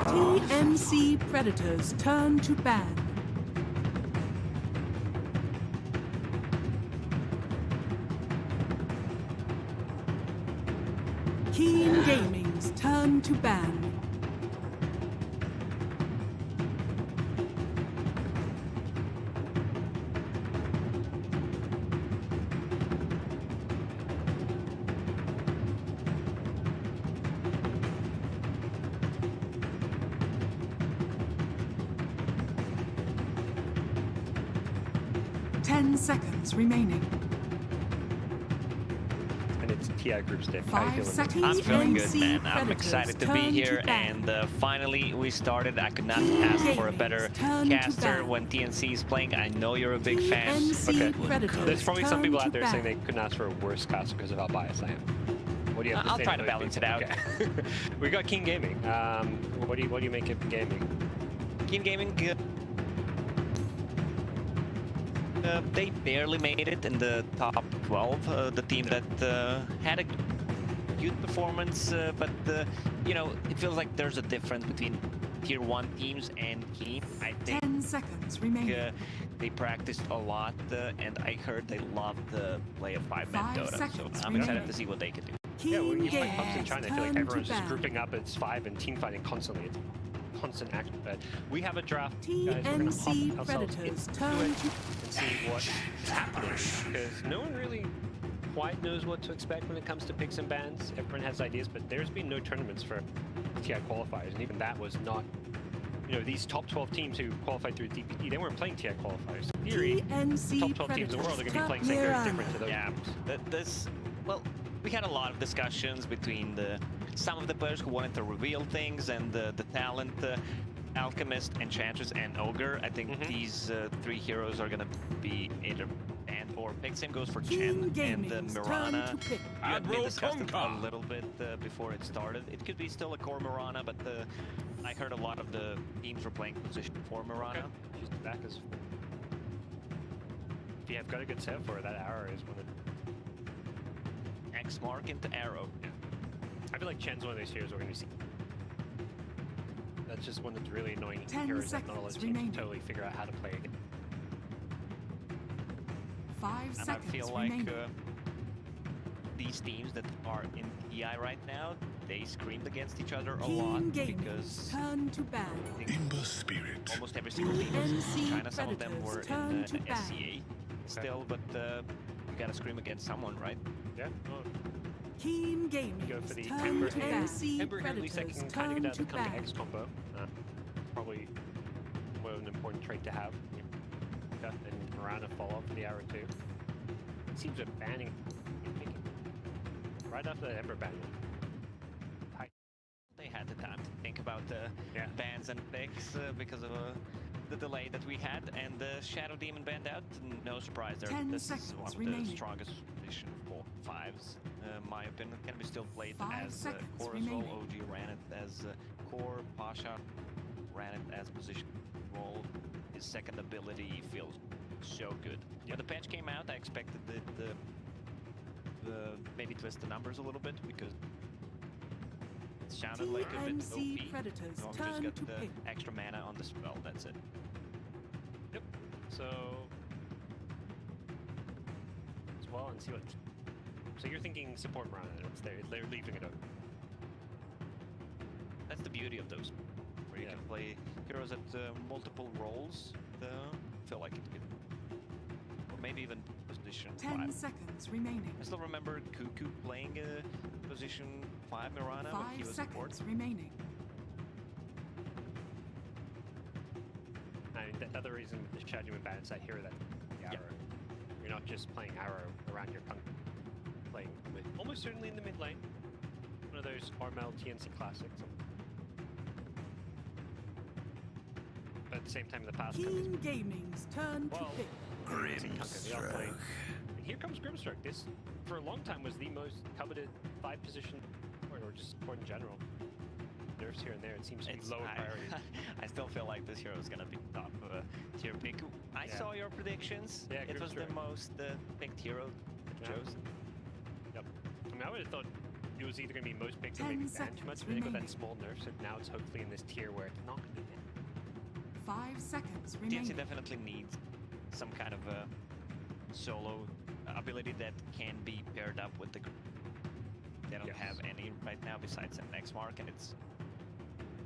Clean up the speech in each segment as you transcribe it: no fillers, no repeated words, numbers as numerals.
TNC Predators turn to ban. Keen Gaming's turn to ban. Seconds remaining. And it's TI group stage. 5 seconds. I'm feeling good, man. I'm Predators excited to be here, and finally we started. I could not ask for a better caster when TNC is playing. I know you're a big fan. Okay. There's probably some people out there saying they couldn't ask for a worse caster because of how biased I am. What do you have to say? I'll try to balance it out. Okay. We got Keen Gaming. What do you make of Gaming? Keen Gaming. They barely made it in the top 12, the team that had a good performance, but you know, it feels like there's a difference between tier 1 teams and Keen. I think 10 seconds remaining. they practiced a lot, and I heard they love the play of 5-man Dota, so I'm excited to see what they can do. Yeah, when you play pubs in China, I feel like everyone's just grouping up as 5 and team fighting constantly. It's constant action, but we have a draft, guys. We're gonna hop ourselves into it and see what's happening, because no one really quite knows what to expect when it comes to picks and bans. Everyone has ideas, but there's been no tournaments for TI qualifiers, and even that was not, you know, these top 12 teams who qualified through DPT, they weren't playing TI qualifiers. In theory, the top 12 teams in the world are going to be playing something very different to those. Yeah, well, we had a lot of discussions between some of the players who wanted to reveal things and the talent, Alchemist, Enchantress, and Ogre. I think these 3 heroes are going to be either banned or picked. Same goes for Chen and Mirana. We had discussed it a little bit before it started. It could be still a core Mirana, but I heard a lot of the teams were playing position for Mirana. She's back as... If you have got a good set for her, that arrow is one of... X mark into arrow. Yeah. I feel like Chen's one of those heroes we're going to see. That's just one that's really annoying heroes that not a lot of teams totally figure out how to play again. 5 seconds. And I feel like these teams that are in TI right now, they screamed against each other a lot because almost every single team was in China. Some of them were in SCA still, but you gotta scream against someone, right? Yeah. Oh. Keen Gaming. Go for the Ember here. Ember here at least I can kind of get out of the come to X combo. Probably more an important trait to have. And Mirana fall off the arrow too. It seems they're banning right after the Ember ban. They had the time to think about the bans and picks because of the delay that we had, and the Shadow Demon banned out. No surprise there. This is one of the strongest position for 5s. My opinion, can be still played as core as well. OG ran it as core. Pasha ran it as position role. His second ability feels so good. When the patch came out, I expected the maybe twist the numbers a little bit because it sounded like a bit OP. Predators Just got the extra mana on the spell. That's it. Yep. So as well and see what. So you're thinking support Mirana? They're leaving it open. That's the beauty of those, where you can play heroes at multiple roles. Feel like it could, or maybe even position 10 seconds remaining. I still remember Cuckoo playing position 5 Mirana when he was support. 5 seconds remaining. The other reason with the Shadow Demon ban is that hero that arrow. You're not just playing arrow around your punk. Playing almost certainly in the mid lane. One of those Armel TNC classics. But at the same time, in the past, Keen Gaming's turn to pick. Grimstroke. And here comes Grimstroke. This, for a long time, was the most coveted 5 position, or just support in general. Nerfs here and there, it seems to be lower priority. I still feel like this hero is going to be top tier pick. I saw your predictions. Yeah, it was the most picked hero chosen. Yep. I mean, I would have thought it was either going to be most picked or 10 maybe banned too much, seconds but they got that remaining. small nerf, so now it's hopefully in this tier where it's not going to be banned. 5 seconds TNC remaining. definitely needs some kind of a solo ability that can be paired up with the group. They don't Yes. have any right now besides an X mark, and it's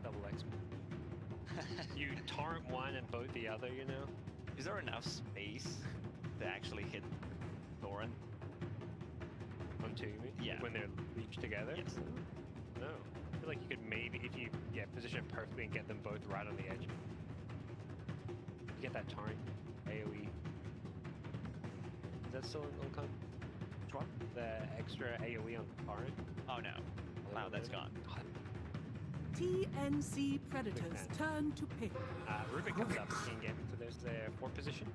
Double X. You torrent one and both the other, you know? is there enough space to actually hit Thorin? On two, you mean? Yeah. When they're reached together? Yes. No. I feel like you could maybe, if you position it perfectly and get them both right on the edge. You get that torrent AoE. Is that still on con? Which one? The extra AoE on torrent? Oh no. Wow, that's gone. TNC Predators turn to pick. Rubik comes up in game, so there's their 4th position.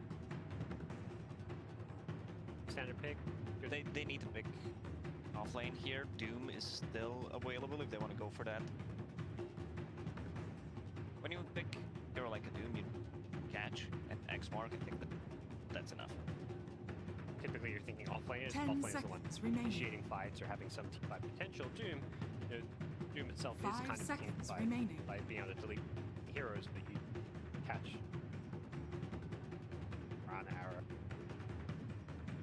Standard pick. Good. They need to pick off lane here. Doom is still available if they want to go for that. When you pick hero like a Doom, you catch an X mark. I think that's enough. Typically, you're thinking offlane. 10 Offlane is the one seconds remaining. initiating fights or having some team fight potential. Doom, you know, Doom itself is 5 kind of team seconds fight remaining. by being able to delete heroes, but you catch an arrow.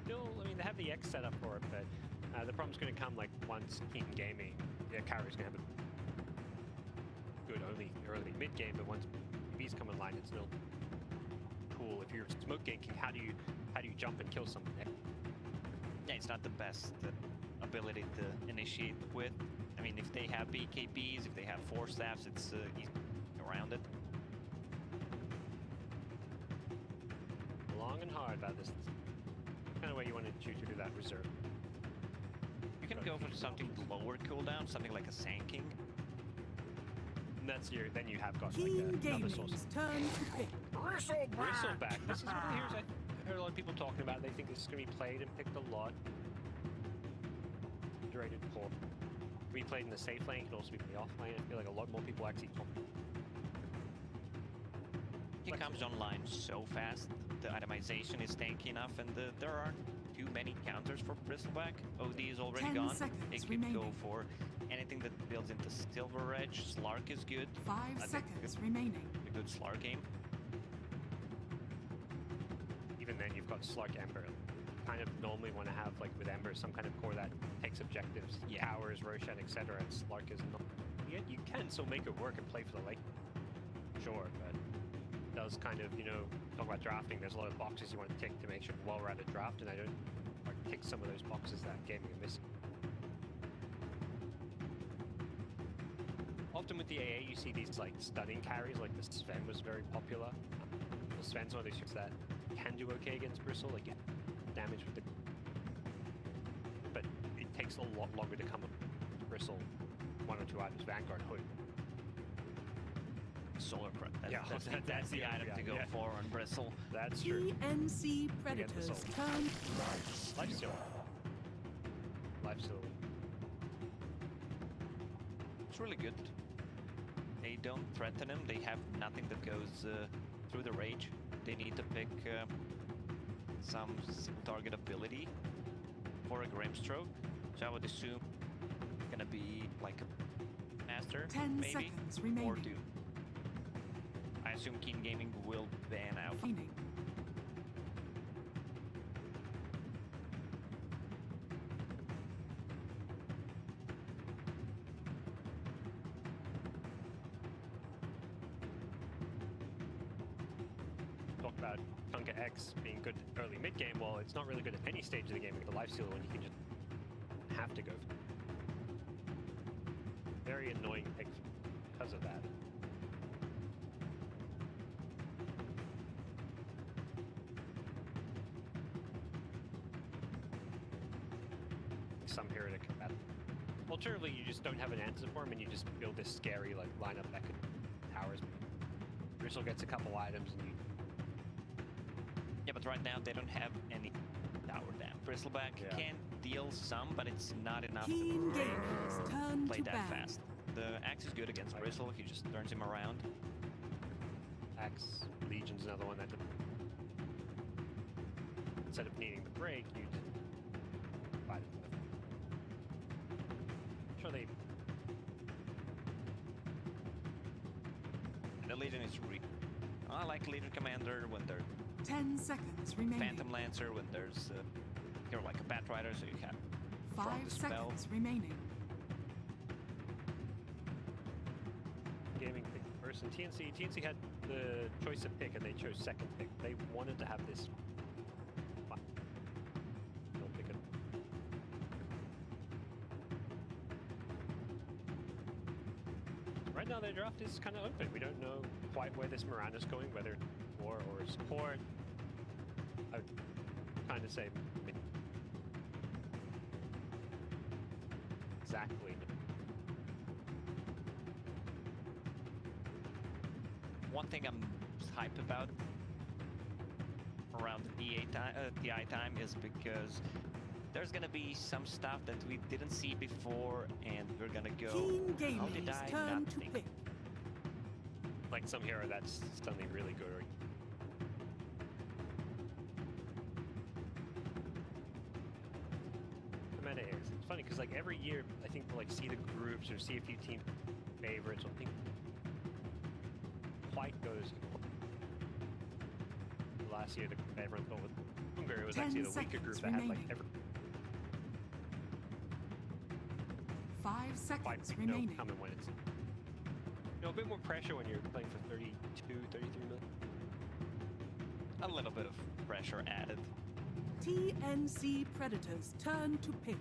Still, I mean, they have the X set up for it, but the problem's going to come like once Team Gaming, carrier's going to have a good early mid game, but once B's come online, it's no cool. If you're smoke ganking, how do you jump and kill someone? Yeah, it's not the best ability to initiate with. I mean, if they have BKBs, if they have Force Staffs, it's easy around it. Long and hard about this. Kind of way you want to choose to do that reserve. You can go for something lower cooldown, something like a Sanking. And that's your. Then you have got Team like another source. Gaming's turn to pick. Bristleback. This is one of the heroes I heard a lot of people talking about. They think this is going to be played and picked a lot. Underrated core. Can be played in the safe lane. Can also be played off lane. I feel like a lot more people actually talk. He comes online so fast. The itemization is tanky enough, and there aren't too many counters for Bristleback. OD is already 10 gone. seconds They could remaining. go for anything that builds into Silver Edge. Slark is good. 5 I think seconds remaining. A good Slark game. Even then, you've got Slark Ember. Kind of normally want to have like with Ember some kind of core that takes objectives, towers, Roshan, etc. And Slark is not. Yet you can still make it work and play for the late. Sure, but it does kind of, you know, talk about drafting. There's a lot of boxes you want to tick to make sure while we're at a draft, and I don't like tick some of those boxes that gaming are missing. Often with the AA, you see these like stunning carries, like the Sven was very popular. The Sven's one of those heroes that can do okay against Bristle, like get damage with the, but it takes a lot longer to come up with Bristle. 1 or 2 items, Vanguard, Hood. Solar Crab. That's the yeah, item to go for on Bristle. That's true. TNC Predators soul. turn. Lifesteal. Lifesteal. It's really good. They don't threaten him. They have nothing that goes through the rage. They need to pick some target ability for a Grimstroke. So I would assume it's gonna be like a Master, 10 maybe, seconds or remaining. Doom. I assume Keen Gaming will ban out. Cleaning. Talk about Tonka X being good early mid game. Well, it's not really good at any stage of the game with the lifesteal when you can just have to go. Very annoying pick because of that. Some hero to combat. Alternatively, you just don't have an answer for him, and you just build this scary like lineup that could towers. Bristle gets a couple items, and you. Yeah, but right now they don't have any tower dam. Bristleback can deal some, but it's not enough Team to Gaming's turn play to that ban. fast. The axe is good against Bristle. He just turns him around. Axe Legion's another one that instead of needing the break, you'd fight it with. they? The Legion is I like Legion Commander when they're 10 seconds remaining. Phantom Lancer, when there's you're like a Batrider, so you have 5 spell. seconds remaining. Gaming pick first, and TNC had the choice of pick, and they chose second pick. They wanted to have this. They'll pick it. Right now, their draft is kind of open. We don't know quite where this Miranda's going, whether war or support. I would kind of say exactly. One thing I'm hyped about around the TI time is because there's gonna be some stuff that we didn't see before, and we're gonna go, Team how did Gaming's I turn not to think? pick. Like some hero that's suddenly really good. Or the meta is. It's funny because like every year I think we'll like see the groups or see a few team favorites or think quite goes. Last year everyone thought with Hungary was actually the weaker group that had like every 5 seconds quite remaining. know coming when it's a bit more pressure when you're playing for 32, 33 million. A little bit of pressure added. TNC Predators turn to pick.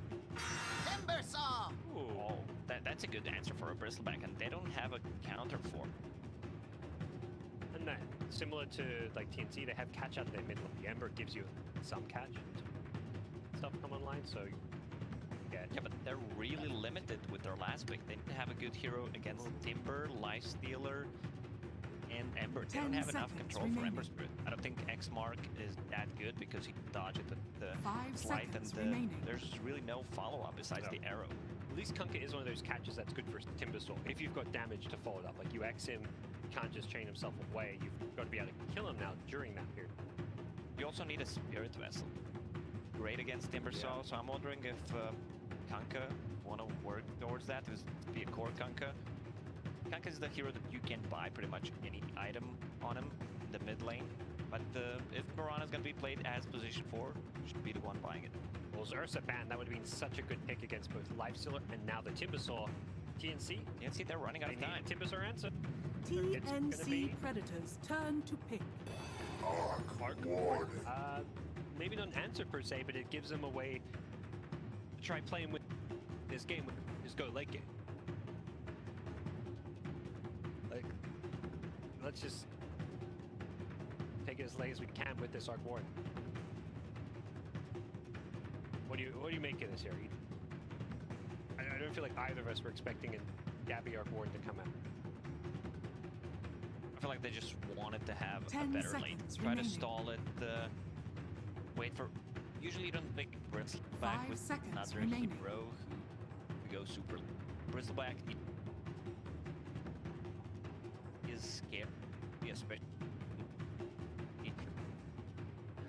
Timbersaw! Ooh. Oh, that's a good answer for a Bristleback, and they don't have a counter for. And that, similar to like TNC, they have catch out their middle. The Ember gives you some catch until stuff come online, so Yeah, but they're really limited with their last pick. They didn't have a good hero against Timber, Lifestealer, and Ember. They don't have enough control for Ember Spirit. I don't think X-Mark is that good because he dodged it at the 5 flight, and seconds remaining. there's really no follow-up besides the arrow. at least Kunkka is one of those catches that's good for Timbersaw. If you've got damage to follow it up, like you X him, you can't just chain himself away. You've got to be able to kill him now during that period. You also need a Spirit Vessel. Great against Timbersaw, so I'm wondering if Kunkka want to work towards that, to be a core Kunkka. Kunkka is the hero that you can buy pretty much any item on him in the mid lane, but if Mirana is going to be played as position 4, should be the one buying it. Well, Ursa ban, that would have been such a good pick against both Lifestealer and now the Timbersaw. TNC? TNC, they're running out of time. Timbersaw answer. TNC Predators turn to pick. Arc Warden. Maybe not an answer per se, but it gives them a way to try playing with this game, with his go late game. Like, let's just take it as late as we can with this Arc Warden. What do you make of this here? I don't feel like either of us were expecting a Gabby Arc Warden to come out. I feel like they just wanted to have a 10 better lane. seconds Try to remaining. stall it, wait for... Usually you don't pick Bristleback 5 with seconds another remaining. hero who go super... Bristleback is scary, especially...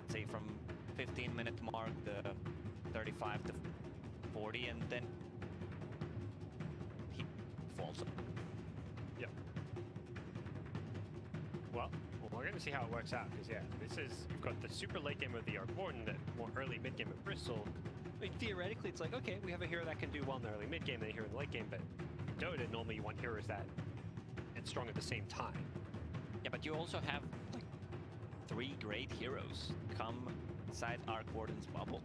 Say from 15-minute mark, the 35 to 40, and then he falls. Yep. Well, we're going to see how it works out, because yeah, this is, you've got the super late game of the Arc Warden, that more early mid game of Bristol. I mean, theoretically, it's like, okay, we have a hero that can do well in the early mid game and a hero in the late game, but in Dota, normally you want heroes that get strong at the same time. Yeah, but you also have like 3 great heroes come inside Arc Warden's bubble.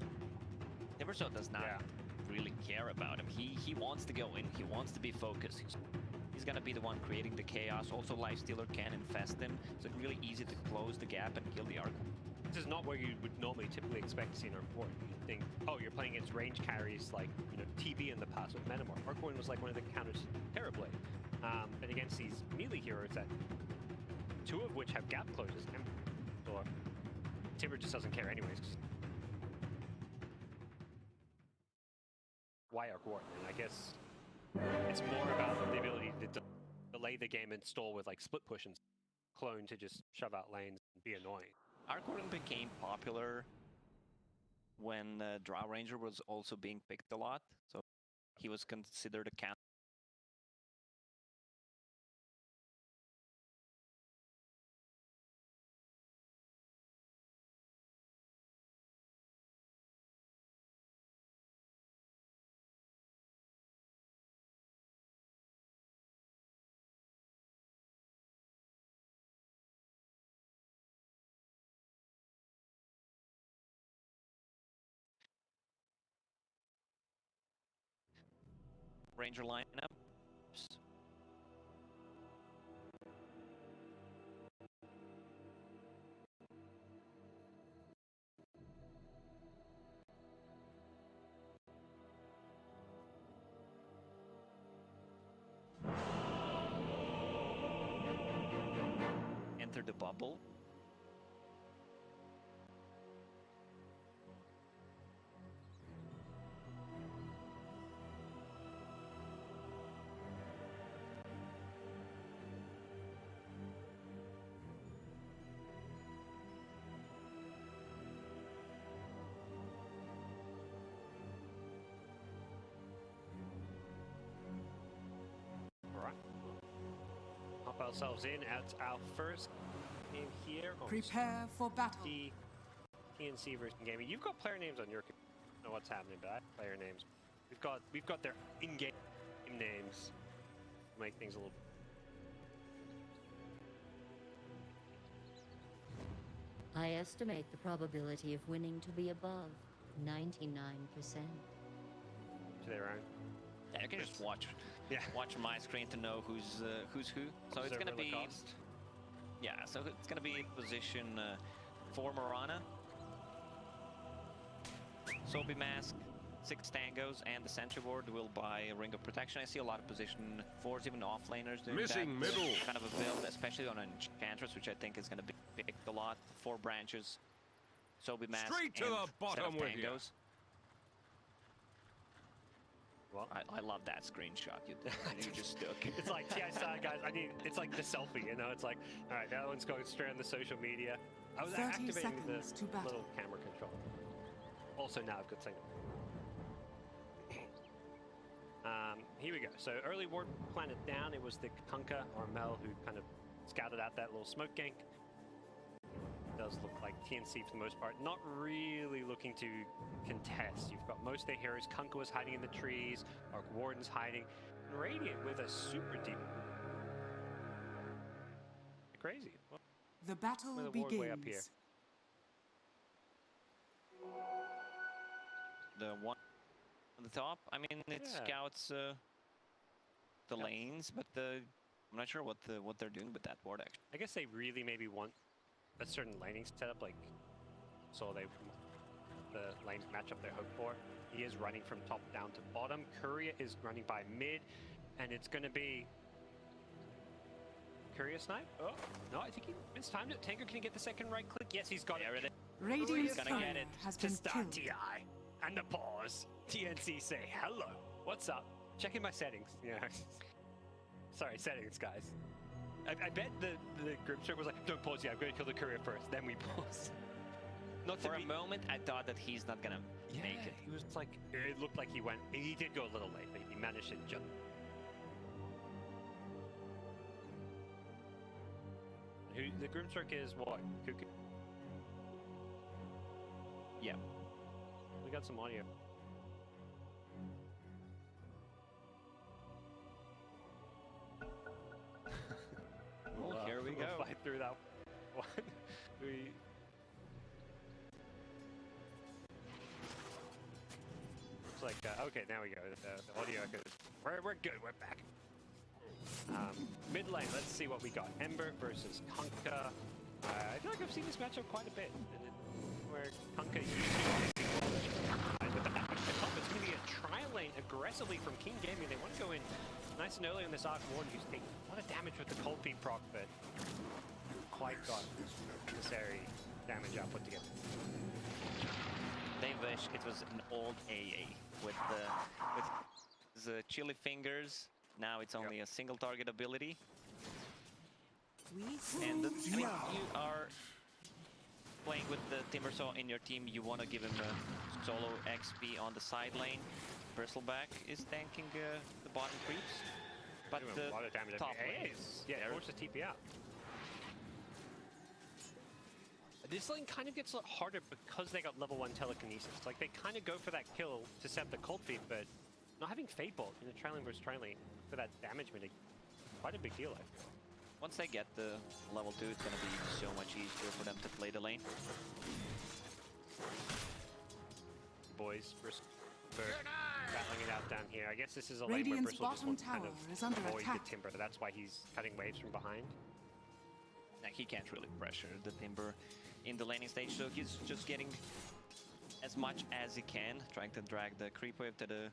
Timbersaw does not really care about him. He wants to go in. He wants to be focused. He's gonna be the one creating the chaos. Also, Lifestealer can infest him, so it's really easy to close the gap and kill the Arc. This is not where you would normally typically expect to see an Arc Warden. You'd think, oh, you're playing against range carries like, you know, TB in the past with Metamorph. Arc Warden was like one of the counters to Terrorblade. But against these melee heroes that 2 of which have gap closes, and or Timber just doesn't care anyways. Why Arc Warden? And I guess it's more about the ability to delay the game and stall with like split push and clone to just shove out lanes and be annoying. Arc Warden became popular when Drow Ranger was also being picked a lot, so he was considered a counter. Ranger lineups. Enter the bubble. Hop ourselves in at our first game here. Prepare for battle. TNC versus Gaming. You've got player names on your. I don't know what's happening, but I have player names. We've got their in-game names. Make things a little. I estimate the probability of winning to be above 99%. To their own. Yeah, you can just watch my screen to know who's who. So it's gonna be so it's gonna be position 4 Morana, Sobi Mask, 6 Tangos, and the Sentry Ward will buy a Ring of Protection. I see a lot of position 4s, even offlaners doing Missing that. middle. Kind of a build, especially on Enchantress, which I think is gonna be picked a lot. 4 branches, Sobi Mask, Straight to and the bottom set of with you. Tangos. Well, I love that screenshot you just took. It's like TI9 guys. It's like the selfie, you know. It's like, all right, that one's going straight on the social media. I was 30 activating the seconds to battle. little camera control. Also now I've got signal. Here we go. So early ward planted down. It was the Kunkka or Mel who kind of scouted out that little smoke gank. Does look like TNC for the most part, not really looking to contest. You've got most of their heroes. Kunkka was hiding in the trees, Arc Warden's hiding, and Radiant with a super deep. Crazy. Well, The battle with a ward begins. way up here. The one on the top. I mean, it scouts the lanes, but I'm not sure what they're doing with that ward actually. I guess they really maybe want a certain laning setup, like so the lanes match up they hope for. He is running from top down to bottom. Courier is running by mid, and it's going to be Courier snipe. Oh no, I think he mistimed it. Tanker, can he get the second right click? Yes, he's got it. Radiant's Gonna turret get it has to been start killed. TI and the pause. TNC say hello. What's up? Checking my settings. Yeah. Sorry, settings, guys. I bet the Grimstroke was like, don't pause yet, I'm going to kill the courier first, then we pause. Not For a moment, I thought that he's not gonna make it. He was like, it looked like he went, he did go a little late, but he managed to jump. The Grimstroke is what? Cuckoo? Yeah. We got some audio. Well, here we go. We'll fight through that one. Looks like, okay, now we go. The audio goes. We're good, we're back. Mid lane, let's see what we got. Ember versus Kunkka. I feel like I've seen this matchup quite a bit. Where Kunkka usually with the damage to top, it's going to be a tri-lane aggressively from King Gaming. They want to go in nice and early on this Arc Warden, who's taking a lot of damage with the Cold Feet proc, but quite got necessary damage output to get. They wish it was an old AA with the chili fingers. Now it's only a single target ability. And I mean, you are playing with the Timbersaw in your team. You want to give him a solo XP on the side lane. Bristleback is tanking the bottom creeps. But Doing the a lot of damage. top lane Hey, is... yeah, forces TP out. This lane kind of gets a lot harder because they got level 1 telekinesis. Like, they kind of go for that kill to set the cold feet, but not having Fade Bolt in the trailing versus trailing for that damage mitigation, quite a big deal, I feel. Once they get the level 2, it's going to be so much easier for them to play the lane. Boys, battling it out down here. I guess this is a lane where Radiant's Bristle just bottom wants to kind tower of is under avoid attack. the Timber. That's why he's cutting waves from behind. Like, he can't really pressure the Timber in the laning stage, so he's just getting as much as he can, trying to drag the creep wave to the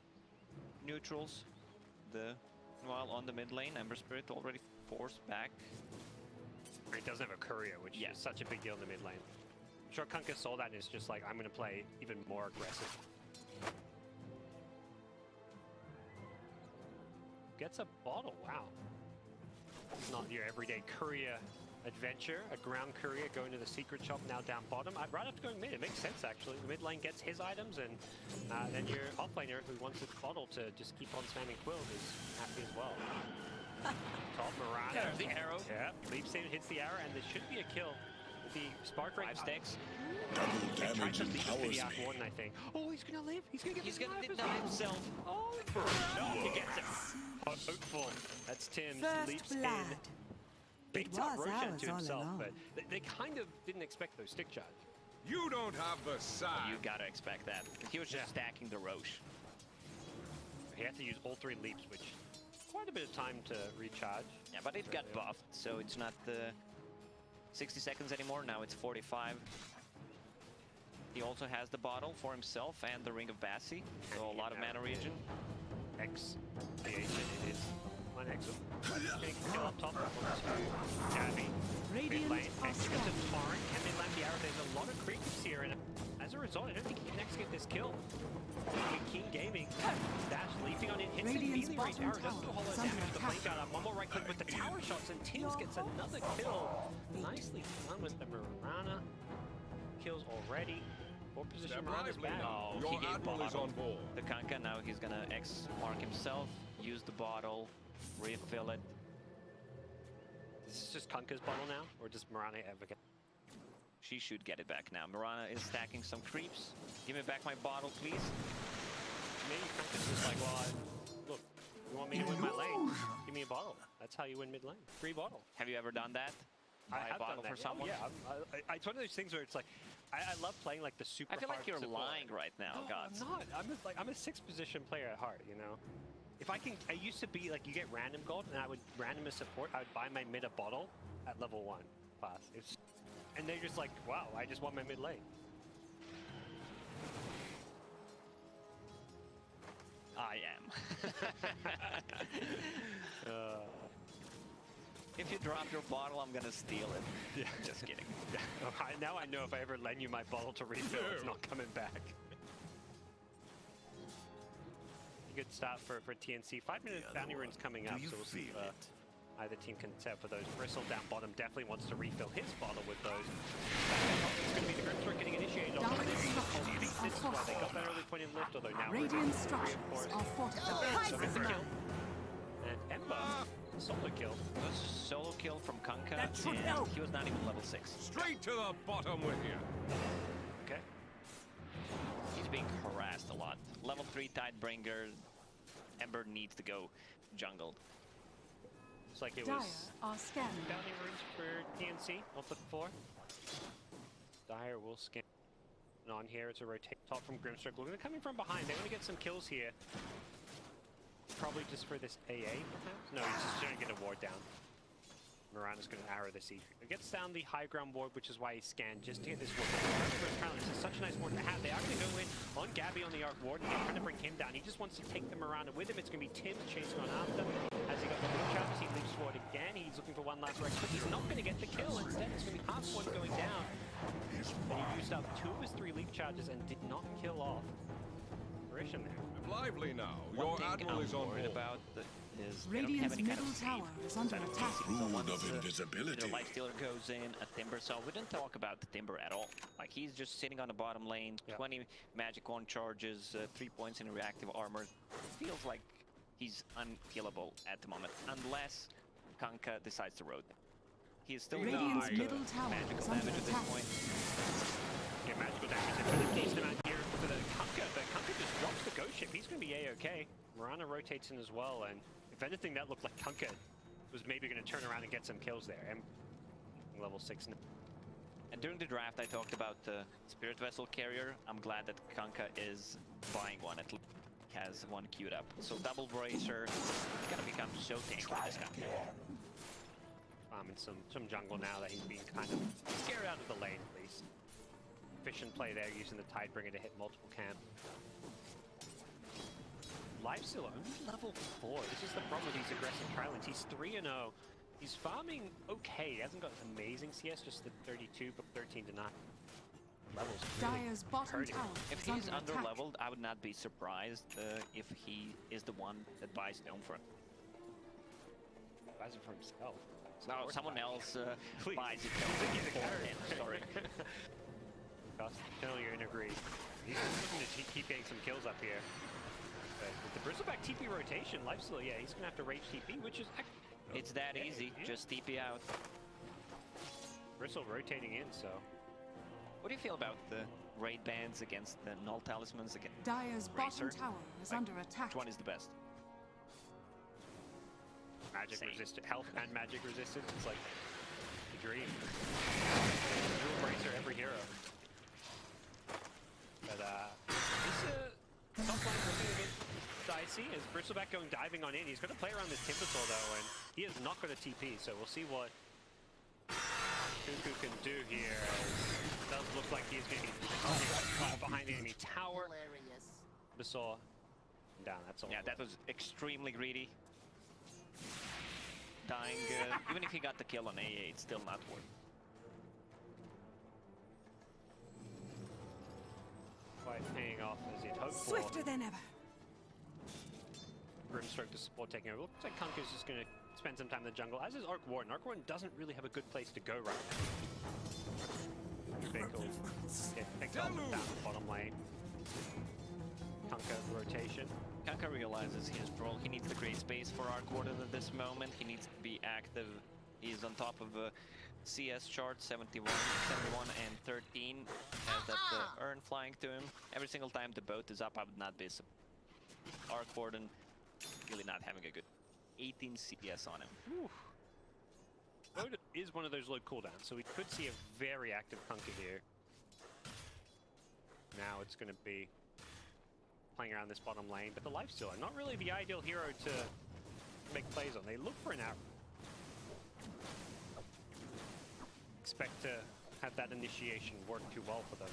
neutrals. While on the mid lane, Ember Spirit already forced back. He doesn't have a courier, which is such a big deal in the mid lane. I'm sure Kunkka saw that and is just like, I'm going to play even more aggressive. Gets a bottle, wow. It's not your everyday courier adventure, a ground courier going to the secret shop now down bottom. I'd rather have to go mid, it makes sense actually. The mid lane gets his items and then your off laner who wants his bottle to just keep on spamming Quill is happy as well. Top Mirana. There's the arrow. Yeah, leaps in, hits the arrow, and there should be a kill. The spark break 5 stacks. He tried to leap for the Warden, I think. Oh, he's gonna live. He's gonna get He's gonna deny deny himself. Oh, he gets it. Hopeful. That's Tim's First leaps blood. in. It Beats up was Roshan ours to all himself, along. but they kind of didn't expect those stick charge. You don't have the size. You gotta expect that. He was just stacking the Roche. He had to use all 3 leaps, which quite a bit of time to recharge. Yeah, but it got buffed, so it's not the 60 seconds anymore. Now it's 45. He also has the bottle for himself and the Ring of Bassi, so a lot of mana regen. X creation it is. One X. Take kill up top. Gabby. Mid lane. X gets a torrent. Can they land the arrow? There's a lot of creeps here, and as a result, I don't think he can actually get this kill. King Gaming. Dash leaping on it. Hits the melee range arrow. Doesn't do a whole lot of damage. The blink out. One more right click with the tower shots, and Tims gets another kill. Nicely done with the Mirana. Kills already. What position Mirana's back? Oh, Your he gave admiral is bottle. on board. The Kunkka, now he's gonna X-mark himself, use the bottle, refill it. Is this just Kunkka's bottle now, or does Mirana ever get? She should get it back now. Mirana is stacking some creeps. Give me back my bottle, please. Maybe Kunkka's just like, well, look, you want me to win my lane? Give me a bottle. That's how you win mid lane. Free bottle. Have you ever done that? Buy a I've bottle done for that. someone? Oh, yeah, it's one of those things where it's like, I love playing like the super. I feel like hard you're support. lying right now, No, Gods. I'm not. I'm a 6th position player at heart, you know. If I used to be like, you get random gold, and I would random as support. I would buy my mid a bottle at level 1 class. And they're just like, wow, I just want my mid lane. I am. If you drop your bottle, I'm gonna steal it. Yeah. Just kidding. Now I know if I ever lend you my bottle to refill, it's not coming back. Good start for TNC. 5-minute bounty runes coming up, so we'll see if either team can set for those. Bristle down bottom definitely wants to refill his bottle with those. It's going to be the Grimsword getting initiated on Dark structures are This is why they got that fortified. early point in lift, although now Radiant we're structures reinforced. are fortified. So it's a kill. And Ember, solo kill. It was a solo kill from Kunkka, That should and help. he was not even level 6. Straight to the bottom with you. Okay. He's being harassed a lot. Level 3 Tidebringer. Ember needs to go jungled. Looks like it Dire was are scanning. bounty runes for TNC. I'll flip 4. Dire will scan. And on here, it's a rotate top from Grimstroke. Look, they're coming from behind. They want to get some kills here. Probably just for this AA, perhaps? No, he's just trying to get a ward down. Mirana's going to arrow the siege. It gets down the high ground ward, which is why he scanned just to get this ward. This is such a nice ward to have. They are going to go in on Gabby on the arc ward, and they're trying to bring him down. He just wants to take the Mirana with him. It's going to be Tim chasing on after. As he got the leap charges, he leaps forward again. He's looking for one last right click. He's not going to get the kill. Instead, it's going to be half one going down. And he used up 2 of his 3 leap charges and did not kill off Marishan there. Lively now. One Your thing admiral I'm is on worried board. about is they don't have Radiant's any kind of middle save. tower is under attack. So Rune once of the invisibility. Lifestealer goes in, a Timber, so we didn't talk about the Timber at all. Like, he's just sitting on the bottom lane, 20 magic wand charges, 3 points in reactive armor. Feels like he's unkillable at the moment, unless Kanka decides to rotate. He is still Radiant's doing middle tower magical is under damage at this attack. point. Yeah, magical damage. They put a decent amount here for the Kanka, but Kanka just drops the ghost ship. He's going to be A-okay. Mirana rotates in as well, and if anything, that looked like Kanka was maybe going to turn around and get some kills there. And level 6 now. And during the draft, I talked about the Spirit Vessel Carrier. I'm glad that Kanka is buying one. At least has one queued up. So double bracer, it's gonna become so tanky for this guy. In some jungle now that he's being kind of scared out of the lane, at least. Efficient play there, using the Tidebringer to hit multiple camp. Lifesteal only level 4. This is the problem with these aggressive Trilans. He's 3-0. He's farming okay. He hasn't got amazing CS, just the 32, but 13 to 9. Levels really Dyer's bottom hurting. tower If is he's under under attack. leveled, I would not be surprised if he is the one that buys Stone for him. Buys it for himself. No, someone else buys it for him. Sorry. Totally agree. He's just looking to keep getting some kills up here. But with the Bristleback TP rotation, Lifesteal, yeah, he's going to have to rage TP, which is... It's that easy. Yeah. Just TP out. Bristle rotating in, so... What do you feel about the raid bans against the null talismans against Dyer's bottom Racer? tower is Like, under attack. which one is the best? Magic Same. resistant, health and magic resistance. It's like the dream. You embrace her every hero. But this top line looking a bit dicey as Bristleback going diving on in. He's going to play around this Timbersaw though, and he has not got a TP, so we'll see what Cuckoo can do here. It does look like he's going to be behind the enemy tower. Hilarious. Timbersaw down, that's all. Yeah, that was extremely greedy. Dying, even if he got the kill on AA, it's still not worth. Quite paying off as he'd hoped for. Swifter than ever. Grimstroke to support taking over. Looks like Kanka's just going to spend some time in the jungle, as is Arc Warden. Arc Warden doesn't really have a good place to go right now. Big cool. Get picked off down the bottom lane. Kanka rotation. Kanka realizes his role. He needs to create space for Arc Warden at this moment. He needs to be active. He's on top of a CS chart, 71 and 13. Has that urn flying to him. Every single time the boat is up, I would not be surprised. Arc Warden really not having a good 18 CS on him. Whew. Boat is one of those low cooldowns, so we could see a very active Kanka here. Now it's going to be playing around this bottom lane, but the Lifestealer, not really the ideal hero to make plays on. They look for an arrow. Expect to have that initiation work too well for them.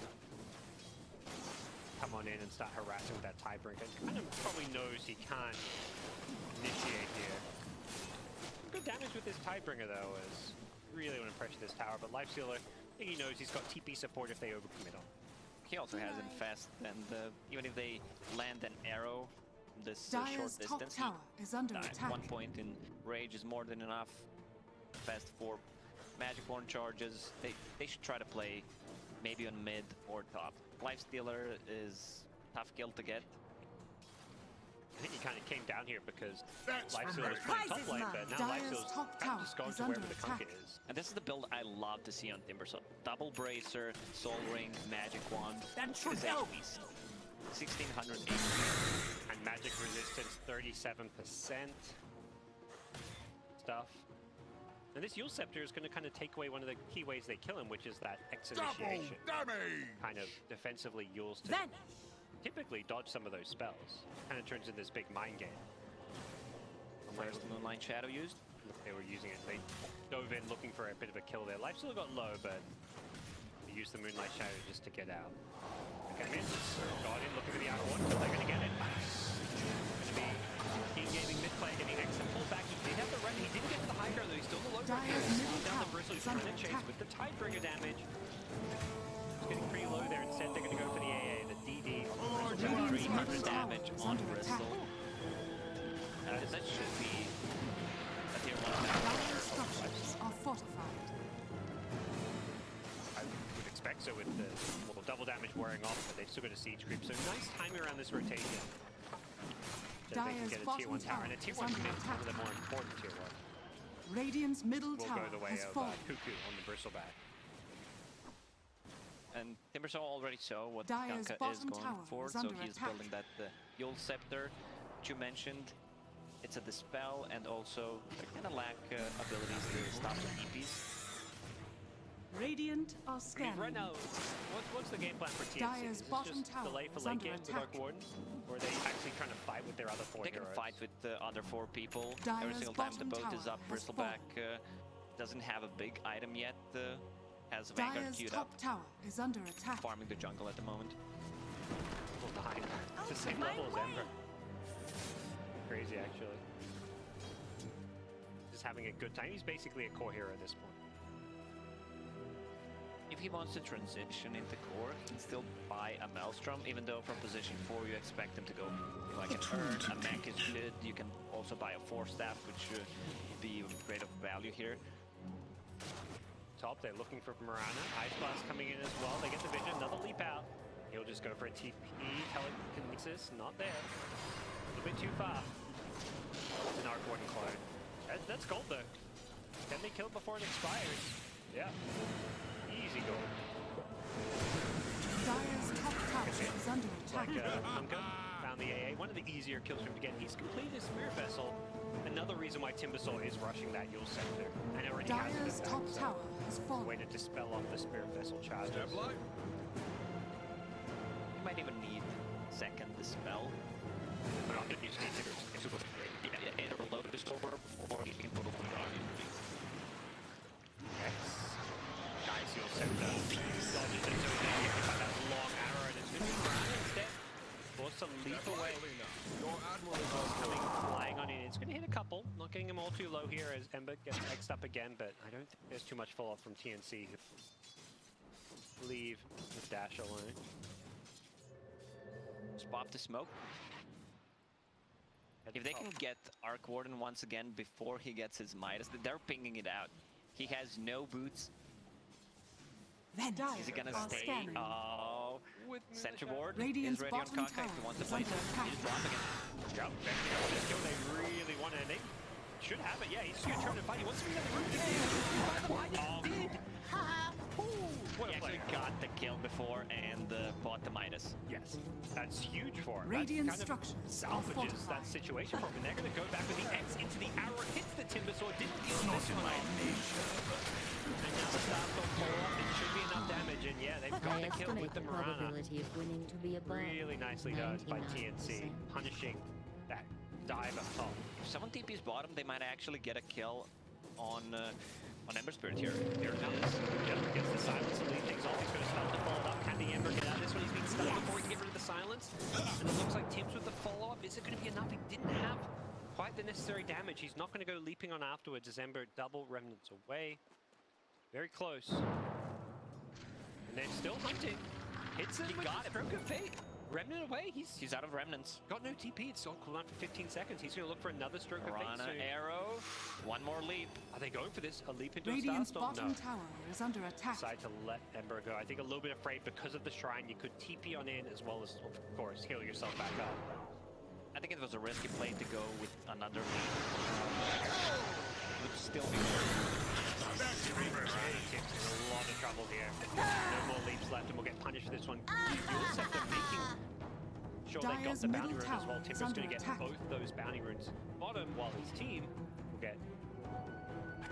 Come on in and start harassing with that Tiebreaker. Kind of probably knows he can't initiate here. Good damage with this Tidebringer though, is really want to pressure this tower, but Lifestealer, I think he knows he's got TP support if they overcommit on. He also has Infest, and even if they land an arrow this short Dyer's top distance, tower is under die. attack. 1 point in Rage is more than enough. Fast 4 Magic Wand charges. They should try to play maybe on mid or top. Lifestealer is tough kill to get. I think he kind of came down here because Lifestealer was playing top lane, but now Dyer's Lifestealer's top kind of tower just going is to under wherever the Kanka attack. is. And this is the build I love to see on Timber. So double Bracer, Soul Ring, Magic Wand. That should This help. HP 1600 HP. And magic resistance, 37% stuff. And this Yule Scepter is going to kind of take away one of the key ways they kill him, which is that X initiation. Damage! Kind of defensively Yules to Then typically dodge some of those spells. Kind of turns into this big mind game. First Moonlight Shadow used. They were using it. They dove in looking for a bit of a kill there. Life still got low, but they used the Moonlight Shadow just to get out. Come in, Guardian looking for the out one. They're going to get it. Going to be King Gaming mid play getting X and pull back. He did have the run. He didn't get to the high ground though. He's still in the low ground. Dyer's He's middle down the tower Bristle. He's is trying under to chase attack. with the Tidebringer damage. It's getting pretty low there. Instead, they're going to go for the AA, the DD. Radiant's middle tower damage is on under attack. Bristle. That should be a tier 1 Dire structures are fortified. I would expect so with the double damage wearing off, but they've still got a siege creep. So nice timing around this rotation. So they can get a tier 1 tower. And a tier 1 mid, one of the more important tier 1. Radiant's middle Will tower go the way has of fallen. Cuckoo on the bristleback. And Timbersaw already saw what Dire's Kanka is bottom going tower for, is so under he's attack. building that Yule Scepter that you mentioned. It's a dispel, and also they kind of lack abilities to stop the TPs. Radiant are I mean, scanning. right now, what's the game plan for TNC? Dire's Is it bottom just tower delay for is late under game with attack. Arc Warden? Or are they actually trying to fight with their other 4 They can heroes? fight with the other 4 people. Dire's Every single time the bottom boat is tower up, has Bristleback doesn't have a big item yet. Has Vanguard Dire's queued top up, tower is under attack. farming the jungle at the moment. Level 9. It's the same level as Ember. Crazy, actually. Just having a good time. He's basically a core hero at this point. If he wants to transition into core, he can still buy a Maelstrom, even though from position 4 you expect him to go like an Urn, a mech is good. You can also buy a 4-staff, which should be great of value here. Top, they're looking for Mirana. Ice Blast coming in as well. They get the vision, another leap out. He'll just go for a TP. Telekinesis, not there. A little bit too far. It's an Arc Warden clone. That's gold though. Can they kill it before it expires? Yeah. Easy gold. Dire's top tower is under attack. Like Hunka found the AA. One of the easier kills for him to get. He's completed his Spirit Vessel. Another reason why Timbersaw is rushing that Yule Scepter. And already Dire's has it top back, so tower has a fallen. way to dispel off the Spirit Vessel charges. Step light. You might even need second dispel. Not that you just need to super great. Yeah, either load this over, or you can put it on. Yes. Nice Yule Scepter. Dodges it so there. You can find that long arrow, and it's going to be Mirana instead. Force a leap Step away. lightly now. Your admiral is on Coming, board. flying on in. It's going to hit a couple. Not getting them all too low here as Ember gets X'd up again, but I don't think there's too much fall-off from TNC. Leave the dash alone. Spot the smoke. If they can get Arc Warden once again before he gets his Midas, they're pinging it out. He has no boots. Dire Is he gonna are stay? scanning. Oh, Sentry Ward Radiant's is ready on bottom Kanka if he tower wants to is play under it. attack. He's dropping it. Yep, there you go. This kill they really want, and they should have it. Yeah, he's just going to try to fight. He wants to be on the roof. Did. What He a actually player. got the kill before and bought the Midas. Yes, that's huge for him. Radiant That kind structures of are salvages fortified. that situation for him. And they're going to go back with the X into the arrow. Hits the Timbersaw. Didn't deal with this one. And now the Starstorm fall off. It should be enough damage. And yeah, they've got I the kill estimate with the the Mirana. probability of winning to be above. Really nicely done by 99%. TNC, punishing that dive up top. If someone TP's bottom, they might actually get a kill on Ember Spirit here. Here it is. Yep, gets the silence and lead things off. He's going to start to follow up. Can the Ember get out of this one? He's been stunned before he can get rid of the silence. And it looks like Tim's with the follow-up. Is it going to be enough? He didn't have quite the necessary damage. He's not going to go leaping on afterwards as Ember double remnants away. Very close. And they're still hunting. Hits him with a stroke of fate. Remnant away. He's He's out of remnants. got no TP. It's on cooldown for 15 seconds. He's going to look for another stroke of fate Rana soon. arrow. One more leap. Are they going for this? A leap into Radiant's a Starstorm? bottom No. tower is under attack. Decide to let Ember go. I think a little bit afraid because of the shrine. You could TP on in as well as, of course, heal yourself back up. I think it was a risky play to go with another leap. Would still be Tim's in a lot of trouble here. No more leaps left, and we'll get punished for this one. You'll set them making sure they got Dire's the bounty middle rune as well. tower is Timber's under going to get attack. both those bounty runes bottom, while his team will get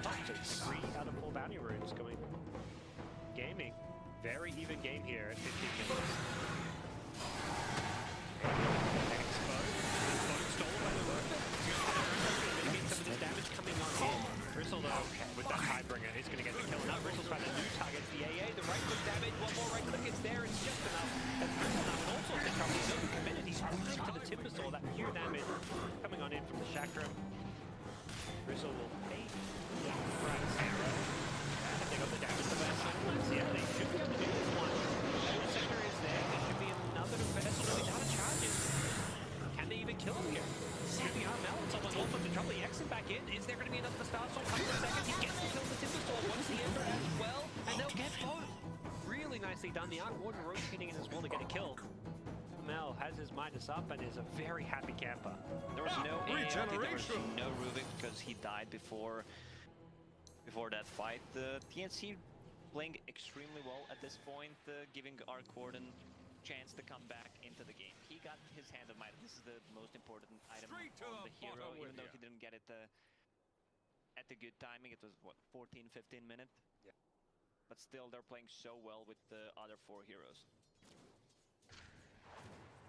up to 3 out of 4 bounty runes going. Gaming. Very even game here at 15 minutes. Stolen by the Rover. Mitigate some of this damage coming on in. Bristle, though, with that Tidebringer, is going to get the kill. Now Bristle's found a new target, the AA. The right click damage, one more right click is there. It's just enough. And Bristle now in all sorts of trouble. He's overcommitted. He's running to the Timbersaw. That pure damage coming on in from the Chakram. Bristle will pay right arrow. And they got the damage to their silence. Yeah, they should be able to do this one. The sector is there. There should be another vessel. No, he's out of charges. Can they even kill him here? Maybe I'm out. Someone Is there going to be enough for Starstorm? Comes the second, he gets the kill for Timberstorm, wants the Ember as well, and they'll get both. Really nicely done. The Arc Warden rotating in as well to get a kill. Mel has his Midas up and is a very happy camper. There was no AoE, there was no Rubik because he died before that fight. The TNC playing extremely well at this point, giving Arc Warden chance to come back into the game. He got his hand of Midas. This is the most important item on the hero, even though he didn't get it at the good timing. It was, what, 14-15 minutes? Yeah. But still, they're playing so well with the other 4 heroes.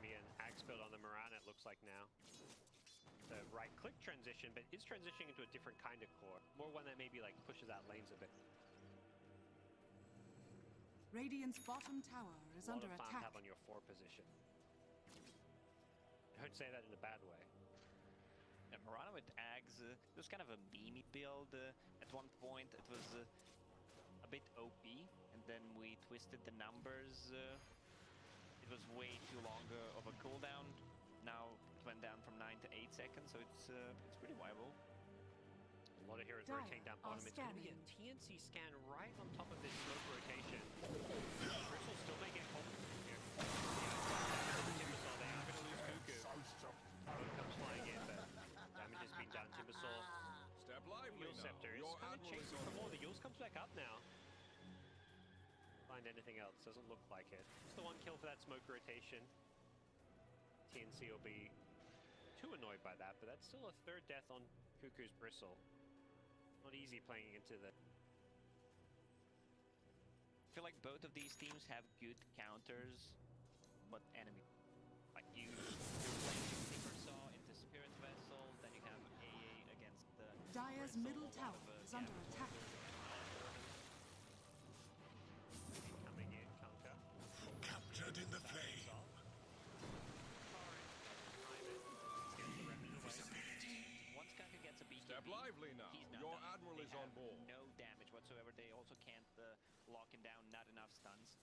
Me and Axe build on the Moran, it looks like now. The right-click transition, but it's transitioning into a different kind of core. More one that maybe like pushes out lanes a bit. Radiant's bottom tower is under A lot of farm attack. tab on your 4 position. I don't say that in a bad way. Yeah, Murano with Ags, it was kind of a beamy build. At one point, it was a bit OP, and then we twisted the numbers. It was way too long of a cooldown. Now it went down from 9 to 8 seconds, so it's pretty viable. A lot of heroes rotating down bottom. It's going to be a TNC scan right on top of this smoke rotation. Bristol still may get caught here. Timbersaw, they are going to lose Cuckoo. Boat comes flying in, but damage has been done. Timbersaw, Step lively Yule now. Scepter is Your kind of admiral is chasing on for more. board. The Yule's comes back up now. Find anything else, doesn't look like it. Just the 1 kill for that smoke rotation. TNC will be too annoyed by that, but that's still a 3rd death on Cuckoo's Bristle. Not easy playing into the... I feel like both of these teams have good counters, but enemy. Like you're playing Timbersaw into Spirit Vessel, then you have AA against the Dire's Bristle, middle a lot tower of, is under attack. Coming in, Conker. Captured in the flame. Once Kanka gets a BKB, Step lively now. he's not Your done. admiral They is on have board. no damage whatsoever. They also can't lock him down. Not enough stuns.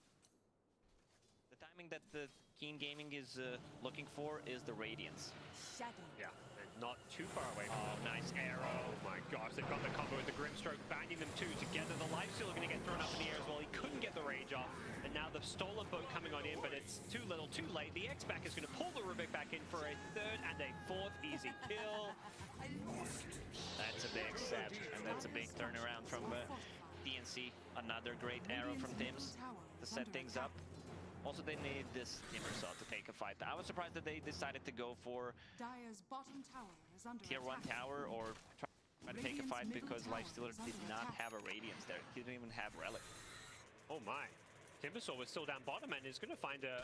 The timing that the Keen Gaming is looking for is the Radiance. Shadow. Yeah, and not too far away from Oh, them. nice arrow. Oh my gosh, they've got the combo with the Grimstroke, binding them two together. The Lifesteal are going to get thrown up in the air as well. He couldn't get the Rage off. And now the Stolen Boat coming on in, but it's too little, too late. The X-Back is going to pull the Rubik back in for a 3rd and a 4th easy kill. That's a big set, and that's a big turnaround from TNC. Another great arrow from Tims to set things up. Also, they need this Timbersaw to take a fight. I was surprised that they decided to go for Dire's bottom tower is under tier 1 attack. tower or try to take a fight because tower Lifestealer is did under not attack. have a Radiance there. He didn't even have Relic. Oh my. Timbersaw was still down bottom and is going to find a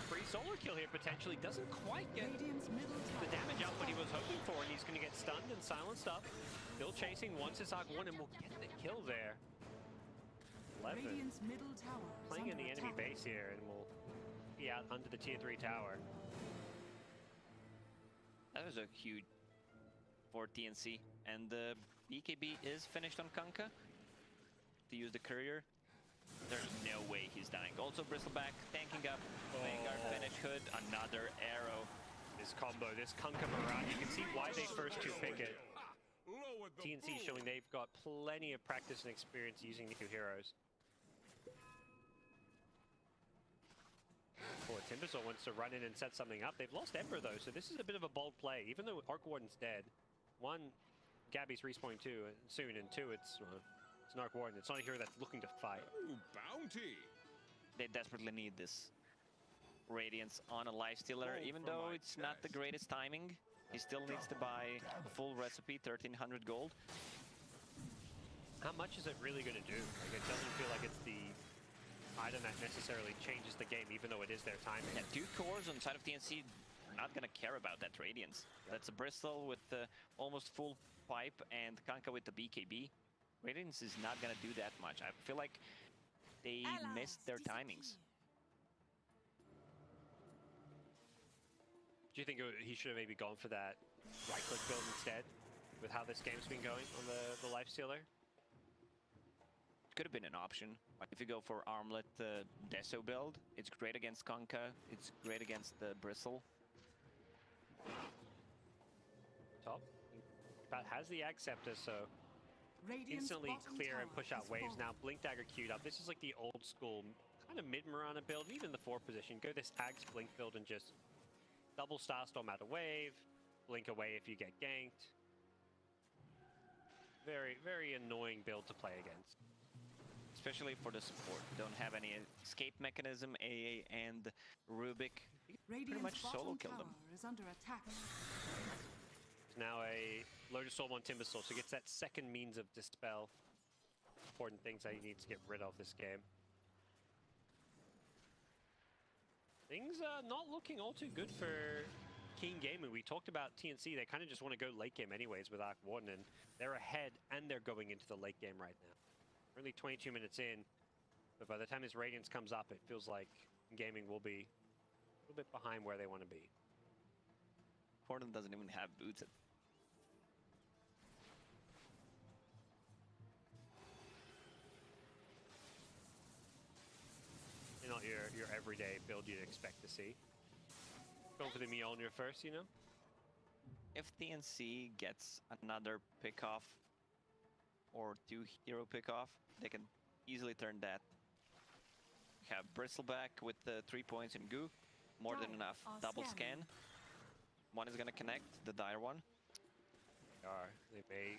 free solo kill here potentially. Doesn't quite get Radiant's middle tower the damage is out what he falling. was hoping for, and he's going to get stunned and silenced up. Still chasing once his Arc Warden will get the kill there. 11. Radiant's middle tower is Playing in under the enemy attack. base here and will be out under the tier 3 tower. That was a huge for TNC. And the BKB is finished on Kanka to use the courier. There's no way he's dying. Also Bristleback tanking up, Vanguard finish hood, another arrow. This combo, this Kunkka Moran, you can see why they first 2 pick it. Lowered the TNC boom. showing they've got plenty of practice and experience using new heroes. Poor Timbersaw wants to run in and set something up. They've lost Ember though, so this is a bit of a bold play. Even though Arc Warden's dead, 1, Gabby's respawning soon, and 2, it's an Arc Warden. It's not a hero that's looking to fight. Ooh, bounty. They desperately need this Radiance on a Lifestealer, Gold even from though my it's not the chest. greatest timing. He still needs to buy a full recipe, 1300 gold. How much is it really going to do? Like, it doesn't feel like it's the item that necessarily changes the game, even though it is their timing. Yeah, 2 cores on side of TNC are not gonna care about that Radiance. That's a Bristol with the almost full pipe and Kanka with the BKB. Radiance is not gonna do that much. I feel like they missed their timings. Do you think he should have maybe gone for that right-click build instead, with how this game's been going on the Lifestealer? Could have been an option. Like if you go for Armlet Deso build, it's great against Kanka, it's great against the Bristle. Top. But has the Ag Scepter, so Radiant's instantly bottom clear and tower push out has waves. fallen. Now Blink Dagger queued up. This is like the old school kind of mid Mirana build, even the 4 position. Go this Ag's Blink build and just double Starstorm out a wave, blink away if you get ganked. Very, very annoying build to play against. Especially for the support. Don't have any escape mechanism, AA and Rubik. You can pretty Radiant's much solo bottom kill them. tower is under attack. Now a Lotus Orb on Timbersaw, so gets that second means of dispel. Important things that he needs to get rid of this game. Things are not looking all too good for Keen Gaming. We talked about TNC, they kind of just want to go late game anyways with Arc Warden, and they're ahead and they're going into the late game right now. We're only 22 minutes in, but by the time his Radiance comes up, it feels like Gaming will be a little bit behind where they want to be. Portland doesn't even have boots. Not your everyday build you'd expect to see. Going for the Mjolnir first, you know? If TNC gets another pick-off or 2 hero pick-off, they can easily turn that. We have Bristleback with the 3 points in goo. More than enough. Double scan. One is gonna connect, the dire one. They may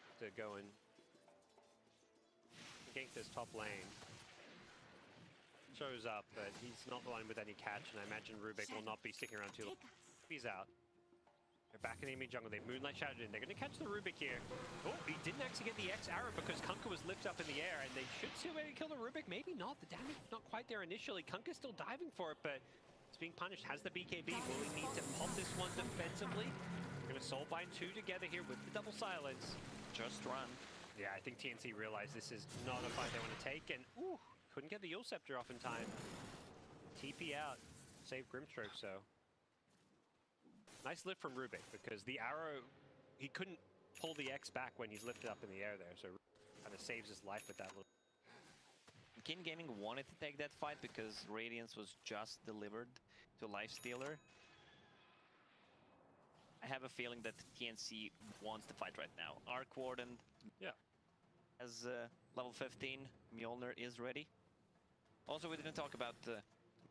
have to go and gank this top lane. Shows up, but he's not the one with any catch, and I imagine Rubik will not be sticking around too long. He's out. They're back in the enemy jungle. They've Moonlight Shadowed in. They're going to catch the Rubik here. Oh, he didn't actually get the X arrow because Kunkka was lifted up in the air, and they should still maybe kill the Rubik. Maybe not. The damage is not quite there initially. Kunkka's still diving for it, but it's being punished. Has the BKB. Will he need to pop this one defensively? Going to Soulbind 2 together here with the double silence. Just run. Yeah, I think TNC realized this is not a fight they want to take, and ooh, couldn't get the Yule Scepter off in time. TP out. Save Grimstroke, so. Nice lift from Rubik, because the arrow, he couldn't pull the X back when he's lifted up in the air there, so kind of saves his life with that little. King Gaming wanted to take that fight because Radiance was just delivered to Lifestealer. I have a feeling that TNC wants the fight right now. Arc Warden has level 15, Mjolnir is ready. Also, we didn't talk about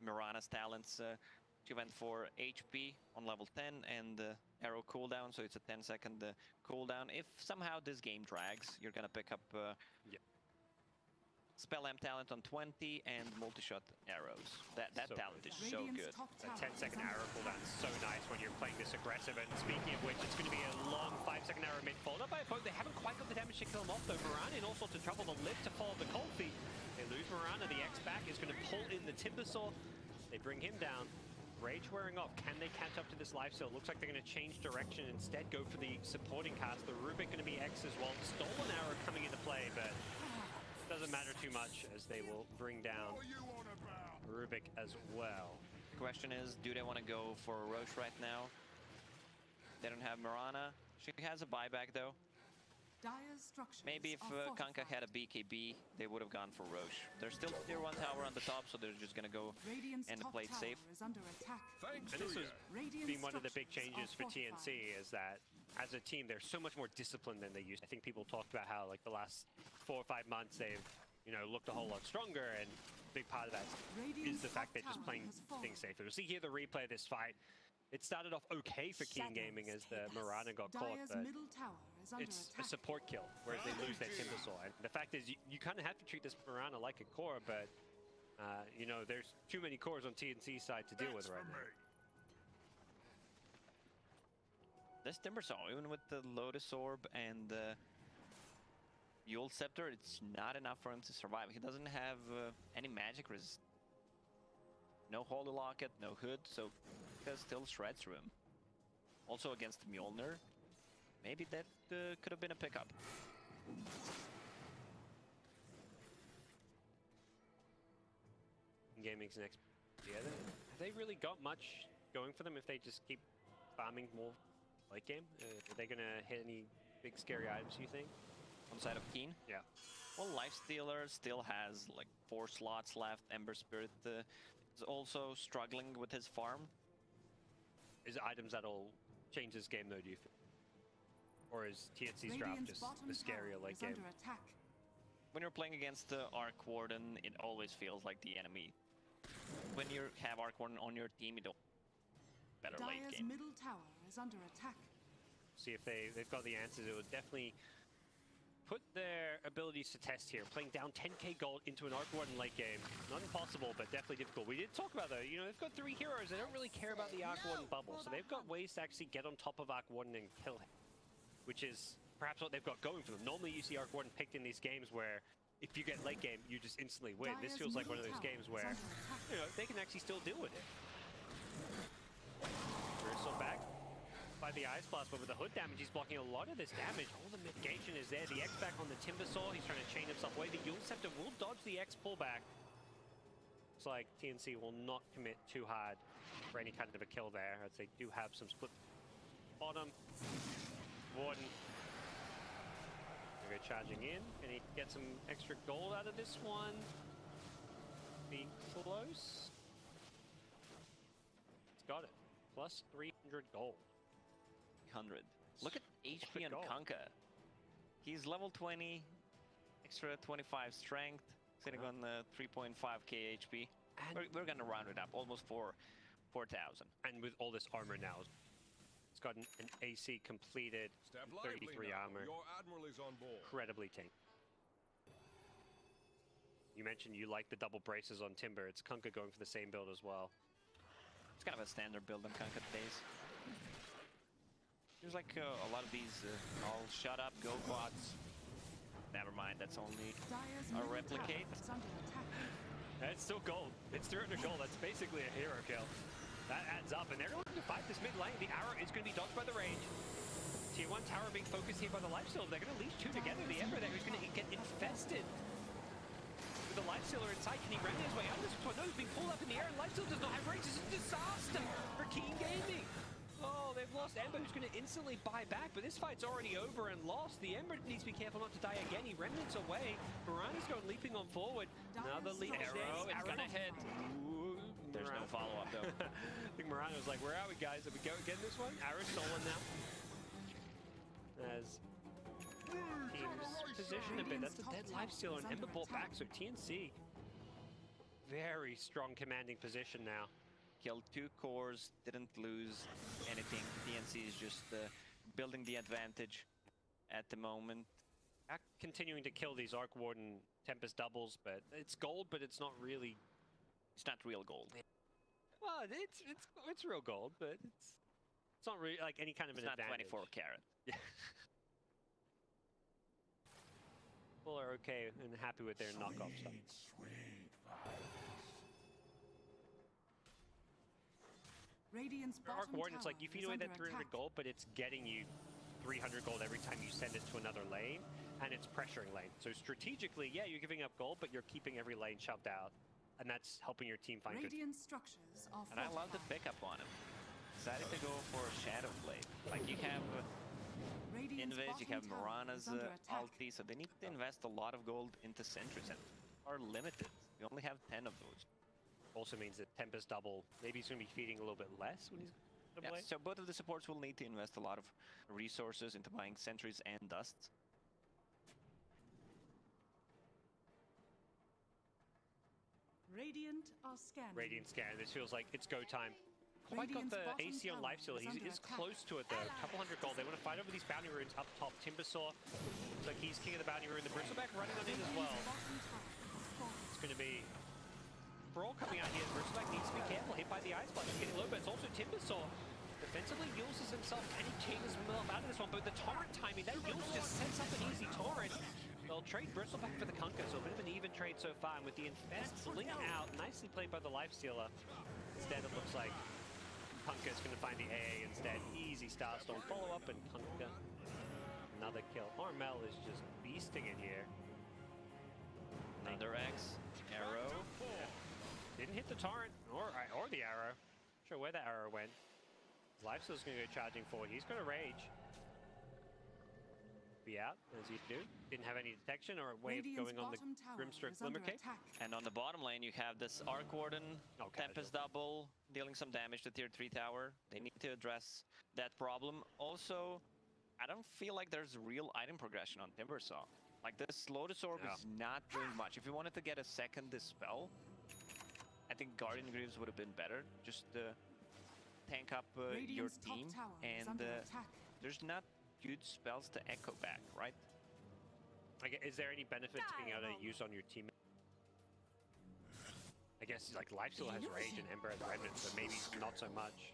Mirana's talents. She went for HP on level 10 and arrow cooldown, so it's a 10-second cooldown. If somehow this game drags, you're gonna pick up Spell Amp talent on 20 and multi-shot arrows. That So talent good. is so good. That 10-second arrow cooldown is so nice when you're playing this aggressive. And speaking of which, it's going to be a long 5-second arrow mid followed up by a poke. They haven't quite got the damage to kill him off though. Mirana in all sorts of trouble. The lift to follow the cold feet. They lose Mirana. The X back is going to pull in the Timbersaw. They bring him down. Rage wearing off. Can they catch up to this lifesteal? Looks like they're going to change direction. Instead, go for the supporting cast. The Rubik going to be X as well. Stolen arrow coming into play, but doesn't matter too much as they will bring down Rubik as well. Question is, do they want to go for Roche right now? They don't have Mirana. She has a buyback though. Maybe if Kunkka had a BKB, they would have gone for Roche. There's still tier 1 tower on the top, so they're just gonna go and play it safe. And this has been one of the big changes for TNC, is that as a team, they're so much more disciplined than they used. I think people talked about how, like, the last 4 or 5 months, they've, you know, looked a whole lot stronger, and a big part of that is the fact they're just playing things safer. We'll see here the replay of this fight. It started off okay for Keen Gaming as the Mirana got caught, but it's a support kill, whereas they lose their Timbersaw. And the fact is, you kind of have to treat this Mirana like a core, but, you know, there's too many cores on TNC's side to deal with right now. This Timbersaw, even with the Lotus Orb and the Yule Scepter, it's not enough for him to survive. He doesn't have any magic resist. No Holy Locket, no Hood, so there's still shreds through him. Also against Mjolnir, maybe that could have been a pickup. Gaming's next. Yeah, have they really got much going for them if they just keep farming more late game? Are they gonna hit any big scary items, you think? On the side of Keen? Yeah. Well, Lifestealer still has like 4 slots left. Ember Spirit is also struggling with his farm. Is it items that'll change this game though, do you think? Or is TNC's draft just the scarier late game? When you're playing against the Arc Warden, it always feels like the enemy. When you have Arc Warden on your team, you don't better late Dire's game. middle tower is under attack. See if they've got the answers. It would definitely put their abilities to test here. Playing down 10k gold into an Arc Warden late game. Not impossible, but definitely difficult. We did talk about though, you know, they've got 3 heroes. They don't really care about the Arc Warden bubble. So they've got ways to actually get on top of Arc Warden and kill him. Which is perhaps what they've got going for them. Normally you see Arc Warden picked in these games where if you get late game, you just instantly win. This feels like one of those games where, you know, they can actually still deal with it. Bristle back by the Ice Blast, but with the hood damage, he's blocking a lot of this damage. All the mitigation is there. The X back on the Timber Saw. He's trying to chain himself away. The Yule Scepter will dodge the X pullback. Looks like TNC will not commit too hard for any kind of a kill there, as they do have some split bottom. Warden. We're charging in. Can he get some extra gold out of this one? Be close. It's got it. Plus 300 gold. 100. Look at HP on Kanka. He's level 20, extra 25 strength, sitting on 3.5k HP. We're gonna round it up, almost 4,000. And with all this armor now, it's got an AC completed, 33 armor. Your admiral is on board. Incredibly tanky. You mentioned you like the double braces on Timber. It's Kunkka going for the same build as well. It's kind of a standard build on Kanka days. There's like a lot of these all shut up, go bots. Never mind, that's only a replicate. That's still gold. It's 300 gold. That's basically a hero kill. That adds up, and they're going to fight this mid lane. The arrow is going to be dodged by the range. Tier 1 tower being focused here by the Lifestealer. They're going to leash 2 together. The Emperor there is going to get infested. With the Lifestealer inside, can he remedy his way out of this? Tornado is being pulled up in the air, and Lifestealer does not have range. This is a disaster for Keen Gaming. Oh, they've lost Ember, who's going to instantly buy back, but this fight's already over and lost. The Ember needs to be careful not to die again. He remnants away. Mirana's going leaping on forward. Another leap. Arrow, it's going to hit. Ooh, there's no follow-up, though. I think Mirana was like, where are we, guys? Are we getting this one? Arrow stolen now. As teams position a bit. That's a dead Lifestealer, and Ember brought back, so TNC. Very strong commanding position now. Killed 2 cores, didn't lose anything. TNC is just building the advantage at the moment. Continuing to kill these Arc Warden Tempest doubles, but it's gold, but it's not really... It's not real gold. Well, it's real gold, but it's not really like any kind of an advantage. It's not 24 karat. Yeah. People are okay and happy with their knockoff stuff. Arc Warden, it's like you feed away that 300 gold, but it's getting you 300 gold every time you send it to another lane, and it's pressuring lane. So strategically, yeah, you're giving up gold, but you're keeping every lane shoved out, and that's helping your team find good. Structures are and I love the pickup on him. Decided to go for Shadow Blade. Like you have Invis, you have Mirana's ulti, so they need to invest a lot of gold into sentries and are limited. We only have 10 of those. Also means that Tempest double, maybe he's going to be feeding a little bit less when he's double. Yeah, so both of the supports will need to invest a lot of resources into buying sentries and dusts. Radiant are scanning. Radiant scan. This feels like it's go time. Quite got the AC on Lifestealer. He is close to it though. Couple hundred gold. They want to fight over these bounty runes up top. Timbersaw looks like he's king of the bounty rune. The Bristleback running on in as well. It's going to be Brawl coming out here. Bristleback needs to be careful. Hit by the Ice Blast. He's getting low, but it's also Timbersaw. Defensively, uses himself. Can he chain himself out of this one? But the torrent timing, that Yules just sets up an easy torrent. They'll trade Bristleback for the Kunkka, so a bit of an even trade so far. And with the Infest link out, nicely played by the Lifestealer. Instead, it looks like Kunkka's going to find the AA instead. Easy Starstorm follow-up, and Kunkka, another kill. Armel is just beasting it here. Another X, arrow. Yeah. Didn't hit the torrent, or the arrow. Not sure where that arrow went. Lifestealer's going to go charging forward. He's going to rage. Be out, as you do. Didn't have any detection or a wave going on the Grimstroke Glimmercape. And on the bottom lane, you have this Arc Warden, Tempest double, dealing some damage to tier 3 tower. They need to address that problem. Also, I don't feel like there's real item progression on Timbersaw. Like, this Lotus Orb is not doing much. If you wanted to get a second Dispel, I think Guardian Greaves would have been better. Just tank up your Radiant's top team, tower is and under attack. there's not good spells to echo back, right? Like, is there any benefit to being able to use on your team? I guess like Lifesteal has Rage and Ember has Remnant, so maybe not so much.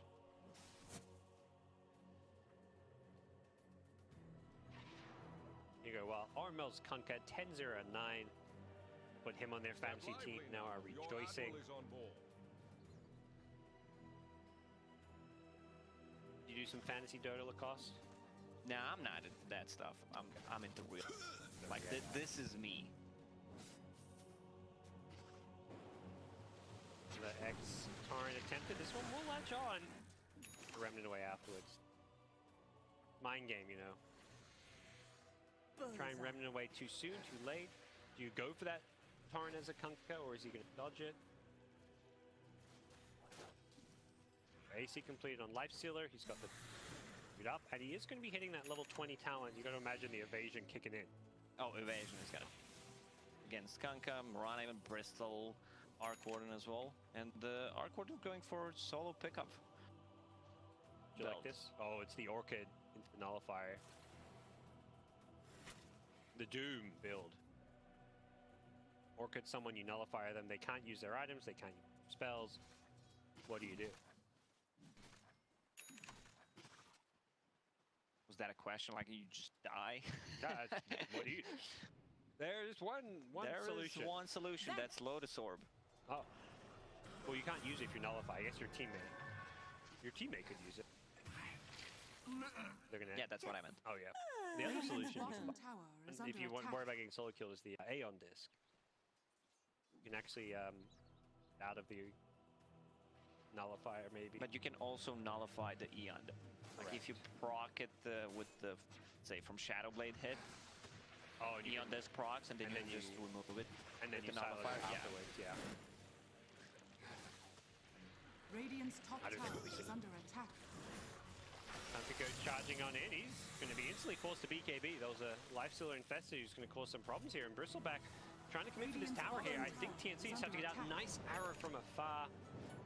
You go, well, Ormel's Kunkka 10-0-9. Put him on their fantasy team, now are rejoicing. Your admiral is on board. You do some fantasy Dota, Lacoste? Nah, I'm not into that stuff. I'm into real. Like, this is me. The X Torrent attempted. This one will latch on. Remnant away afterwards. Mind game, you know. Try and Remnant away too soon, too late. Do you go for that Torrent as a Kunkka, or is he going to dodge it? AC completed on Lifestealer. He's got the boot up, and he is going to be hitting that level 20 talent. You got to imagine the evasion kicking in. Oh, evasion is gonna against Kunkka, Mirana, even Bristol, Arc Warden as well, and the Arc Warden going for solo pickup. Do you like this? Oh, it's the Orchid into the Nullifier. The Doom build. Orchid, someone you nullify them. They can't use their items. They can't use spells. What do you do? Was that a question? Like, you just die? What do you do? There's one solution. There is one solution. That's Lotus Orb. Oh. Well, you can't use it if you nullify. I guess your teammate. Your teammate could use it. They're gonna. Yeah, that's what I meant. Oh yeah. The other solution, Tower is if you under worry about getting solo kill, is the Aeon disc. You can actually out of the nullifier maybe. But you can also nullify the Eon. Like, if you proc it with the, say, from Shadowblade hit, oh, and Eon disc procs, and then you just remove it. And then you the silence nullifier. it afterwards, yeah. Radiant's top I don't tower think we is see. under attack. Kunkka goes charging on in. He's going to be instantly forced to BKB. There was a Lifestealer infested who's going to cause some problems here. And Bristleback trying to commit to this tower here. I think TNC just have to get out. Nice arrow from afar.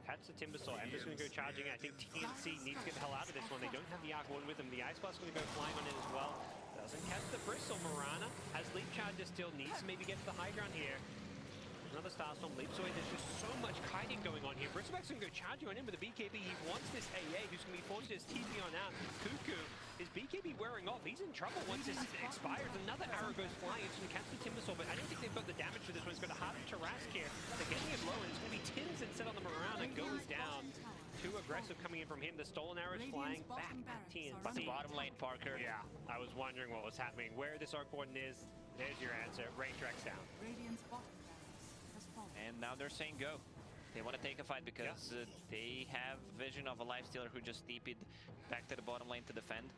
Catch the Timbersaw. Ember's going to go charging. I think TNC needs to get the hell out of this one. They don't have the Arc Warden with them. The Ice Blast's going to go flying on it as well. Doesn't catch the Bristle. Mirana has Leap Charger still. Needs to maybe get to the high ground here. Another Starstorm leaps away. There's just so much kiting going on here. Bristleback's going to go charging on him with a BKB. He wants this AA, who's going to be forced to his TP on out. Cuckoo, his BKB wearing off. He's in trouble once this expires. Another arrow goes flying. It's going to catch the Timbersaw, but I don't think they've got the damage for this one. It's got a hard Tarask here. They're getting it low, and it's going to be Tins instead on the Mirana. Goes down. Too aggressive coming in from him. The stolen arrows flying back at TNC. But the bottom lane, Parker. Yeah, I was wondering what was happening. Where this Arc Warden is, there's your answer. Range Rex down. Radiant's bottom barracks has fallen. And now they're saying go. They want to take a fight because they have vision of a Lifestealer who just TP'd back to the bottom lane to defend.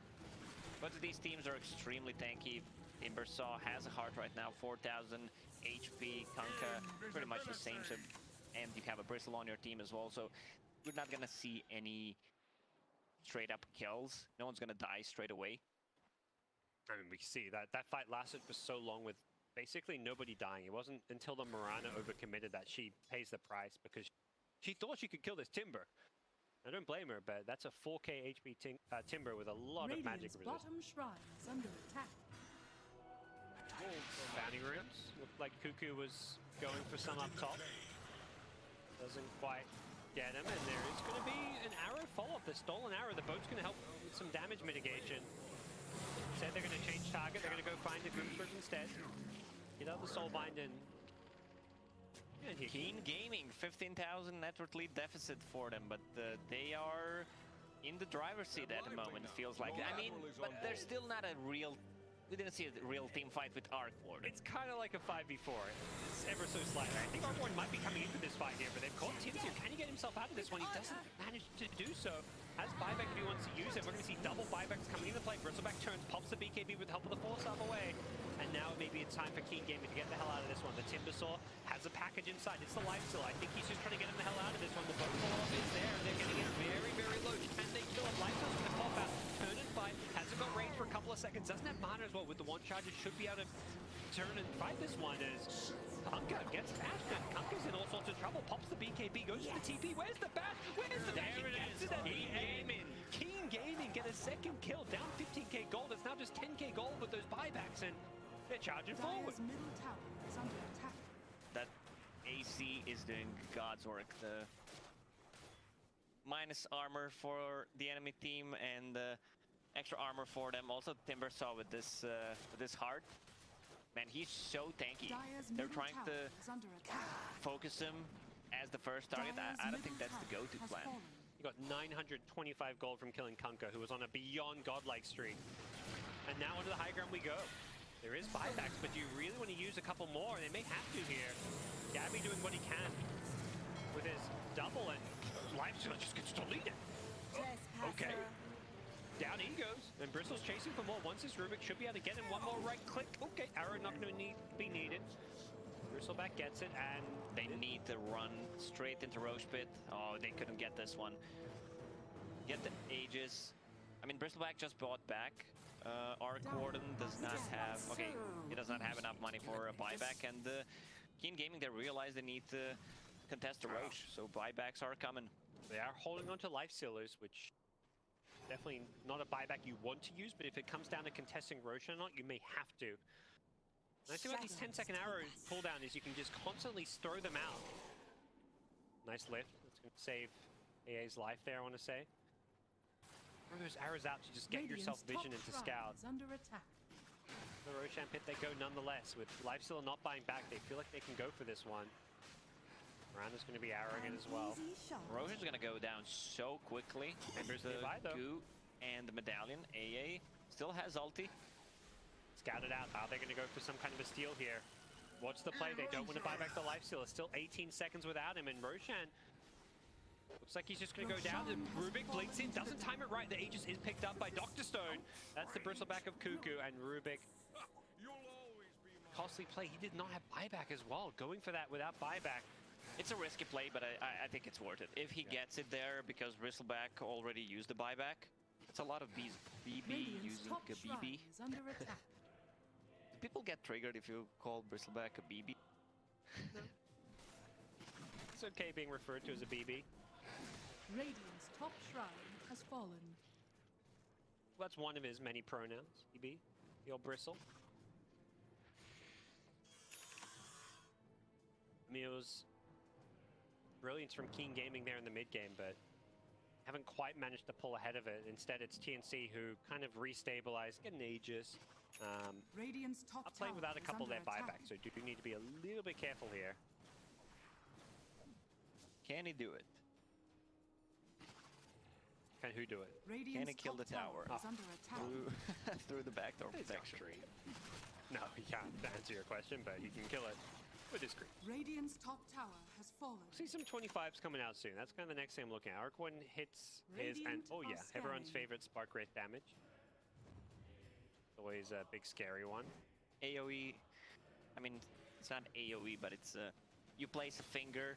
But these teams are extremely tanky. Timbersaw has a heart right now, 4,000 HP. Kunkka, pretty much the same. So, and you have a Bristle on your team as well. So we're not going to see any straight up kills. No one's going to die straight away. I mean, we see that fight lasted for so long with basically nobody dying. It wasn't until the Mirana overcommitted that she pays the price because she thought she could kill this Timber. I don't blame her, but that's a 4k HP Timber with a lot of magic Radiant's resist. bottom shrine is under attack. Bounty runes. Looked like Cuckoo was going for some up top. Doesn't quite get him, and there is going to be an arrow follow-up. The stolen arrow. The boat's going to help with some damage mitigation. Said they're going to change target. They're going to go find the Grimsburg instead. Get out the Soulbind and Keen Gaming, 15,000 network lead deficit for them, but they are in the driver's seat at the moment, it feels like. I mean, but they're still not a real... We didn't see a real team fight with Arc Warden. It's kind of like a 5v4. It's ever so slightly. I think Arc Warden might be coming into this fight here, but they've caught Tims here. Can he get himself out of this one? He doesn't manage to do so. Has buyback if he wants to use it. We're going to see double buybacks coming into play. Bristleback turns, pops the BKB with the help of the 4-star away. And now maybe it's time for Keen Gaming to get the hell out of this one. The Timbersaw has a package inside. It's the Lifesteal. I think he's just trying to get him the hell out of this one. The boat fall-off is there, and they're getting it very, very low. Can they kill him? Lifesteal's going to pop out. Turn and fight. Hasn't got range for a couple of seconds. Doesn't have mana as well. With the one charge, it should be able to turn and fight this one as Kunkka gets bashed, and Kunkka's in all sorts of trouble. Pops the BKB, goes to the TP. Where's the bash? Where's the dash? He gets it at the end. Keen Gaming get a second kill, down 15k gold. It's now just 10k gold with those buybacks, and they're charging forward. Dire's middle tower is under attack. That AC is doing God's work. The minus armor for the enemy team and extra armor for them. Also Timbersaw with this heart. Man, he's so tanky. They're trying to focus him as the first target. I don't think that's the go-to plan. You got 925 gold from killing Kunkka, who was on a beyond godlike streak. And now onto the high ground we go. There is buybacks, but you really want to use a couple more, and they may have to here. Gabby doing what he can with his double, and Lifesteal just gets deleted. Oh, okay. Down he goes, and Bristle's chasing for more. Once this Rubik should be able to get him one more right click. Okay, arrow not going to be needed. Bristleback gets it, and they need to run straight into Roche Pit. Oh, they couldn't get this one. Get the Aegis. I mean, Bristleback just bought back. Arc Warden does not have... Okay, he does not have enough money for a buyback, and Keen Gaming, they realize they need to contest the Roche, so buybacks are coming. They are holding on to Life Stealers, which definitely not a buyback you want to use, but if it comes down to contesting Roche or not, you may have to. And I think about these 10-second arrows cooldown is you can just constantly throw them out. Nice lift. That's going to save AA's life there, I want to say. Throw those arrows out to just get yourself vision into Scout. Under attack. The Roshan pit they go nonetheless. With Lifesteal not buying back, they feel like they can go for this one. Miranda's going to be arrowing it as well. Roshan's going to go down so quickly. There's the goo and the medallion. AA still has ulti. Scouted out. Are they going to go for some kind of a steal here? What's the play? They don't want to buy back the Lifesteal. It's still 18 seconds without him, and Roshan looks like he's just going to go down. And Rubik blinks in, doesn't time it right. The Aegis is picked up by Dr. Stone. That's the Bristleback of Cuckoo, and Rubik. Costly play. He did not have buyback as well. Going for that without buyback. It's a risky play, but I think it's worth it. If he gets it there, because Bristleback already used the buyback, it's a lot of BB using a BB. Do people get triggered if you call Bristleback a BB? No. It's okay being referred to as a BB. Radiant's top shrine has fallen. That's one of his many pronouns, BB. The old bristle. Meo's brilliance from Keen Gaming there in the mid game, but haven't quite managed to pull ahead of it. Instead, it's TNC who kind of restabilized, get an Aegis. Radiant's top I'm playing without a couple of their buybacks, so do need to be a little bit careful here. Can he do it? Can who do it? Radiant's Can he kill the tower? Through the backdoor protection. No, he can't answer your question, but he can kill it with his creep. Radiant's top tower has fallen. See some 25s coming out soon. That's kind of the next thing I'm looking at. Arc one hits his, and oh yeah, everyone's favorite Spark Wraith damage. Always a big scary one. AoE, I mean, it's not AoE, but it's you place a finger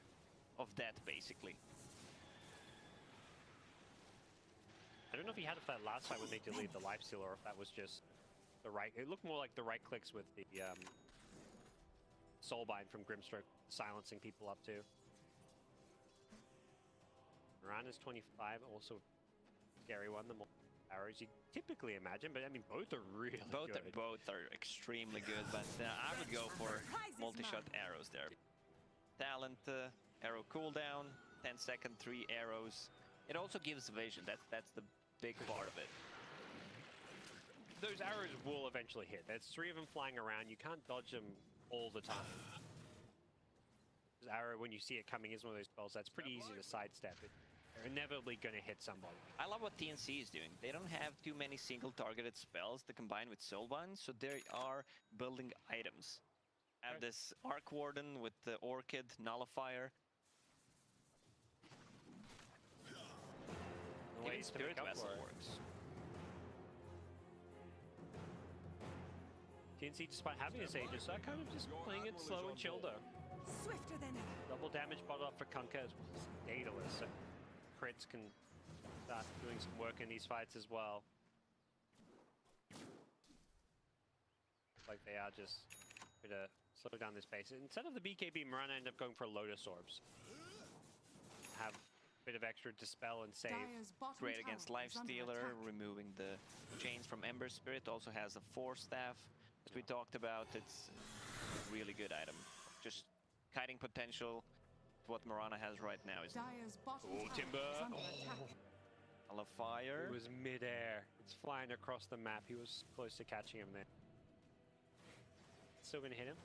of death basically. I don't know if he had it for that last fight when they deleted the Lifesteal, or if that was just the right. It looked more like the right clicks with the Soulbind from Grimstroke silencing people up too. Mirana's 25, also scary one. The more arrows you typically imagine, but I mean both are really good. Both are extremely good, but I would go for multi-shot arrows there. Talent, arrow cooldown, 10-second 3 arrows. It also gives vision. That's the big part of it. Those arrows will eventually hit. There's 3 of them flying around. You can't dodge them all the time. This arrow, when you see it coming, is one of those spells that's pretty easy to sidestep. They're inevitably going to hit somebody. I love what TNC is doing. They don't have too many single targeted spells to combine with Soulbind, so they are building items. Have this Arc Warden with the Orchid Nullifier. Even Spirit Vessel works. TNC, despite having his Aegis, are kind of just playing it slow and chill though. Swifter than ever. Double damage bottled up for Kunkka as well as Daedalus, so crits can start doing some work in these fights as well. like they are just going to slow down this pace. Instead of the BKB, Mirana end up going for Lotus Orbs. Have a bit of extra dispel and save. Dyer's bottom Great tower against is under Lifestealer, attack. removing the chains from Ember Spirit. Also has a Force Staff, as we talked about. It's a really good item. Just kiting potential. What Mirana has right now is Dyer's bottom Oh, tower Timber. is under Oh. attack. Nullifier. It was mid-air. It's flying across the map. He was close to catching him there. Still gonna hit him.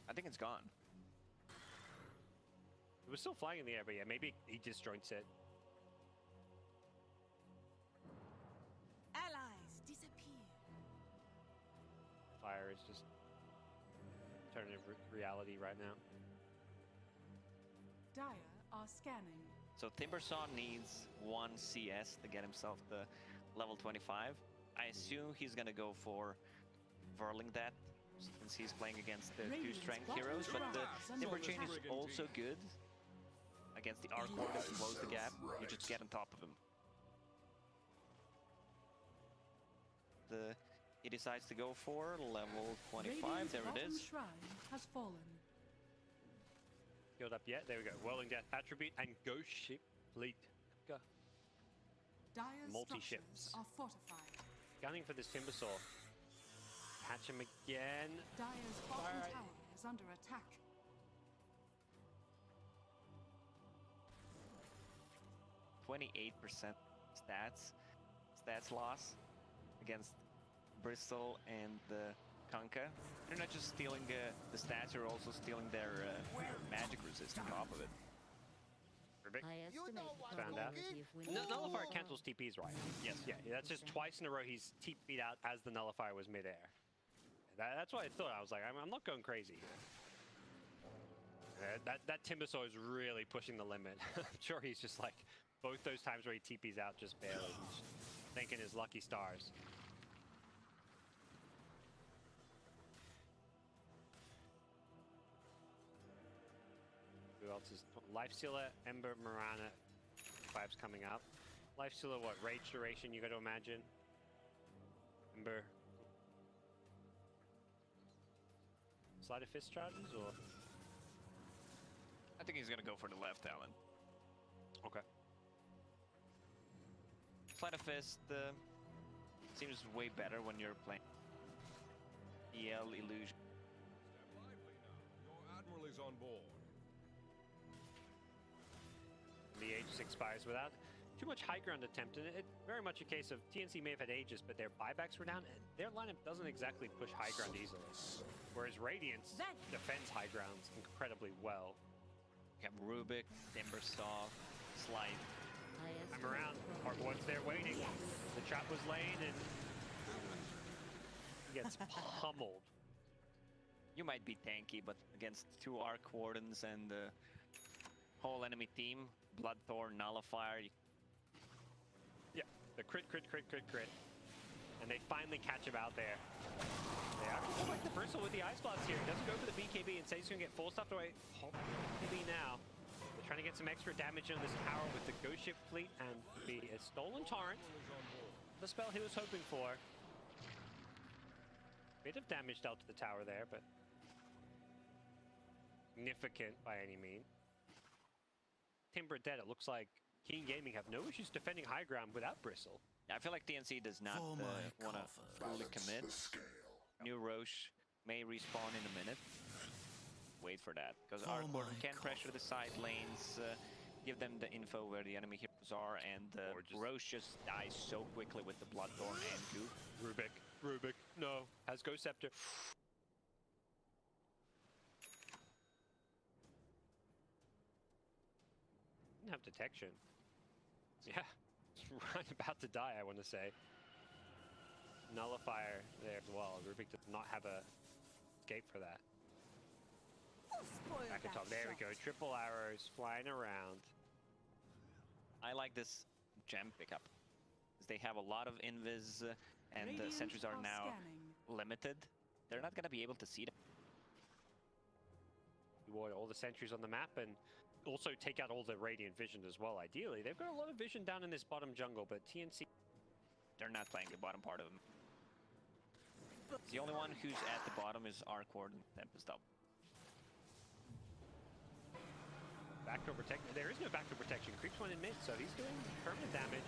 I think it's gone. It was still flying in the air, but yeah, maybe he disjoints it. Allies disappear. Fire is just alternative reality right now. Dyer are scanning. So Timbersaw needs 1 CS to get himself the level 25. I assume he's gonna go for Whirling that, since he's playing against the 2 strength heroes, but the Timber Chain is also good against the Arc Warden to close the gap. You just get on top of him. He decides to go for level 25. Radiant's There it bottom is. shrine has fallen. Healed up yet? There we go. Whirling Death Attribute and Ghost Ship Fleet. Go. Dyer's Multi-ships. structures are fortified. Gunning for this Timbersaw. Catch him again. Dyer's bottom Alright. tower is under attack. 28% stats loss against Bristol and the Kanka. They're not just stealing the stats, they're also stealing their magic resist on top of it. Rubik. I estimate know the what's Found out. probability of winning. Nullifier cancels TPs, right? Yes, yeah. That's just twice in a row he's TP'd out as the Nullifier was mid-air. That's what I thought. I was like, I'm not going crazy here. That Timbersaw is really pushing the limit. I'm sure he's just like, both those times where he TP's out just barely. He's thanking his lucky stars. Who else is Lifestealer, Ember, Mirana, 5's coming up. Lifestealer, what, rage duration you got to imagine? Ember. Sleight of fist charges or? I think he's gonna go for the left, Alan. Okay. Sleight of Fist seems way better when you're playing EL Illusion. Step lively now. Your admiral is on board. The Aegis expires without too much high ground attempt, and it's very much a case of TNC may have had Aegis, but their buybacks were down, and their lineup doesn't exactly push high ground easily. Whereas Radiance defends high grounds incredibly well. You have Rubik, Timbersaw, Slight. I I'm estimate around. the Part probability- one's there waiting. The trap was laid, and he gets pummeled. You might be tanky, but against 2 Arc Wardens and the whole enemy team, Bloodthorn, Nullifier, Yeah, the crit. And they finally catch him out there. They actually go like the Bristle with the Ice Blast here. He doesn't go for the BKB and says he's going to get full stuffed away. BKB now. They're trying to get some extra damage on this tower with the Ghost Ship Fleet and the Stolen Torrent. The spell he was hoping for. Bit of damage dealt to the tower there, but significant by any means. Timber dead. It looks like Keen Gaming have no issues defending high ground without Bristle. I feel like TNC does not want to fully commit. The scale. New Roche may respawn in a minute. Wait for that, because Arc Warden can pressure the side lanes, give them the info where the enemy heroes are, and Roche just dies so quickly with the Bloodthorn and Goop. Rubik, no. Has Ghost Scepter. Didn't have detection. Yeah, right about to die, I want to say. Nullifier there as well. Rubik does not have a escape for that. Back at top. There we go. Triple arrows flying around. I like this gem pickup, because they have a lot of invis, and the Radiant sentries are now scanning. limited. They're not going to be able to see them. You want all the sentries on the map and also take out all the radiant vision as well, ideally. They've got a lot of vision down in this bottom jungle, but TNC they're not playing the bottom part of them. The only one who's at the bottom is Arcord and Tempest up. Backdoor protection. There is no backdoor protection. Creeps one in mid, so he's doing permanent damage.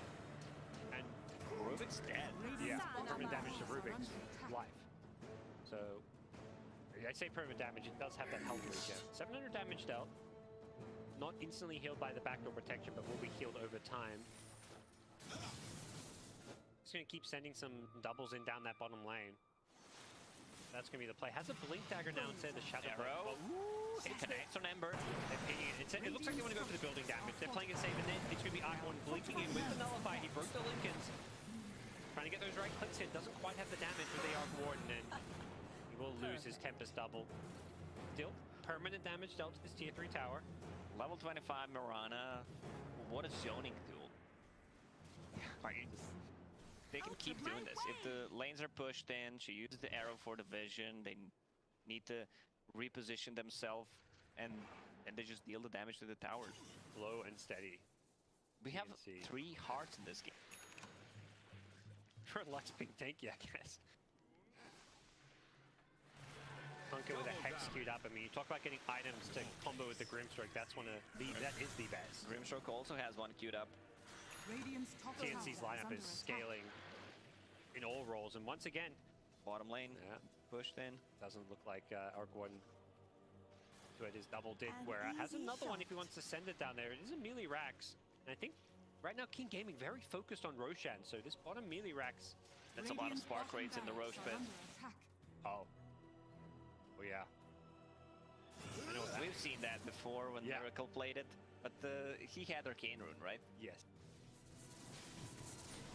And Rubik's dead. yeah, permanent damage to Rubik's life. So I say permanent damage, it does have that health regen. 700 damage dealt. Not instantly healed by the backdoor protection, but will be healed over time. Just gonna keep sending some doubles in down that bottom lane. That's gonna be the play. Has a blink dagger now instead of the shadow Arrow. Ooh, It connects on Ember. they're pinging it. It looks like they want to go for the building damage. They're playing it safe, and then it's gonna be Archon blinking in with the nullify. He broke the Lincolns. Trying to get those right clicks in. Doesn't quite have the damage with the Arc Warden, and he will lose his Tempest double. Still, permanent damage dealt to this tier 3 tower. Level 25 Mirana. What a zoning tool. They can keep doing this. If the lanes are pushed in, she uses the arrow for the vision. They need to reposition themselves, and they just deal the damage to the towers. Slow and steady. We have TNC. 3 hearts in this game. For Lux being tanky, I guess. Hunker with a Hex queued up. I mean, you talk about getting items to combo with the Grimstroke. That's that is the best. Grimstroke also has one queued up. Radiant's top TNC's tower lineup under is attack. scaling in all roles, and once again, Bottom lane yeah, pushed in. doesn't look like Arc Warden to it is double did, An where has easy another one shot. if he wants to send it down there. It is a melee Rax, and I think right now King Gaming very focused on Roshan, so this bottom melee Rax. That's a lot of Radiant's spark bottom rates in the barracks Roche are pit. under attack. Oh yeah. I know what that We've is. seen that before when Yeah. Miracle played it, but he had Arcane Rune, right? Yes.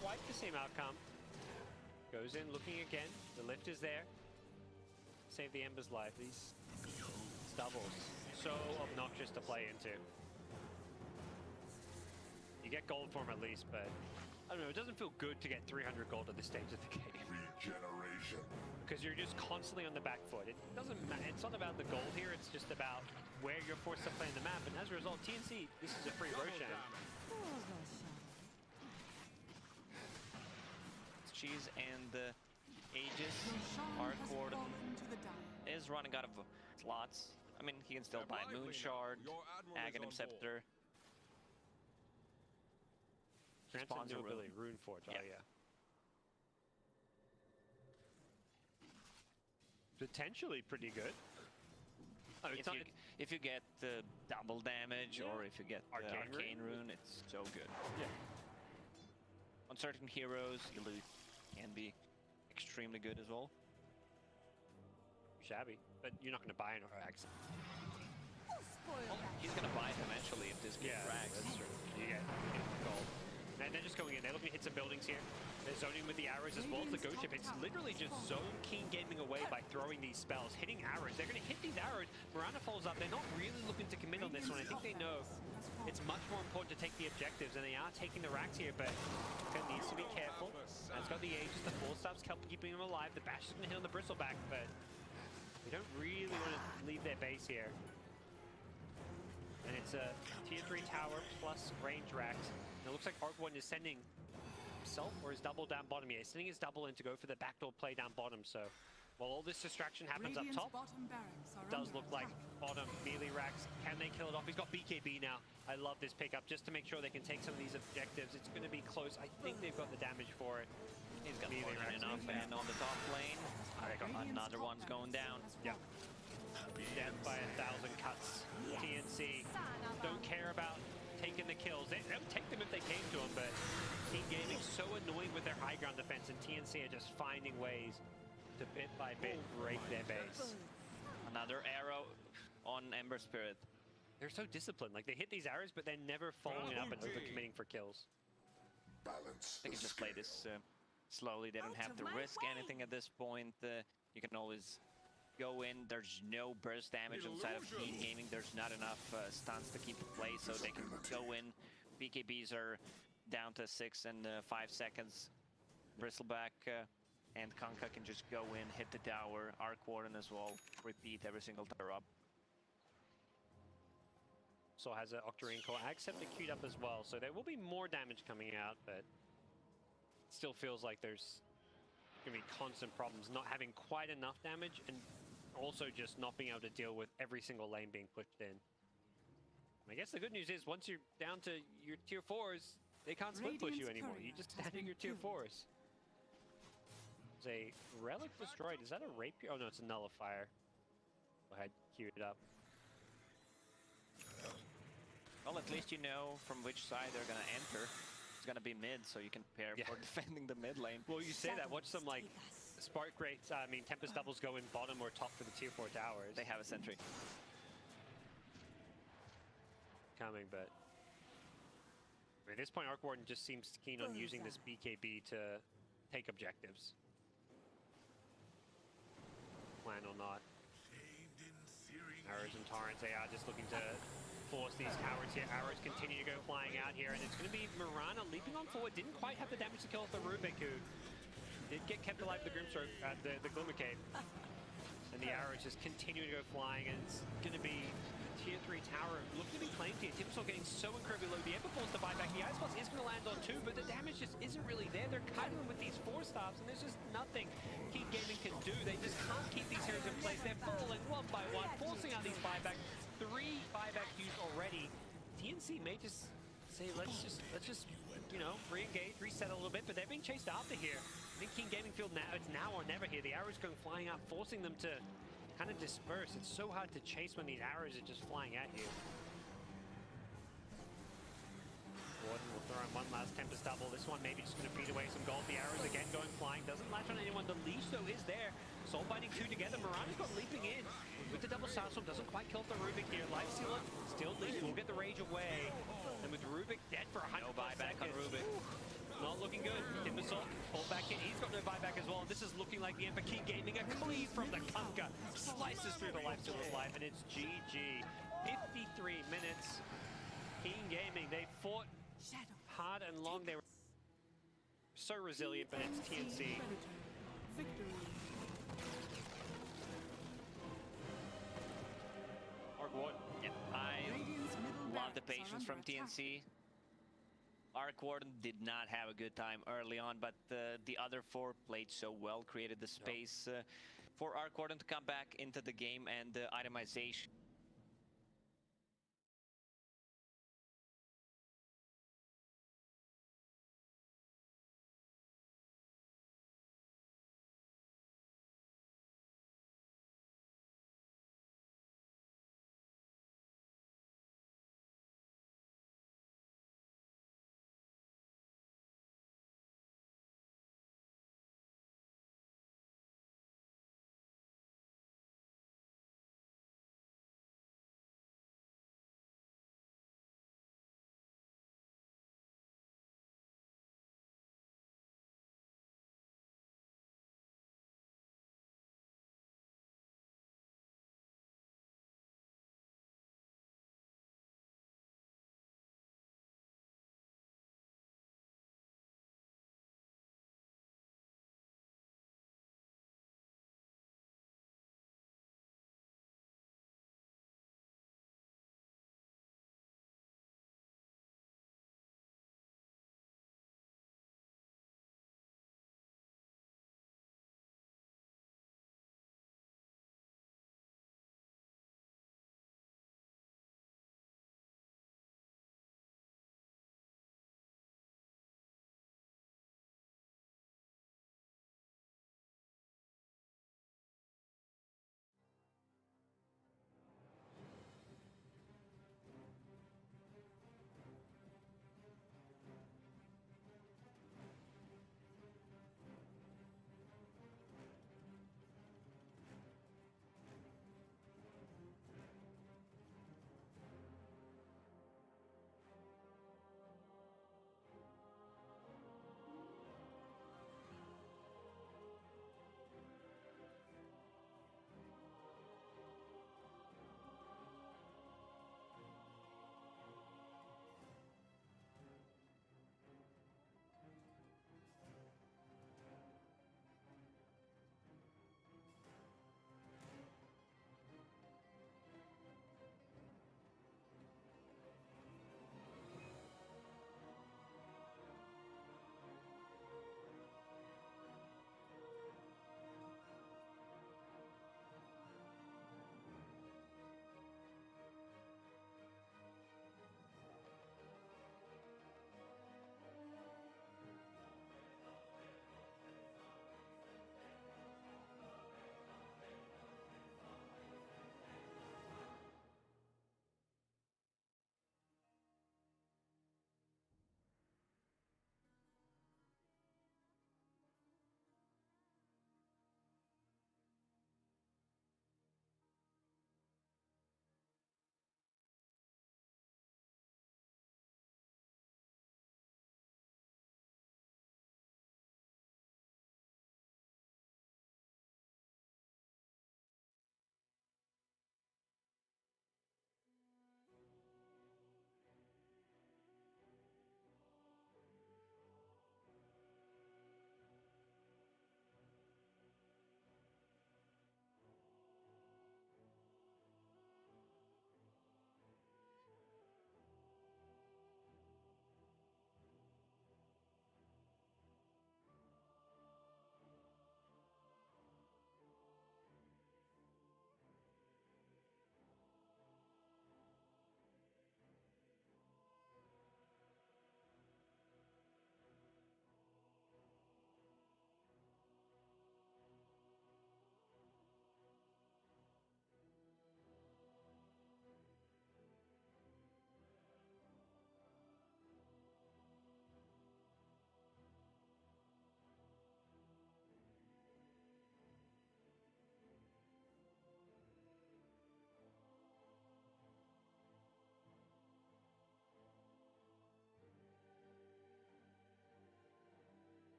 Quite the same outcome. Goes in, looking again. The lift is there. Save the Ember's life. These doubles, so obnoxious to play into. You get gold for them at least, but I don't know. It doesn't feel good to get 300 gold at this stage of the game Regeneration. because you're just constantly on the back foot. It doesn't matter. It's not about the gold here. It's just about where you're forced to play in the map. And as a result, TNC, this is a free Roshan. Cheese and the Aegis. Roshan Arc has Warden fallen to the dire. is running out of slots. I mean, he can still buy Moon Shard, Aghanim Scepter. Grants Spawns a a new rune. ability, Rune Forge. Yeah. Oh yeah. Potentially pretty good. Oh, it's not, If you get the double damage or if you get the Arcane Arcane Rune? Rune, it's so good. yeah. On certain heroes, Illusion can be extremely good as well. Shabby, but you're not going to buy an Rax. Well, he's gonna buy it eventually if this game drags. that's true. You get gold. And they're just going in. They're looking to hit some buildings here. They're zoning with the arrows as well as the Ghost Ship. It's literally just zone King Gaming away by throwing these spells, hitting arrows. They're going to hit these arrows. Mirana falls up. They're not really looking to commit on this one. I think they know it's much more important to take the objectives, and they are taking the racks here, but Ken needs to be careful. That's got the Aegis. The Force Staff's keeping him alive. The Bash is going to hit on the Bristleback, but we don't really want to leave their base here. And it's a tier 3 tower plus range racks. And it looks like Arc Warden is sending himself or his double down bottom here. He's sending his double in to go for the backdoor play down bottom. So while all this distraction happens Radiant's up top, bottom barracks are it does under look like attack. bottom melee racks. Can they kill it off? He's got BKB now. I love this pickup just to make sure they can take some of these objectives. It's going to be close. I think they've got the damage for it. He's got Melee more than racks. enough, and on the top lane, Radiant's another top one's going down. barracks has Yeah. fallen. Death by 1,000 cuts. TNC don't care about taking the kills. They'll take them if they came to them, but Team Gaming so annoyed with their high ground defense, and TNC are just finding ways to bit by bit break their base. Another arrow on Ember Spirit. They're so disciplined. Like, they hit these arrows, but they're never following it up and over-committing for kills. Balance. They can just play this slowly. They don't have to risk anything at this point. You can always go in. There's no burst damage inside of Team Gaming. There's not enough stuns to keep the play, so they can go in. BKBs are down to 6 and 5 seconds. Bristleback and Kanka can just go in, hit the tower. Arc Warden as well. Repeat every single tower up. So has an Octarine core. Accept it queued up as well, so there will be more damage coming out, but still feels like there's going to be constant problems, not having quite enough damage, and also just not being able to deal with every single lane being pushed in. I guess the good news is once you're down to your tier 4s, they can't split push you anymore. You just stand at your tier 4s. There's a relic destroyed. Is that a rapier? Oh no, it's a nullifier. Go ahead, queue it up. Well, at least you know from which side they're gonna enter. It's gonna be mid, so you can prepare for defending the mid lane. Well, you say that. Watch some like Spark Rates, Tempest Doubles go in bottom or top for the tier 4 towers. They have a sentry coming, but at this point, Arc Warden just seems keen on using this BKB to take objectives. Plan or not. Arrows and Torrents, they are just looking to force these towers here. Arrows continue to go flying out here, and it's going to be Mirana leaping on forward. Didn't quite have the damage to kill off the Rubik, who did get kept alive with the Grimstroke at the Glimmer Cave. And the arrows just continue to go flying, and it's going to be tier 3 tower looking to be claimed here. Timbersaw getting so incredibly low. The Ember forced to buy back. The Ice Blast is going to land on 2, but the damage just isn't really there. They're cutting them with these 4-stars, and there's just nothing King Gaming can do. They just can't keep these heroes in place. They're falling one by one, forcing out these buybacks. 3 buybacks used already. TNC may just say, let's just you know, re-engage, reset a little bit, but they're being chased after here. I think King Gaming feel now it's now or never here. The arrows going flying up, forcing them to kind of disperse. It's so hard to chase when these arrows are just flying at you. Warden will throw in one last Tempest Double. This one maybe just going to feed away some gold. The arrows again going flying. Doesn't latch on anyone. The leash though is there. Soul Binding 2 together. Mirana's got leaping in with the double Starstorm. Doesn't quite kill the Rubik here. Life Sealer still leash. Will get the rage away. And with Rubik dead for 100 no buyback on Rubik. Not looking good. Timbersaw pulled back in. He's got no buyback as well. And this is looking like the Ember. King Gaming a cleave from the Kafka. Slices through the Life Stealer's life, and it's GG. 53 minutes. King Gaming, they fought hard and long. They were so resilient, but it's TNC. Victory. Arc Warden. Yeah, I love the patience from TNC. Arc Warden did not have a good time early on, but the other 4 played so well, created the space for Arc Warden to come back into the game, and the itemization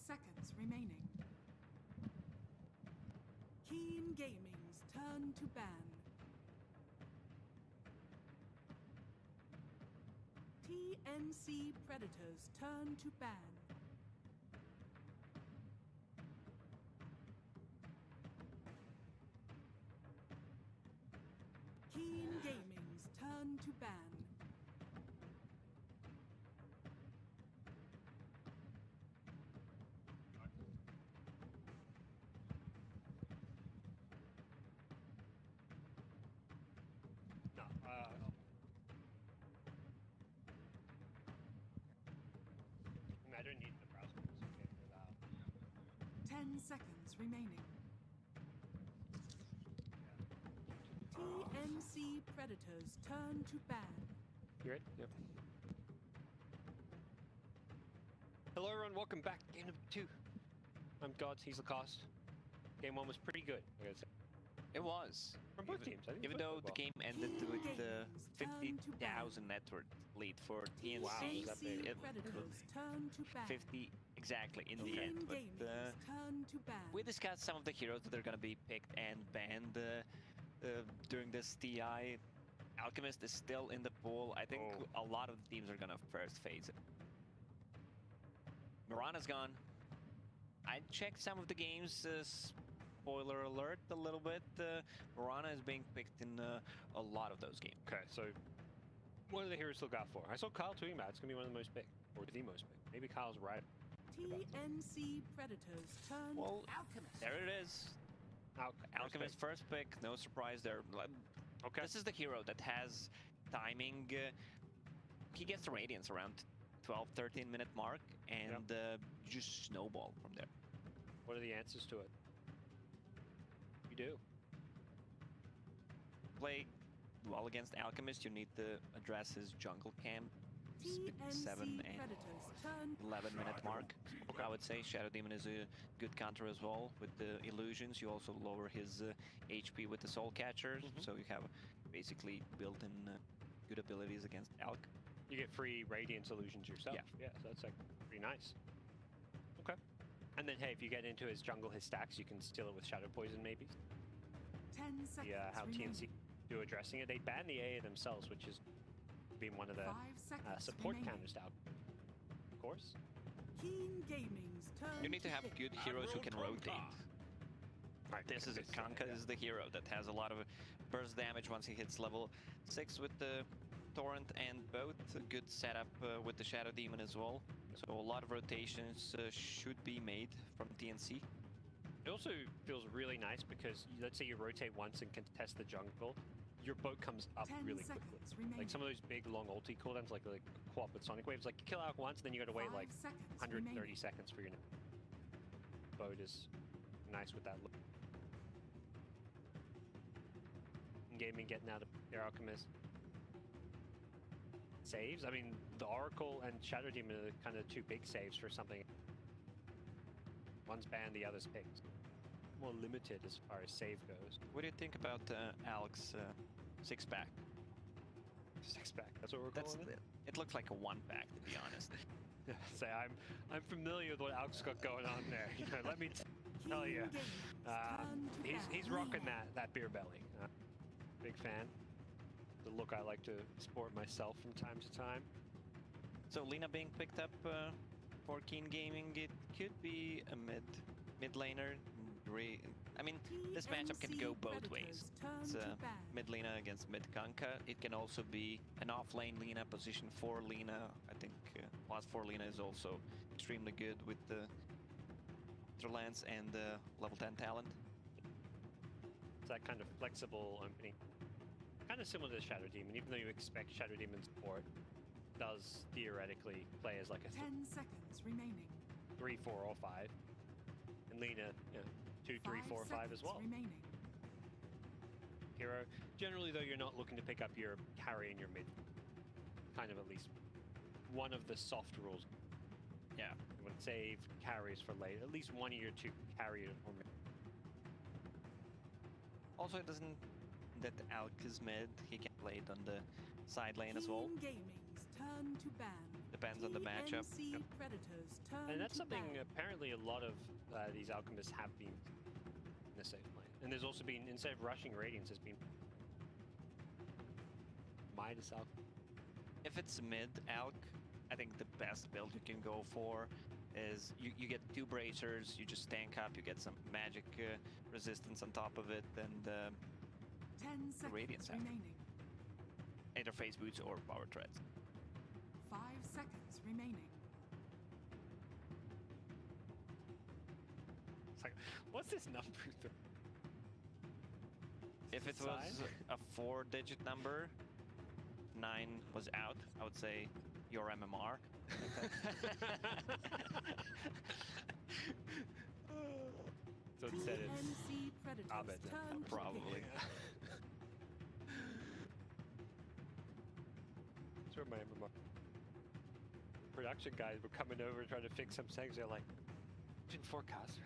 seconds remaining. Keen Gaming's turn to ban. TNC Predators turn to ban. Keen Gaming's turn to ban. No, I don't need the browser. It's okay without. 10 seconds remaining. TNC Predators turn to ban. You ready? Yep. Hello everyone, welcome back. Game number 2. I'm Gods, he's Lacoste. Game 1 was pretty good, I gotta say. It was. From both teams, I think. Even though the game ended with the 50,000 net worth lead for TNC. Wow, is that big? It Predators turn to ban. 50 exactly in the end. But Turn to ban. we discussed some of the heroes that are going to be picked and banned during this TI. Alchemist is still in the pool. I think a lot of the teams are going to first phase it. Mirana's gone. I checked some of the games. Spoiler alert a little bit. Mirana is being picked in a lot of those games. Okay, so what are the heroes still got for? I saw Kyle tweeting about it. It's going to be one of the most picked, or the most picked. Maybe Kyle's right. TNC Predators turn Well, Alchemist. there it is. Alchemist first pick. No surprise there. Okay. This is the hero that has timing. He gets the Radiance around 12-13 minute mark and just snowball from there. What are the answers to it? You do. Play well against Alchemist, you need to address his jungle camp. 7 and Predators turn 11 minute mark. I would say Shadow Demon is a good counter as well with the illusions. You also lower his HP with the Soul Catcher, so you have basically built-in good abilities against Alch. You get free Radiance illusions yourself. Yeah, so that's like pretty nice. Okay. And then hey, if you get into his jungle, his stacks, you can steal it with Shadow Poison maybe. 10 seconds Yeah, how remaining. TNC do addressing it. They ban the AA themselves, which has been one of the 5 seconds support remaining. counters to Alch. Of course. Keen Gaming's turn You need to have pick. good heroes who can rotate. Right, This is it. Kanka is the hero that has a lot of burst damage once he hits level 6 with the Torrent and both. A good setup with the Shadow Demon as well. So a lot of rotations should be made from TNC. It also feels really nice because let's say you rotate once and contest the jungle, your boat comes up 10 really seconds quickly. remaining. Like some of those big long ulti cooldowns, like co-op with Sonic Waves, like you kill out once, then you gotta wait 5 like seconds 130 remaining. seconds for your boat is nice with that look. Gaming getting out of their Alchemist. Saves? I mean, the Oracle and Shadow Demon are kind of two big saves for something. One's banned, the other's picked. More limited as far as save goes. What do you think about Alch's 6-pack? 6-pack, that's what we're calling it? It looks like a 1-pack, to be honest. Say, I'm familiar with what Alch's got going on there. You know, let me tell you, he's rocking that beer belly. Big fan. The look I like to sport myself from time to time. So Lina being picked up for Keen Gaming, it could be a mid laner. I mean, this matchup can go both ways. It's mid Lina against mid Kanka. It can also be an off lane Lina, position 4 Lina. I think plus 4 Lina is also extremely good with the Lance and level 10 talent. It's that kind of flexible opening. Kind of similar to Shadow Demon, even though you expect Shadow Demon support, does theoretically play as like a 10 seconds remaining. 3, 4, or 5. And Lina, you know, 2, 3, 4, 5 as well. Remaining. Hero. Generally, though, you're not looking to pick up your carry in your mid. Kind of at least one of the soft rules. Yeah. You want to save carries for late. At least one of your 2 carry or mid. Also, it doesn't that Alch is mid. He can play it on the side lane as well. Keen Gaming's turn to ban. Depends on the matchup. TNC Predators turn And that's to something ban. apparently a lot of these alchemists have been in a safe lane. And there's also been, instead of rushing Radiance, there's been Midas Alch. If it's mid alch, I think the best build you can go for is you get 2 bracers, you just tank up, you get some magic resistance on top of it, and 10 seconds Radiance after. remaining. Either phase boots or power treads. 5 seconds remaining. It's like, what's this number? If it was a 4-digit number, 9 was out, I would say your MMR. So instead it's TNC Predators Abed. turn to Probably. pick. That's where my MMR production guys were coming over trying to fix some things. They're like, "Engine forecaster,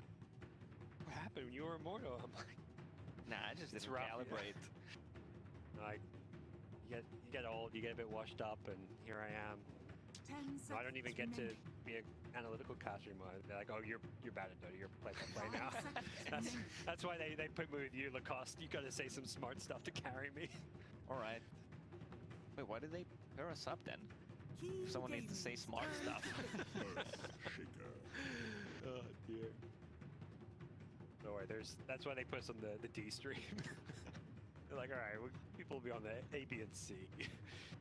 what happened when you were immortal?" I'm like, Nah, I just It's didn't rough, yeah. calibrate. like you get old, you get a bit washed up, and here I am. 10 seconds So I don't even get to remaining. be an analytical caster anymore. They're like, "Oh, you're bad at Dota. You're play by play 5 now." seconds that's remaining. that's why they put me with you, Lacoste. You got to say some smart stuff to carry me. Alright. Wait, why did they pair us up then? Keen Someone needs to say Gaming's smart turn stuff. to pick. Shaker. Oh dear. Don't worry, that's why they put us on the D stream. They're like, all right, people will be on the A, B, and C.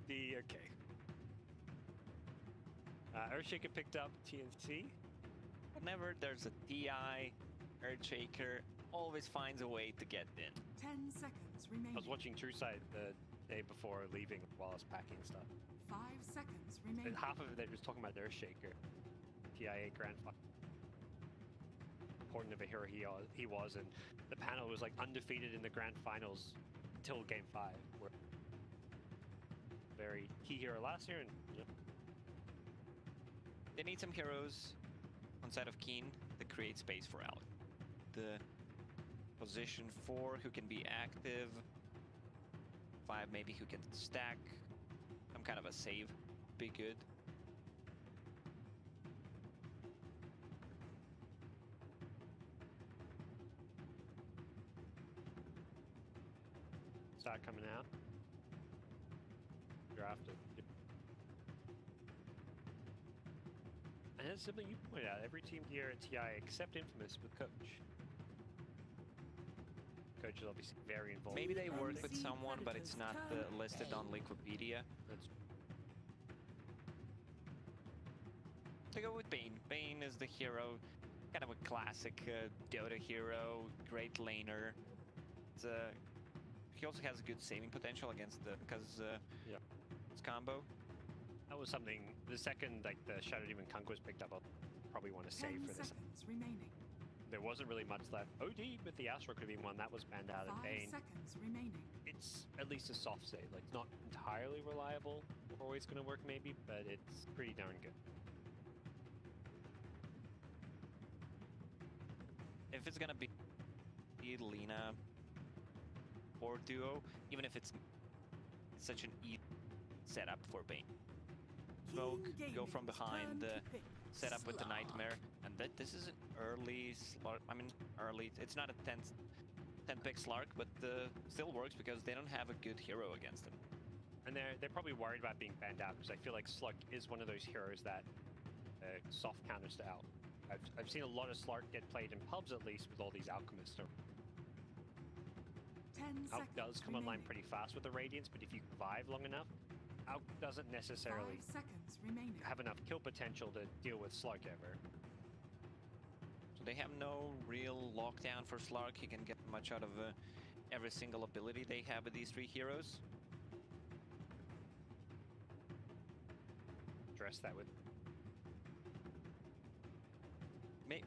D, okay. Earthshaker picked up TNC. Whenever there's a TI, Earthshaker always finds a way to get in. 10 seconds remaining. I was watching TrueSight the day before leaving while I was packing stuff. 5 seconds And remaining. half of it, they were just talking about Earthshaker. TI8 Grand Final. Important of a hero he was, and the panel was like undefeated in the Grand Finals until Game 5. Where very key hero last year, and yeah. They need some heroes on side of Keen to create space for Alec. The position 4 who can be active, 5 maybe who can stack, some kind of a save, be good. Start coming out. Drafted. And as something you pointed out, every team here at TI except Infamous with Coach. Coach is obviously very involved. Maybe they work with TNC someone, but it's not Predators turn. listed on Liquipedia. That's To go with Bane. Bane is the hero, kind of a classic Dota hero, great laner. He also has good saving potential against because Yeah. it's combo. That was something. The second like the Shadow Demon Kunk was picked up, I'll probably want to 10 save for this. seconds remaining. There wasn't really much left. OD with the Astro could have been one that was banned out, and 5 Bane. seconds remaining. It's at least a soft save. Like, it's not entirely reliable. Always going to work maybe, but it's pretty darn good. If it's gonna be Lina or duo, even if it's such an easy setup for Bane. Smoke, Keen go from Gaming's behind, turn to pick. set up with the Nightmare, and this is an early Slark. I mean, early. It's not a 10 pick Slark, but still works because they don't have a good hero against him. And they're probably worried about being banned out because I feel like Slug is one of those heroes that soft counters to out. I've seen a lot of Slark get played in pubs at least with all these alchemists. 10 Alch seconds does come online remaining. pretty fast with the Radiance, but if you survive long enough, Alch doesn't necessarily 5 seconds remaining. have enough kill potential to deal with Slug ever. So they have no real lockdown for Slark. He can get much out of every single ability they have with these 3 heroes. Address that with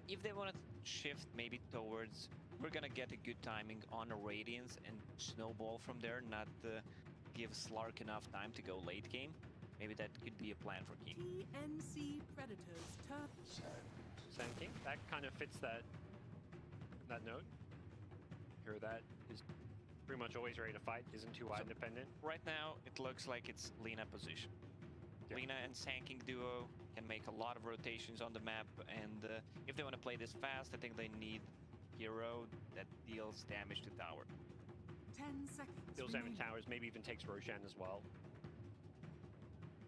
If they want to shift maybe towards, we're gonna get a good timing on a Radiance and snowball from there, not give Slark enough time to go late game. Maybe that could be a plan for King. TNC Predators turn. Sand King. That kind of fits that note. Hero that is pretty much always ready to fight, isn't too wide So- independent. Right now, it looks like it's Lina position. Lina and Sanking duo can make a lot of rotations on the map, and if they want to play this fast, I think they need hero that deals damage to tower. 10 seconds. Deals damage remaining. towers, maybe even takes Roshan as well.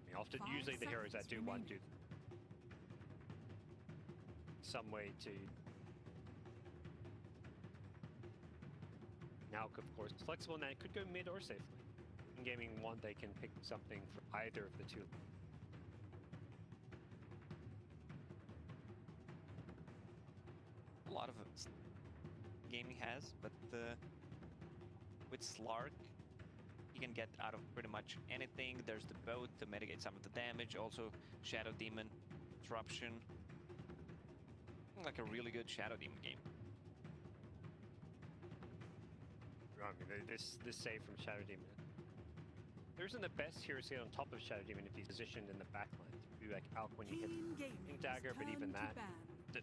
I mean, often, 5 usually the heroes that seconds do want to remaining. some way to. Now, of course, it's flexible and that could go mid or safely. In gaming 1, they can pick something for either of the two. A lot of gaming has, but with Slark, you can get out of pretty much anything. There's the boat to mitigate some of the damage, also Shadow Demon, Disruption. Like a really good Shadow Demon game. I mean, this save from Shadow Demon. There isn't the best hero skill on top of Shadow Demon if he's positioned in the backline. To be like out when you hit Team Gaming Dagger, but even that.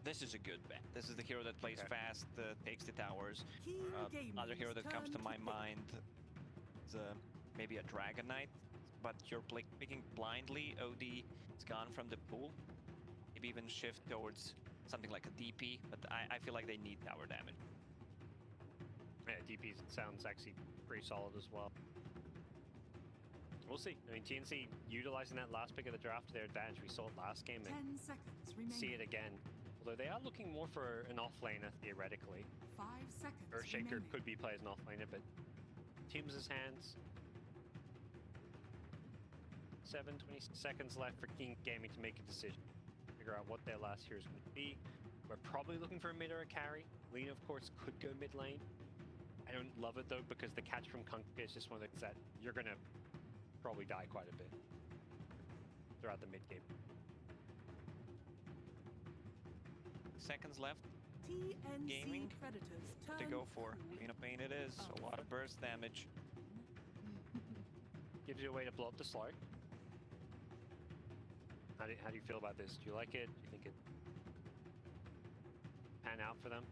This is a good bet. This is the hero that plays fast, takes the towers. Other hero that comes to my mind is maybe a Dragon Knight, but you're picking blindly. OD is gone from the pool. Maybe even shift towards something like a DP, but I feel like they need tower damage. Yeah, DP sounds actually pretty solid as well. We'll see. I mean, TNC utilizing that last pick of the draft to their advantage. We saw it last game 10 and seconds remaining. see it again. Although they are looking more for an offlaner theoretically. 5 seconds Earthshaker remaining. could be played as an offlaner, but Teams' hands. 20 seconds left for King Gaming to make a decision. Figure out what their last hero is going to be. We're probably looking for a mid or a carry. Lina, of course, could go mid lane. I don't love it though, because the catch from Kunkka is just one of those that you're going to probably die quite a bit throughout the mid game. Seconds left TNC Gaming Predators to turn go for. cool. Queen of Pain it is. A lot of burst damage. Gives you a way to blow up the Slark. How do you feel about this? Do you like it? Do you think it pan out for them?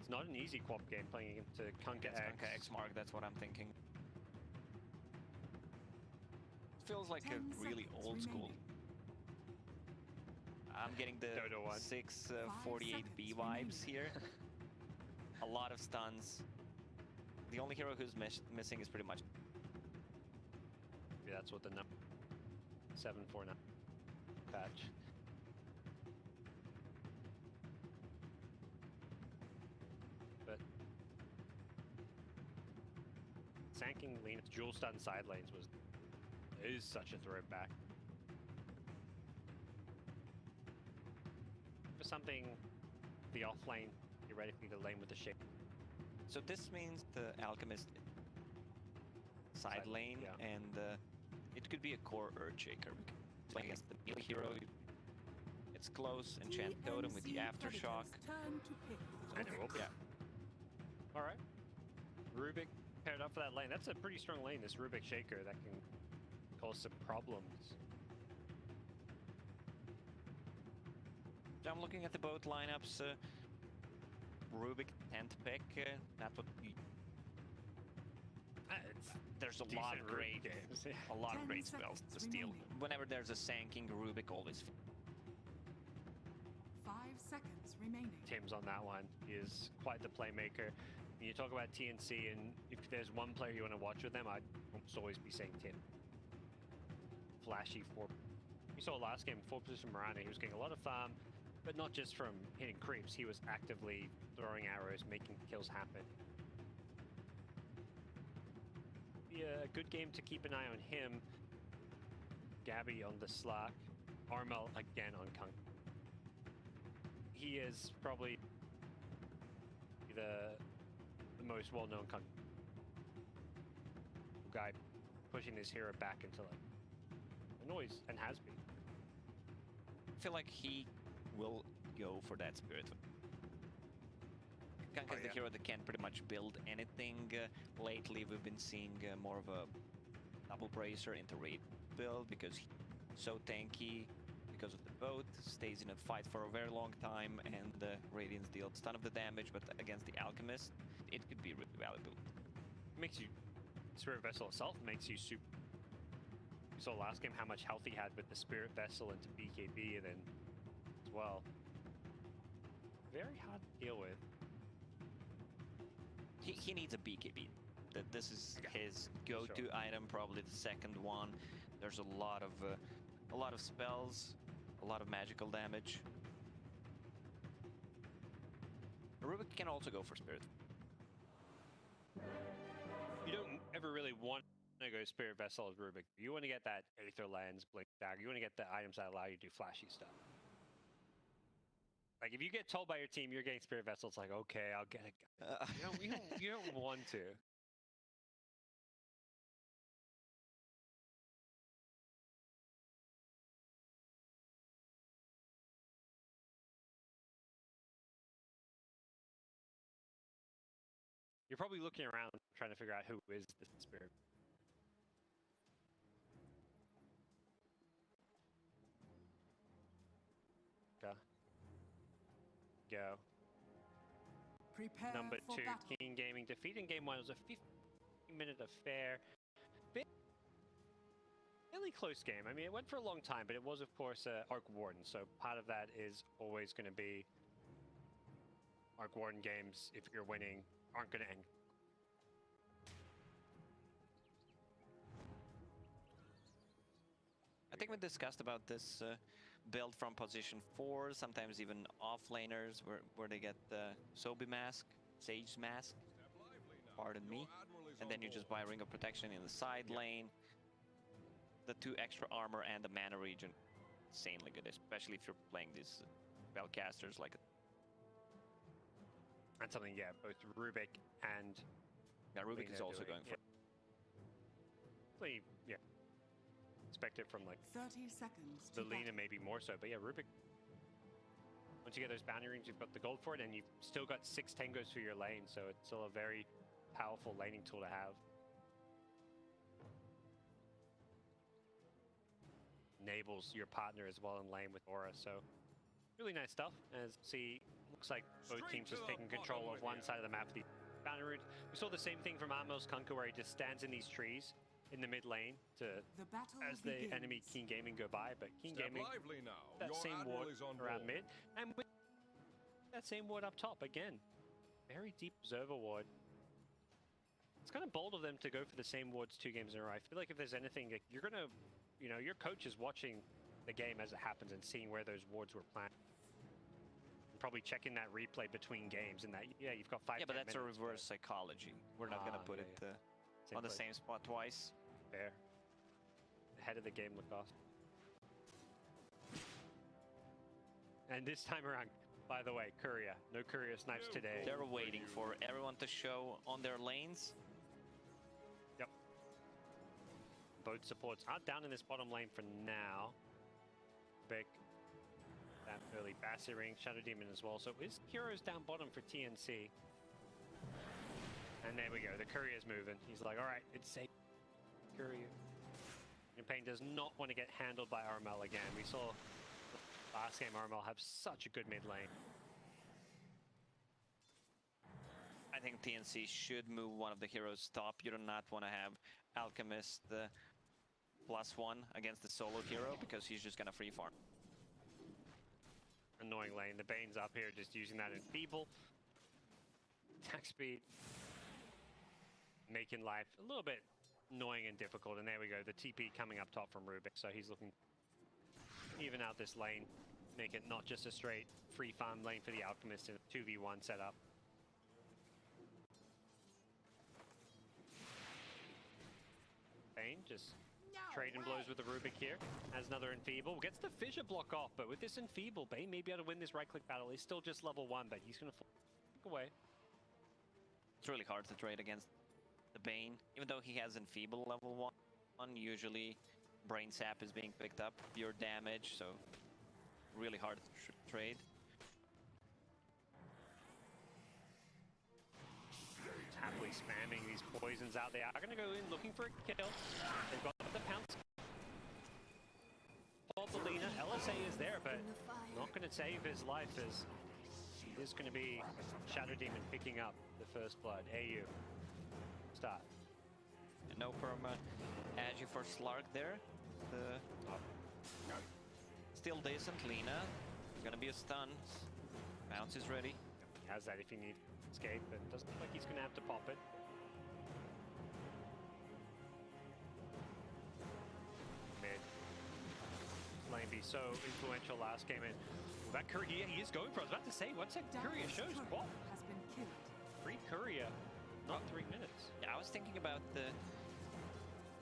It's not an easy co-op game playing into Kunkka X. Kunkka X Mark, that's what I'm thinking. It feels like 10 a really seconds old school. remaining. I'm getting the Dota 1. 648B seconds vibes here. A lot of stuns. The only hero who's missing is pretty much. Yeah, that's what the number 749 patch. But Sanking Lina's dual stun side lanes is such a throwback. For something the off lane, theoretically the lane with the shape. So this means the Alchemist side lane, yeah. and it could be a core Earthshaker. Playing against the melee hero, it's close. Enchant Totem with the TNC Aftershock. Predators turn to pick. And it will be. Yeah. Alright. Rubik paired up for that lane. That's a pretty strong lane, this Rubik Shaker, that can cause some problems. I'm looking at the both lineups. Rubik 10th pick. Not what we. There's a lot of great games. a lot of 10 great spells to seconds steal. remaining. Whenever there's a Sanking, Rubik always. 5 seconds remaining. Tim's on that one. He is quite the playmaker. When you talk about TNC, and if there's one player you want to watch with them, I'd almost always be saying Tim. Flashy four. We saw last game, 4-position Miranda. He was getting a lot of farm, but not just from hitting creeps. He was actively throwing arrows, making kills happen. Be a good game to keep an eye on him. Gabby on the Slack. Armel again on Kunk. He is probably the most well-known Kunk guy, pushing his hero back into like a noise, and has been. I feel like he will go for that spirit. Kunk is the hero that can pretty much build anything. Lately, we've been seeing more of a double bracer into raid build because he's so tanky because of the boat, stays in a fight for a very long time, and the Radiance deals a ton of the damage, but against the Alchemist, it could be really valuable. Makes you, Spirit Vessel itself makes you We saw last game how much health he had with the Spirit Vessel into BKB, and then as well. Very hard to deal with. He needs a BKB. This is his go-to item, probably the second one. There's a lot of spells, a lot of magical damage. Rubik can also go for Spirit. You don't ever really want to go Spirit Vessel as Rubik. You want to get that Aether Lens, Blink Dagger. You want to get the items that allow you to do flashy stuff. Like, if you get told by your team you're getting Spirit Vessel, it's like, okay, I'll get it. You don't want to. You're probably looking around trying to figure out who is the Spirit. Go. Prepare Number for 2, battle. King Gaming defeat in game 1. It was a 15-minute affair. Fairly close game. I mean, it went for a long time, but it was, of course, Arc Warden. So part of that is always going to be Arc Warden games, if you're winning, aren't going to end. I think we discussed about this build from position 4, sometimes even offlaners where they get the Sobi mask, Sage mask, pardon me, and then you just buy Ring of Protection in the side lane. The 2 extra armor and the mana regen, insanely good, especially if you're playing these spellcasters like. And something, yeah, both Rubik and Rubik Lena is also doing, going for. Yeah. Expect it from like 30 seconds. the Lena maybe more so, but yeah, Rubik. Once you get those bounty rings, you've got the gold for it, and you've still got 6 tangos for your lane, so it's still a very powerful laning tool to have. Enables your partner as well in lane with aura, so really nice stuff. As see, looks like both teams just taking control of one side of the map. The bounty route. We saw the same thing from Armel's Kunkka, where he just stands in these trees in the mid lane to as the enemy King Gaming go by, but King Gaming that same ward around mid, and with that same ward up top again. Very deep observer ward. It's kind of bold of them to go for the same wards 2 games in a row. I feel like if there's anything, like, you're gonna, you know, your coach is watching the game as it happens and seeing where those wards were planned. Probably checking that replay between games, and that you've got 5. Yeah, but that's a reverse psychology. We're not gonna put it on the same spot twice. Fair. Ahead of the game, Lacoste. And this time around, by the way, Courier. No Courier snipes today. They're waiting for everyone to show on their lanes. Yep. Both supports are down in this bottom lane for now. Big. That early Bassi ring, Shadow Demon as well. So his heroes down bottom for TNC. And there we go. The Courier's moving. He's like, all right, it's safe. Courier. Pain does not want to get handled by Armel again. We saw last game Armel have such a good mid lane. I think TNC should move one of the heroes top. You do not want to have Alchemist +1 against the solo hero, because he's just gonna free farm. Annoying lane. The Bane's up here just using that Enfeeble. Attack speed. Making life a little bit annoying and difficult. And there we go. The TP coming up top from Rubik. So he's looking to even out this lane. Make it not just a straight free farm lane for the Alchemist in a 2v1 setup. Bane just trading blows with the Rubik here. Has another Enfeeble. Gets the Fissure block off, but with this Enfeeble, Bane may be able to win this right-click battle. He's still just level 1, but he's going to fall away. It's really hard to trade against the Bane. Even though he has Enfeeble level 1, usually Brain Sap is being picked up, pure damage, so really hard to trade. Happily spamming these poisons out. They are going to go in looking for a kill. They've got the pounce. Lena, LSA is there, but not going to save his life, as it is going to be Shadow Demon picking up the first blood. AU. Start. No perma Agi for Slark there. still decent. Lina, gonna be a stun. Bounce is ready. He has that if he needs escape, but doesn't look like he's gonna have to pop it. Mid. Lane be so influential last game, and that Courier he is going for. I was about to say, once that Courier shows, what? Has been killed. Free Courier, not 3 minutes. Yeah, I was thinking about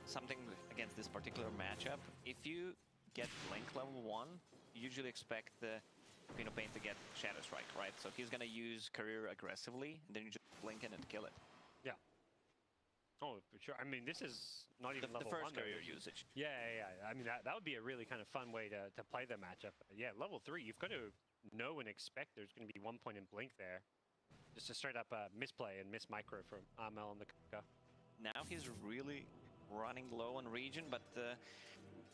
something against this particular matchup. If you get Blink level 1, you usually expect the Queen of Pain to get Shadow Strike, right? So he's gonna use Career aggressively, and then you just blink in and kill it. Yeah. Oh, for sure. I mean, this is not even The level first 1. though. Career usage. Yeah. I mean, that would be a really kind of fun way to play the matchup. Yeah, level 3, you've got to know and expect there's going to be 1 point in Blink there. Just a straight up misplay and miss micro from Armel on the Kunkka. Now he's really running low on region, but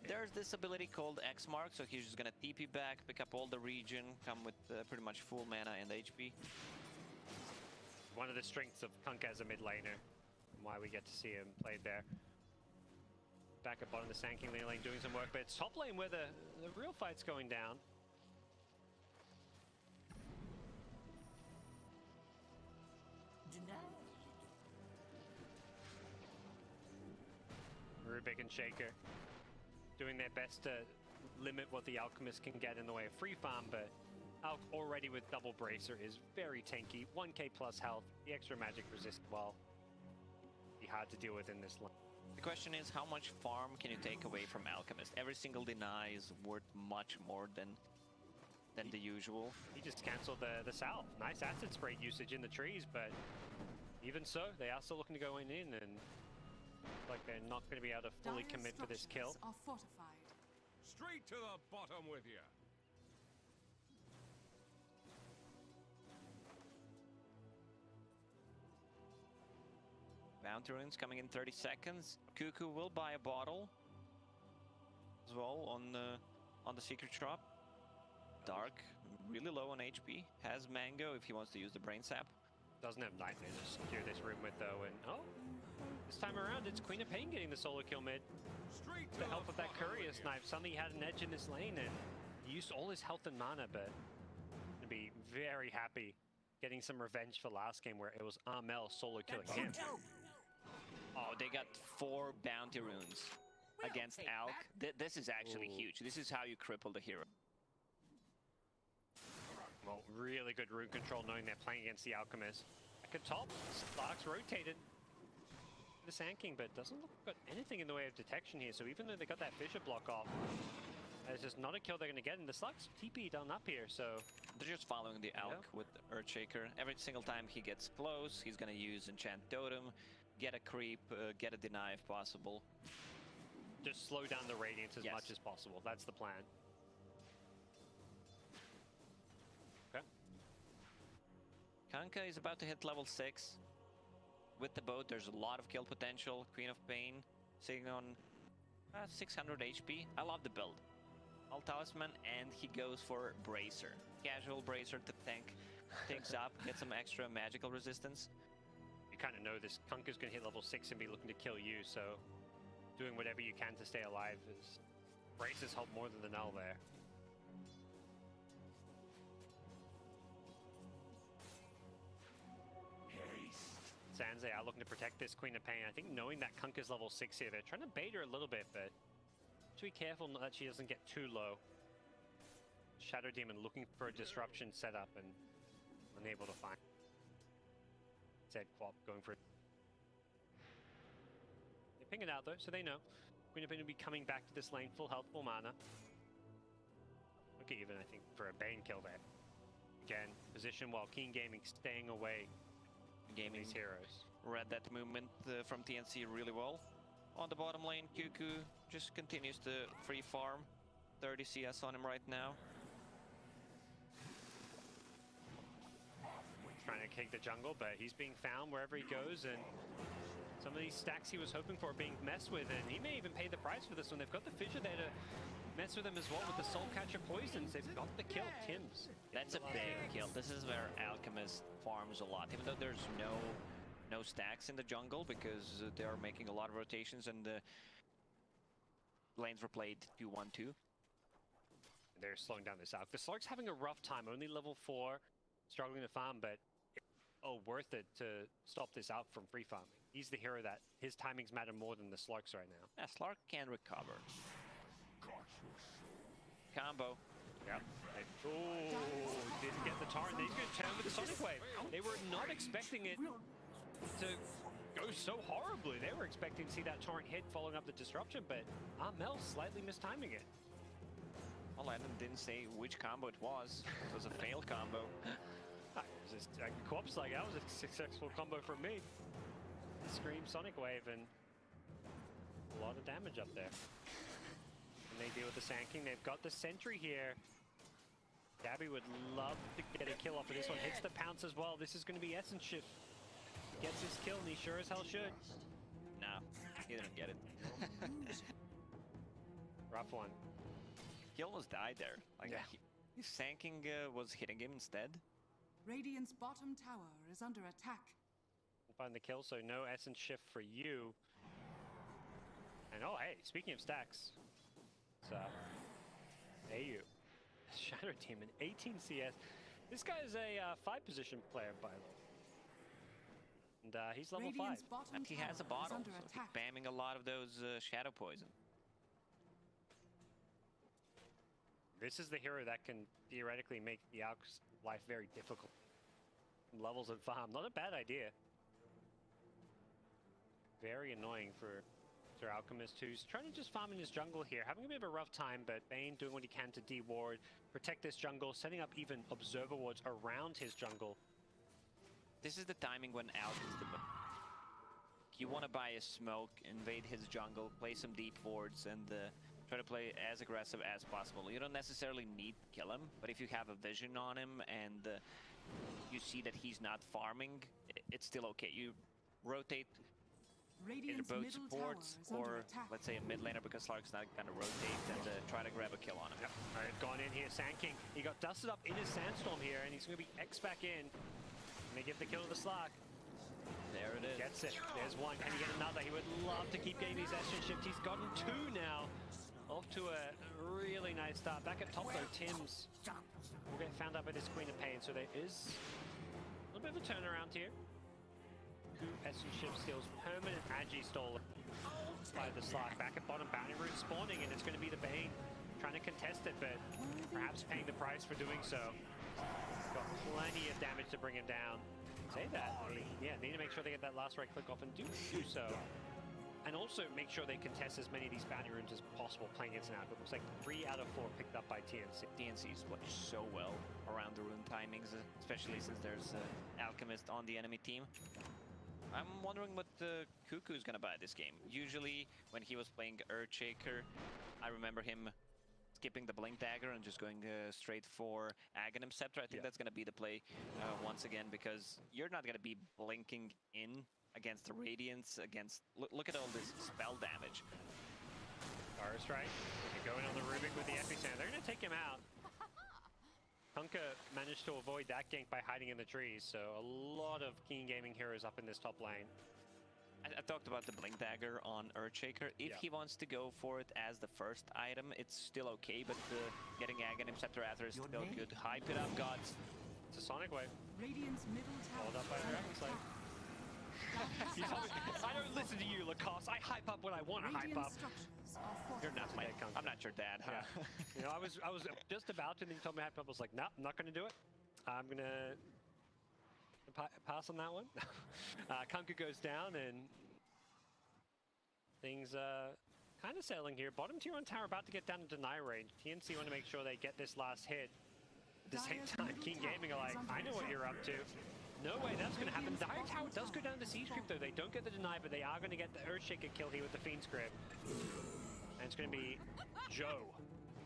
there's this ability called X Mark, so he's just gonna TP back, pick up all the region, come with pretty much full mana and HP. One of the strengths of Kunkka as a mid laner, and why we get to see him played there. Back at bottom of the Sand King lane doing some work, but it's top lane where the real fight's going down. Rubik and Shaker doing their best to limit what the Alchemist can get in the way of free farm, but Alk already with double bracer is very tanky, 1k plus health, the extra magic resist well. Be hard to deal with in this lane. The question is, how much farm can you take away from Alchemist? Every single deny is worth much more than the usual. He just cancelled the salve. Nice acid spray usage in the trees, but even so, they are still looking to go in and like they're not going to be able to fully Dire commit for this kill. structures are fortified. Straight to the bottom with you. Bounty runes coming in 30 seconds. Cuckoo will buy a bottle as well on the secret shop. Dark, really low on HP. Has Mango if he wants to use the brain sap. Doesn't have Nightmare to secure this room with though, and oh, this time around it's Queen of Pain getting the solo kill mid. Straight to The help of that bottom Courier with you. snipe, suddenly he had an edge in this lane and he used all his health and mana, but gonna be very happy getting some revenge for last game where it was Armel solo killing him. Oh, they got 4 bounty runes against Alk. This is actually Ooh. huge. This is how you cripple the hero. Well, really good rune control knowing they're playing against the Alchemist. Back at top, Sparks rotated the Sand King, but doesn't look got anything in the way of detection here. So even though they got that Fissure block off, there's just not a kill they're going to get. And the Slugs TP done up here, so... They're just following the Alk with the Earthshaker. Every single time he gets close, he's gonna use Enchant Totem, get a creep, get a deny if possible. Just slow down the Radiance as Yes. much as possible. That's the plan. Okay. Kunkka is about to hit level 6. With the boat, there's a lot of kill potential. Queen of Pain sitting on 600 HP. I love the build. All Talisman, and he goes for Bracer. Casual Bracer to tank things up, get some extra magical resistance. You kind of know this Kunkka's going to hit level 6 and be looking to kill you, so doing whatever you can to stay alive is... Braces help more than the null there. Sansa out looking to protect this Queen of Pain. I think knowing that Kunkka's level 6 here, they're trying to bait her a little bit, but to be careful that she doesn't get too low. Shadow Demon looking for a disruption setup and unable to find. Said Quap going for it. They ping it out though, so they know. Queen of Pain will be coming back to this lane, full health, full mana. Okay, even I think for a Bane kill there. Again, position while Keen Gaming staying away Gaming these heroes. read that movement from TNC really well. On the bottom lane, Cuckoo just continues to free farm. 30 CS on him right now. Trying to kick the jungle, but he's being found wherever he goes, and some of these stacks he was hoping for are being messed with, and he may even pay the price for this one. They've got the Fissure there to mess with him as well with the Soul Catcher poisons. They've got the kill, Tims. That's a big kill. This is where Alchemist farms a lot, even though there's no stacks in the jungle because they are making a lot of rotations, and lanes were played 2-1-2. They're slowing down this out. The Slug's having a rough time, only level 4, struggling to farm, but worth it to stop this out from free farming. He's the hero that his timings matter more than the Slugs right now. Yeah, Slug can recover. Combo. Yeah. Oh, didn't get the Torrent. He's going to turn with the Sonic Wave. They were not expecting it to go so horribly. They were expecting to see that Torrent hit following up the disruption, but Mel slightly mistiming it. Well, Adam didn't say which combo it was. It was a failed combo. It was just a corpse like that was a successful combo from me. Scream Sonic Wave and a lot of damage up there. And they deal with the Sand King. They've got the Sentry here. Gabby would love to get a kill off of this one. Hits the pounce as well. This is going to be Essence Shift. Gets his kill, and he sure as hell should. Nah, he didn't get it. Rough one. He almost died there. Like, yeah. His Sand King was hitting him instead. Radiant's bottom tower is under attack. Find the kill, so no Essence Shift for you. And oh, hey, speaking of stacks, it's AU. Shadow Demon, 18 CS. This guy is a 5-position player, by the way. And he's level 5. And he has a bottle, so he's spamming a lot of those Shadow Poison. This is the hero that can theoretically make the Alch's life very difficult. Levels and farm, not a bad idea. Very annoying for Sir Alchemist, who's trying to just farm in his jungle here. Having a bit of a rough time, but Bane doing what he can to de-ward, protect this jungle, setting up even observer wards around his jungle. This is the timing when Alch is the... You want to buy a smoke, invade his jungle, play some deep wards, and try to play as aggressive as possible. You don't necessarily need to kill him, but if you have a vision on him and you see that he's not farming, it's still okay. You rotate either both supports or, let's say, a mid laner because Slark's not going to rotate and try to grab a kill on him. Yep. All right, gone in here, Sand King. He got dusted up in his Sandstorm here, and he's going to be X back in. And they give the kill to the Slark. There it is. Gets it. There's one. Can he get another? He would love to keep getting these Essence Shifts. He's gotten 2 now. Off to a really nice start. Back at top though, Tim's will get found up by this Queen of Pain, so there is a little bit of a turnaround here. 2 Essence Shift steals, permanent Agi stolen by the Slark. Back at bottom, Bounty Rune spawning, and it's going to be the Bane trying to contest it, but perhaps paying the price for doing so. Got plenty of damage to bring him down. Say that, yeah, need to make sure they get that last right click off and do so. And also make sure they contest as many of these bounty runes as possible playing against an Alch. It looks like 3 out of 4 picked up by TNC. TNCs play so well around the rune timings, especially since there's Alchemist on the enemy team. I'm wondering what Cuckoo's gonna buy this game. Usually when he was playing Earthshaker, I remember him skipping the Blink Dagger and just going straight for Aghanim Scepter. I think that's gonna be the play once again, because you're not gonna be blinking in against the Radiance, against... Look at all this spell damage. Star Strike, going on the Rubik with the Epicenter. They're going to take him out. Hunka managed to avoid that gank by hiding in the trees, so a lot of Keen Gaming heroes up in this top lane. I talked about the Blink Dagger on Earthshaker. If he wants to go for it as the first item, it's still okay, but getting Aghanim Scepter after is still good. Hype it up, gods. It's a Sonic Wave. Radiant's middle tower. Followed up by a Dragon Slayer. I don't listen to you, Lacoste. I hype up what I want to hype up. You're not my... I'm not your dad, huh? Yeah. You know, I was just about to, and then you told me to hype up. I was like, no, I'm not going to do it. I'm going to pass on that one. Kunku goes down, and things kind of settling here. Bottom tier on tower about to get down to deny range. TNC want to make sure they get this last hit. At the same time, King Gaming are like, I know what you're up to. No way that's going to happen. Dire Tower does go down to Siege Creep, though. They don't get the deny, but they are going to get the Earthshaker kill here with the Fiend's Grip. And it's going to be Joe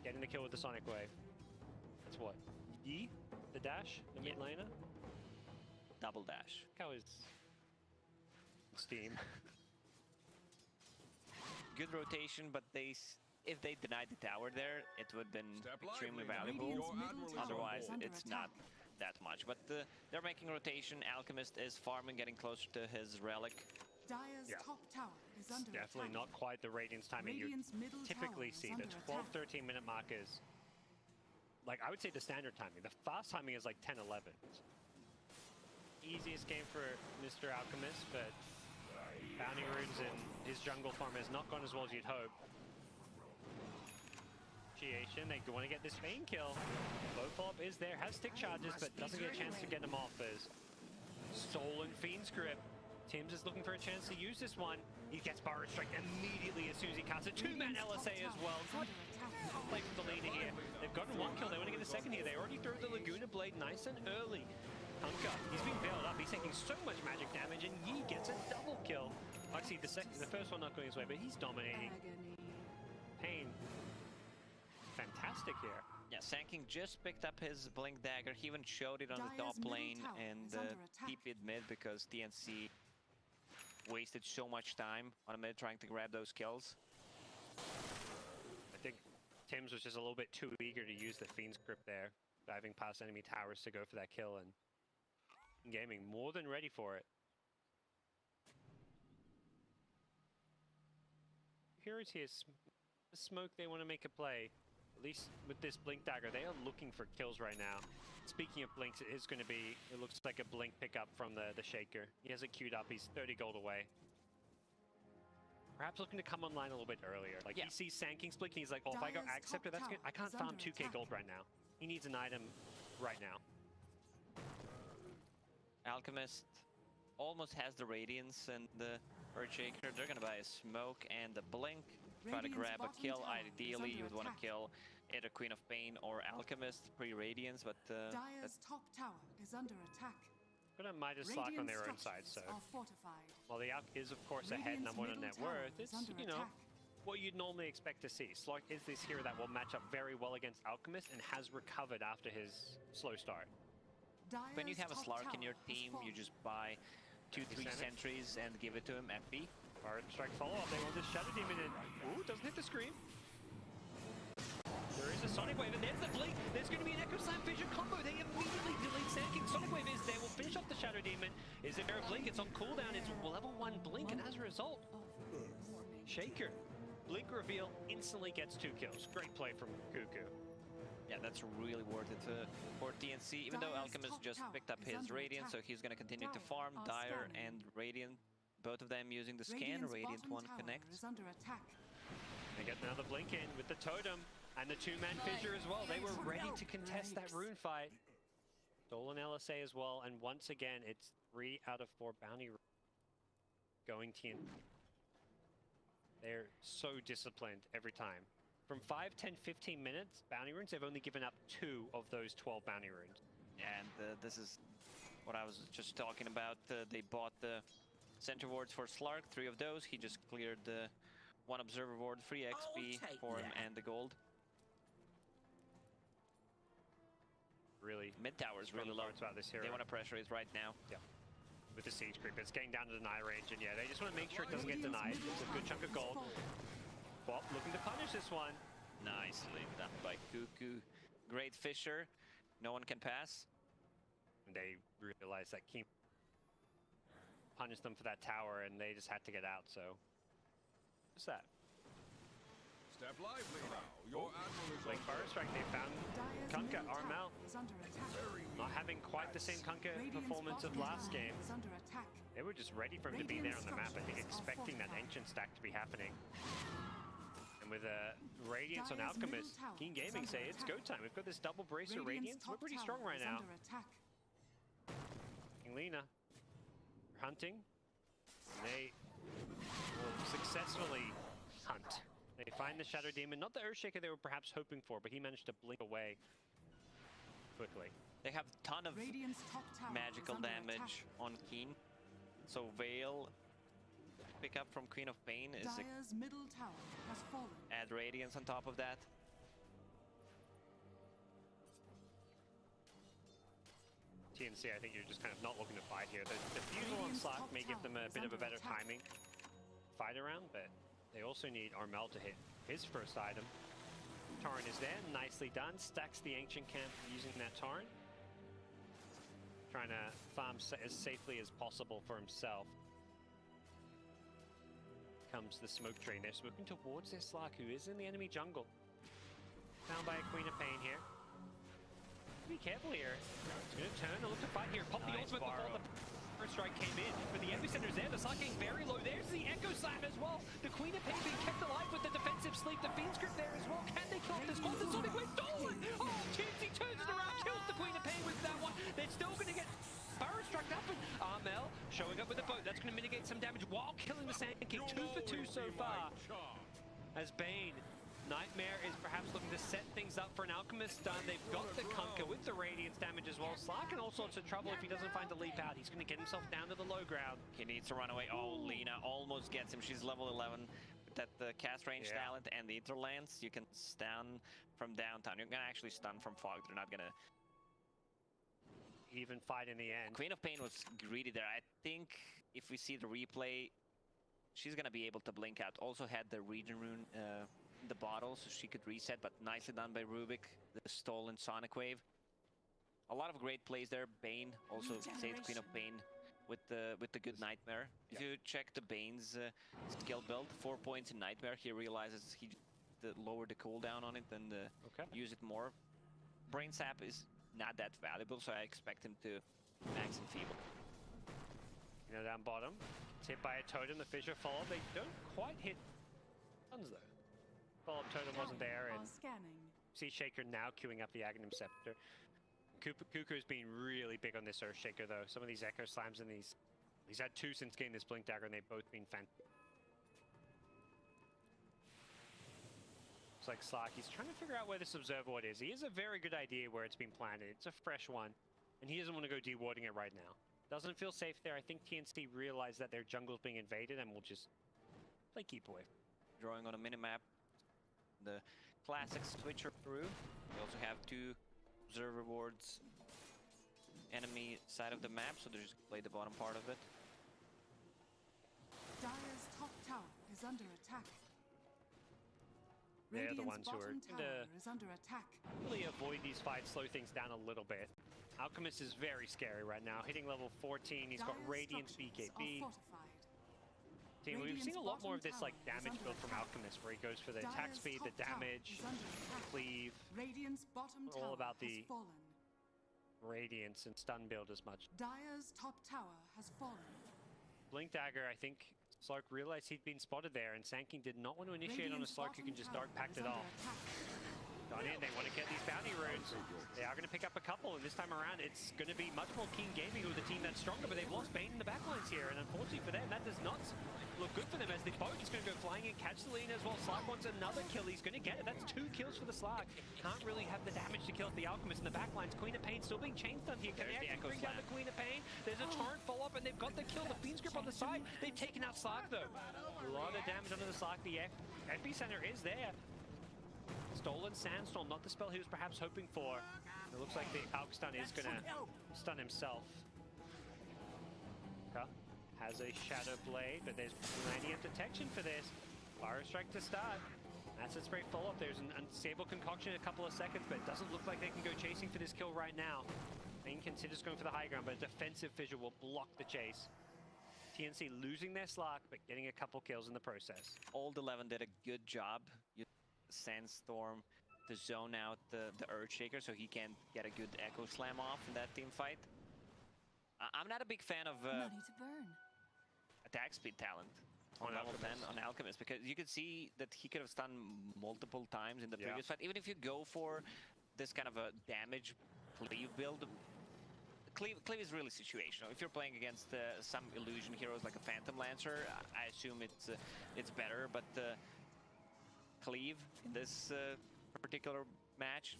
getting the kill with the Sonic Wave. That's what? Yi? The dash? The mid laner? Double dash. How is Steam? Good rotation, but if they denied the tower there, it would have been extremely valuable. Otherwise, it's not that much. But they're making rotation. Alchemist is farming, getting closer to his relic. Dire's top tower is under Definitely attack. not quite the Radiant's timing you Radiant's middle typically tower is see. The under 12-13 minute mark is, like, I would say the standard timing. The fast timing is like 10-11. Easiest game for Mr. Alchemist, but Bounty Runes and his jungle farm has not gone as well as you'd hope. Initiation, they want to get this Bane kill. Low follow-up is there, has stick charges, but doesn't get a chance to get them off as stolen Fiend's Grip. Tim's is looking for a chance to use this one. He gets Burrow Strike immediately as soon as he casts a two-man LSA as well. Good play from the leader here. They've gotten one kill, they want to get a second here. They already threw the Laguna Blade nice and early. Hunka, he's being bailed up, he's taking so much magic damage, and Yi gets a double kill. Actually, the first one not going his way, but he's dominating. Agony. Pain. Fantastic here. Yeah, Sanking just picked up his Blink Dagger. He even showed it on the top Dire's lane middle tower and is under attack. TP'd mid because TNC wasted so much time on mid trying to grab those kills. I think Tim's was just a little bit too eager to use the Fiend's Grip there, diving past enemy towers to go for that kill, and Gaming more than ready for it. Here is his smoke. They want to make a play. At least with this Blink Dagger, they are looking for kills right now. Speaking of blinks, it is going to be, it looks like a blink pickup from the Shaker. He has it queued up. He's 30 gold away. Perhaps looking to come online a little bit earlier. Like, he sees Sanking's blink and he's like, oh, if I go Acceptor, that's good. I can't farm 2k gold right now. He needs an item right now. Alchemist almost has the Radiance and the Earthshaker. They're gonna buy a smoke and a blink. Try to grab a kill. Ideally, you would want to kill either Queen of Pain or Alchemist pre-Radiance, but Dire's top tower is under attack. Gonna Midas Slack on their own side, so while the Alch is of course ahead number one on net worth, it's, you know, what you'd normally expect to see. Slark is this hero that will match up very well against Alchemist and has recovered after his slow start. When you have a Slark in your team, you just buy 2-3 sentries and give it to him FP. Fire Strike follow-up, they want this Shadow Demon in. Ooh, doesn't hit the screen. There is a Sonic Wave, and there's the blink. There's going to be an Echo Slam Vision combo. They immediately delete Sanking. Sonic Wave is there. We'll finish off the Shadow Demon. Is there a blink? It's on cooldown. It's level 1 blink, and as a result, Shaker. Blink reveal instantly gets 2 kills. Great play from Cuckoo. Yeah, that's really worth it for TNC, even though Alchemist just picked up his Radiant, so he's going to continue to farm. Dire and Radiant, both of them using the scan. Radiant one connects. They get another blink in with the Totem and the 2-man fissure as well. They were ready to contest that rune fight. Stolen LSA as well, and once again, it's 3 out of 4 bounty going TNC. They're so disciplined every time. From 5, 10, 15 minutes, bounty runes, they've only given up 2 of those 12 bounty runes. And this is what I was just talking about. They bought the center wards for Slark, 3 of those. He just cleared the 1 observer ward, free XP for him, and the gold. Really, mid tower's really low. About this hero. They want to pressure it right now. Yeah. With the siege creep, it's getting down to deny range, and yeah, they just want to make sure it doesn't get denied. It's a good chunk of gold. Bob looking to punish this one. Nicely done by Cuckoo. Great Fisher. No one can pass. And they realized that King punished them for that tower, and they just had to get out, so. What's that? Step lively now. Your admiral is Like Fire Strike, they found Kunkka, Armel. Not having quite the same Kunkka performance of last game. They were just ready for him to be there on the map, I think, expecting that ancient stack to be happening. And with a Radiance on Alchemist, Keen Gaming say it's go time. We've got this double Bracer Radiance. We're pretty strong right now. King Lina hunting. And they will successfully hunt. They find the Shadow Demon, not the Earthshaker they were perhaps hoping for, but he managed to blink away quickly. They have a ton of magical damage on Keen. So Veil pick up from Queen of Pain is Dire's middle tower has fallen. Add Radiance on top of that. TNC, I think you're just kind of not looking to fight here. The Fusel on Slack may give them a bit of a better timing fight around, but they also need Armel to hit his first item. Torrent is there, nicely done. Stacks the Ancient Camp using that Torrent. Trying to farm as safely as possible for himself. comes the smoke train. They're smoking towards their Slark, who is in the enemy jungle. Found by a Queen of Pain here. Be careful here. He's going to turn and look to fight here. Pop the ultimate before the first strike came in. But the epicenter's there. The Slark getting very low. There's the Echo Slam as well. The Queen of Pain being kept alive with the defensive sleep. The Fiend's Grip there as well. Can they kill off this one? The Sonic Wave stolen! Oh, TNC turns it around, kills the Queen of Pain with that one. They're still going to get Burrow struck up, and Armel showing up with a boat. That's going to mitigate some damage while killing the Sand King. 2 for 2 so far. As Bane, Nightmare is perhaps looking to set things up for an Alchemist stun. They've got the Conquer with the Radiance damage as well. Slark in all sorts of trouble if he doesn't find a leap out. He's going to get himself down to the low ground. He needs to run away. Oh, Lina almost gets him. She's level 11. With that cast range talent and the Interlance, you can stun from downtown. You're going to actually stun from fog. They're not going to even fight in the end. Queen of Pain was greedy there. I think if we see the replay, she's going to be able to blink out. Also had the Regen Rune the bottle, so she could reset, but nicely done by Rubik. The stolen Sonic Wave. A lot of great plays there. Bane also saved Queen of Pain with the good Nightmare. If you check the Bane's skill build, 4 points in Nightmare, he realizes he lowered the cooldown on it and use it more. Brain Sap is not that valuable, so I expect him to max Enfeeble. You know, down bottom, hit by a Totem, the Fissure follow. They don't quite hit guns though. Follow-up Totem wasn't there, and see Shaker now queuing up the Aghanim Scepter. Cuckoo's been really big on this Earthshaker though. Some of these Echo Slams and he's had 2 since getting this Blink Dagger, and they've both been fantastic. It's like Slark, he's trying to figure out where this Observer Ward is. He has a very good idea where it's been planted. It's a fresh one, and he doesn't want to go dewarding it right now. Doesn't feel safe there. I think TNC realized that their jungle's being invaded and will just play keep away. Drawing on a minimap. The classic switcher through. We also have 2 observer wards enemy side of the map, so they just play the bottom part of it. Dire's top tower is under attack. They're the ones who are is under attack. Really avoid these fights, slow things down a little bit. Alchemist is very scary right now, hitting level 14. He's got Radiance BKB. We've seen a lot more of this like damage build from Alchemist, where he goes for the attack speed, the damage, cleave. All about the Radiance and stun build as much. Dire's top tower has fallen. Blink Dagger, I think Slark realized he'd been spotted there, and Sand King did not want to initiate on a Slark who can just dark pact it off. Gone in, they want to get these bounty runes. They are going to pick up a couple, and this time around it's going to be much more Keen Gaming with a team that's stronger, but they've lost Bane in the backlines here, and unfortunately for them, that does not look good for them, as the boat is going to go flying in, catch the lean as well. Slark wants another kill, he's going to get it. That's 2 kills for the Slark. Can't really have the damage to kill off the Alchemist in the backlines. Queen of Pain still being chain stunned here. Can they actually bring down the Queen of Pain? There's a torrent follow-up, and they've got the kill. The Fiend's Grip on the side. They've taken out Slark though. A lot of damage under the Slark. The epicenter is there. Stolen Sandstorm, not the spell he was perhaps hoping for. It looks like the Alch stun is going to stun himself. Has a Shadow Blade, but there's plenty of detection for this. Fire Strike to start. Acid Spray follow-up. There's an unstable concoction in a couple of seconds, but it doesn't look like they can go chasing for this kill right now. Bane considers going for the high ground, but a defensive fissure will block the chase. TNC losing their Slark, but getting a couple kills in the process. Old 11 did a good job. Sandstorm to zone out the Earthshaker so he can get a good Echo Slam off in that team fight. I'm not a big fan of Money to burn. attack speed talent on level 10 on Alchemist, because you could see that he could have stunned multiple times in the previous fight. Even if you go for this kind of a damage cleave build, cleave is really situational. If you're playing against some illusion heroes like a Phantom Lancer, I assume it's better, but cleave in this particular match,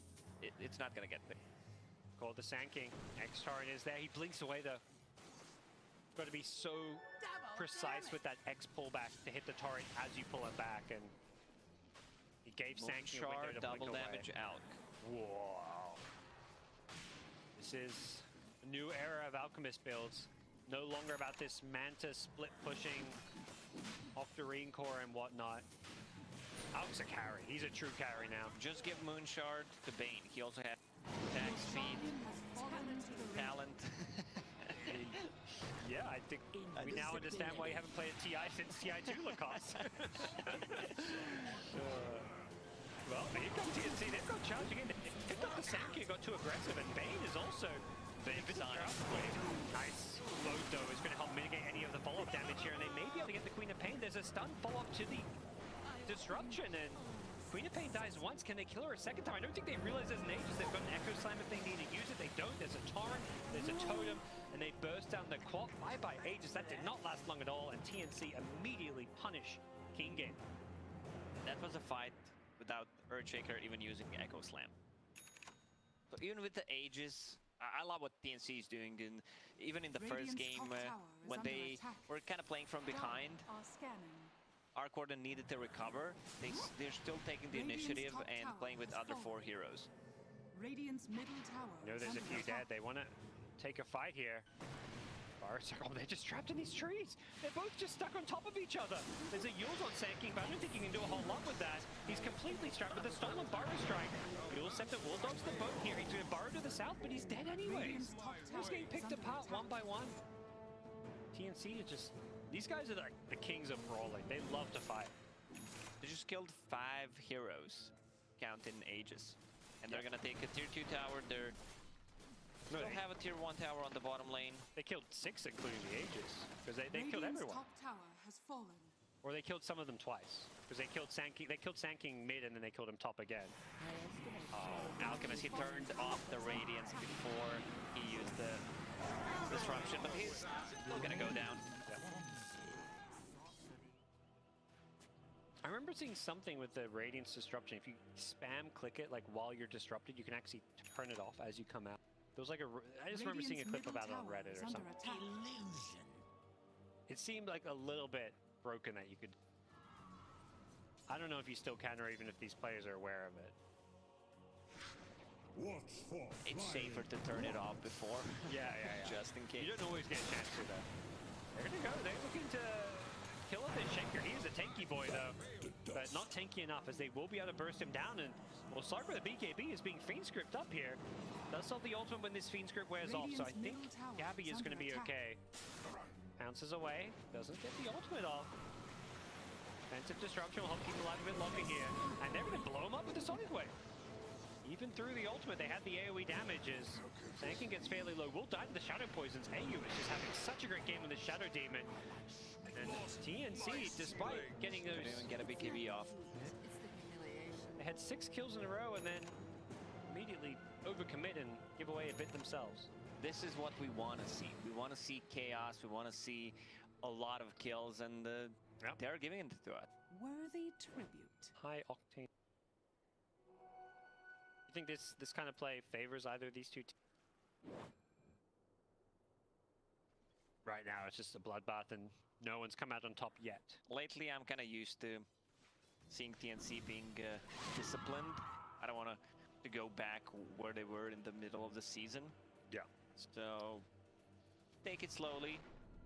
it's not gonna get there. Called the Sand King. X-Torrent is there. He blinks away though. Got to be so precise with that X pullback to hit the turret as you pull it back, and he gave Sand King a window to double blink damage away. out. Whoa. This is a new era of Alchemist builds. No longer about this Manta split pushing off the Marine Core and whatnot. Alch's a carry. He's a true carry now. Just give Moonshard to Bane. He also had attack speed, talent. Yeah, I think we now understand why you haven't played a TI since TI2 Lacoste. Well, here comes TNC. They've got charging in. They picked up the Sankey, got too aggressive, and Bane is also big time. Nice load though is going to help mitigate any of the follow-up damage here, and they may be able to get the Queen of Pain. There's a stun follow-up to the disruption, and Queen of Pain dies once. Can they kill her a second time? I don't think they realize there's an Aegis. They've got an Echo Slam if they need to use it. They don't. There's a Torrent, there's a Totem, and they burst down the quad. Bye-bye Aegis. That did not last long at all, and TNC immediately punish King Game. That was a fight without Earthshaker even using Echo Slam. So even with the Aegis, I love what TNC is doing. Even in the first game, when they were kind of playing from behind, our Corden needed to recover. They're still taking the initiative and playing with other 4 heroes. Radiant's middle tower. You know, there's a few dead. They want to take a fight here. Oh, they're just trapped in these trees. They're both just stuck on top of each other. There's a Yule's on Sanking, but I don't think he can do a whole lot with that. He's completely strapped with a stolen Burrow Strike. Yule Scepter will dodge the boat here. He's going to burrow to the south, but he's dead anyways. He's getting picked apart one by one. TNC is just... These guys are like the kings of brawling. They love to fight. They just killed 5 heroes, counting Aegis. And they're going to take a tier 2 tower. They're... Still have a tier 1 tower on the bottom lane. They killed 6, including the Aegis, because they killed everyone. Top tower has fallen. Or they killed some of them twice, because they killed Sanking mid and then they killed him top again. Oh, Alchemist, he turned off the Radiance before he used the disruption, but he's still gonna go down. Yeah. I remember seeing something with the Radiance disruption. If you spam click it like while you're disrupted, you can actually turn it off as you come out. There was like I just remember seeing a clip about it on Reddit or something. Illusion. It seemed like a little bit broken that you could... I don't know if you still can or even if these players are aware of it. It's safer to turn it off before. Yeah. Just in case. You don't always get a chance to that. They're gonna go. They're looking to kill off this Shaker. He is a tanky boy though, but not tanky enough as they will be able to burst him down. And well, Sark with the BKB is being Fiend Script up here. Does solve the ultimate when this Fiend Script wears off, so I think Gabby is going to be okay. Bounces away, doesn't get the ultimate off. Defensive disruption will help keep him alive a bit longer here, and they're going to blow him up with the Sonic Wave. Even through the ultimate, they had the AoE damages. Sankin gets fairly low. Will die to the Shadow Poisons. AU is just having such a great game with the Shadow Demon. And TNC, despite getting those... Couldn't even get a BKB off. They had 6 kills in a row and then immediately overcommit and give away a bit themselves. This is what we want to see. We want to see chaos. We want to see a lot of kills, and they're giving it to us. Worthy tribute. High octane. You think this kind of play favors either of these two teams? Right now, it's just a bloodbath, and no one's come out on top yet. Lately, I'm kind of used to seeing TNC being disciplined. I don't want to go back where they were in the middle of the season. Yeah. So, take it slowly.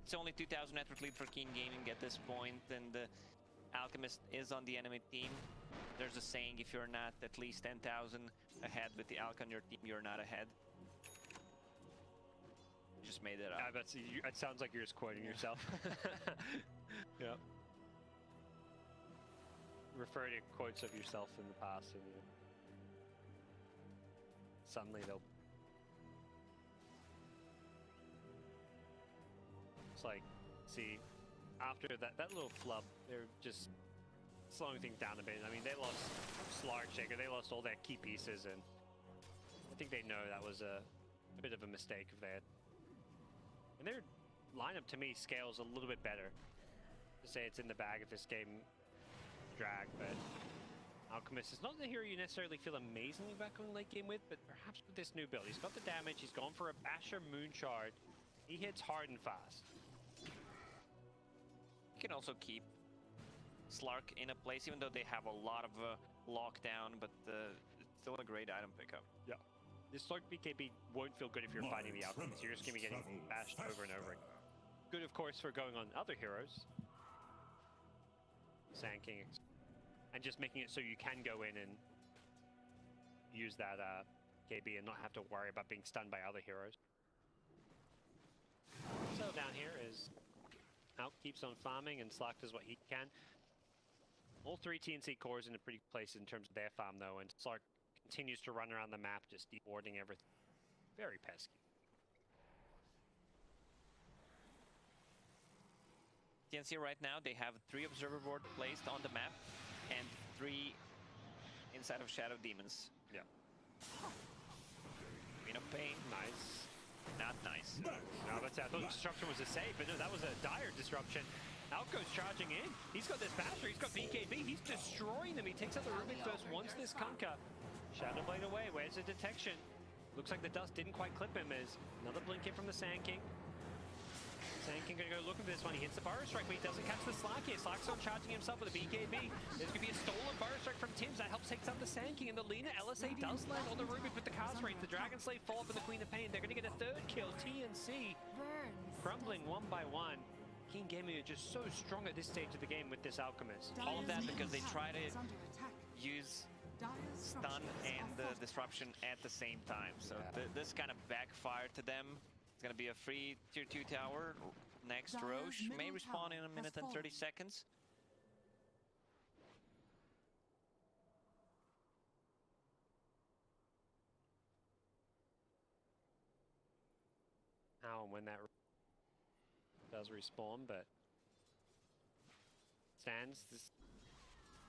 It's only 2,000 network lead for King Gaming at this point, and Alchemist is on the enemy team. There's a saying, if you're not at least 10,000 ahead with the Alch on your team, you're not ahead. Just made it up. It sounds like you're just quoting yourself. Yeah. Refer to quotes of yourself in the past, and suddenly they'll... It's like, see, after that little flub, they're just slowing things down a bit. I mean, they lost Slark Shaker, they lost all their key pieces, and I think they know that was a bit of a mistake of theirs. And their lineup, to me, scales a little bit better. To say it's in the bag if this game drag, but Alchemist is not the hero you necessarily feel amazingly back on late game with, but perhaps with this new build. He's got the damage, he's gone for a Basher Moonshard. He hits hard and fast. You can also keep Slark in a place, even though they have a lot of lockdown, but it's still a great item pickup. Yeah. This Slark BKB won't feel good if you're fighting the Alchemist. You're just going to be getting bashed over and over. Good, of course, for going on other heroes. Sand King. And just making it so you can go in and use that KB and not have to worry about being stunned by other heroes. So though down here is Out keeps on farming and Slack does what he can. All three TNC cores in a pretty good place in terms of their farm though, and Slark continues to run around the map just deboarding everything. Very pesky. TNC right now, they have 3 observer board placed on the map and 3 inside of Shadow Demons. Yeah. Queen of Pain. Nice. Not nice. No, that's I thought disruption was a save, but no, that was a dire disruption. Out goes charging in. He's got this Basher, he's got BKB, he's destroying them. He takes out the Rubik first, wants this Kunkka. Shadow Blade away, where's the detection? Looks like the dust didn't quite clip him as another blink hit from the Sand King. Sand King gonna go looking for this one. He hits the Burrow Strike, but he doesn't catch the Slack here. Slack's on charging himself with a BKB. There's gonna be a stolen Burrow Strike from Tim's. That helps take down the Sand King, and the Lina LSA does land on the Rubik with the cast rate. The Dragon Slave fall for the Queen of Pain. They're gonna get a 3rd kill. TNC crumbling 1 by 1. King Gaming are just so strong at this stage of the game with this Alchemist. All of that because they try to use stun and the disruption at the same time. So this kind of backfired to them. It's gonna be a free tier 2 tower. Next Roche may respawn in a minute and 30 seconds. How and when that does respawn, but stands this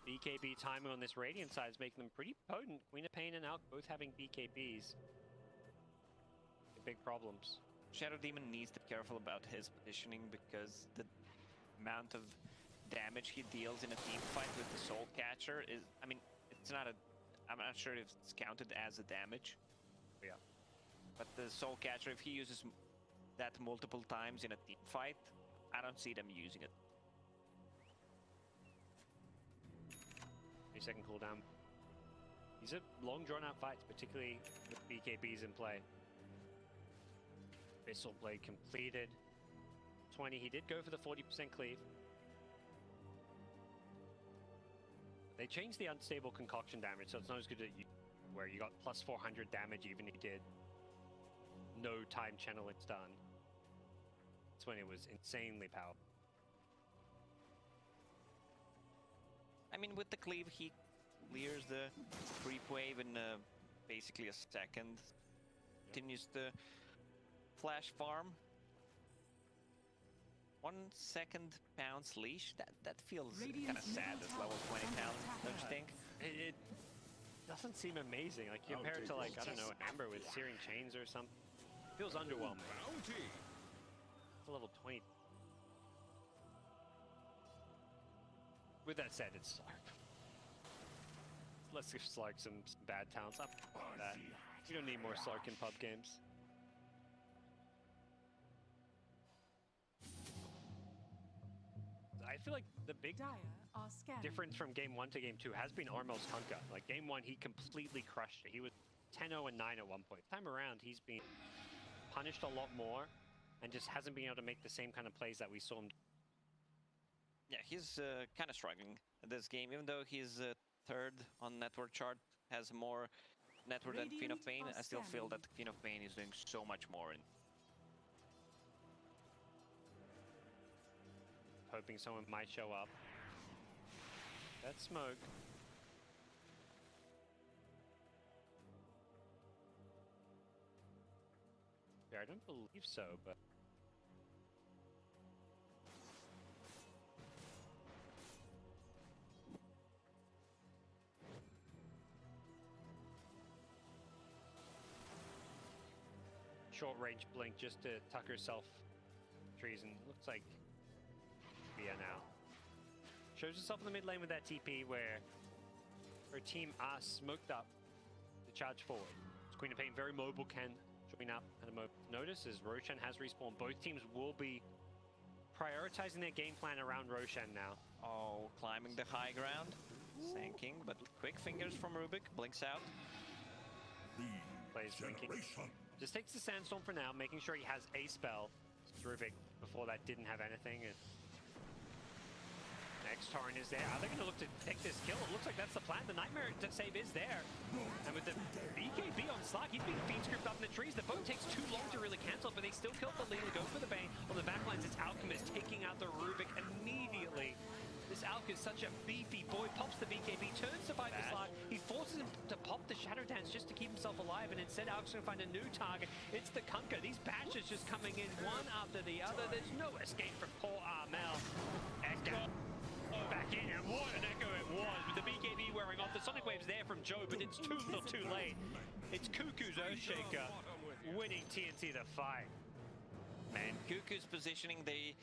BKB timing on this Radiant side is making them pretty potent. Queen of Pain and Alk both having BKBs. Big problems. Shadow Demon needs to be careful about his positioning because the amount of damage he deals in a team fight with the Soul Catcher is, I mean, it's not a, I'm not sure if it's counted as a damage. Yeah. But the Soul Catcher, if he uses that multiple times in a team fight, I don't see them using it. 3-second cooldown. These are long drawn out fights, particularly with BKBs in play. Abyssal Blade completed. 20, he did go for the 40% cleave. They changed the unstable concoction damage, so it's not as good at you, where you got plus 400 damage even if you did no time channel it's done. That's when it was insanely powerful. I mean, with the cleave, he clears the creep wave in basically a second. Continues to flash farm. 1 second bounce leash. That feels kind of sad as level 20 talent, don't you think? It doesn't seem amazing. Like compared to like, I don't know, Amber with Searing Chains or something. It feels underwhelming. Bounty. It's a level 20. With that said, it's Slark. Let's give Slark some bad talents up. That. You don't need more Slark in pub games. I feel like the big difference from game 1 to game 2 has been Armel's Kunkka. Like game 1, he completely crushed it. He was 10-0 and 9 at one point. Time around, he's been punished a lot more and just hasn't been able to make the same kind of plays that we saw him. Yeah, he's kind of struggling at this game, even though he's 3rd on network chart, has more network than Queen of Pain. I still feel that Queen of Pain is doing so much more. Hoping someone might show up. That smoke. Yeah, I don't believe so, but short range blink just to tuck herself trees, and looks like Bia now shows herself in the mid lane with that TP where her team are smoked up to charge forward. Queen of Pain very mobile, can join up at a moment's notice as Roshan has respawned. Both teams will be prioritizing their game plan around Roshan now. Oh, climbing the high ground, sinking, but quick fingers from Rubik, blinks out. Plays blinking. Just takes the Sandstorm for now, making sure he has a spell. Rubik before that didn't have anything. And X-Torrent is there. Are they going to look to take this kill? It looks like that's the plan. The Nightmare save is there. And with the BKB on Slark, he's being fiend scripted up in the trees. The boat takes too long to really cancel, but they still killed the leader. Go for the Bane. On the backlines, it's Alchemist taking out the Rubik immediately. This Alk is such a beefy boy. Pops the BKB, turns to fight the Slark. He forces him to pop the Shadow Dance just to keep himself alive, and instead Alk's going to find a new target. It's the Kunkka. These bashes just coming in one after the other. There's no escape from poor Armel. Echo back in, and what an echo it was with the BKB wearing off. The Sonic Wave's there from Joe, but it's too little too late. It's Cuckoo's Earthshaker winning TNC the fight. And Cuckoo's positioning, they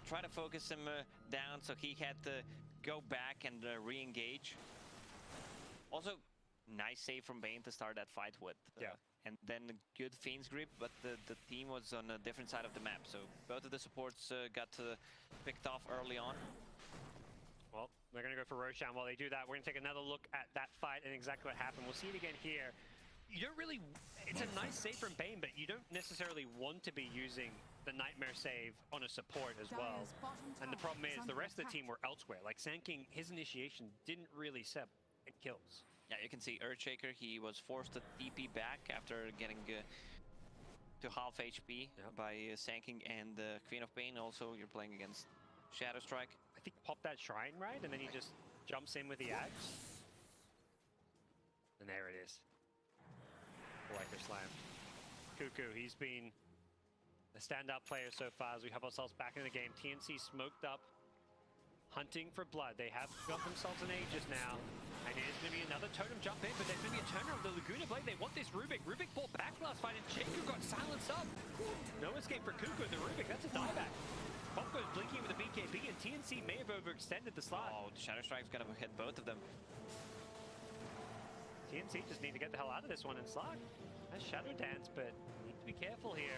try to focus him down, so he had to go back and re-engage. Also, nice save from Bane to start that fight with. And then a good Fiend's grip, but the team was on a different side of the map, so both of the supports got picked off early on. Well, they're going to go for Roshan. While they do that, we're going to take another look at that fight and exactly what happened. We'll see it again here. You don't really... It's a nice save from Bane, but you don't necessarily want to be using the Nightmare save on a support as well. And the problem is the rest of the team were elsewhere. Like Sand King, his initiation didn't really set kills. Yeah, you can see Earthshaker, he was forced to TP back after getting to half HP by Sand King and Queen of Pain. Also, you're playing against Shadow Strike. I think he popped that Shrine, right? And then he just jumps in with the axe. And there it is. Liker Slam. Cuckoo, he's been a standout player so far as we have ourselves back in the game. TNC smoked up, hunting for blood. They have got themselves an Aegis now. And there's going to be another totem jump in, but there's going to be a turner of the Laguna Blade. They want this Rubik. Rubik pulled back last fight, and Shaku got silenced up. No escape for Cuckoo. The Rubik, that's a dieback. Pop goes blinking with the BKB, and TNC may have overextended the slot. Oh, the Shadow Strike's got to hit both of them. TNC just need to get the hell out of this one, and Slark has Shadow Dance, but need to be careful here.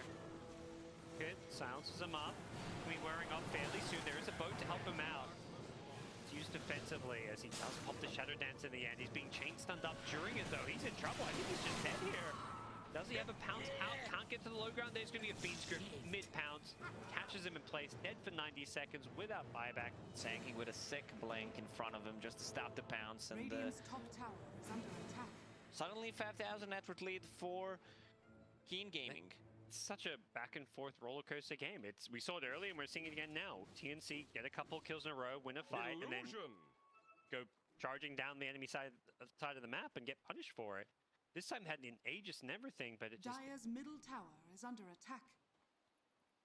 Good, silences him up. He'll be wearing off fairly soon. There is a boat to help him out. It's used defensively as he does pop the Shadow Dance in the end. He's being chain stunned up during it, though. He's in trouble. I think he's just dead here. Does he have a pounce out? Can't get to the low ground. There's going to be a Fiend script mid-pounce. Catches him in place, dead for 90 seconds without buyback. Sand King with a sick blink in front of him just to stop the pounce. And Radiant's top tower is under attack. suddenly 5,000 net worth lead for Keen Gaming. It's such a back and forth roller coaster game. We saw it earlier and we're seeing it again now. TNC get a couple kills in a row, win a fight, and then go charging down the enemy side of the map and get punished for it. This time had an Aegis and everything, but it just... Dire's middle tower is under attack.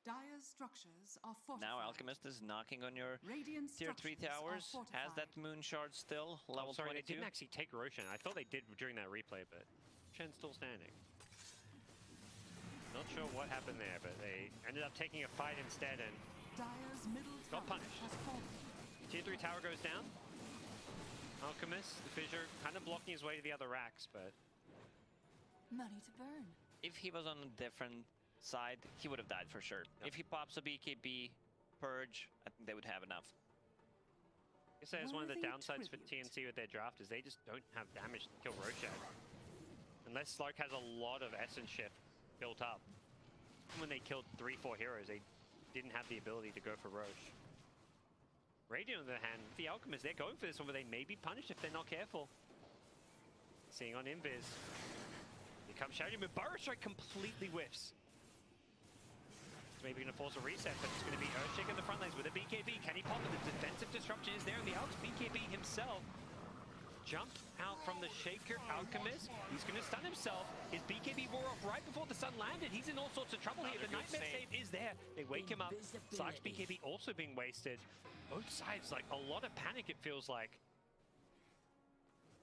Dire's structures are fortified. Now Alchemist is knocking on your Radiant tier 3 towers. Has that moon shard still, level 22. They didn't actually take Roshan. I thought they did during that replay, but Shen's still standing. Not sure what happened there, but they ended up taking a fight instead and Dire's middle got tower punished. has fallen. Tier 3 tower goes down. Alchemist, the Fissure, kind of blocking his way to the other racks, but... Money to burn. If he was on a different side, he would have died for sure. If he pops a BKB, Purge, I think they would have enough. I guess that's one of the downsides for TNC with their draft is they just don't have damage to kill Roshan. Unless Slark has a lot of Essence Shift built up. When they killed 3-4 heroes, they didn't have the ability to go for Roche. Radiant on the other hand, the Alchemist, they're going for this one, but they may be punished if they're not careful. Seeing on Invis. Here comes Shadow, but Burrow Strike completely whiffs. It's maybe going to force a reset, but it's going to be Earthshaker in the front lines with a BKB. Can he pop it? The defensive disruption is there, and the Alch's BKB himself jumped out from the Shaker Alchemist. He's going to stun himself. His BKB wore off right before the sun landed. He's in all sorts of trouble here. The Nightmare save is there. They wake him up. Slark's BKB also being wasted. Both sides, like, a lot of panic, it feels like.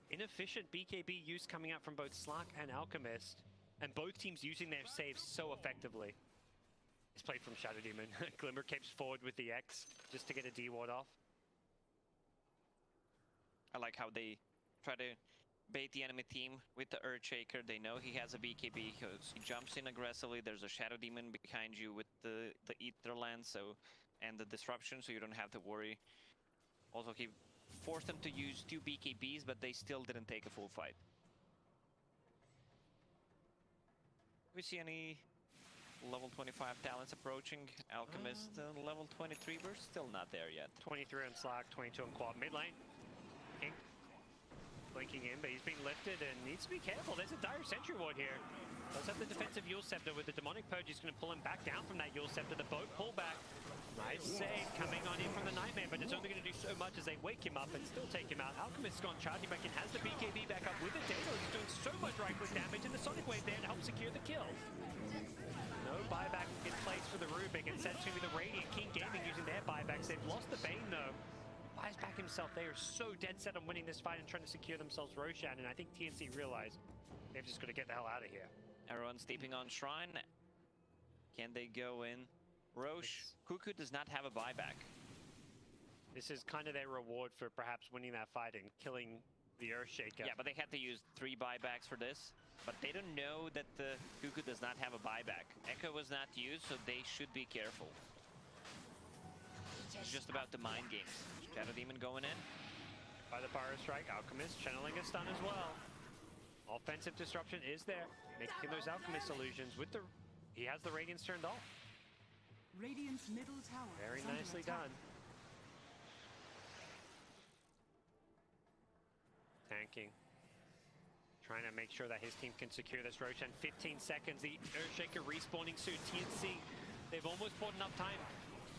Inefficient BKB use coming out from both Slark and Alchemist. And both teams using their saves so effectively. It's played from Shadow Demon. Glimmer keeps forward with the X just to get a D-ward off. I like how they try to bait the enemy team with the Earthshaker. They know he has a BKB. He jumps in aggressively. There's a Shadow Demon behind you with the Ether Lance, and the disruption, so you don't have to worry. Also, he forced them to use 2 BKBs, but they still didn't take a full fight. Do we see any level 25 talents approaching. Alchemist level 23, we're still not there yet. 23 on Slack, 22 on Quad. Mid lane. King blinking in, but he's being lifted and needs to be careful. There's a dire sentry ward here. Does have the defensive Yule Scepter with the demonic purge. He's going to pull him back down from that Yule Scepter. The boat pull back. Nice save coming on in from the Nightmare, but it's only going to do so much as they wake him up and still take him out. Alchemist's gone charging back in, has the BKB back up with the Dado. He's doing so much right-click damage, and the Sonic Wave there to help secure the kill. No buyback in place for the Rubik. Instead, it's going to be the Radiant. King Gaming using their buybacks. They've lost the Bane, though. Buys back himself. They are so dead set on winning this fight and trying to secure themselves Roshan, and I think TNC realize they've just got to get the hell out of here. Everyone's steeping on Shrine. Can they go in? Roche, Cuckoo does not have a buyback. This is kind of their reward for perhaps winning that fight and killing the Earthshaker. Yeah, but they had to use 3 buybacks for this. But they don't know that the Cuckoo does not have a buyback. Echo was not used, so they should be careful. It's just about the mind games. Shadow Demon going in. By the Pyro Strike, Alchemist channeling a stun as well. Offensive disruption is there, making those Alchemist illusions with the... He has the Radiance turned off. Radiant's middle tower. Very is under nicely attack. done. Tanking. Trying to make sure that his team can secure this Roshan. 15 seconds, the Earthshaker respawning soon. TNC, they've almost bought enough time.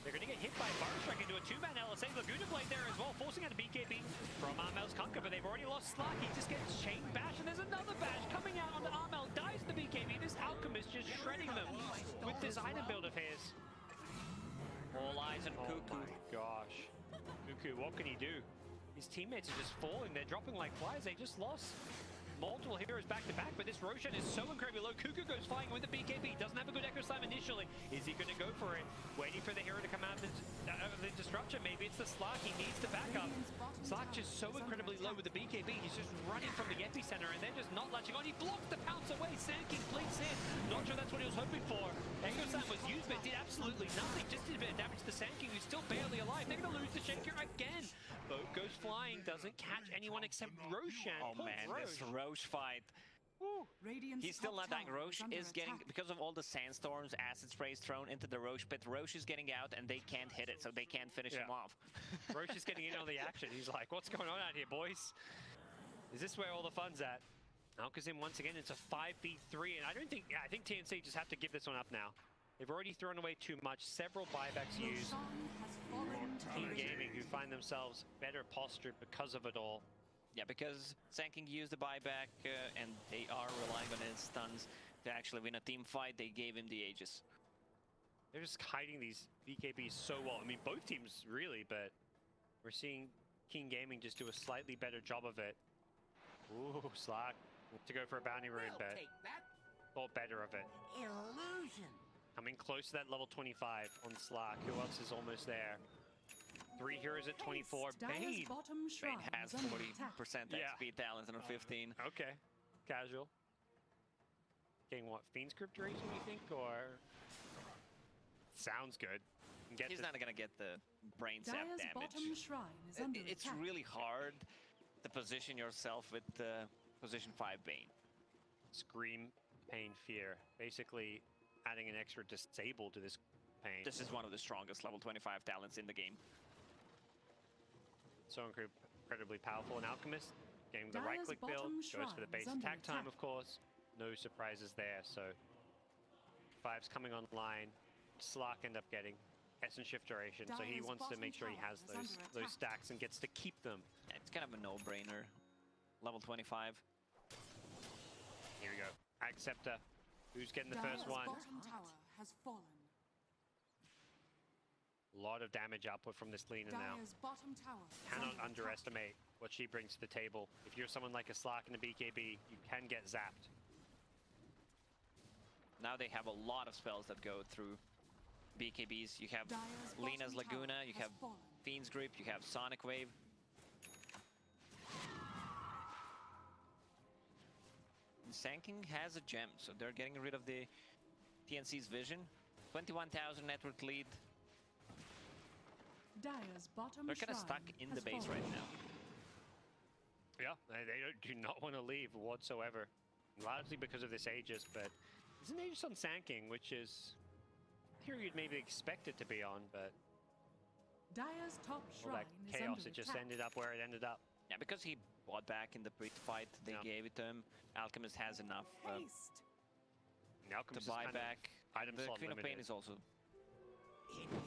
They're going to get hit by Fire Strike into a 2-man LSA. Laguna Blade there as well, forcing out a BKB from Armel's Conquer, but they've already lost Slack. He just gets chain bash, and there's another bash coming out on the Armel. Dies the BKB. This Alchemist just shredding them with this item build of his. All eyes on Cuckoo. Oh my gosh. Cuckoo, what can he do? His teammates are just falling. They're dropping like flies. They just lost multiple heroes back to back, but this Roshan is so incredibly low. Cuckoo goes flying with the BKB. Doesn't have a good Echo Slam initially. Is he going to go for it? Waiting for the hero to come out of the disruption. Maybe it's the Slack. He needs to back up. Slack just so incredibly low with the BKB. He's just running from the epicenter, and they're just not latching on. He blocks the pounce away. Sand King blinks in. Not sure that's what he was hoping for. Echo Slam was used, but did absolutely nothing. Just did a bit of damage to the Sand King, who's still barely alive. They're going to lose the Shaker again. Boat goes flying. Doesn't catch anyone except Roshan. Oh man, this Roche fight. He's still not dying. Roche is getting, because of all the sandstorms, acid sprays thrown into the Roche pit, Roche is getting out and they can't hit it, so they can't finish him off. Roche is getting in on the action. He's like, what's going on out here, boys? Is this where all the fun's at? Alcazim once again, it's a 5v3, and I think TNC just have to give this one up now. They've already thrown away too much. Several buybacks used. King Gaming, who find themselves better postured because of it all. Yeah, because Sand King used the buyback, and they are relying on his stuns to actually win a team fight. They gave him the Aegis. They're just hiding these BKBs so well. I mean, both teams really, but we're seeing King Gaming just do a slightly better job of it. Ooh, Slack to go for a bounty rune, but thought better of it. Illusion. Coming close to that level 25 on Slack. Who else is almost there? 3 heroes at 24. Bane. Bane has 40% XP talent and a 15. Okay, casual. Getting what, Fiend's Crypt duration, you think, or? Sounds good. He's not gonna get the brain sap damage. It's really hard to position yourself with the position 5 Bane. Scream, Pain, Fear. Basically adding an extra disable to this Pain. This is one of the strongest level 25 talents in the game. So incredibly powerful. An Alchemist, getting the right-click build, goes for the base attack time, of course. No surprises there, so 5's coming online. Slack end up getting Essence Shift duration, so he wants to make sure he has those stacks and gets to keep them. Yeah, it's kind of a no-brainer. Level 25. Here we go. Acceptor. Who's getting the first one? Bottom tower has fallen. A lot of damage output from this Lena now. Bottom tower Cannot underestimate what she brings to the table. If you're someone like a Slack and a BKB, you can get zapped. Now they have a lot of spells that go through BKBs. You have Lena's Laguna, you have Fiend's Grip, you have Sonic Wave. And Sand King has a gem, so they're getting rid of the TNC's vision. 21,000 network lead. They're kind of stuck in the base right now. Yeah, they do not want to leave whatsoever. Largely because of this Aegis, but It's an Aegis on Sanking, which is here you'd maybe expect it to be on, but Dire's top all shrine that is chaos, under it just attack. ended up where it ended up. Yeah, because he bought back in the pre-fight, they gave it to him. Alchemist has enough Haste. To to buy back. Item The slot Queen of limited. Pain is also...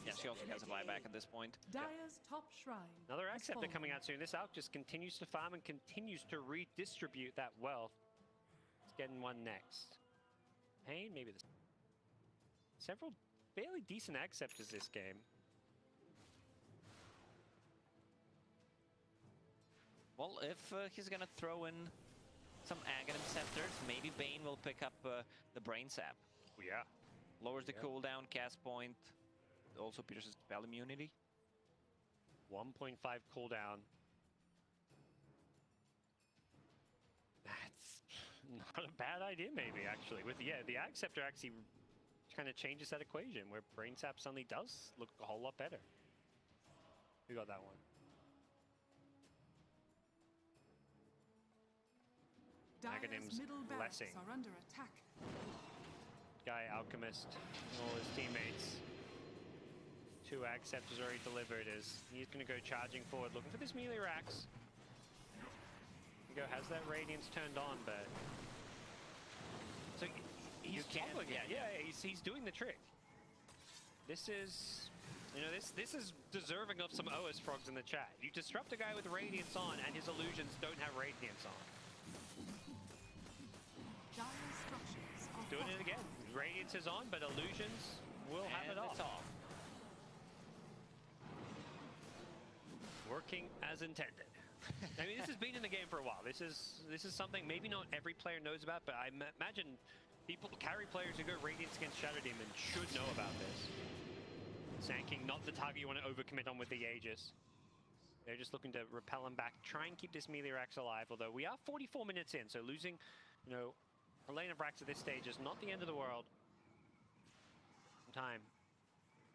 Yeah, she also has a buyback at this point. Dire's top shrine. Another has Acceptor coming fallen. out soon. This Alch just continues to farm and continues to redistribute that wealth. It's getting one next. Pain, maybe this. Several fairly decent Acceptors this game. Well, if he's gonna throw in some Aghanim Scepters, maybe Bane will pick up the Brain Sap. Oh, yeah. Lowers the cooldown, cast point, also pierces spell immunity. 1.5 cooldown. That's not a bad idea, maybe, actually. With the Acceptor actually kind of changes that equation, where Brain Sap suddenly does look a whole lot better. We got that one. Dire's middle barracks Blessing. are under attack. Guy, Alchemist, and all his teammates. 2 Acceptors already delivered as he's going to go charging forward, looking for this melee racks. Go has that Radiance turned on, but so he's toggling it. Yeah, he's doing the trick. This is, you know, this is deserving of some OS frogs in the chat. You disrupt a guy with Radiance on, and his illusions don't have Radiance on. Dire's structures are Doing it fortified. again. Radiance is on, but illusions will have And it off. it's off. Working as intended. I mean, this has been in the game for a while. This is something maybe not every player knows about, but I imagine people, carry players who go Radiance against Shadow Demon should know about this. Sanking, not the target you want to overcommit on with the Aegis. They're just looking to repel him back, try and keep this melee Rax alive, although we are 44 minutes in, so losing, you know, a lane of Rax at this stage is not the end of the world. Time.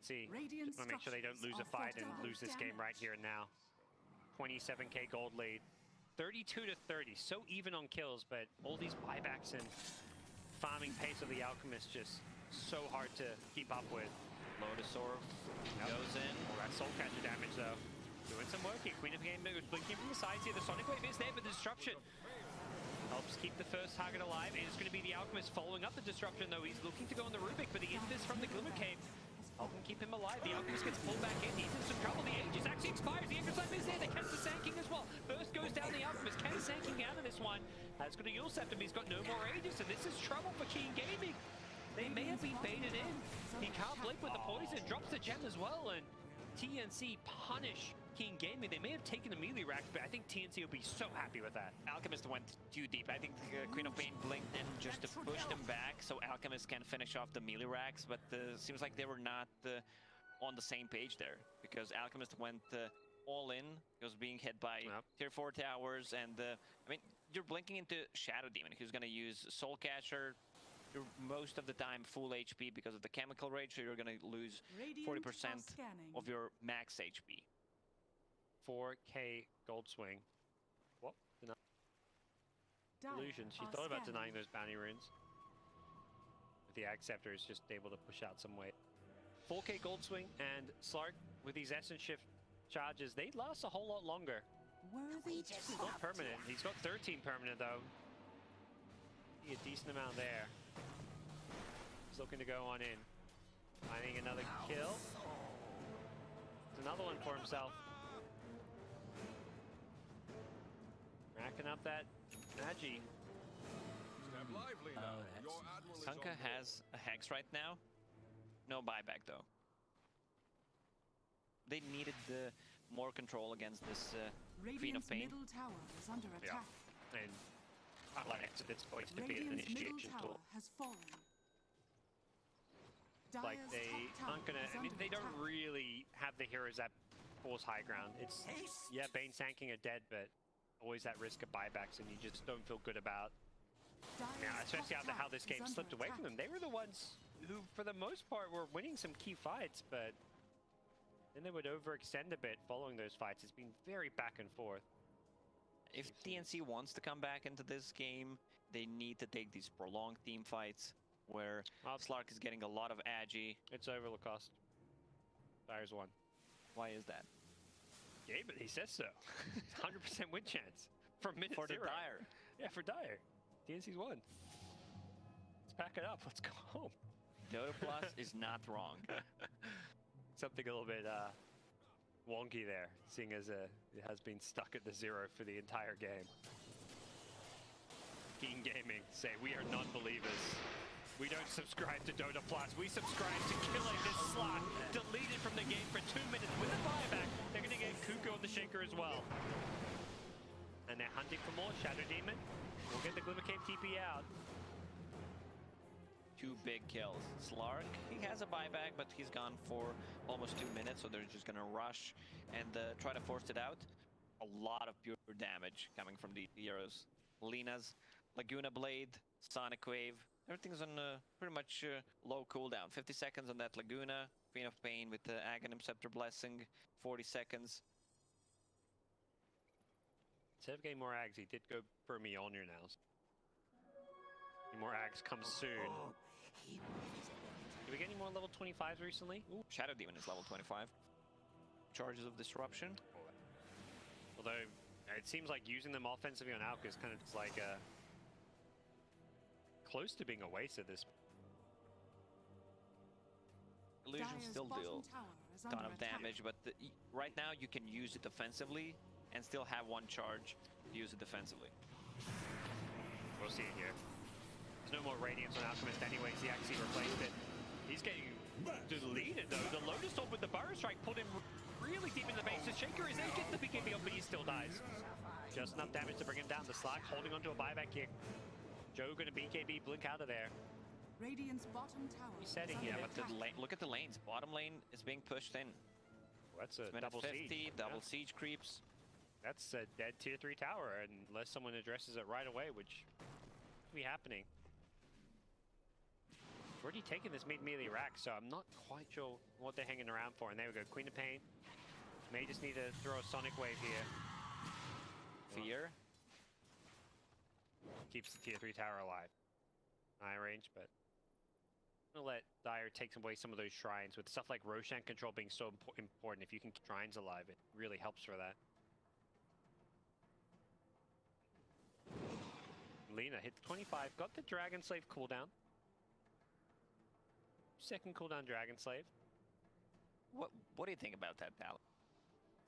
See, Radiant just want to make sure they don't lose a fight and lose this game right here and now. 27k gold lead. 32 to 30, so even on kills, but all these buybacks and farming pace of the Alchemist just so hard to keep up with. Lotus Orb goes in. All that Soul Catcher damage though. Doing some work here. Queen of Game blinking from the sides here. The Sonic Wave is there, but the disruption helps keep the first target alive. It is going to be the Alchemist following up the disruption though. He's looking to go on the Rubik, but the Invis from the Glimmer Cave help him keep him alive. The Alchemist gets pulled back in. He's in some trouble. The Aegis actually expires. The Exorcism is there. They catch the Sanking as well. First goes down the Alchemist. Can Sanking out of this one? That's got a Yule Scepter, but he's got no more Aegis, and this is trouble for Keen Gaming. They may have been baited in. He can't blink with the poison. Drops the gem as well, and TNC punish Keen Gaming. They may have taken the melee rack, but I think TNC will be so happy with that. Alchemist went too deep. I think Queen of Pain blinked in just to push them back so Alchemist can finish off the melee racks, but seems like they were not on the same page there, because Alchemist went all in. He was being hit by tier 4 towers, and I mean, you're blinking into Shadow Demon, who's going to use Soul Catcher. You're most of the time full HP because of the chemical rage, so you're going to lose 40% of your max HP. 4k gold swing. What? Illusions. She thought about denying those bounty runes. But the Acceptor is just able to push out some weight. 4k gold swing, and Slark with these Essence Shift charges, they last a whole lot longer. It's not permanent. He's got 13 permanent though. A decent amount there. He's looking to go on in. Finding another kill. There's another one for himself. Racking up that Magi. Step lively now. Your admiral is Kunkka on board. has a Hex right now. No buyback though. They needed more control against this Queen of Radiant's Pain. middle tower is under attack. And Alex, it's going to be an Radiant's middle initiation tower tool. has fallen. Like Dire's they top aren't tower gonna, is I mean, under they don't attack. really have the heroes that force high ground. It's, yeah, Bane Sanking are dead, but always that risk of buybacks, and you just don't feel good about. Dire's Yeah, especially top after how tower this is game under slipped away attack. from them. They were the ones who, for the most part, were winning some key fights, but then they would overextend a bit following those fights. It's been very back and forth. If TNC wants to come back into this game, they need to take these prolonged team fights. where Slark is getting a lot of agi. It's over, Lacoste. Dire's won. Why is that? Yeah, but he says so. 100% win chance from minute For the zero. Dire. Yeah, for Dire. TNC's won. Let's pack it up. Let's go home. Dota Plus is not wrong. Something a little bit wonky there, seeing as it has been stuck at the 0 for the entire game. Keen Gaming say, we are non-believers. We don't subscribe to Dota Plus. We subscribe to killing this slot, deleted from the game for 2 minutes with a buyback. They're going to get Cuckoo on the Shaker as well. And they're hunting for more. Shadow Demon will get the Glimmer Cape TP out. 2 big kills. Slark, he has a buyback, but he's gone for almost 2 minutes, so they're just going to rush and try to force it out. A lot of pure damage coming from the heroes. Lina's Laguna Blade, Sonic Wave. Everything's on pretty much low cooldown. 50 seconds on that Laguna. Queen of Pain with the Aghanim Scepter Blessing. 40 seconds. Instead of getting more Ags, he did go for Mjolnir now. More Ags come soon. Did we get any more level 25s recently? Ooh, Shadow Demon is level 25. Charges of Disruption. Although, it seems like using them offensively on Alka is kind of just like close to being a waste at this. Illusion still deal a ton of damage, but right now you can use it offensively and still have one charge to use it defensively. We'll see it here. There's no more Radiance on Alchemist anyways, he actually replaced it. He's getting deleted though. The Lotus Orb with the Burrow Strike pulled him really deep in the base. The Shaker is there, gets the BKB up, but he still dies. Just enough damage to bring him down. The Slack holding onto a buyback kick. Joe gonna BKB blink out of there. Radiant's bottom tower. He's setting is here, under But attack. look at the lanes. Bottom lane is being pushed in. Well, that's a It's double 50, siege. double Yeah. siege creeps. That's a dead tier 3 tower unless someone addresses it right away, which could be happening. We've already taken this mid-melee rack, so I'm not quite sure what they're hanging around for. And there we go, Queen of Pain. May just need to throw a Sonic Wave here. Fear. Keeps the tier 3 tower alive. High range, but I'm gonna let Dire take away some of those shrines. With stuff like Roshan control being so important, if you can keep shrines alive, it really helps for that. Lina hit 25, got the Dragon Slave cooldown. Second cooldown Dragon Slave. What do you think about that, pal?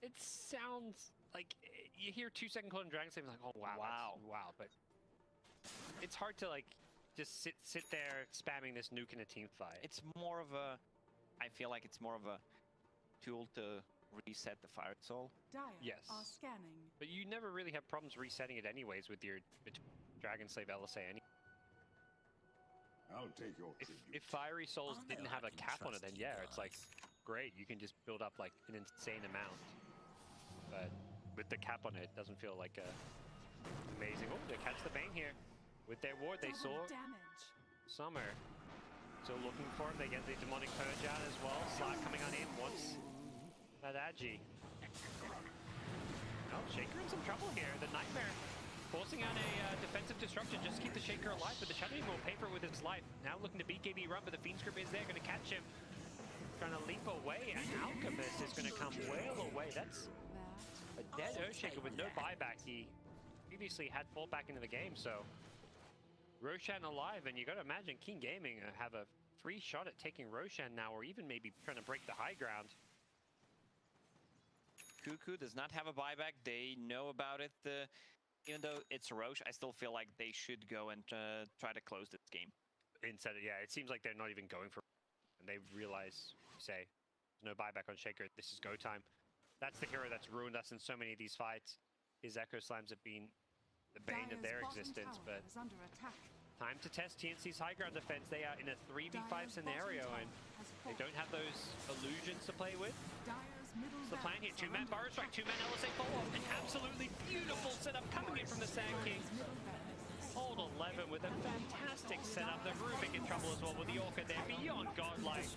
It sounds like you hear 2-second cooldown Dragon Slave, like, oh wow, wow, but it's hard to like just sit there spamming this nuke in a team fight. It's more of a, I feel like it's more of a tool to reset the Fire Soul. Dire Yes. are scanning. But you never really have problems resetting it anyways with your Dragon Slave LSA. I'll take your If Fiery Souls didn't have a cap on it, then yeah, it's like, great, you can just build up like an insane amount. But with the cap on it, it doesn't feel like amazing. Oh, they catch the Bane here. With their ward, they saw Double damage. Summer. Still looking for him. They get the Demonic Purge out as well. Slack coming on in once. That Agi. Oh, Shaker in some trouble here. The Nightmare forcing out a defensive disruption just to keep the Shaker alive, but the Shadow Demon will pay for it with his life. Now looking to BKB run, but the Fiend Script is there, going to catch him. Trying to leap away, and Alchemist is going to come well away. That's a dead Earthshaker with no buyback. He previously had fought back into the game, so Roshan alive, and you got to imagine King Gaming have a free shot at taking Roshan now, or even maybe trying to break the high ground. Cuckoo does not have a buyback. They know about it. Even though it's Roche, I still feel like they should go and try to close this game. Instead of, yeah, it seems like they're not even going for, and they realize, say, there's no buyback on Shaker. This is go time. That's the hero that's ruined us in so many of these fights. His Echo Slams have been the bane of their existence, but Is under attack. time to test TNC's high ground defense. They are in a 3v5 scenario, and they don't have those illusions to play with. Dire's middle It's the plan here. Two-man Burrow Strike, two-man LSA follow-up. An absolutely beautiful setup coming in from the Sand King. Hold 11 with a fantastic setup. The Rubik in trouble as well with the Orca there. Beyond godlike.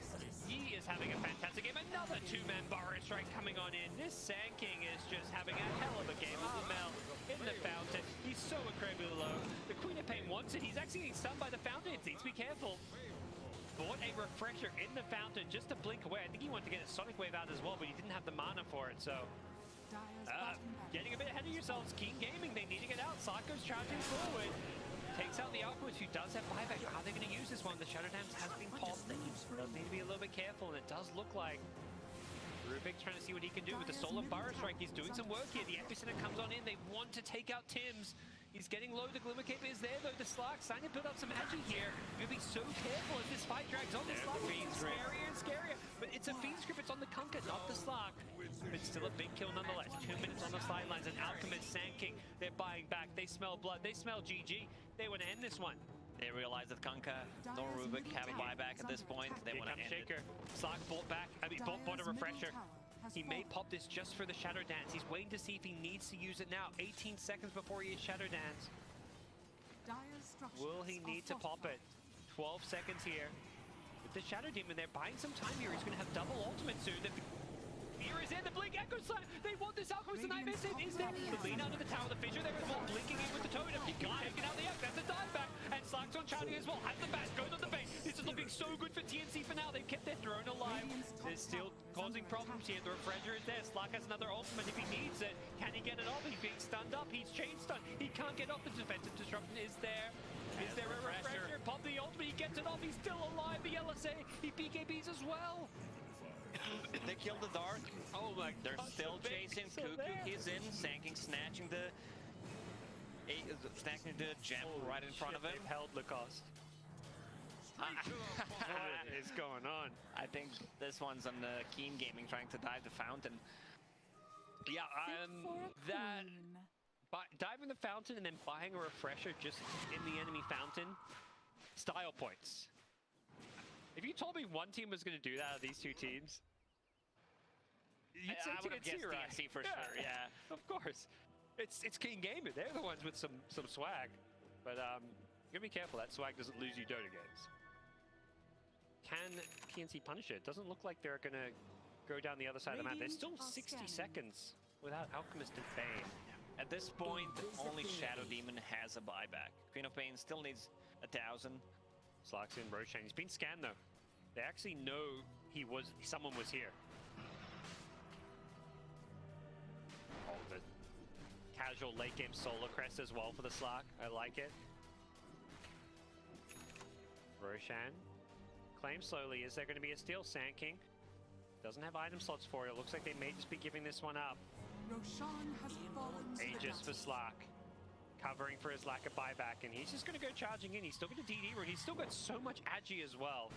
He is having a fantastic game. Another two-man Burrow Strike coming on in. This Sand King is just having a hell of a game. Armel in the fountain. He's so incredibly low. The Queen of Pain wants it. He's actually getting stunned by the fountain. It needs to be careful. Bought a refresher in the fountain just to blink away. I think he wanted to get a Sonic Wave out as well, but he didn't have the mana for it, so... getting a bit ahead of yourselves. Keen Gaming, they need to get out. Sarko's charging forward. Takes out the Alchemist, who does have buyback. How are they going to use this one? The Shadow Dams has been popped. Does need to be a little bit careful, and it does look like Rubik's trying to see what he can do with the Solar Burrow Strike. He's doing some work here. The Epicenter comes on in. They want to take out Tims. He's getting low. The Glimmer Cape is there, though. The Slark starting to build up some agi here. You'll be so careful as this fight drags on. The Slark is getting scarier and scarier. But it's a Fiend's Grip. It's on the Kunkka, not the Slark. It's still a big kill nonetheless. 2 minutes on the sidelines. And Alchemist, Sand King, they're buying back. They smell blood. They smell GG. They want to end this one. They realize that Kunkka nor Rubik have a buyback at this point. They want to end Shaker. it. Slark bought back. Bought a refresher. He may pop this just for the Shadow Dance. He's waiting to see if he needs to use it now. 18 seconds before he is Shadow Dance. Will he need to pop it? 12 seconds here. With the Shadow Demon, they're buying some time here. He's going to have double ultimate soon. The Fear is in, the Blink Echo Slam. They want this Alchemist, the Nightmare Sid is there. The lean under the tower, the Fissure there as well, blinking in with the Totem. He got taken out the X, that's a dive back. And Slark's on charging as well, has the bash, goes on the bait. This is looking so good for TNC for now. They've kept their drone alive. They're still causing problems here. The Refresher is there. Slark has another ultimate if he needs it. Can he get it off? He's being stunned up. He's chain stunned. He can't get off. The defensive disruption is there. Is there a refresher? Pop the ultimate. He gets it off. He's still alive. The LSA. He BKBs as well. They killed the Dark. Oh my They're God, still so big, chasing so Cuckoo. there. He's in. Sanking, snatching the gem right in front of him. They've held Lacoste. What is going on? I think this one's on Keen Gaming trying to dive the fountain. Yeah, diving the fountain and then buying a refresher just in the enemy fountain. Style points. If you told me one team was going to do that out of these two teams, you'd say I would have guessed right? TNC for sure, yeah. Of course. It's King Gaming. They're the ones with some swag. But you gotta be careful. That swag doesn't lose you Dota games. Can TNC punish it? Doesn't look like they're going to go down the other side of the map. There's still 60 seconds without Alchemist and Bane. At this point, only Shadow Demon has a buyback. Queen of Pain still needs 1,000. Slark's in Roshan. He's been scanned though. They actually know someone was here. Oh, the casual late game solo crest as well for the Slark. I like it. Roshan. Claim slowly. Is there going to be a steal? Sand King. Doesn't have item slots for it. It looks like they may just be giving this one up. Roshan has fallen to the Aegis for battle. Slark. Covering for his lack of buyback, and he's just going to go charging in. He's still got a DD route. He's still got so much agi as well.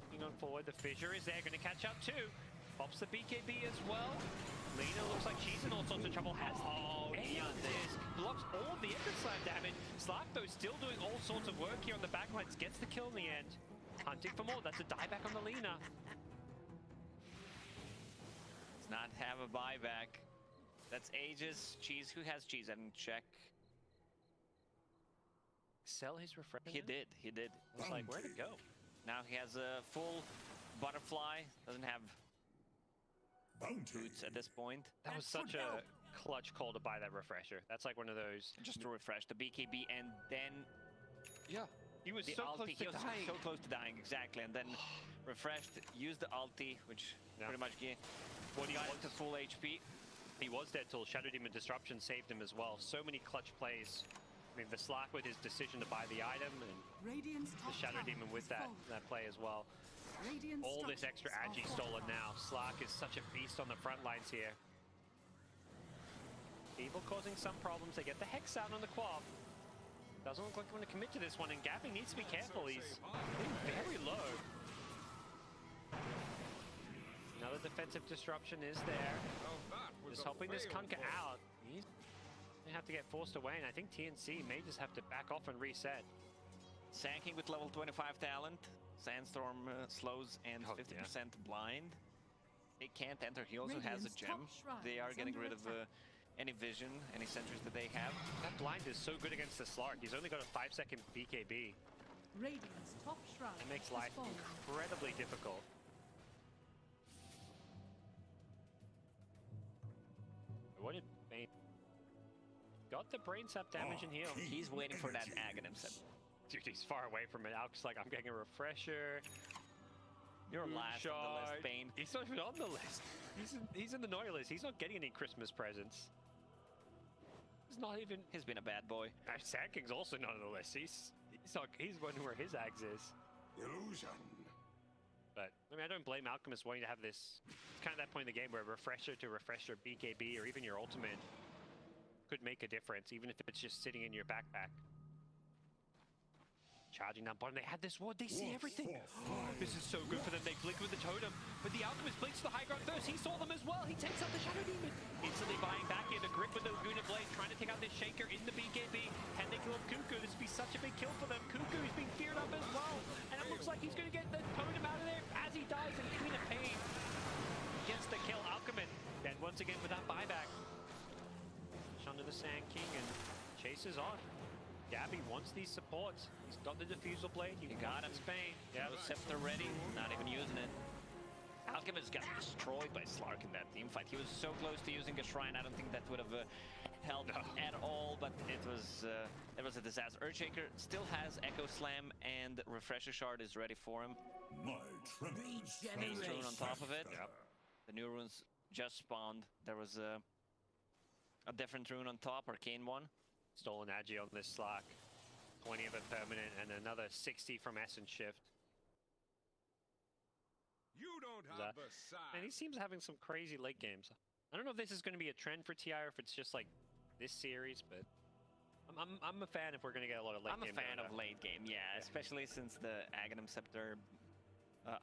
Looking on forward, the Fissure is there, going to catch up too. Pops the BKB as well. Lena looks like she's in all sorts of trouble. Has Neon this. Blocks all the Echo Slam damage. Slark, though, still doing all sorts of work here on the backlines. Gets the kill in the end. Hunting for more. That's a dieback on the Lena. Does not have a buyback. That's Aegis. Cheese. Who has Cheese? I didn't check. Sell his refresher? He did. He did. I was like, where'd it go? Now he has a full butterfly. Doesn't have boots at this point. That was such a clutch call to buy that refresher. That's like one of those. Just to refresh the BKB and then. Yeah. He was the so close ulti, to dying. So close to dying, exactly. And then refreshed, used the ulti, which pretty much got to full HP. He was dead till Shadow Demon Disruption saved him as well. So many clutch plays. I mean, the Slark with his decision to buy the item, and the Shadow Demon with that play as well. All this extra agi stolen now. Slark is such a beast on the front lines here. Evil causing some problems. They get the Hex out on the Quab. Doesn't look like they're going to commit to this one, and Gapping needs to be careful. He's very low. Another defensive disruption is there. Just helping this Kunkka out. He's going to have to get forced away, and I think TNC may just have to back off and reset. Sanking with level 25 talent. Sandstorm slows and 50% blind. He can't enter. He also has a gem. They are getting rid of any vision, any sentries that they have. That blind is so good against the Slark. He's only got a 5-second BKB. Radiant's top shrine It makes life incredibly difficult. What did Bane got the brain sap damage and heal. He's waiting for that Aghanim set. Dude, he's far away from it. Alk's like, I'm getting a refresher. You're last on the list, Bane. He's not even on the list. He's in the naughty list. He's not getting any Christmas presents. He's not even. He's been a bad boy. Sand King's also not on the list. He's wondering where his Ags is. Illusion. But I mean, I don't blame Alchemist wanting to have this. It's kind of that point in the game where refresher to refresher BKB or even your ultimate could make a difference, even if it's just sitting in your backpack. Charging down bottom, they had this ward, they see everything. Oh, this is so good for them, they blink with the totem, but the Alchemist blinks to the high ground first, he saw them as well, he takes out the Shadow Demon. Instantly buying back in, a grip with the Laguna Blade, trying to take out this Shaker in the BKB. Can they kill up Cuckoo? This would be such a big kill for them. Cuckoo is being feared up as well, and it looks like he's going to get the totem out of there as he dies, and Queen of Pain gets the kill. Alchemist, then once again with that buyback. Under the Sand King and chases on. Gabby wants these supports. He's got the Diffusal Blade. You got him. Spain. Yeah, Scepter ready. Not even using it. Alchemist got destroyed by Slark in that team fight. He was so close to using a Shrine. I don't think that would have helped at all, but it was a disaster. Earthshaker still has Echo Slam and Refresher Shard is ready for him. My tremors. Haste Rune on top of it. Yep. The new runes just spawned. There was a different rune on top, Arcane one. Stolen Agi on this Slack. 20 of it permanent and another 60 from Essence Shift. You don't have the size. And he seems having some crazy late games. I don't know if this is going to be a trend for TI or if it's just like this series, but I'm a fan if we're going to get a lot of late game. I'm a fan of late game, yeah, especially since the Aghanim Scepter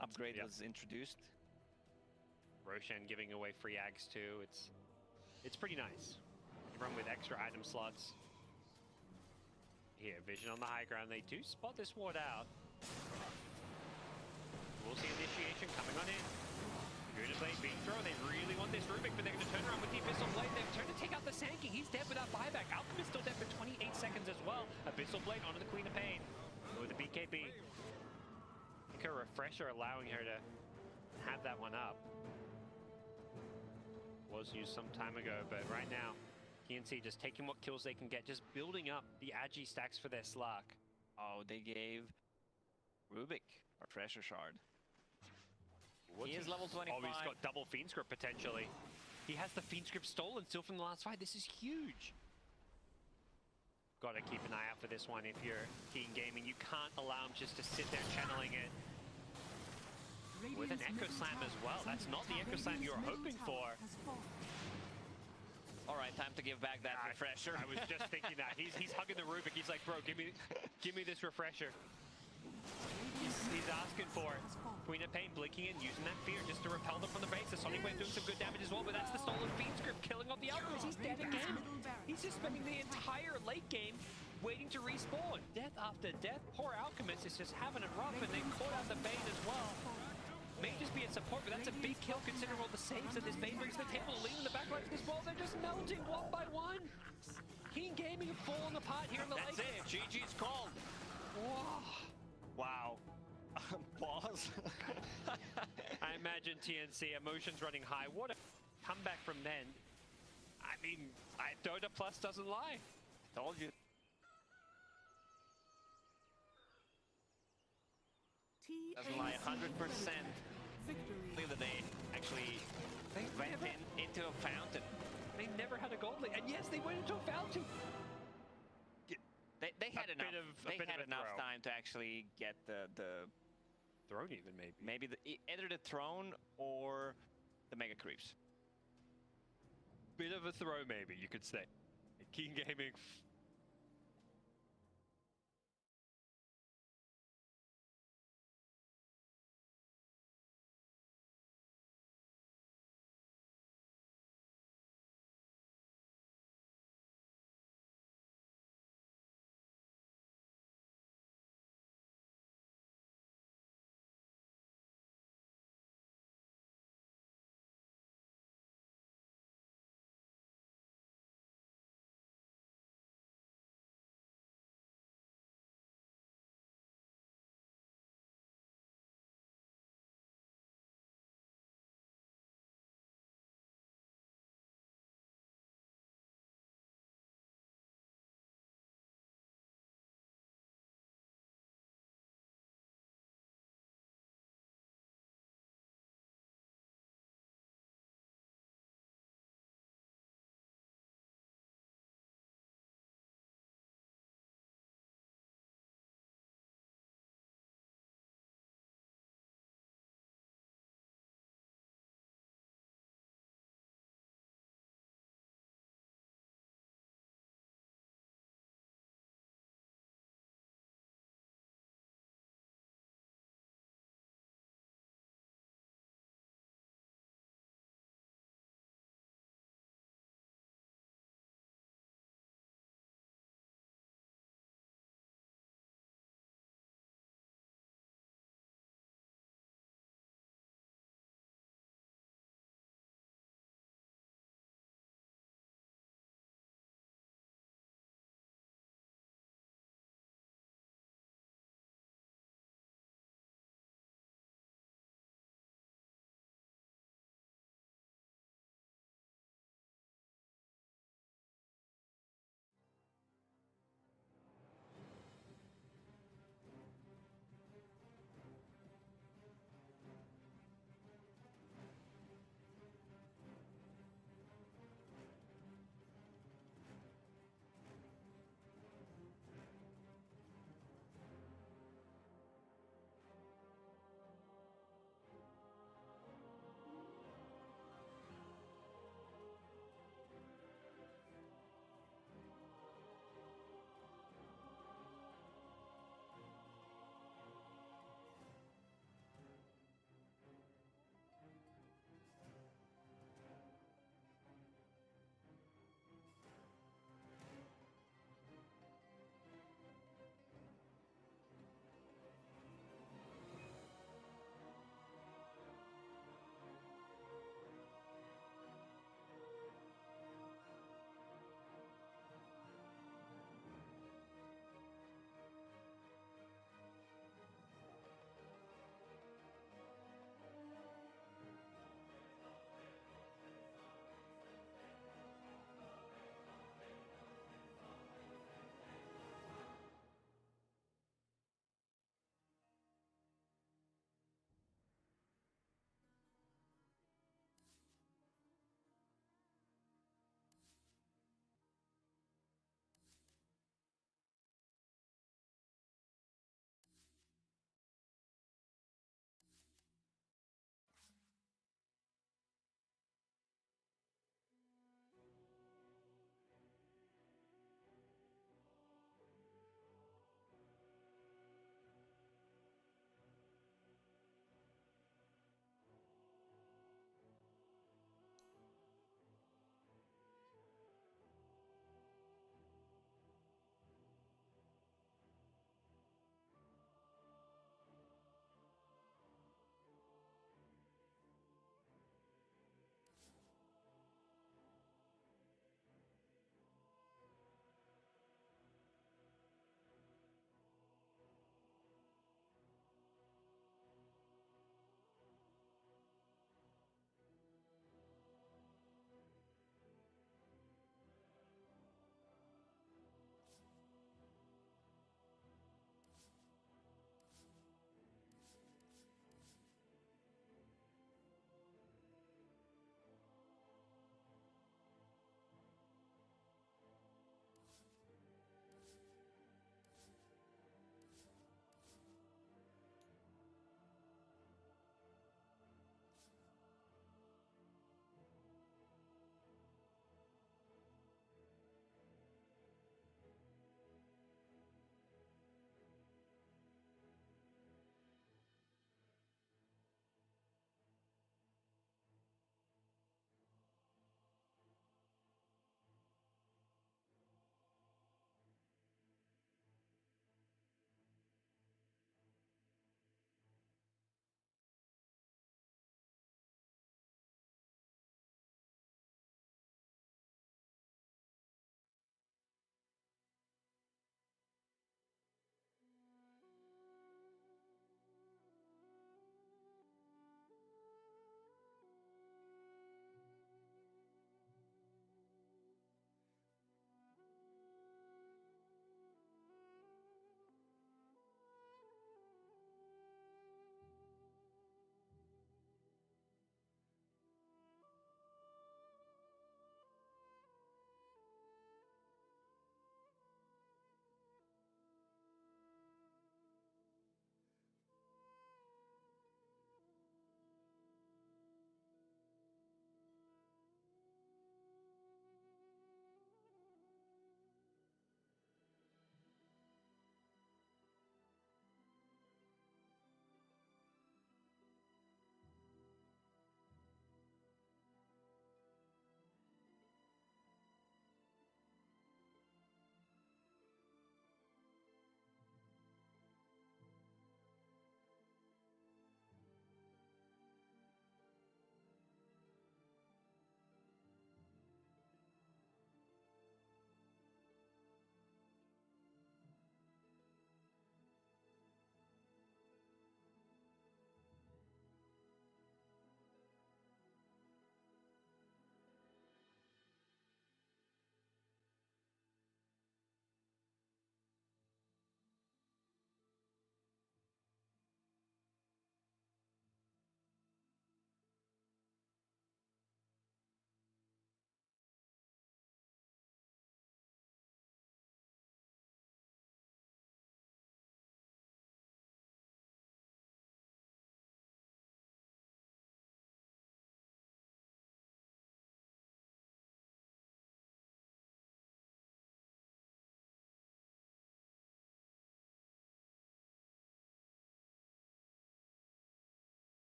upgrade was introduced. Roshan giving away free Ags too. It's pretty nice. You run with extra item slots. Here, vision on the high ground. They do spot this ward out. We'll see initiation coming on in. Laguna Blade being thrown. They really want this Rubik, but they're going to turn around with the Abyssal Blade. They've turned to take out the Sand King. He's dead without buyback. Alchemist still dead for 28 seconds as well. Abyssal Blade onto the Queen of Pain with the BKB. I think her refresher allowing her to have that one up. Was used some time ago, but right now, TNC just taking what kills they can get, just building up the Agi stacks for their Slark. Oh, they gave Rubik a Refresher Shard. He is level 25. Oh, he's got double Fiend Script potentially. He has the Fiend Script stolen still from the last fight. This is huge. Got to keep an eye out for this one if you're keen gaming. You can't allow him just to sit there channeling it. With an Echo Slam as well. That's not the Echo Slam you were hoping for. All right, time to give back that refresher. I was just thinking that. He's hugging the Rubik. He's like, bro, give me this refresher. He's asking for it. Queen of Pain blinking in, using that fear just to repel them from the base. The Sonic Wave doing some good damage as well, but that's the stolen Fiend Script killing off the Alchemist. He's dead again. He's just spending the entire late game waiting to respawn. Death after death. Poor Alchemist is just having it rough, and they caught out the Bane as well. May just be a support, but that's a big kill considering all the saves that this Bane brings to the table. Leading the backline for this ball, they're just melting one by one. Keen Gaming have fallen apart here in the late game. That's it, GG's called. Whoa. Wow. Pause. I imagine TNC, emotions running high. What a comeback from then. I mean, Dota Plus doesn't lie. Told you. Doesn't lie 100%. Look that they actually went into a fountain. They never had a gold lead, and yes, they went into a fountain. They had enough time to actually get the throne, even maybe either the throne or the Mega Creeps. Bit of a throw, maybe you could say. Keen Gaming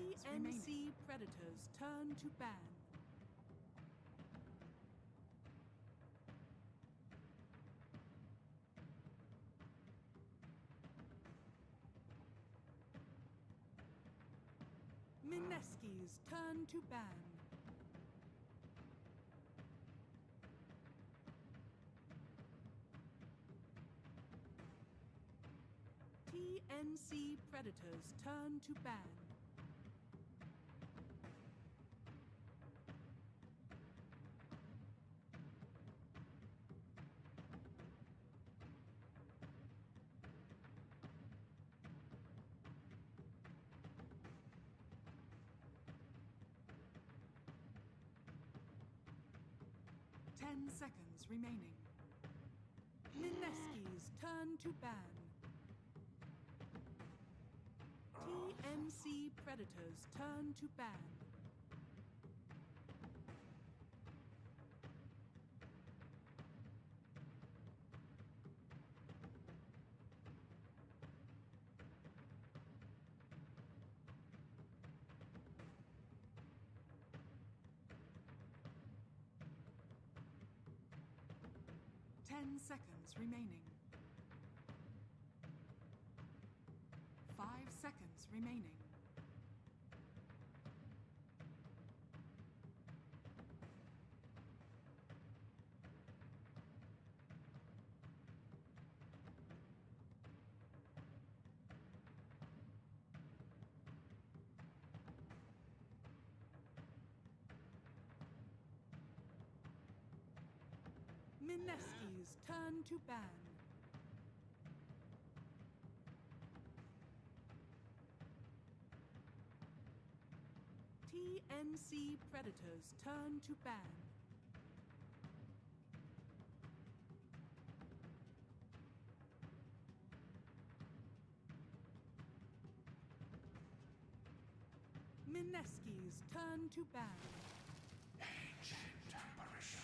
TNC predators turn to ban. Mineskis turn to ban. TNC predators turn to ban. Ten seconds remaining. Mineskis turn to ban. TNC predators turn to ban. Ten seconds remaining. 5 seconds remaining. Mineskis turn to ban. TNC predators turn to ban. Mineskis turn to ban. Ancient apparition.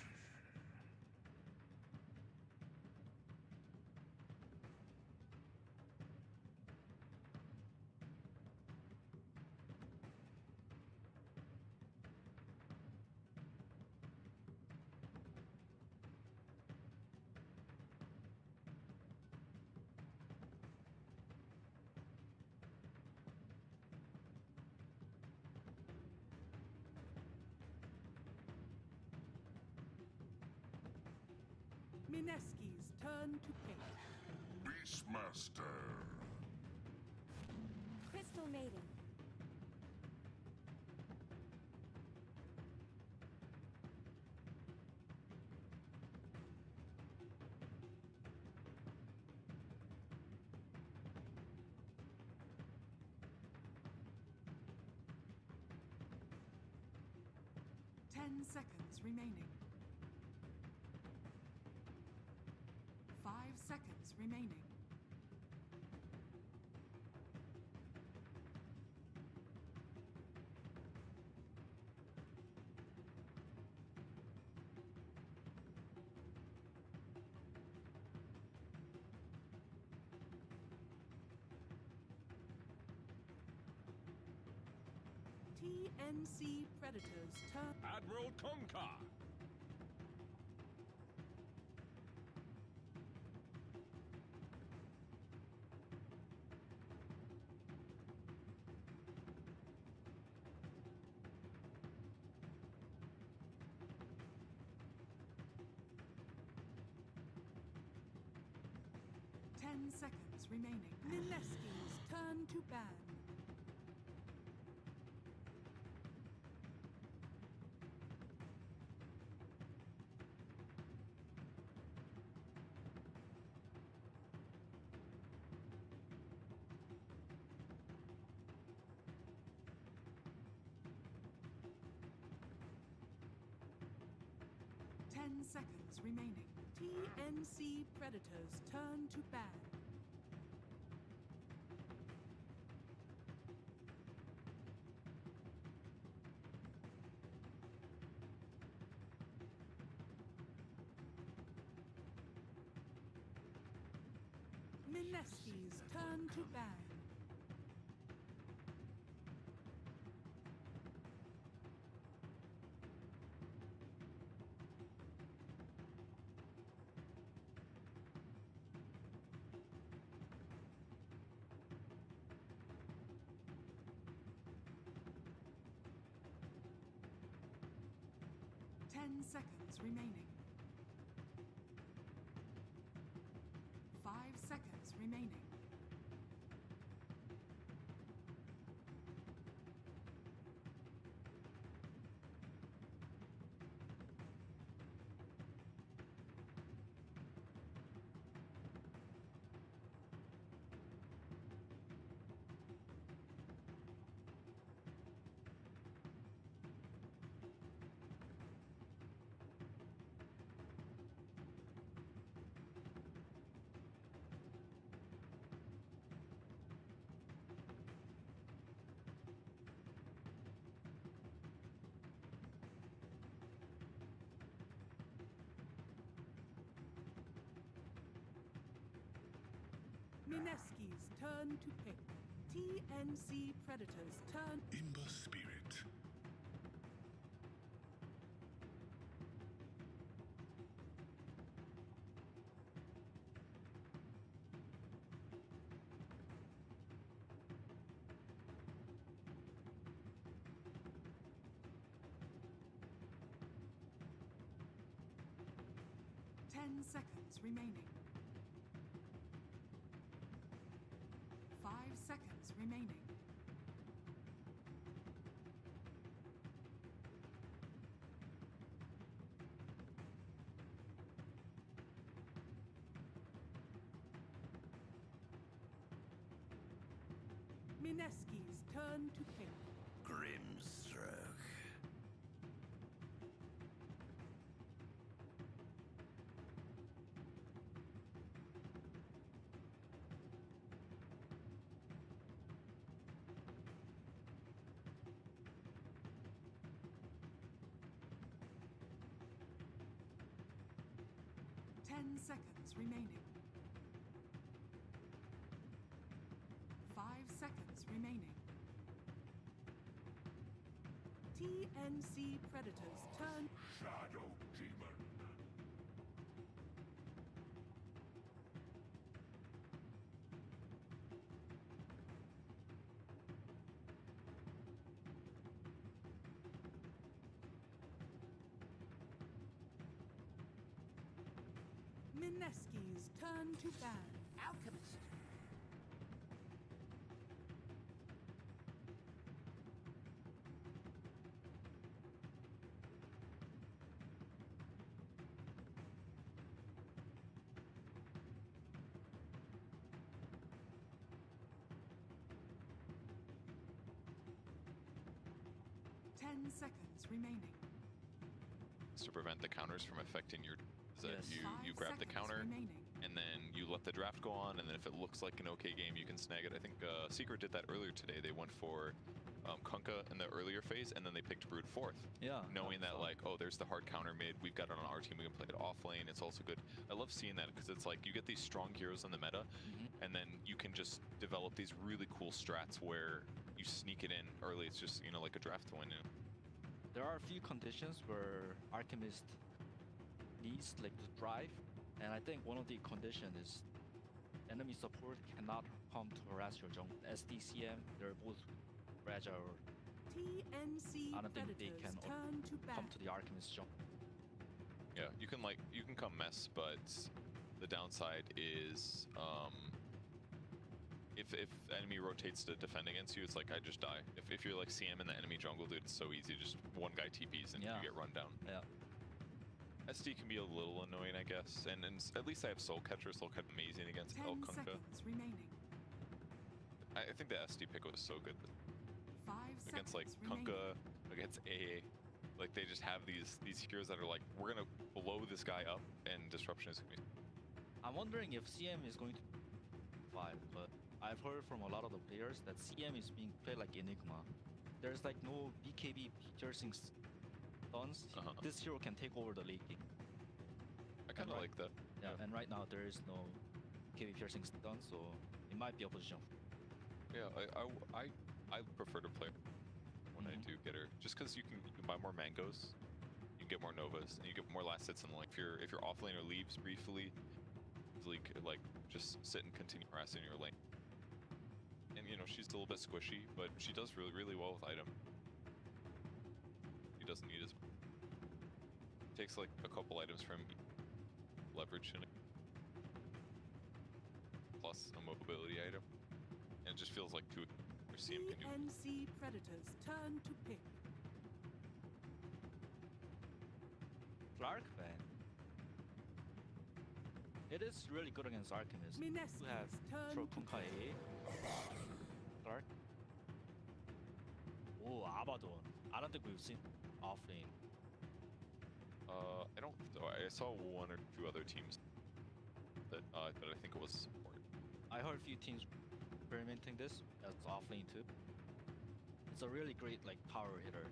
Mineskis turn to pink. Beastmaster. Crystal Maiden. Ten seconds remaining. 5 seconds remaining. TNC predators turn. Admiral Concar. Ten seconds remaining. Mineskis turn to ban. Ten seconds remaining. TNC predators turn to ban. Mineskis turn to ban. 10 seconds remaining. 5 seconds remaining. Mineski's turn to pick. TNC Predators turn. Imba Spirit. Ten seconds remaining. 5 seconds remaining. Mineski's turn to pick. Grimstroke. Ten seconds remaining. 5 seconds remaining. TNC Predators turn. Shadow Demon. Mineski's turn to ban. Alchemist. Ten seconds remaining. To prevent the counters from affecting your that Yes. you 5 grab the seconds counter remaining. and then you let the draft go on, and then if it looks like an okay game you can snag it. I think Secret did that earlier today. They went for Kunkka in the earlier phase and then they picked Brood fourth, Yeah. knowing that like, oh, there's the hard counter mid, we've got it on our team, we can play it off lane. It's also good. I love seeing that because it's like you get these strong heroes in the meta and then you can just develop these really cool strats where you sneak it in early. It's just, you know, like a draft win. There are a few conditions where Alchemist needs like to drive, and I think one of the conditions is enemy support cannot come to harass your jungle. SDCM, they're both fragile. TNC I don't think they Predators can turn to ban. come to the Alchemist jungle. Yeah, you can come mess, but the downside is if enemy rotates to defend against you, it's like I just die. If you're like CM in the enemy jungle, dude, it's so easy. Just one guy TPs and Yeah. you get run down. Yeah. SD can be a little annoying, I guess, and at least I have Soul Catcher. Soul Catcher amazing against 10 Kunkka. seconds remaining. I think the SD pick was so good 5 against like seconds remaining. Kunkka, against AA. Like they just have these heroes that are like, we're gonna blow this guy up, and disruption is gonna be. I'm wondering if CM is going to 5, but I've heard from a lot of the players that CM is being played like Enigma. There's like no BKB piercing stuns. This hero can take over the late game. I kind of like that. Yeah, and right now there is no BKB piercing stun, so it might be a position. Yeah, I prefer to play when I do get her, just because you can buy more mangoes, you can get more novas, and you get more last hits. And like if your offlaner leaves briefly, easily could like just sit and continue harassing your lane. And you know she's a little bit squishy, but she does really well with item. She doesn't need as much. takes like a couple items from leverage in it, plus a mobility item, and it just feels like two CM can do. TNC Predators turn to pick. Clark, man. It is really good against Archimist. Mineski's You have turn throw to Kunkka A. Clark. Oh, Abaddon. I don't think we've seen offlane. I don't. I saw one or two other teams that I think it was support. I heard a few teams experimenting this as offlane too. It's a really great like power hitter.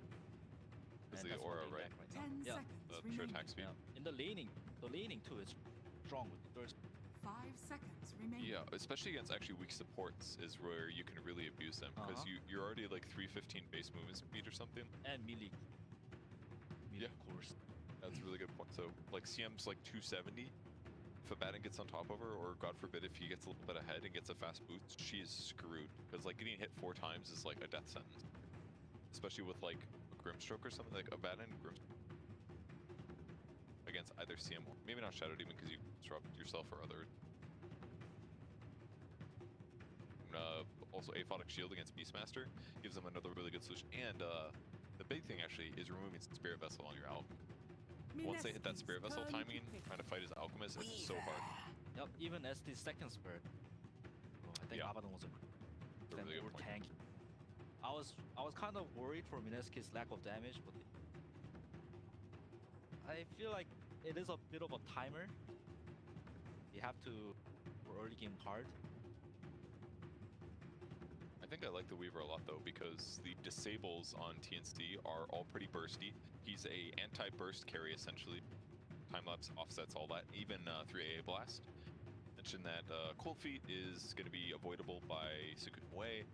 It's And the that's what aura, they right? lack now. 10 Yeah. seconds Pure remaining. attack speed. Yeah. In the laning too is strong with the burst. 5 seconds remaining. Yeah, especially against actually weak supports is where you can really abuse them because you're already like 315 base movement speed or something. And melee. Yeah. Course. That's a really good point. So like CM's like 270. If a Batten gets on top of her, or God forbid if he gets a little bit ahead and gets a fast boost, she is screwed. Because like getting hit 4 times is like a death sentence. Especially with like a Grimstroke or something, like a Batten against either CM or maybe not Shadow Demon because you disrupt yourself or other. Also Aphotic Shield against Beastmaster gives them another really good solution. And the big thing actually is removing Spirit Vessel on your Alchemy. Once they hit that Spirit Vessel timing, trying to fight as Alchemist, it's so hard. Yep, even as the second Spirit. Oh, I think Abaddon was a really good point. tank. I was kind of worried for Mineski's lack of damage, but I feel like it is a bit of a timer. You have to for early game card. I think I like the Weaver a lot though because the disables on TNC are all pretty bursty. He's a anti-burst carry essentially. Time-lapse offsets all that, even 3AA Blast. Mentioned that Cold Feet is going to be avoidable by Sukun Wei.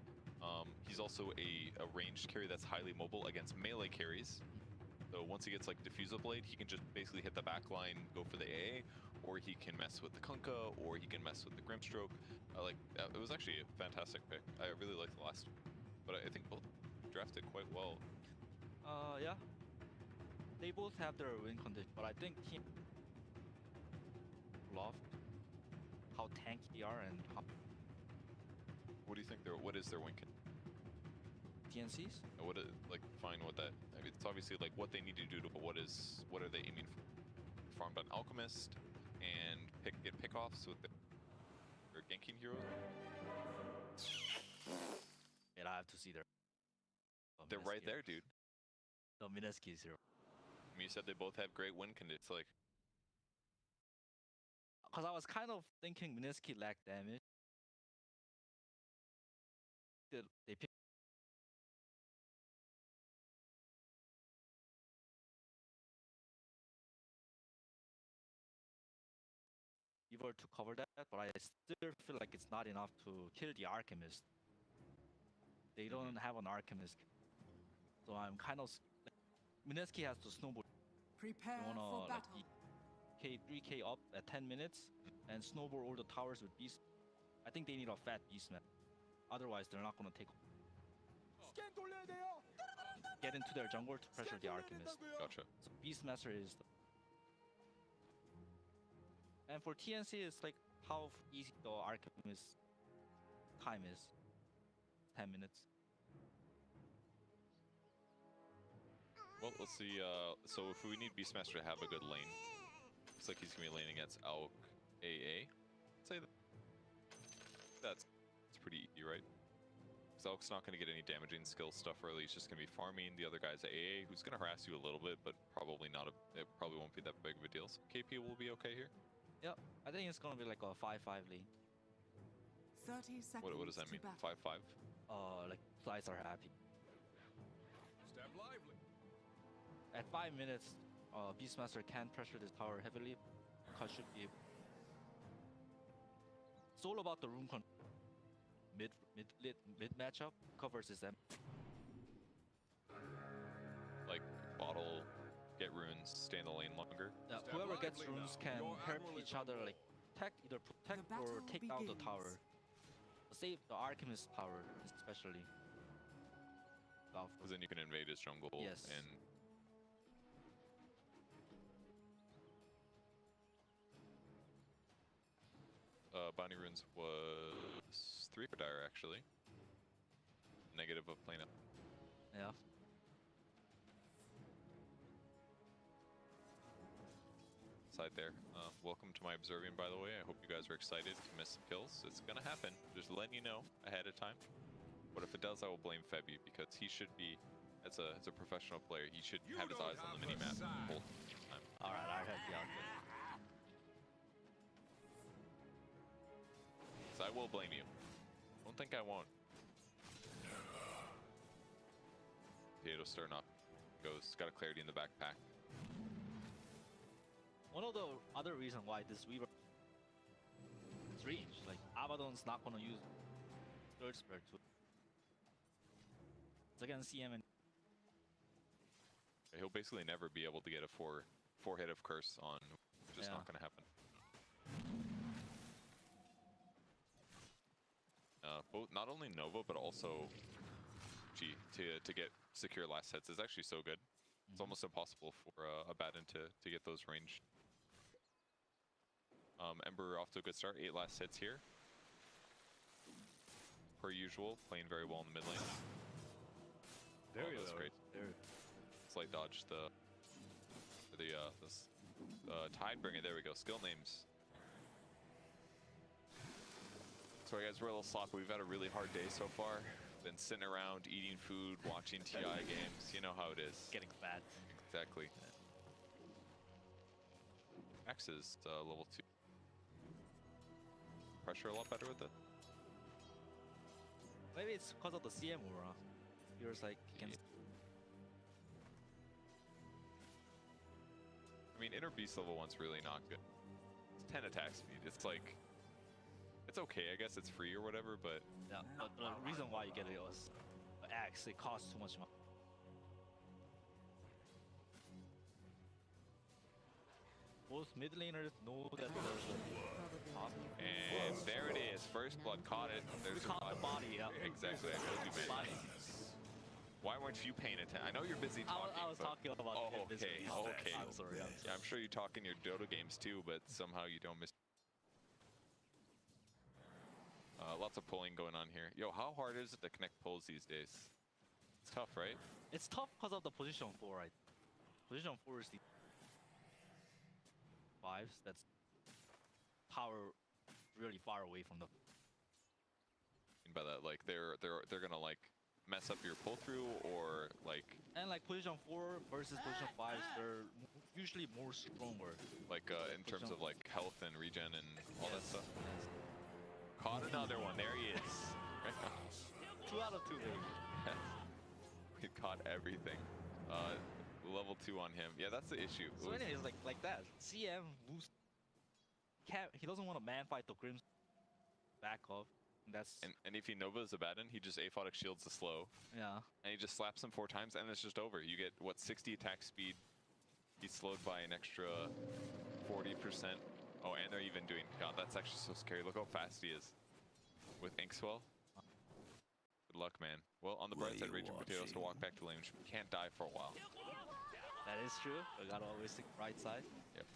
He's also a ranged carry that's highly mobile against melee carries. So once he gets like Diffusal Blade, he can just basically hit the back line, go for the AA, or he can mess with the Kunkka, or he can mess with the Grimstroke. It was actually a fantastic pick. I really liked the last one. But I think both drafted quite well. Yeah. They both have their win condition, but I think Team love how tanky they are and how What do you think what is their win condition? TNCs. What is, like, fine with that? I mean, it's obviously like what they need to do to, but what are they aiming for? Farm an Alchemist and get pickoffs with their ganking heroes? And I have to see their. They're right there, dude. No, Mineski is here. I mean, you said they both have great win conditions. Like, because I was kind of thinking Mineski lacked damage. They picked. Evil to cover that, but I still feel like it's not enough to kill the Archimist. They don't have an Archimist, so I'm kind of. Mineski has to snowball. Prepare You wanna for like battle. 3k up at 10 minutes and snowball all the towers with beast. I think they need a fat beast man. Otherwise, they're not gonna take. Get into their jungle to pressure the Archimist. gotcha. So Beastmaster is. And for TNC, it's like how easy the Archimist time is. 10 minutes. Well, let's see. So if we need Beastmaster to have a good lane, looks like he's gonna be laning against Alk AA. I'd say that's pretty easy, right? Because Alk's not gonna get any damaging skill stuff early. He's just gonna be farming. The other guy's AA, who's gonna harass you a little bit, but probably not. It probably won't be that big of a deal. So KP will be okay here. Yep, I think it's gonna be like a 5-5 lane. 30 seconds. What does that to mean? battle. 5-5. Like flies are happy. Stab lively. At 5 minutes, Beastmaster can pressure this tower heavily. Because should be. It's all about the rune con. Mid matchup covers his them. Like bottle, get runes, stay in the lane longer. Whoever gets runes can help each other like either protect The or battle take out the begins. tower. Save the Archimist tower especially. Because then you can invade his jungle Yes. and bounty runes was 3 for Dire, actually. Negative of plane up. Yeah. Side there. Welcome to my observing, by the way. I hope you guys are excited. If you miss some kills, it's gonna happen. Just letting you know ahead of time. But if it does, I will blame Febby because he should be, as a professional player, he should have his eyes on the minimap the whole time. All right, I heard the outfit. So I will blame you. Don't think I won't. Potato starting up. Goes, got a clarity in the backpack. One of the other reasons why this Weaver is range, like Abaddon's not gonna use third spread to. It's against CM and He'll basically never be able to get a four hit of curse on. Just not gonna happen. Both not only Nova but also G to get secure last hits is actually so good. It's almost impossible for a Batten to get those range. Ember off to a good start. 8 last hits here. Per usual, playing very well in the mid lane. very that's great. Very. Slight dodge the Tidebringer. There we go. Skill names. Sorry guys, we're a little sloppy. We've had a really hard day so far. Been sitting around, eating food, watching TI games. You know how it is. Getting fat. Exactly. Max is level 2. Pressure a lot better with it. Maybe it's because of the CM aura. Feels like he can. I mean, inner beast level 1's really not good. It's 10 attack speed. It's like, it's okay. I guess it's free or whatever, but Yeah, but the reason why you get it was Axe. It costs too much money. Most mid laners know that and there it is. First blood caught it. There's we caught the body. Yeah. Exactly. I told you, man. Body. Why weren't you paying attention? I know you're busy talking. I was but... talking about. Oh, okay. Okay. I'm sorry. Yeah, I'm sure you talk in your Dota games too, but somehow you don't miss. Lots of pulling going on here. Yo, how hard is it to connect pulls these days? It's tough, right? It's tough because of the position 4, right? Position 4 is the 5s. That's power really far away from the. By that, like they're gonna like mess up your pull through or like. And like position 4 versus position 5s, they're usually more stronger. Like in terms of like health and regen and all that stuff. Yes. Caught another one. There he is. 2 out of 2, baby. We caught everything. Level 2 on him. Yeah, that's the issue. So anyways, like that. CM moves. He doesn't want to man fight the Grims back off. That's and if he Nova's a Batten, he just aphotic shields the slow. yeah. And he just slaps him 4 times and it's just over. You get what 60 attack speed. He's slowed by an extra 40%. Oh, and they're even doing. God, that's actually so scary. Look how fast he is with Inkswell. Good luck, man. Well, on the bright side, Raging Potatoes to walk back to lane. Can't die for a while. That is true. We gotta always think right side. Yep.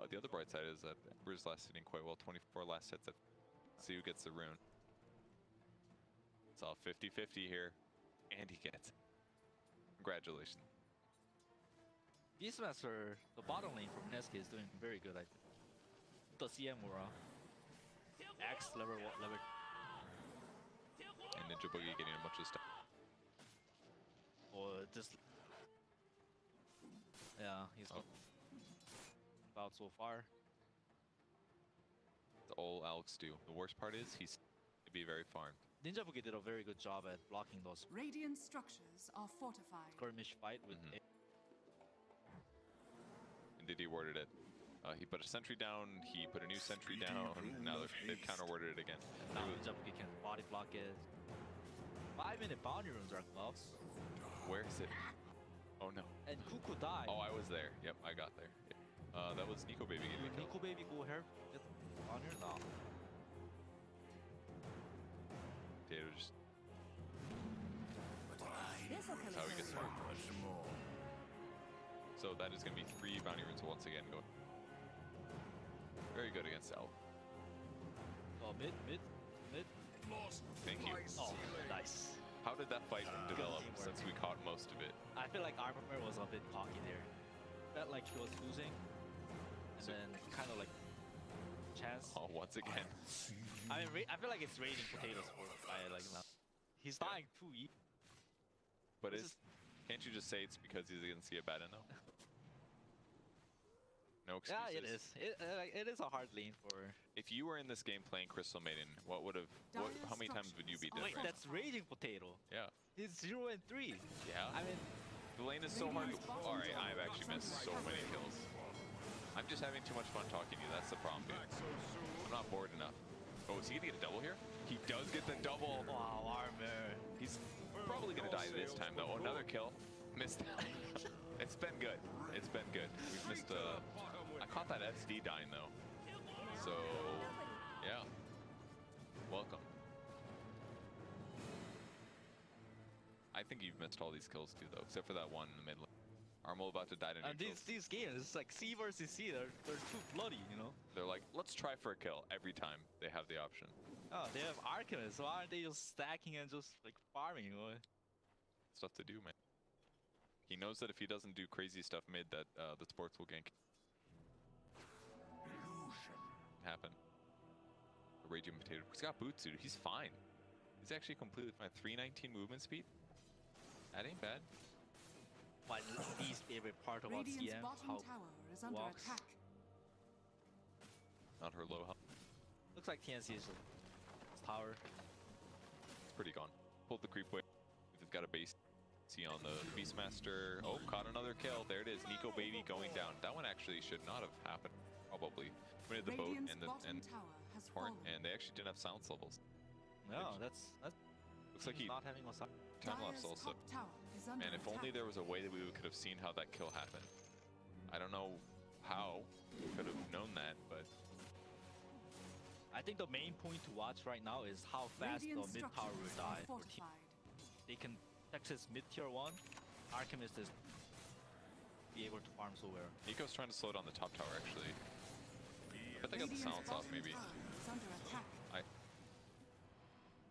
The other bright side is that Ember's last hitting quite well. 24 last hits. See who gets the rune. It's all 50-50 here, and he gets it. Congratulations. This semester, the bottom lane from Mineski is doing very good, I think. The CM aura. Axe level 1, level. And Ninja Boogie getting a bunch of stuff. Or just. Yeah, he's about so far. That's all Alex do. The worst part is he's to be very farmed. Ninja Boogie did a very good job at blocking those Radiant structures are fortified. skirmish fight with Indeed, he worded it. He put a sentry down, he put a new sentry down, now they've counter-worded it again. and now Ninja Boogie can body block it. 5-minute bounty runes are gloves. Where is it? Oh no. And Cuckoo died. Oh, I was there. Yep, I got there. Yep. That was Nico Baby getting killed. Nico Baby go here. Get on here now. Potato just... That's how he gets started. So that is going to be 3 bounty runes once again going. Very good against Elf. Oh, mid. Thank you. Oh, nice. How did that fight develop since we caught most of it? I feel like Armor was a bit cocky there. Felt like he was losing, and then kind of like chance. Oh, once again. I mean, I feel like it's raging potatoes for guy like now. He's dying too easy. But can't you just say it's because he's against the Abaddon though? No excuses. Yeah, it is. It is a hard lane for. If you were in this game playing Crystal Maiden, how many times would you beat this Wait, range? that's raging potato. Yeah. He's 0 and 3. Yeah. I mean, The lane is so hard. Alright, I've actually missed so many kills. I'm just having too much fun talking to you. That's the problem, dude. I'm not bored enough. Oh, is he gonna get a double here? He does get the double. wow, Armor. He's probably gonna die this time though. Oh, another kill. Missed that. It's been good. It's been good. We've missed I caught that SD dying though. So yeah. Welcome. I think you've missed all these kills too though, except for that one in the mid lane. Armel about to die to And neutrals. these games, it's like C versus C, they're too bloody, you know? They're like, let's try for a kill every time they have the option. Oh, they have Arcanist, so why aren't they just stacking and just like farming? You know? Stuff to do, man. He knows that if he doesn't do crazy stuff mid, that the sports will gank. Happen. The Raging Potato. He's got boots, dude. He's fine. He's actually completely fine. 319 movement speed. That ain't bad. My least favorite part about Radiant's CM, bottom how tower is under walks. attack. Not her low health. looks like TNC is tower. It's pretty gone. Pulled the creep away. They've got a base. See on the Beastmaster. Oh, caught another kill. There it is. Nico Baby going down. That one actually should not have happened. Probably. We had the boat Radiant's and the bottom tower has torrent, fallen. and they actually didn't have silence levels. No, that's Looks like he not having a time lapse Dire's also. top tower is under Man, if only attack. there was a way that we could have seen how that kill happened. I don't know how we could have known that, but I think the main point to watch right now is how fast Radiant the mid tower will structures die. are For team. fortified. They can Texas mid tier 1. Alchemist is be able to farm so well. Nico's trying to slow down the top tower actually. I bet they got the silence off maybe. Is under attack.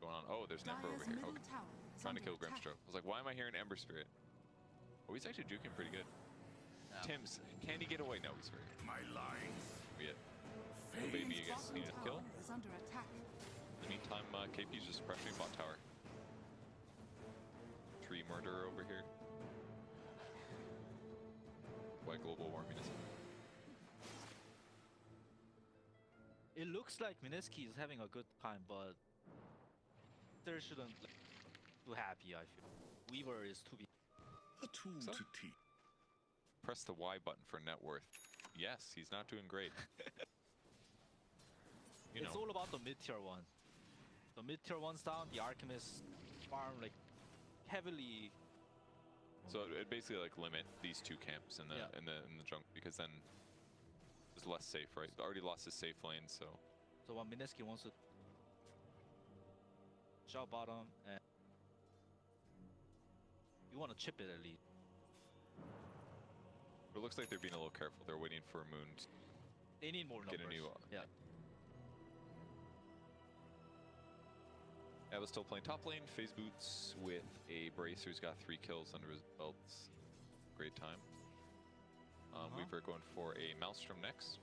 Going on. Oh, there's an Ember over Dire's here. middle Okay. tower is Trying to under kill attack. Grimstroke. I was like, why am I hearing Ember Spirit? Oh, he's actually juking pretty good. Tim's, can he get away? No, he's free. My lines. Be it. Oh, baby, you guys Bottom need a tower kill? is under attack. In the meantime, KP's just pressuring bot tower. Tree murderer over here. Why global warming is. It looks like Mineski is having a good time, but there shouldn't like, too happy. I feel Weaver is too big. A tool So? to teach. Press the Y button for net worth. Yes, he's not doing great. You It's know, all about the mid tier 1. The mid tier 1's down. The Alchemist farm like heavily. so it basically like limit these two camps in the Yeah. in the junk because then it's less safe, right? Already lost his safe lane, so So what Mineski wants to shot bottom and you want to chip it at least. it looks like they're being a little careful. They're waiting for Moon to They need more numbers. get a new. Yeah. I was still playing top lane. FaZe Boots with a Bracer who's got 3 kills under his belts. Great time. Weaver going for a Maelstrom next.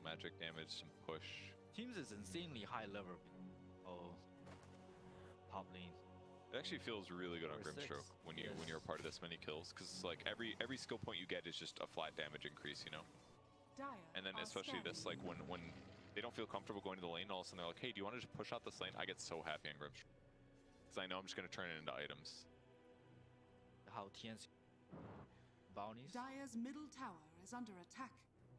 Magic damage, some push. Teams is insanely high level. Oh, top lane. It actually feels really good on Number 6, Grimstroke when yes. you're a part of this many kills, because it's like every skill point you get is just a flat damage increase, you know. Dire And then are especially this, like when they don't feel comfortable going to the lane, all of a sudden they're like, hey, do you want to just push out this lane? I get so happy on Grimstroke, because I know I'm just gonna turn it into items. How TNC bounties. Dire's middle tower is under attack.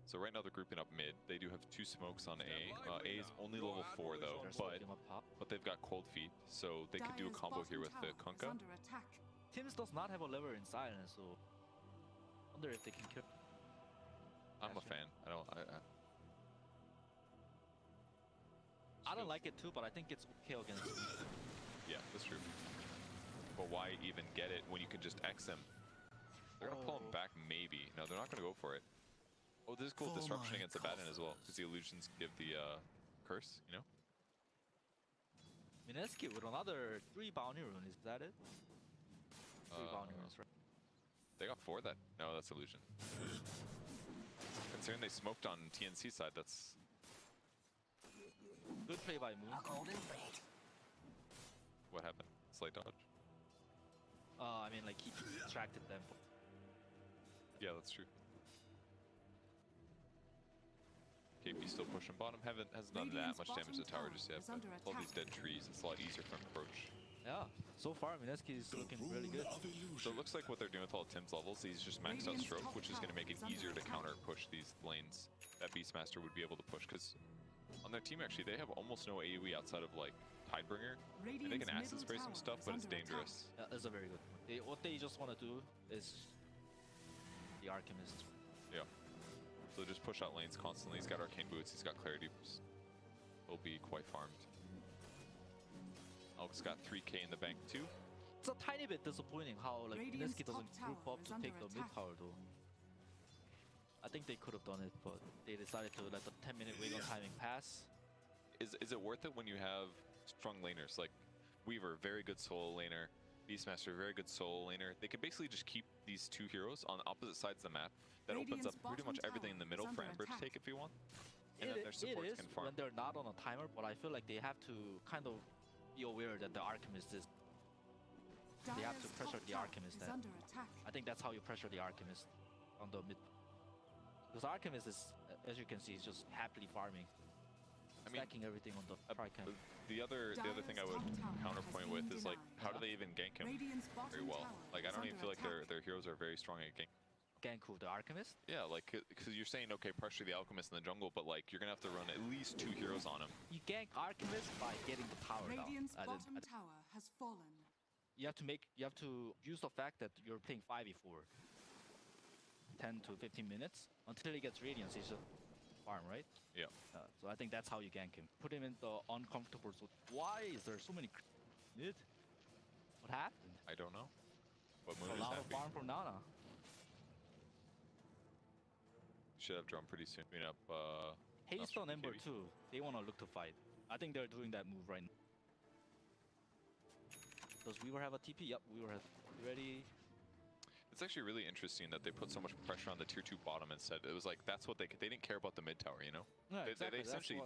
So right now they're grouping up mid. They do have 2 smokes on A. A is only level 4 though, They're but smoking up top. they've got cold feet, so they could do a Dire's combo here with bottom the tower is Kunkka. under attack. Teams does not have a lever in silence, so wonder if they can kill. I'm a fan. I don't like it too, but I think it's okay against me. Yeah, that's true. But why even get it when you can just X them? They're gonna pull him back, maybe. No, they're not gonna go for it. Oh, this is cool disruption against the Baton as well, because the illusions give the curse, you know? Mineski with another 3 bounty rune, is that it? 3 bounty runes, right? They got 4 that. No, that's illusion. Considering they smoked on TNC side, that's Good play by Moon. what happened. Slight dodge. I mean, like, he distracted them. Yeah, that's true. KP still pushing bottom. Hasn't done that much damage to the tower just yet. But with all these dead trees, it's a lot easier from approach. Yeah, so far Mineski is looking really good. So it looks like what they're doing with all Tim's levels, he's just maxed out stroke, which is going to make it easier to counter push these lanes that Beastmaster would be able to push. Because on their team, actually, they have almost no AoE outside of like Tidebringer. And they can acid spray some stuff, but it's dangerous. Yeah, that's a very good point. What they just want to do is the Alchemist. Yeah. So just push out lanes constantly. He's got Arcane Boots, he's got Clarity Boost. He'll be quite farmed. Elk's got 3k in the bank too. It's a tiny bit disappointing how like Mineski doesn't group up to take the mid tower though. I think they could have done it, but they decided to let the 10-minute wait on timing pass. Is it worth it when you have strong laners like Weaver, very good solo laner, Beastmaster, very good solo laner? They could basically just keep these 2 heroes on opposite sides of the map. That opens up pretty much everything in the middle for Ember to take if you want. And then their supports can farm. When they're not on a timer, but I feel like they have to kind of be aware that the Alchemist is... They have to pressure the Alchemist. I think that's how you pressure the Alchemist on the mid. Because Alchemist is, as you can see, is just happily farming. Stacking everything on the tri-camp. The other thing I would counterpoint with is like, how do they even gank him very well? Like, I don't even feel like their heroes are very strong at gank. Gank who, the Alchemist? Yeah, like, because you're saying, okay, pressure the Alchemist in the jungle, but like, you're gonna have to run at least 2 heroes on him. You gank Alchemist by getting the tower Radiant's down. bottom tower has fallen. You have to use the fact that you're playing 5v4. 10 to 15 minutes until he gets Radiance, he's just farm, right? Yeah. So I think that's how you gank him. Put him in the uncomfortable zone. Why is there so many mid? What happened? I don't know. What move a is lot of happy? farm from Nana. Should have drawn pretty soon. Clean up. Haste on Ember too. They want to look to fight. I think they're doing that move right now. Does Weaver have a TP? Yep, Weaver has. Ready? It's actually really interesting that they put so much pressure on the tier 2 bottom instead. It was like that's what they didn't care about the mid tower, you know? Yeah, They exactly.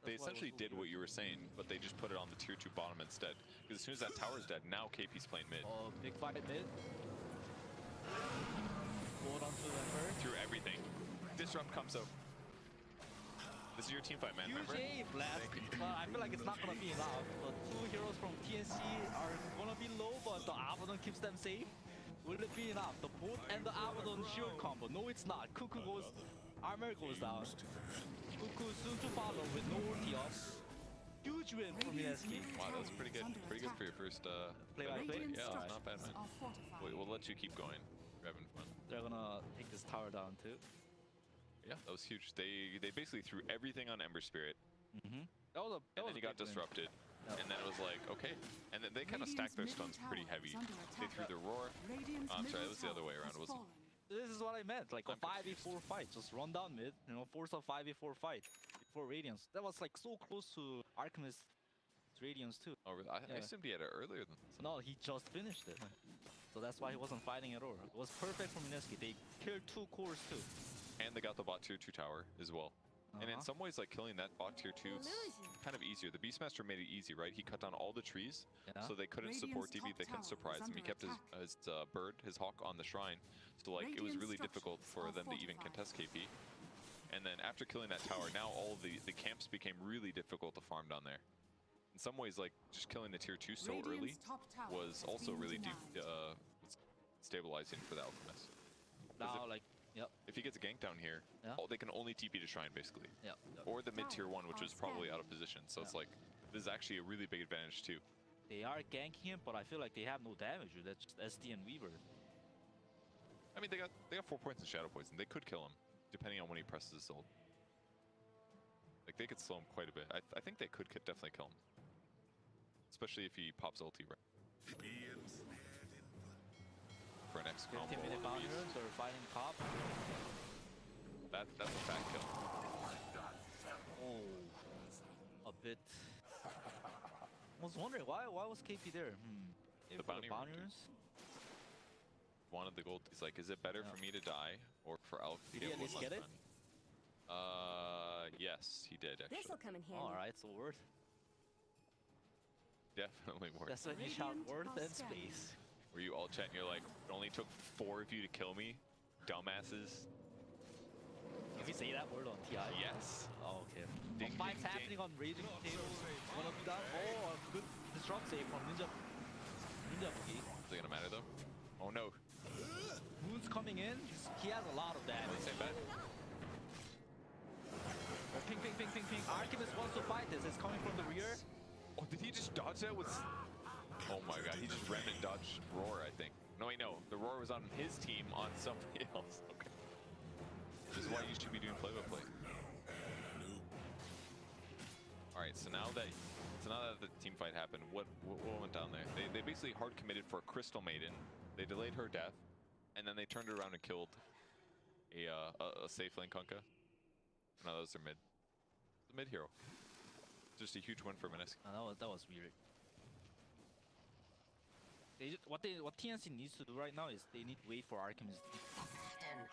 they essentially did what you were saying, but they just put it on the tier 2 bottom instead. Because as soon as that tower's dead, now KP's playing mid. Oh, big fight mid. Hold on to Ember. Through everything. Disrupt comes out. This is your team fight, man. Remember? UJ blast. But I feel like it's not gonna be enough. The 2 heroes from TNC are gonna be low, but the Abaddon keeps them safe. Will it be enough? The boat and the Abaddon shield combo. No, it's not. Cuckoo goes. Armor goes down. Cuckoo soon to follow with no ulti up. Huge win from Mineski. Wow, that was pretty good. Pretty good for your first play by play. Yeah, not bad, man. We'll let you keep going. You're having fun. They're gonna take this tower down too. Yeah, that was huge. They basically threw everything on Ember Spirit. And then he got disrupted. Yep. And then it was like, okay. And then they kind of stacked their stuns pretty heavy. They threw the roar. I'm sorry, it was the other way around, wasn't it? This is what I meant, like a 5v4 fight. Just run down mid, you know, force a 5v4 fight before Radiance. That was like so close to Alchemist's Radiance too. Oh, really? I assumed he had it earlier than this. No, he just finished it. So that's why he wasn't fighting at all. It was perfect for Mineski. They killed 2 cores too. And they got the bot tier 2 tower as well. And in some ways, like killing that bot tier 2, it's kind of easier. The Beastmaster made it easy, right? He cut down all the trees, so they couldn't support DB, they couldn't surprise him. He kept his bird, his hawk on the shrine, so like it was really difficult for them to even contest KP. And then after killing that tower, now all the camps became really difficult to farm down there. In some ways, like just killing the tier 2 so early was also really stabilizing for the Alchemist. Now, like, if he gets a gank down here, they can only TP to Shrine, basically. Or the mid tier 1, which is probably out of position. So it's like, this is actually a really big advantage, too. They are ganking him, but I feel like they have no damage. That's just SD and Weaver. I mean, they got 4 points in Shadow Poison. They could kill him, depending on when he presses his ult. Like, they could slow him quite a bit. I think they could definitely kill him. Especially if he pops ulti right. For an X combo. 15-minute boundaries or fighting top. That's a fat kill. Oh, a bit. I was wondering why was KP there? The bounty bountyers? Wanted the gold. He's like, is it better for me to die or for Elk to Did get he at one least less get it? bounty? Yes, he did actually. This'll come in handy. Alright, so worth. Definitely worth. That's when you shout Radiant worth are and scanning. space. Were you all chatting? You're like, it only took 4 of you to kill me, dumbasses. Can we say that word on TI? Yes. Oh, okay. Ding, Fights ding, happening ding. on Raging Potatoes. Wanna be down? Oh, a good disrupt save from Ninja. Ninja Boogie. Is it gonna matter though? Oh no. Moon's coming in. He has a lot of damage. Same bet. Ping, ping, ping, ping, ping. Archivist wants to fight this. It's coming from the rear. Oh, did he just dodge that with... Oh my god, he just ran and dodged Roar, I think. No, wait, no. The Roar was on his team on somebody else. Okay. This is why you should be doing play-by-play. Alright, so now that the team fight happened, what went down there? They basically hard committed for a Crystal Maiden. They delayed her death, and then they turned around and killed a safe lane Kunkka. No, that was their mid. The mid hero. Just a huge win for Mineski. That was weird. What TNC needs to do right now is they need to wait for Archimist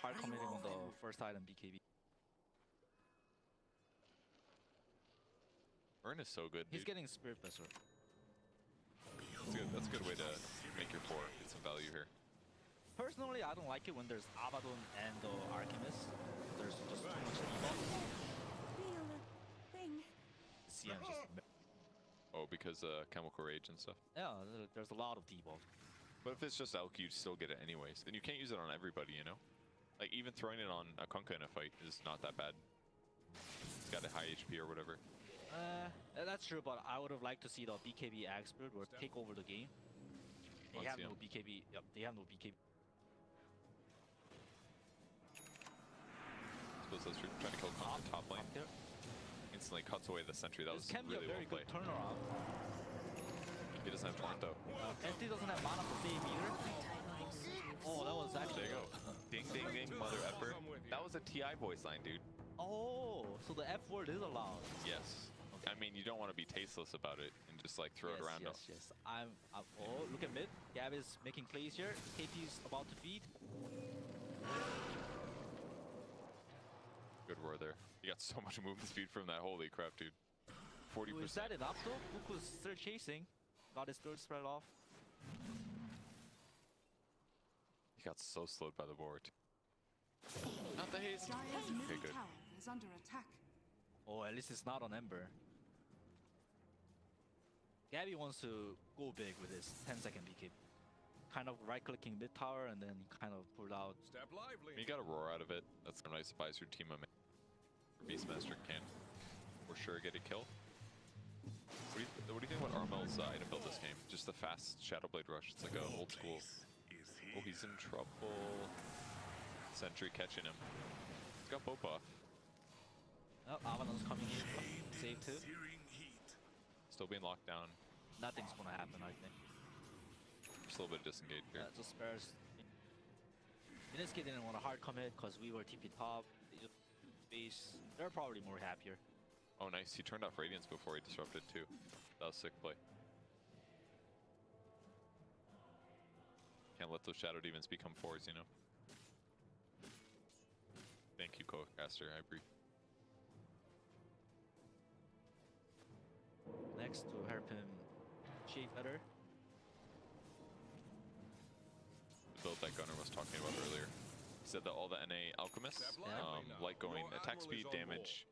hard committing on the first item BKB. Burn is so good, He's dude. getting Spirit Vessel. That's a good way to make your 4, get some value here. Personally, I don't like it when there's Abaddon and the Archimist. There's just too much debuff. Feel the thing. CM just... Oh, because chemical rage and stuff. Yeah, there's a lot of debuff. But if it's just Elk, you still get it anyways. And you can't use it on everybody, you know? Like, even throwing it on a Kunkka in a fight is not that bad. It's got a high HP or whatever. That's true, but I would have liked to see the BKB expert or take over the game. They have no BKB. Yep, they have no BKB. Suppose that's trying to kill Kunkka top lane. Instantly cuts away the sentry. That was This can be really a very well good played. turnaround. He doesn't have taunt though. SD doesn't have mana for save either. Oh, that was actually... There you go. Ding, ding, ding, mother effer. That was a TI voice line, dude. Oh, so the F word is allowed. Yes. I mean, you don't want to be tasteless about it and just like throw it around. Yes. Oh, look at mid. Gab is making plays here. KP's about to feed. Good roar there. You got so much movement speed from that. Holy crap, dude. 40%. Is that enough though? Buku's still chasing. Got his third spread off. He got so slowed by the board. Not the haste. Dire's Okay, middle good. tower is under attack. Oh, at least it's not on Ember. Gabby wants to go big with his 10-second BK. Kind of right-clicking mid tower and then kind of pulled out. Step lively. You got a roar out of it. That's a nice surprise your team. Beastmaster can for sure get a kill. What do you think about Armel's item build this game? Just the fast Shadowblade rush. It's like a old school. Oh, he's in trouble. Sentry catching him. He's got Pope off. Oh, Avalon's coming in. Save too. Still being locked down. Nothing's gonna happen, I think. Just a little bit disengaged here. Just spares. Mineski didn't want a hard commit because we were TP top. They just space. They're probably more happier. Oh, nice. He turned off Radiance before he disrupted too. That was sick play. Can't let those Shadow Demons become 4s, you know? Thank you, Co-caster. I agree. Next to help him shape better. The build that Gunnar was talking about earlier. He said that all the NA alchemists like going attack speed, damage,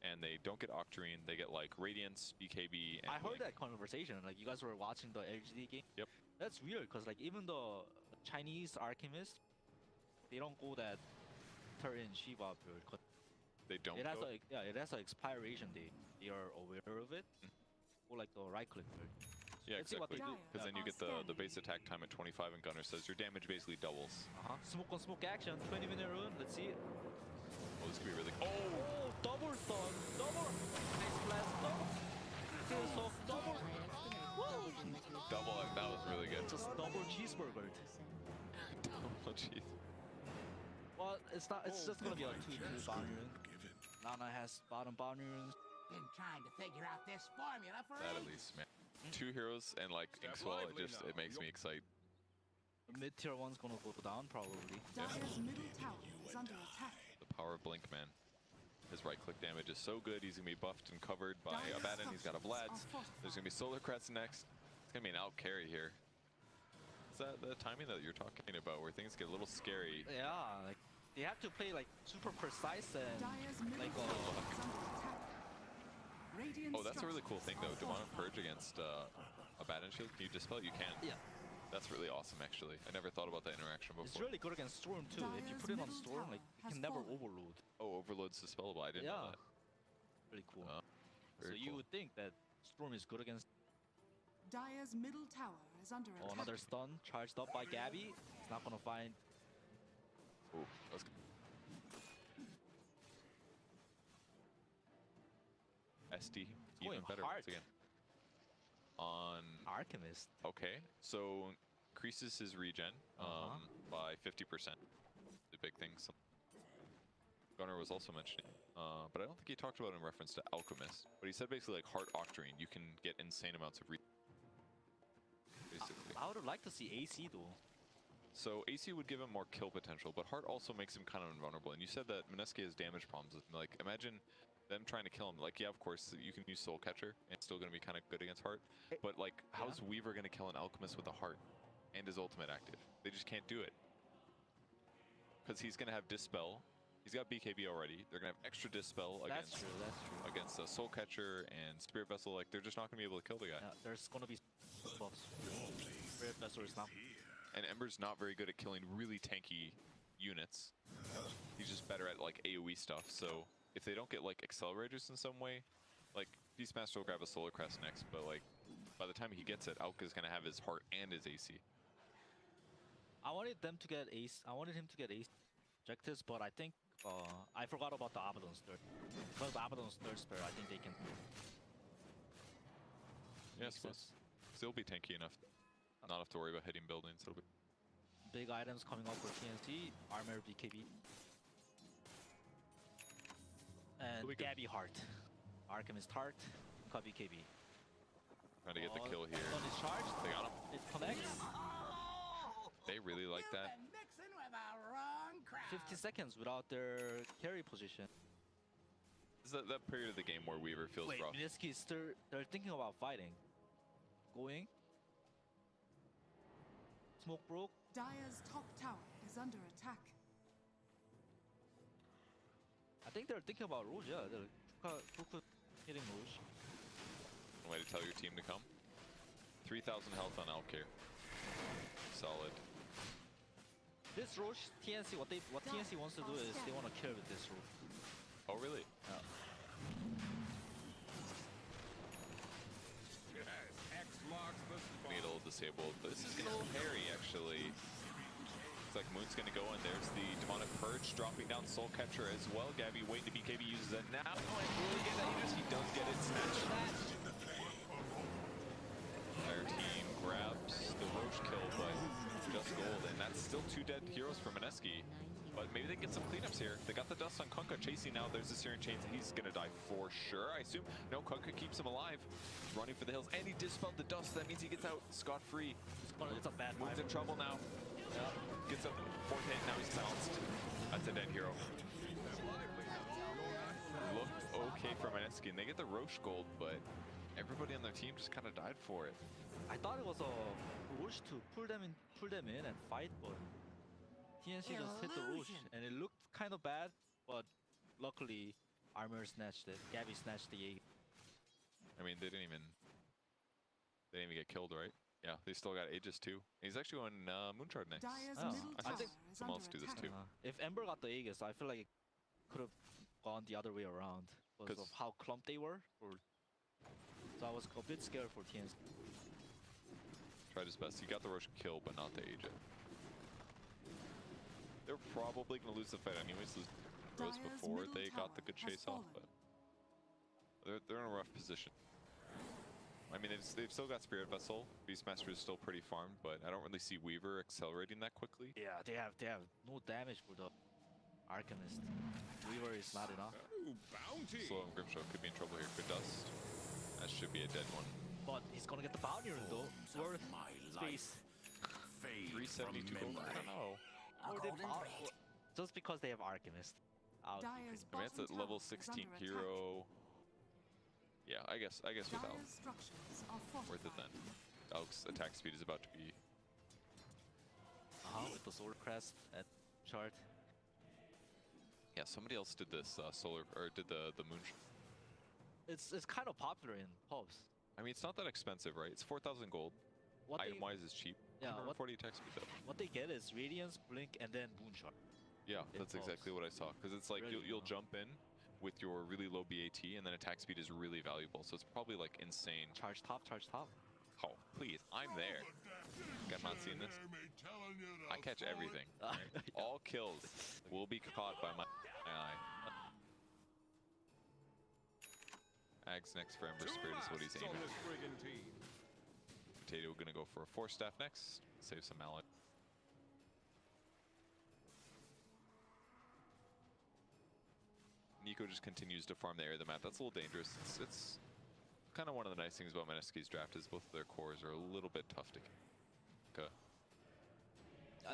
and they don't get Octarine. They get like Radiance, BKB, and I heard Blink. that conversation. Like you guys were watching the LGD game. Yep. That's weird because like even the Chinese alchemists, they don't go that turn Shiva build. 'Cause They don't it has go. it has an expiration date. They are aware of it. Or like the right click build. Yeah, Let's see what exactly. they do. Because then you get the base attack time at 25, and Gunnar says your damage basically doubles. Smoke on smoke action. 20-minute rune. Let's see it. Oh, this could be really. Oh, double stun. Double. Nice blast. Double. Kills off. Double. Woo! Double. That was really good. Just double cheeseburger. Double cheese. Well, it's not. It's just gonna be a 2-2 boundary rune. Given. Nana has bottom boundary runes. Been trying to figure out this formula for That at ages. least, man. 2 heroes and like Inkswell, it makes me excited. Mid tier 1's gonna go down probably. Dyer's middle tower is under attack. The power of Blink, man. His right click damage is so good. He's gonna be buffed and covered by Abaddon. He's got a Vlad's. There's gonna be Solar Crest next. It's gonna be an out carry here. Is that the timing that you're talking about, where things get a little scary? Yeah, like they have to play like super precise and Dyer's middle like tower is under attack. Radiant Oh, that's a really cool structures thing though. are Demonic fortified. Purge against Abaddon Shield. Can you dispel it? You can. Yeah. That's really awesome, actually. I never thought about that interaction before. It's really good against Storm too. If you put it on Dyer's Storm, middle like you tower can has never fallen. overload. Oh, Overload's dispellable. I didn't know that. Really cool. Oh, So very you cool. would think that Storm is good against. Dyer's middle tower is under Oh, attack. another stun charged up by Gabby. He's not gonna find. Ooh, that's good. SD, even Going better hard. once again. On Alchemist. okay, so increases his regen by 50%. The big thing. Gunnar was also mentioning, but I don't think he talked about it in reference to Alchemist. But he said basically like Heart Octarine, you can get insane amounts of basically. I would like to see AC though. So AC would give him more kill potential, but Heart also makes him kind of invulnerable. And you said that Mineski has damage problems. Like imagine them trying to kill him. Like yeah, of course you can use Soul Catcher, and it's still going to be kind of good against Heart. But like, how's Weaver going to kill an Alchemist with a Heart and his ultimate active? They just can't do it because he's going to have Dispel. He's got BKB already. They're going to have extra Dispel That's against true. against Soul Catcher and Spirit Vessel. Like they're just not going to be able to kill the guy. Yeah, there's gonna be buffs. Spirit Vessel is not. And Ember's not very good at killing really tanky units. He's just better at like AoE stuff. So if they don't get like accelerators in some way, like Beastmaster will grab a Solar Crest next, but like by the time he gets it, Auk is gonna have his Heart and his AC. I wanted them to get ace. I wanted him to get ace objectives, but I think I forgot about the Abaddon's third. Because Abaddon's third spare, I think they can. Yes, still be tanky enough. Not have to worry about hitting buildings. It'll be Big items coming up for TNC, Armor BKB. And It'll be good. Gabby Heart. Alchemist Heart, cut BKB. trying to get the kill here. Stun is charged, They got him. it connects. They really like You've that. been mixing with the wrong crowd. 50 seconds without their carry position. This is that period of the game where Weaver feels Wait, rough. Mineski is still, they're thinking about fighting. Going. Smoke broke. Dyer's top tower is under attack. I think they're thinking about Rouge, yeah. They're Kuka hitting Rouge. One way to tell your team to come. 3,000 health on Alkir. Solid. This Rouge, TNC, what TNC wants to do is they want to kill with this Rouge. Oh, really? Yeah. Yes, X marks the spot. Need a little disabled, but this is getting a little hairy, actually. Looks like Moon's gonna go in. There's the Demonic Purge dropping down Soul Catcher as well. Gabby waiting to BKB uses it now. And will he get that? He does get it. Snatch that. Their team grabs the Roche kill, but just gold. And that's still 2 dead heroes for Mineski. But maybe they can get some cleanups here. They got the dust on Kunkka chasing now. There's the Syrian Chains. He's gonna die for sure, I assume. No, Kunkka keeps him alive. He's running for the hills, and he dispelled the dust. That means he gets out scot-free. It's a bad Moon's in fight. trouble now. Yeah. Gets up 4th hit, now he's silenced. That's a dead hero. Looked okay for Mineski, and they get the Roche gold, but everybody on their team just kind of died for it. I thought it was a Rouge to pull them in and fight, but TNC just hit the Rouge, and it looked kind of bad, but luckily Armor snatched it. Gabby snatched the 8. I mean, they didn't even get killed, right? Yeah, they still got Aegis too. He's actually on Moonshard next. Dyer's Oh, middle I tower think is someone under else do this attack. too. If Ember got the Aegis, I feel like it could have gone the other way around because of how clumped they were. So I was a bit scared for TNC. Tried his best. He got the Roche kill, but not the Aegis. They're probably going to lose the fight anyways. Lose Rose Dyer's before middle they got the tower good has chase off, fallen. but they're in a rough position. I mean, they've still got Spirit Vessel. Beastmaster is still pretty farmed, but I don't really see Weaver accelerating that quickly. Yeah, they have no damage for the Alchemist. Weaver is not enough. Oh, bounty! Slow and Grimshaw could be in trouble here for Dust. That should be a dead one. But he's gonna get the bounty rune though. Worth space. 372 gold. I don't know. Just because they have Alchemist. Dyer's I mean, it's a bottom level tower is 16 under hero. Yeah, I guess without Dyer's structures are worth it then. fortified. Alk's attack speed is about to be. With the sword crest at chart. Yeah, somebody else did this solar or did the moon. It's kind of popular in pubs. I mean, it's not that expensive, right? It's 4,000 gold. Item-wise, is cheap. Yeah, 140 attack speed though. What they get is Radiance, Blink, and then Moon Shard. Yeah, in that's pubs. exactly what I saw. Because it's like Really you'll jump in with your really low BAT, and then attack speed is really valuable. So it's probably like insane. Charge top, charge top. Oh, please, I'm there. I'm not seeing this. I catch everything. All kills will be caught by my eye. Ag's next for Ember Spirit is what he's aiming at. Potato gonna go for a Force Staff next. Save some mallet. Nico just continues to farm the area of the map. That's a little dangerous. It's kind of one of the nice things about Mineski's draft is both of their cores are a little bit tough to kill.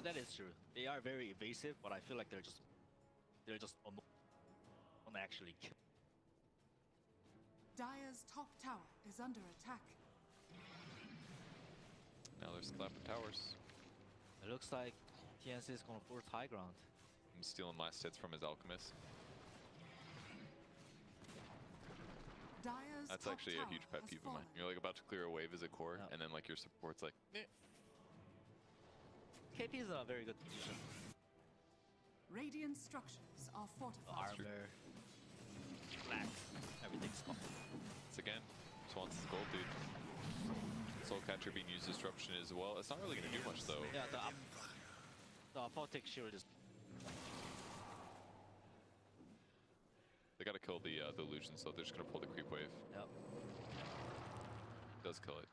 That is true. They are very evasive, but I feel like they're just don't actually kill. Dyer's top tower is under attack. Now there's clapping towers. It looks like TNC is gonna force high ground. I'm stealing last hits from his alchemist. Dyer's That's top actually a tower huge pet has peeve of mine. fallen. You're like about to clear a wave as a core, Yeah. and then like your support's like, meh. KP is in a very good position. Radiant structures are fortified. Armor, flags, everything's fine. Once again, just wants his gold, dude. Soul Catcher being used as disruption as well. It's not really going to do much though. Yeah, the Apothec shield is. They got to kill the illusion, so they're just going to pull the creep wave. Yep. Does kill it.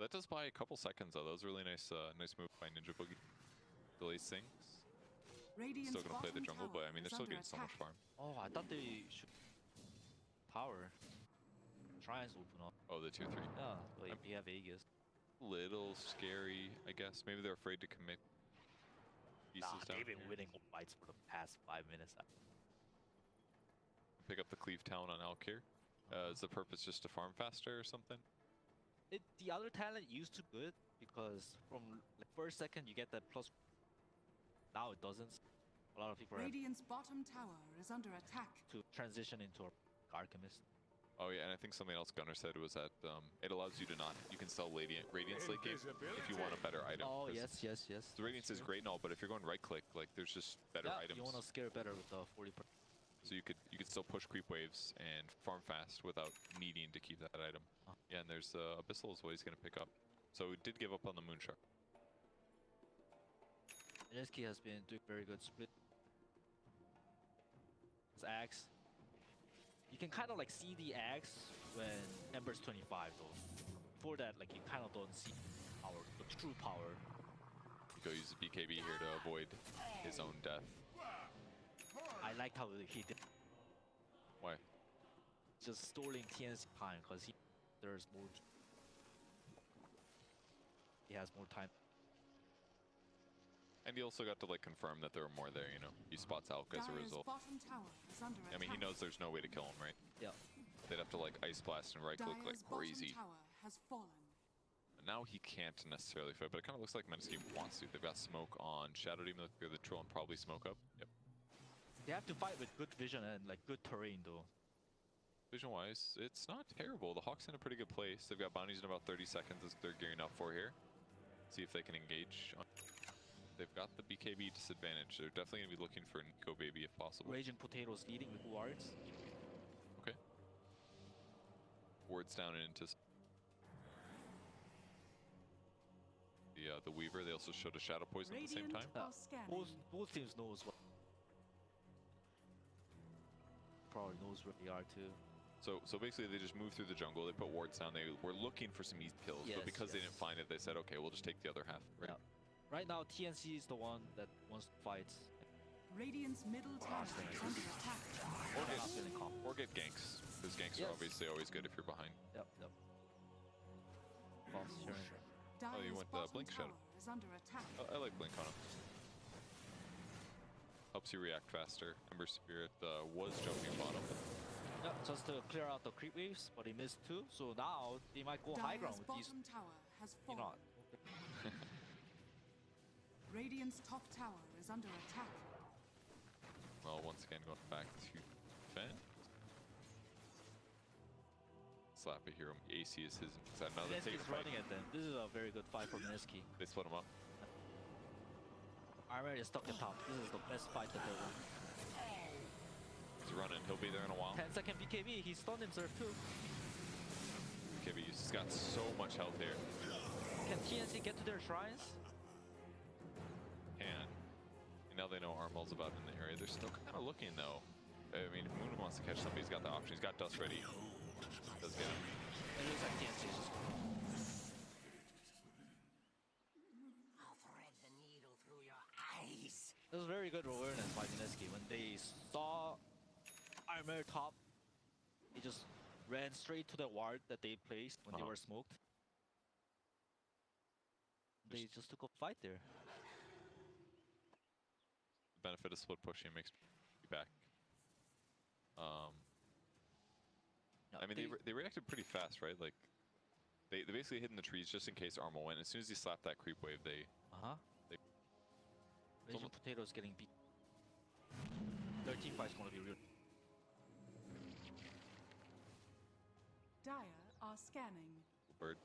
That does buy a couple seconds though. That was a really nice nice move by Ninja Boogie. Delays things. Radiant's Still going to play the bottom jungle, but tower I mean, is they're still under getting so much attack. farm. Oh, I thought they should power. Tries open up. Oh, the tier 3. Yeah, like we have Aegis. Little scary, I guess. Maybe they're afraid to commit pieces down they've been here. winning fights for the past 5 minutes. Pick up the Cleave Town on Alk here. Is the purpose just to farm faster or something? The other talent used to good because from like first second you get that plus. Now it doesn't. A lot of people have Radiant's bottom tower is under attack. to transition into an Alchemist. Oh yeah, and I think something else Gunnar said was that it allows you to not, you can sell Radiance late game if you want a better item. Oh 'cause yes. The Radiance is great and all, but if you're going right click, like there's just better items. You want to scare better with the 40%. So you could still push creep waves and farm fast without needing to keep that item. Yeah, and there's Abyssal is what he's going to pick up. So we did give up on the Moonshark. Mineski has been doing very good split. His axe. You can kind of like see the axe when Ember's 25 though. Before that, like you kind of don't see power, the true power. Go use the BKB here to avoid his own death. I liked how he did. Why? Just stalling TNC time because there's more. He has more time. And he also got to like confirm that there were more there, you know. He spots Alk as a Dyer's result. bottom tower is under I mean, he attack. knows there's no way to kill him, right? Yeah. They'd have to like Ice Blast and right click like Dyer's crazy. bottom tower has fallen. Now he can't necessarily fight, but it kind of looks like Mineski wants to. They've got smoke on Shadow Demon, the troll, and probably smoke up. Yep. They have to fight with good vision and like good terrain though. Vision-wise, it's not terrible. The Hawk's in a pretty good place. They've got bounties in about 30 seconds as they're gearing up for here. See if they can engage. They've got the BKB disadvantage. They're definitely going to be looking for Nico Baby if possible. Raging Potatoes leading with wards. Okay. Wards down and into the Weaver. They also showed a Shadow Poison at the same time. Radiant are scanning. Both teams knows what. Probably knows where they are too. So basically they just moved through the jungle, they put wards down, they were looking for some easy kills, but because they didn't find it, they said, okay, we'll just take the other half, right? Yeah. Right now, TNC is the one that wants to fight. Radiant's middle tower is under attack. Or get ganks. Because ganks are obviously always good if you're behind. Yep. Boss sharing. Oh, you went Blink Shadow. Is under attack. I like Blink on him. Helps you react faster. Ember Spirit was jumping bottom. Yep, just to clear out the creep waves, but he missed two, so now they might go high ground with these. Bottom tower has You fallen. know, Radiant's top tower is under attack. Well, once again, going back to defend. Slap a hero. AC is his. Is that another take Mineski's running at them. This is a very good fight for Mineski. They split him up. Armor is stuck at top. This is the best fight that they'll win. He's running. He'll be there in a while. 10-second BKB. He stunned himself too. BKB's got so much health here. Can TNC get to their shrines? Can. And now they know Armal's about in the area. They're still kind of looking though. I mean, if Moon wants to catch somebody, he's got the option. He's got Dust ready. Does get him. It looks like TNC is just... I'll thread the needle through your eyes. It was very good awareness by Mineski. When they saw Armor top, he just ran straight to the ward that they placed when they were smoked. They just took a fight there. The benefit of split pushing makes you back. I mean, they reacted pretty fast, right? Like, they basically hid in the trees just in case Armal went. As soon as he slapped that creep wave, they... Raging Potato's getting beat. Their team fight's gonna be real. Dire are scanning. Bird.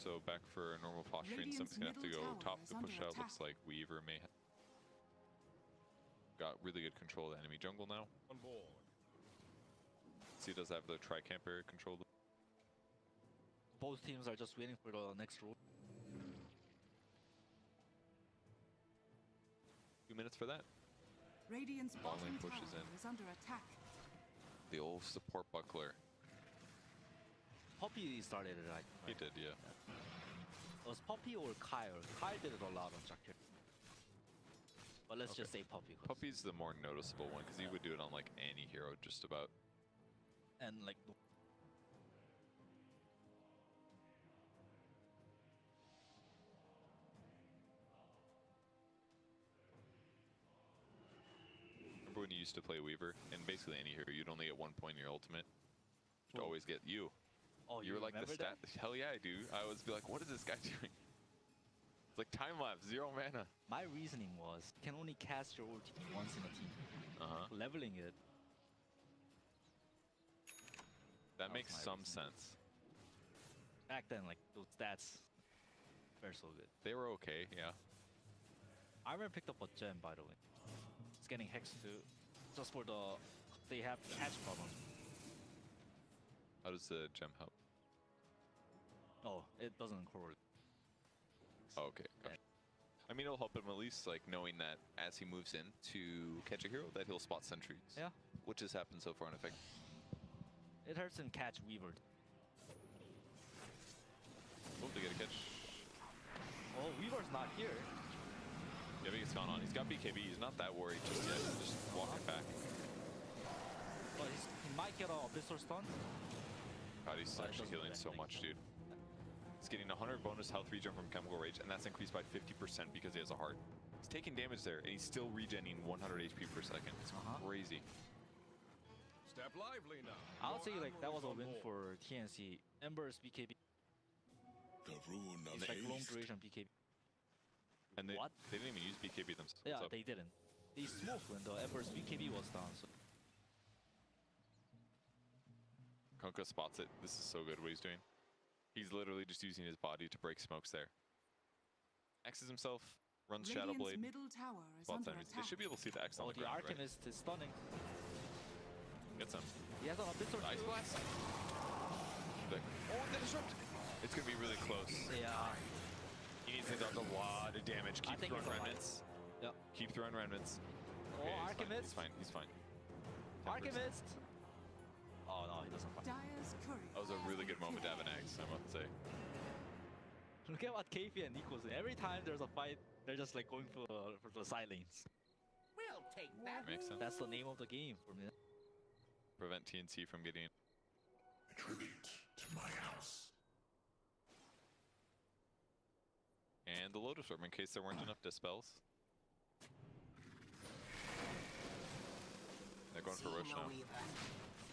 So back for a normal posturing, somebody's gonna have to go top to push out. Looks like Weaver may have got really good control of the enemy jungle now. On board. So he does have the tri-camp area controlled. Both teams are just waiting for the next rule. 2 minutes for that. Radiant's bottom Lane tower pushes in. is under attack. The old support buckler. Poppy started it, right? He did, yeah. It was Poppy or Kyle? Kyle did it a lot on Jakir. But let's just say Poppy. Puppy's the more noticeable one because he would do it on like any hero just about. And like... Remember when you used to play Weaver? And basically any hero, you'd only get 1 point in your ultimate. You'd always get you. Oh, you were like the stat. That? Hell yeah, I do. I always be like, what is this guy doing? It's like time lapse, 0 mana. My reasoning was, you can only cast your ulti once in a team. Leveling it. That makes some sense. Back then, like, those stats were so good. They were okay, yeah. Iron picked up a gem, by the way. It's getting hexed too. Just for the... They have catch problems. How does the gem help? Oh, it doesn't correlate. Oh, okay, gotcha. I mean, it'll help him at least, like, knowing that as he moves in to catch a hero, that he'll spot sentries. Yeah. Which has happened so far in effect. It hurts him catch Weaver. Oh, they get a catch. Oh, Weaver's not here. Yeah, but he's gone on. He's got BKB. He's not that worried just yet. Just walking back. But he might get a Abyssal stun. God, he's actually healing so much, dude. He's getting 100 bonus health regen from Chemical Rage, and that's increased by 50% because he has a heart. He's taking damage there, and he's still regenning 100 HP per second. It's crazy. Step lively now. I'll say like that was a win for TNC. Ember's BKB. The rune of It's like long duration BKB. And they didn't even use BKB themselves. Yeah, they didn't. They smoked when the Ember's BKB was down. So. Kunkka spots it. This is so good what he's doing. He's literally just using his body to break smokes there. Axes himself, runs Shadow Blade. Middle tower is Spots under enemies. attack. They should be able to see the X on the The ground, Alchemist is stunning. right? Gets him. He has an Abyssal Ice too. Blast. Oh, the disrupt. It's gonna be really close. Yeah. He needs to dodge a lot of damage. Keep throwing remnants. Yep. Keep throwing remnants. Oh, Okay, Alchemist. He's fine. He's fine. 10%. Alchemist. Oh no, he doesn't fight. Dire's courier. That was a really good moment to have an axe, I'm about to say. Look at what KP and Nico's in. Every time there's a fight, they're just like going for the side lanes. We'll take that. Makes sense. That's the name of the game for me. Prevent TNC from getting. A tribute to my house. And the Lotus Orb in case there weren't enough dispels. They're going for Rosh now.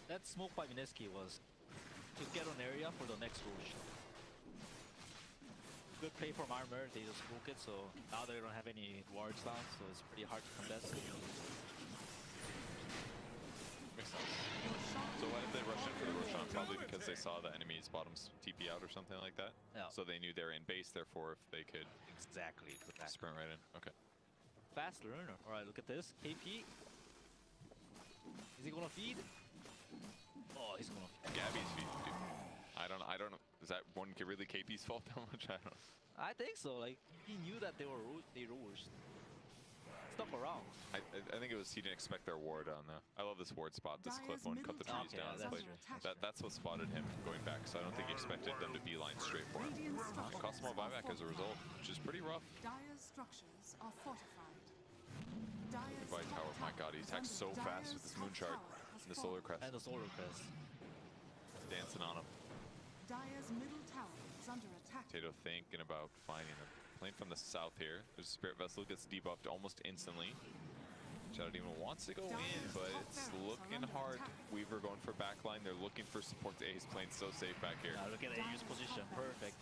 That smoke by Mineski was to get an area for the next Rosh. Good play from Armor, they just broke it, so now they don't have any wards down, so it's pretty hard to contest. Makes sense. So why did they rush in for the Roshan? Probably because they saw the enemy's bottoms TP out or something like that? Yeah. So they knew they were in base, therefore if they could Exactly. sprint right in. Okay. Fast learner. Alright, look at this. KP. Is he gonna feed? Oh, he's gonna feed. Gabby's feet, dude. I don't know. Is that one really KP's fault that much? I don't know. I think so. Like, he knew that they rose. Stuck around. I think it was he didn't expect their ward on the. I love this ward spot. This clip one, cut the trees down. That's what spotted him going back. So I don't think he expected them to beeline straight for him. It cost more buyback as a result, which is pretty rough. Dire's structures are fortified. Goodbye tower. My God, he attacks so fast with this moon chart and the solar crest. And the solar crest. Dancing on him. Dire's middle tower is under attack. Tato thinking about finding a plane from the south here. There's a Spirit Vessel, gets debuffed almost instantly. Shadow Demon wants to go in, but it's looking hard. Weaver going for backline. They're looking for support to Ace. Playing so safe back here. Look at AU's position. Perfect.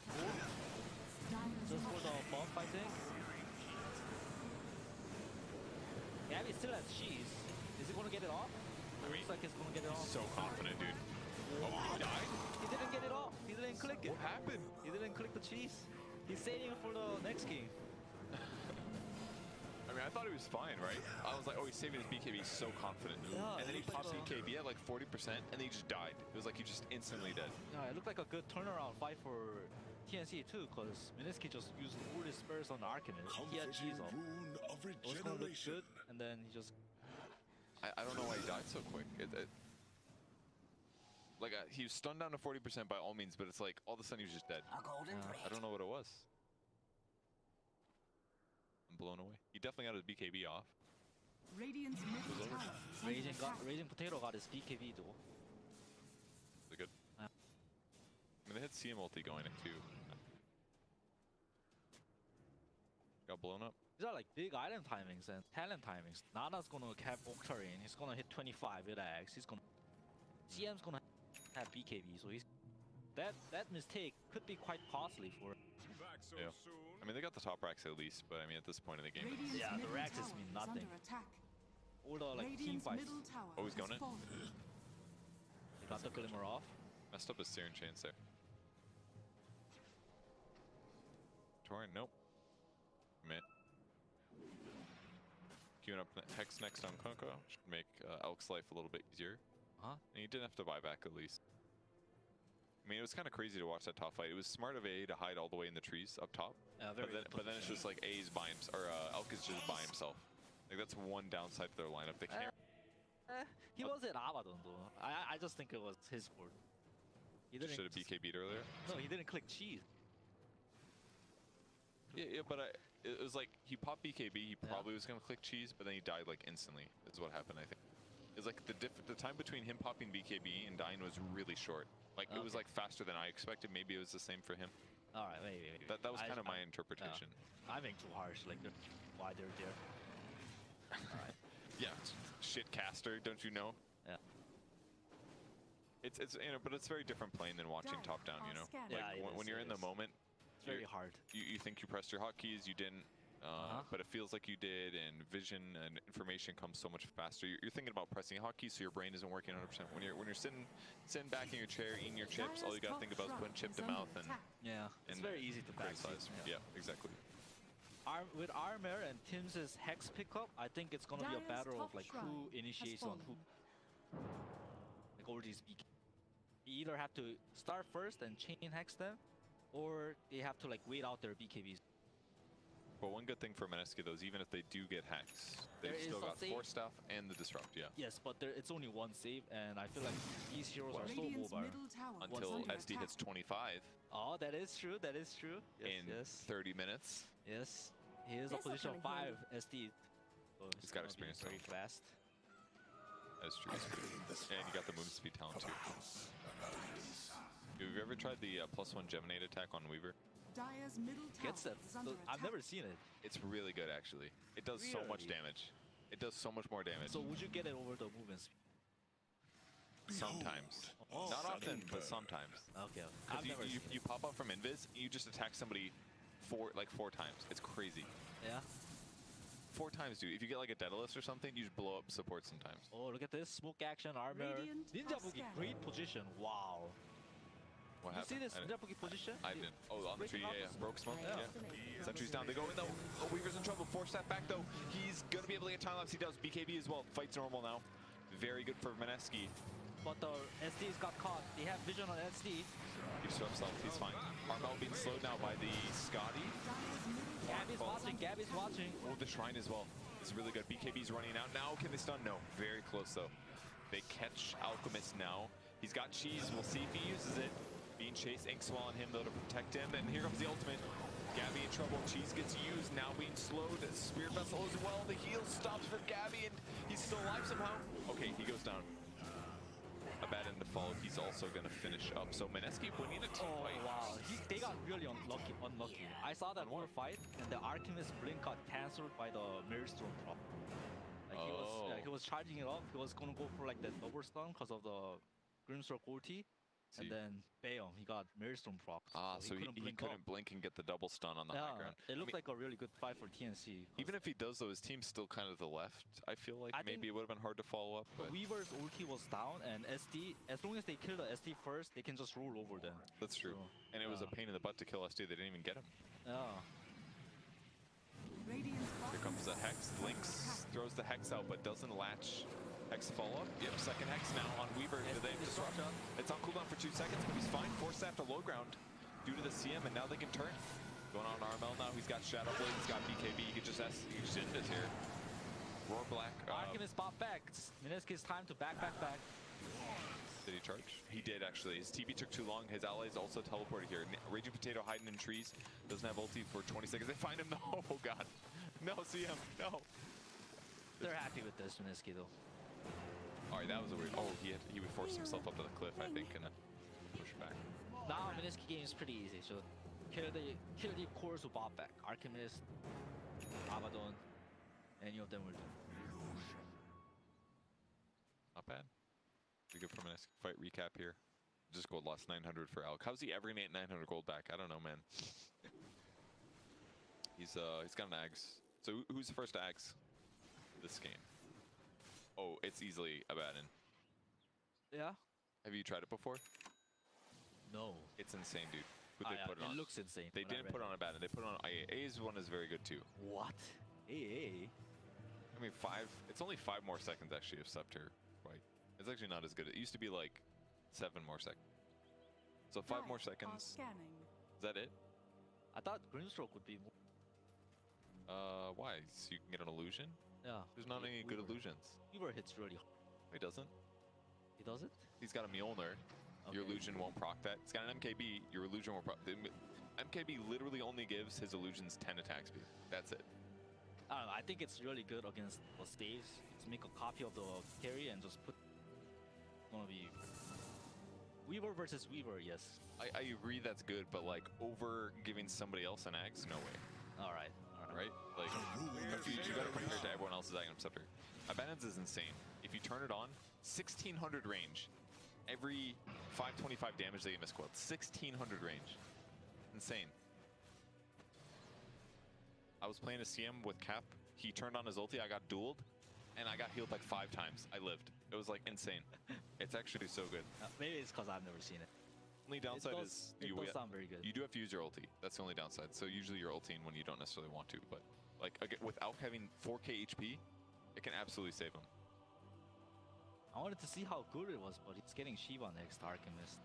Just for the buff, I think. Gabby still has cheese. Is he going to get it off? It looks like he's going to get it off. So confident, dude. Oh, he died? He didn't get it off. He didn't click it. What happened? He didn't click the cheese. He's saving it for the next game. I mean, I thought he was fine, right? I was like, oh, he's saving his BKB. He's so confident. Yeah, and then he pops like BKB at like 40%, and then he just died. It was like he just instantly dead. Yeah, it looked like a good turnaround fight for TNC too, because Mineski just used all his spurs on the Archimist. He had cheese off. Rune of It was going to look regeneration. good, and then he just... I don't know why he died so quick. He was stunned down to 40% by all means, but it's like all of a sudden he was just dead. A golden thread. I don't know what it was. I'm blown away. He definitely got his BKB off. Radiant's middle tower is under attack. Raging Potato got his BKB though. Is it good? I mean, they had CM ulti going in too. Got blown up. These are like big item timings and talent timings. Nana's gonna have Octarine, he's gonna hit 25 with Axe, he's gonna... CM's gonna have BKB, so he's... That mistake could be quite costly for... Back so Yeah. soon. I mean, they got the top racks at least, but I mean, at this point in the game, Radiant's Yeah, the middle racks tower mean is nothing. under attack. All the like team Radiant's fights. middle tower Oh, he's has going in? fallen. He got the Glimmer off. messed up his Siren Chains there. Torrent, nope. Mid. Queuing up Hex next on Konko should make Elk's life a little bit easier. Huh? And he didn't have to buy back at least. I mean, it was kind of crazy to watch that top fight. It was smart of A to hide all the way in the trees up top. But then it's just like A's by himself, or Elk is just by himself. Like that's one downside to their lineup. They can't. He was in Abaddon though. I just think it was his fault. He didn't. Should have BKB'd earlier. No, he didn't click cheese. Yeah, but it was like he popped BKB. He probably was gonna click cheese, but then he died like instantly. Is what happened, I think. It's like the time between him popping BKB and dying was really short. Like it was like faster than I expected. Maybe it was the same for him. All right, maybe. That was kind of my interpretation. I think too harsh. Like why they're there. All right. Yeah, shit caster, don't you know? Yeah. It's you know, but it's very different playing than watching top down. You know, Yeah, like when you're in the moment, It's very hard. You think you pressed your hotkeys, you didn't. But it feels like you did, and vision and information comes so much faster. You're thinking about pressing hotkeys, so your brain isn't working 100%. When you're sitting back in your chair, eating your chips, all you gotta think about is putting chip to mouth and it's very easy to criticize. Yeah, exactly. With Armor and Tim's Hex pickup, I think it's gonna be a battle of like who initiates on who. Like all these BK. You either have to start first and chain hex them, or they have to like wait out their BKBs. But one good thing for Mineski though is even if they do get Hex, they've still got Force Staff and the Disrupt, yeah. Yes, but it's only one save, and I feel like these heroes are so Radiant's mobile. middle tower was Until under SD attack. hits 25 Oh, that is true. That is true. Yes, in yes. 30 minutes. Yes. He is a This'll position come in 5 SD. So He's got gonna be experience very though. fast. That's true. And you got the move speed talent too. Have you ever tried the +1 Geminate attack on Weaver? Dire's middle tower Gets that. is under I've attack. never seen it. It's really good actually. It does so much Really? damage. It does so much more damage. So would you get it over the movement speed? Sometimes. Oh, Not often, but sometimes. Okay. Because I've never seen you pop up from invis, and you just attack somebody four times. It's crazy. it. Yeah. 4 times, dude. If you get like a Daedalus or something, you just blow up support sometimes. Oh, look at this. Smoke action, armor. Radiant Ninja are Boogie, scanning. great position. Wow. What You see happened? this Ninja Boogie position? I didn't. Oh, on the tree, Breaking yeah, up. yeah. Broke smoke, I yeah. estimate Sentry's down. They go in though. Oh, Weaver's in trouble. Force that back though. He's gonna be able to get time lapse. He does. BKB as well. Fights normal now. Very good for Mineski. But the SDs got caught. They have vision on SD. He just himself. He's fine. Armel being slowed now by the Scotty. Dire's middle Gabby's Oh. watching. Gabby's watching. Oh, the Shrine as well. It's really good. BKB's running out. Now can they stun? No. Very close though. They catch Alchemist now. He's got cheese. We'll see if he uses it. Being chased. Inkswell on him though to protect him. And here comes the ultimate. Gabby in trouble. Cheese gets used. Now being slowed. Spirit Vessel as well. The heal stops for Gabby and he's still alive somehow. Okay, he goes down. A bad end to follow. He's also going to finish up. So Mineski winning a team Oh, fight. wow. They got really unlucky. I saw that whole fight, and the Alchemist blink got cancelled by the Maelstrom prop. Like he was charging it up. He was gonna go for like that double stun because of the Grimstroke ulti, and then bam, he got Maelstrom prop. So he couldn't blink and get the double stun on the high ground. It looked like a really good fight for TNC. Even if he does though, his team's still kind of the left. I feel like I maybe it would have been hard to follow up. But Weaver's ulti was down, and SD, as long as they kill the SD first, they can just roll over them. that's true. So, And it was a pain in the butt to kill SD. They didn't even get him. Yeah. Radiant's Here comes the Hex. Lynx throws the Hex out, but doesn't latch. Hex follow-up. Yep, second Hex now on Weaver. Do they disrupt? It's on cooldown for 2 seconds, but he's fine. Forced after low ground due to the CM, and now they can turn. Going on Armel now. He's got Shadow Blade. He's got BKB. He could just end this here. Roar Black. Alchemist pop back. Mineski's time to back. Did he charge? He did actually. His TB took too long. His allies also teleported here. Raging Potato hiding in trees. Doesn't have ulti for 20 seconds. They find him. No, oh god. No, CM. No. They're happy with this Mineski though. Alright, that was a weird. Oh, he would force himself up to the cliff, I think, and push back. Now Mineski game is pretty easy. So kill the cores who bought back. Alchemist, Abaddon, any of them will do. Not bad. Pretty good for Mineski. Fight recap here. Just gold lost 900 for Alk. How's he ever gonna get 900 gold back? I don't know, man. He's got an Ags. So who's the first Ags this game? Oh, it's easily Abaddon. Yeah. Have you tried it before? No. It's insane, dude. Who they put it on? It looks insane. They didn't put it on Abaddon. They put it on AA. AA's one is very good too. What? AA? I mean, it's only 5 more seconds actually of Scepter. Right. It's actually not as good. It used to be like 7 more seconds. So 5 more seconds. Scanning. Is that it? I thought Grimstroke would be more. Why? So you can get an illusion? Yeah. There's not any good illusions. Weaver hits really hard. He doesn't? He does it? He's got a Mjolnir. Your illusion won't proc that. He's got an MKB. Your illusion won't proc. MKB literally only gives his illusions 10 attack speed. That's it. I don't know. I think it's really good against the staves. Just make a copy of the carry and just put. Gonna be Weaver versus Weaver, yes. I agree that's good, but like over giving somebody else an axe, no way. All right. Right? Like, you gotta compare it to everyone else's Agnum Scepter. Abaddon's is insane. If you turn it on, 1600 range. Every 525 damage they get misquote. 1600 range. Insane. I was playing a CM with Cap. He turned on his ulti, I got dueled, and I got healed like 5 times. I lived. It was like insane. It's actually so good. Maybe it's because I've never seen it. Only downside is you does sound very good. You do have to use your ulti. That's the only downside. So usually you're ulting when you don't necessarily want to, but like again, without having 4k HP, it can absolutely save him. I wanted to see how good it was, but it's getting Shiva next Alchemist.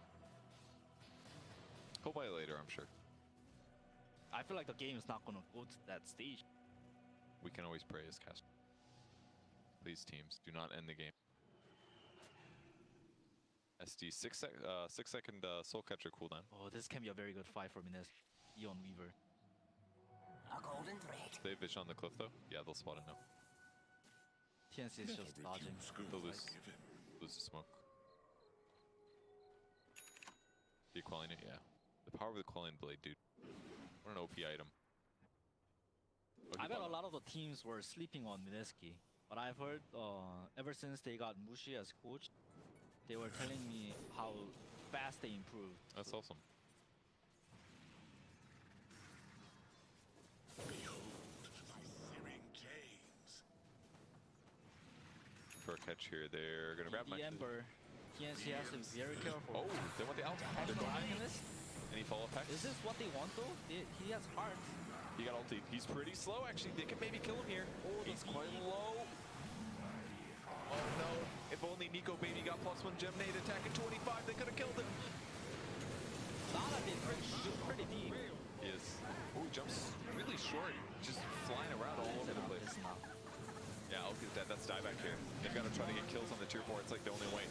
He'll buy it later, I'm sure. I feel like the game is not gonna go to that stage. We can always pray as cast. Please, teams, do not end the game. SD 6-second soul catcher cooldown. Oh, this can be a very good fight for Mineski. Eon Weaver. A golden thread. They have vision on the cliff though. Yeah, they'll spot it now. TNC is just dodging. They'll lose the smoke. The quelling it, yeah. The power of the quelling blade, dude. What an OP item. I bet a lot of the teams were sleeping on Mineski, but I've heard ever since they got Mushi as coach, they were telling me how fast they improved. That's awesome. For a catch here, they're gonna grab my Ember. TNC has to be very careful. Oh, they want the out. They're going in this. Any follow packs? Is this what they want though? He has heart. He got ulti. He's pretty slow actually. They could maybe kill him here. Oh, he's quite low. Oh no. If only Nico Baby got +1 gem nade attack at 25, they could have killed him. Nana did pretty deep. He is. Oh, he jumps really short. Just flying around all over the place. Yeah, I'll get that. That's dieback here. They've got to try to get kills on the tier 4. It's like the only way.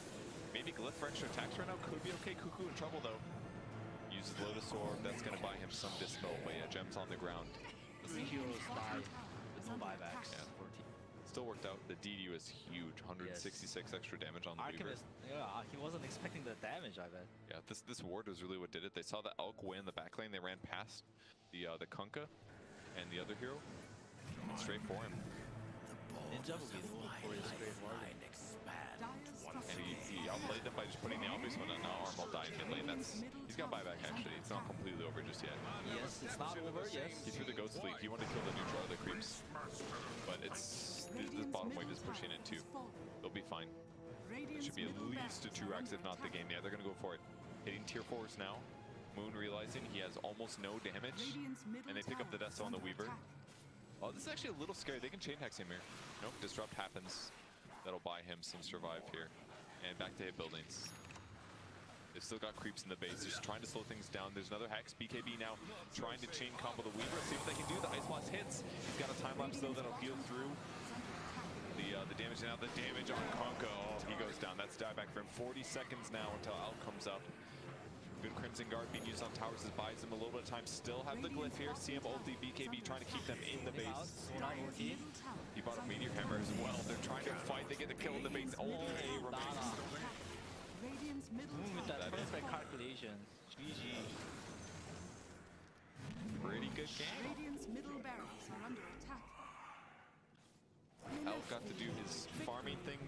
Maybe Glyph for extra attacks right now could be okay. Cuckoo in trouble though. Uses Lotus Orb. That's going to buy him some dispel. But yeah, Gem's on the ground. The heroes die with no buybacks. Yeah. Still worked out. The DD was huge. 166 extra damage on the Weaver. Yeah, he wasn't expecting the damage, I bet. Yeah, this ward was really what did it. They saw the Elk way in the back lane. They ran past the Kunkka and the other hero. And straight for him. Ninja will be the one for his straight ward. And he outplayed them by just putting the obvious one on. Now Armel died in mid lane. He's got buyback actually. It's not completely over just yet. Yes, it's not over, yes. He threw the Ghost Fleet. He wanted to kill the neutral other creeps. But it's this bottom wave is pushing it too. They'll be fine. It should be at least a 2x if not the game. Yeah, they're gonna go for it. Hitting tier 4s now. Moon realizing he has almost no damage. And they pick up the Death on the Weaver. Oh, this is actually a little scary. They can chain hex him here. Nope, disrupt happens. That'll buy him some survive here. And back to hit buildings. They've still got creeps in the base. Just trying to slow things down. There's another hex. BKB now trying to chain combo the Weaver. See what they can do. The Ice Blast hits. He's got a time lapse though that'll heal through. The damage now. The damage on Kunkka. Oh, he goes down. That's dieback for him. 40 seconds now until Out comes up. Good Crimson Guard being used on towers as buys him a little bit of time. Still have the Glyph here. CM ulti, BKB trying to keep them in the base. He bought a Meteor Hammer as well. They're trying to fight. They get the kill in the base. Oh, remains. With that perfect calculation. GG. Pretty good game. Radiant's middle barracks are under attack. Elk got to do his farming thing.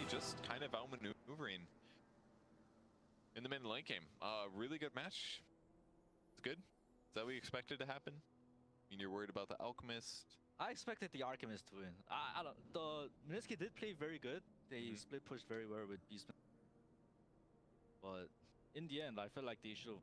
Just kind of outmaneuvering in the mid lane game. Really good match. It's good. Is that what you expected to happen? I mean, you're worried about the Alchemist. I expected the Alchemist to win. I don't. The Mineski did play very good. They split pushed very well with Beastman. But in the end, I felt like they should have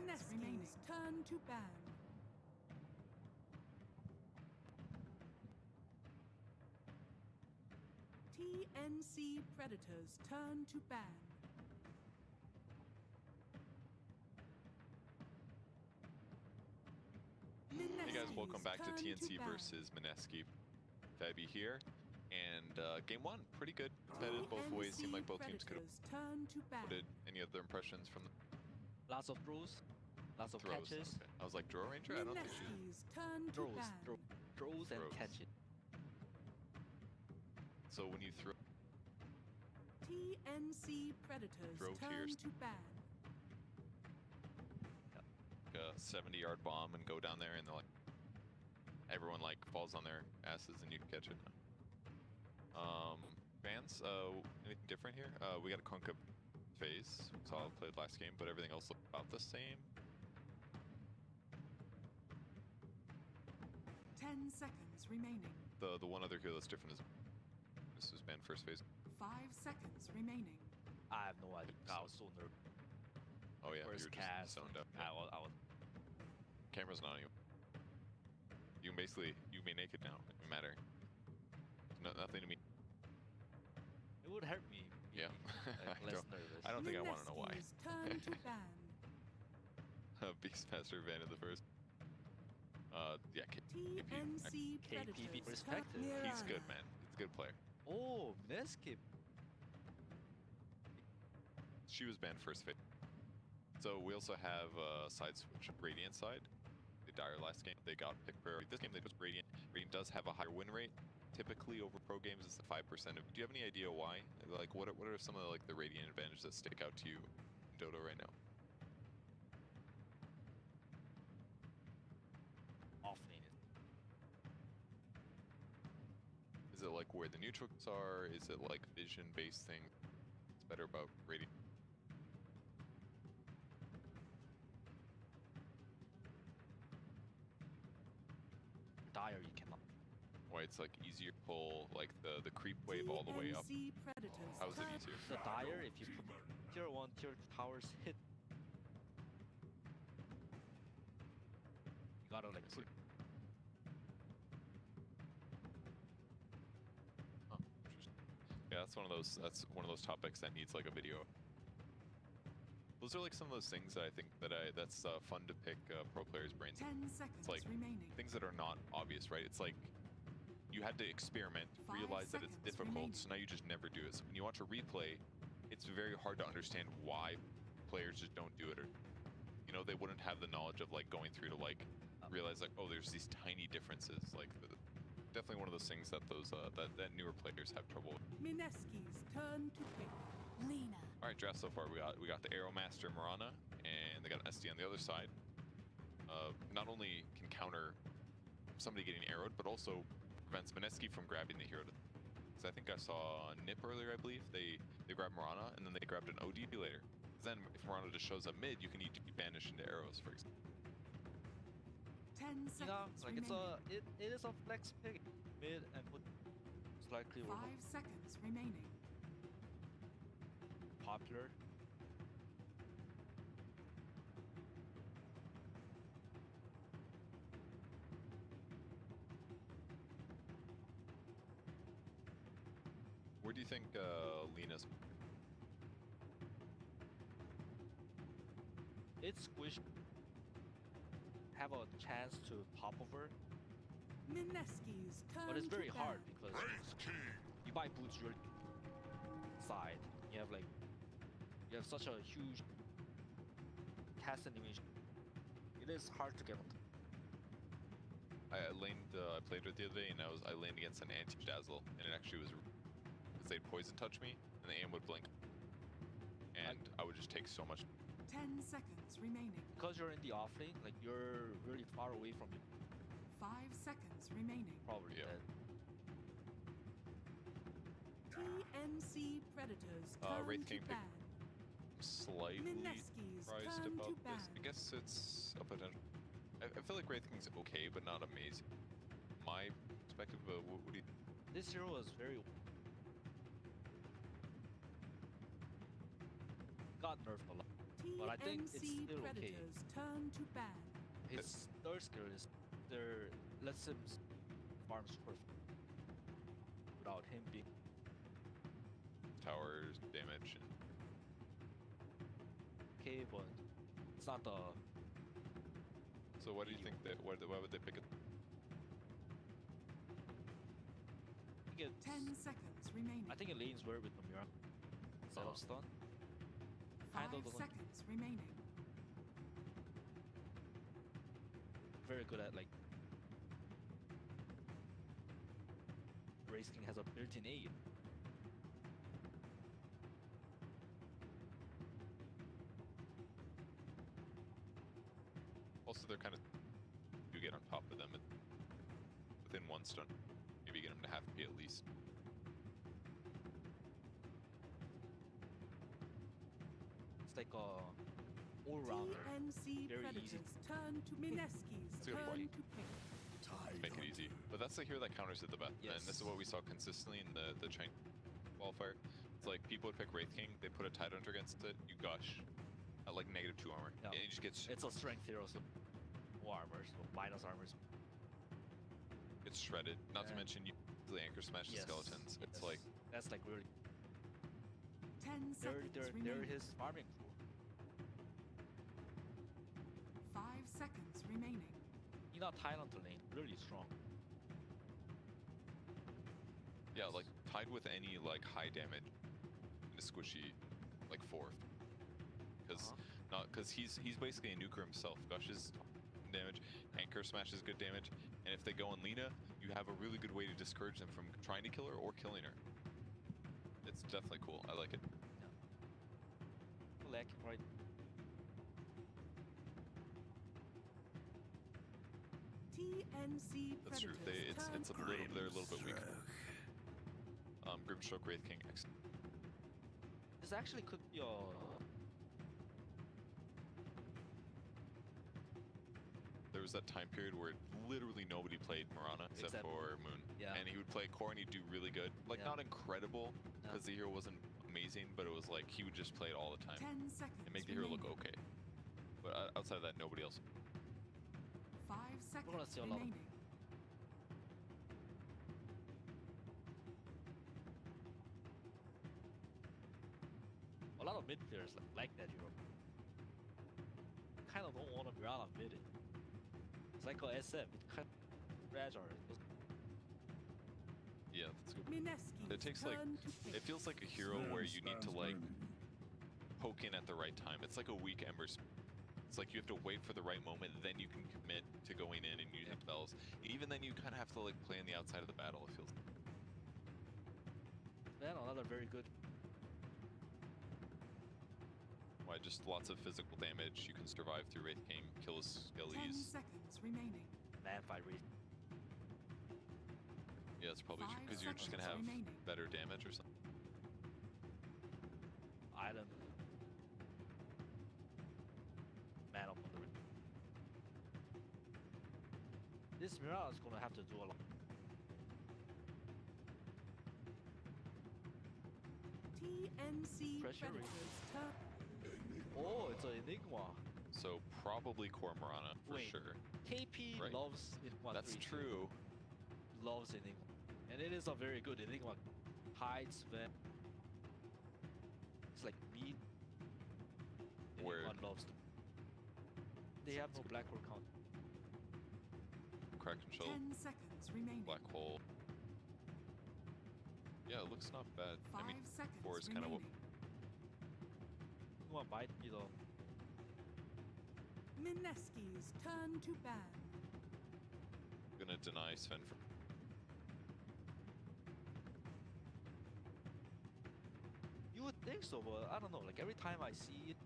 remaining. Mineski's turn to ban. TNC Predators turn to ban. Hey guys, welcome back to Mineski's TNC turn to versus Mineski. Fabby here, and game one, pretty good. Competitive both ways. Seemed like both teams could have turn to ban. put any other impressions from the Lots of throws, lots of throws. catches. Okay. I was like, draw ranger? I don't think she. Mineski's turn to Throws, ban. throws and Throws. catches. So when you throw, TNC Predators Throw turn tiers. to ban. a 70-yard bomb and go down there, and they're like, everyone like falls on their asses, and you catch it. Fans, anything different here? We got a Conca phase. Saw I played last game, but everything else looked about the same. 10 seconds remaining. The one other hero that's different is this was banned first phase. 5 seconds remaining. I have no idea. I was so nervous. Oh yeah, First you were cast. just zoned up. I was. Camera's not on you. You can basically, you may naked now. It doesn't matter. Nothing to me. It would hurt me. Yeah. Less nervous. I don't think I want to know why. Mineski's turn to ban. Beastmaster banned in the first. Yeah, TNC KPV Predators respected. turn he's good, man. He's a good player. Oh, Mineski. She was banned first phase. So we also have side switch. Radiant side. They Dire last game. They got pick priority. This game they chose Radiant. Radiant does have a higher win rate. Typically over pro games it's the 5% of. Do you have any idea why? Like what are some of the Radiant advantages that stick out to you in Dota right now? Offlane. Is it like where the neutrals are? Is it like vision based thing? It's better about Radiant. Dire you cannot. Why it's like easier to pull like the creep wave all the way up. TNC Predators How is it turn- easier? The Dire, if you put tier 1, tier 2 towers hit, you gotta like put. Huh, interesting. Yeah, that's one of those topics that needs like a video. Those are like some of those things that I think that's fun to pick pro players' brains. 10 seconds It's like remaining. things that are not obvious, right? It's like you had to experiment, 5 realize that it's seconds difficult, remaining. so now you just never do it. So when you watch a replay, it's very hard to understand why players just don't do it, or they wouldn't have the knowledge of like going through to like realize like, oh, there's these tiny differences. Like definitely one of those things that those that newer players have trouble with. Mineski's turn to pick. Lena. All right, draft so far we got the Arrow Master Mirana, and they got an SD on the other side. Not only can counter somebody getting arrowed, but also prevents Mineski from grabbing the hero. Because I think I saw Nip earlier, I believe. They grabbed Mirana, and then they grabbed an OD later. Then if Mirana just shows up mid, you can each be banished into arrows, for example. 10 You know, seconds like remaining. it is a flex pick mid and put slightly 5 seconds remaining. popular. Where do you think Lena's? It's squish. Have a chance to pop over, Mineski's turn but it's to very ban. hard because Wraith King. you buy boots your side. You have such a huge cast animation. It is hard to get on. I played with the other day, and I laned against an anti-dazzle, and it actually was because they'd poison touch me, and the aim would blink, and I would just take so much. 10 seconds remaining. Because you're in the off lane, like you're really far away from your 5 seconds remaining. probably Yeah. dead. TNC Predators turn Wraith to King pick. ban. Slightly Mineski's surprised turn about to this. ban. I guess it's a potential. I feel like Wraith King's okay, but not amazing. My perspective, what do you? This hero is very got nerfed a lot. but I think it's TNC still okay. Predators turn to ban. His third skill is there lets him farm super without him being Towers, damage, and okay, but it's not the. so what do you think that why would they pick it? I think it's, 10 seconds remaining. I think it leans very with the Mirror. Setup stun. 5 Kind of doesn't seconds remaining. very good at like Race King has a built-in aid. Also, they're kind of you get on top of them within one stun. Maybe get them to half P at least. It's like a all-rounder. TNC Very Predators easy. turn to Mineski's That's a good turn point. to pick. Make it easy. But that's the hero that counters it the best. Yes. And this is what we saw consistently in the Chinese qualifier. It's like people would pick Wraith King, they put a Tidehunter against it, you gush at like -2 armor. Yeah. And it just gets It's a strength hero, so more armor, so minus armors. shredded. Not to mention you the anchor smash the skeletons. It's like that's like really 10 seconds they're remaining. his farming pool. 5 seconds remaining. You know, Tidehunter lane really strong. yeah, like tied with any like high damage in a squishy like fourth. Because he's basically a nuker himself. Gush is damage, anchor smash is good damage, and if they go on Lina, you have a really good way to discourage them from trying to kill her or killing her. It's definitely cool. I like it. Leg right. TNC That's true. Predators turn It's a little they're a little bit weak. Grimstroke, Wraith King, This actually could be a there was that time period where literally nobody played Mirana except for Moon. Yeah. And he would play core and he'd do really good. Like, not incredible, because the hero wasn't amazing, but it was like he would just play it all the time 10 seconds and make the hero look remaining. okay. But outside of that, nobody else. 5 gonna seconds see a lot of- remaining. A lot of mid players like that hero. Kind of don't want to Mirana mid it. It's like a SF, it's kind of fragile. Yeah, that's good. Mineski's It takes like, turn to pick. it feels like a hero where you need to like poke in at the right time. It's like a weak Embers. It's like you have to wait for the right moment, then you can commit to going in and using spells. Even then, you kind of have to like play on the outside of the battle. It feels. Man, another very good. Why just lots of physical damage. You can survive through Wraith King, kill his 10 skellies. seconds remaining. Man fight Wraith. Yeah, it's probably true 5 because you're just gonna have seconds remaining. better damage or something. Island. Man up on the ring. This Mirana is gonna have to do a lot. TNC Pressure Predators turn. Oh, it's an Enigma. So probably core Mirana for Wait. sure. KP Right. loves Enigma. That's 3 too. true. Loves Enigma. And it is a very good Enigma. Hides when it's like meat. Where- Enigma loves to. They have no black hole count. Crack and shell, 10 seconds remaining. black hole. Yeah, it looks not bad. 5 I mean, seconds 4 is kind of what. remaining. Enigma might be the Mineski's turn to ban. Gonna deny Sven for. You would think so, but I don't know. Like every time I see it,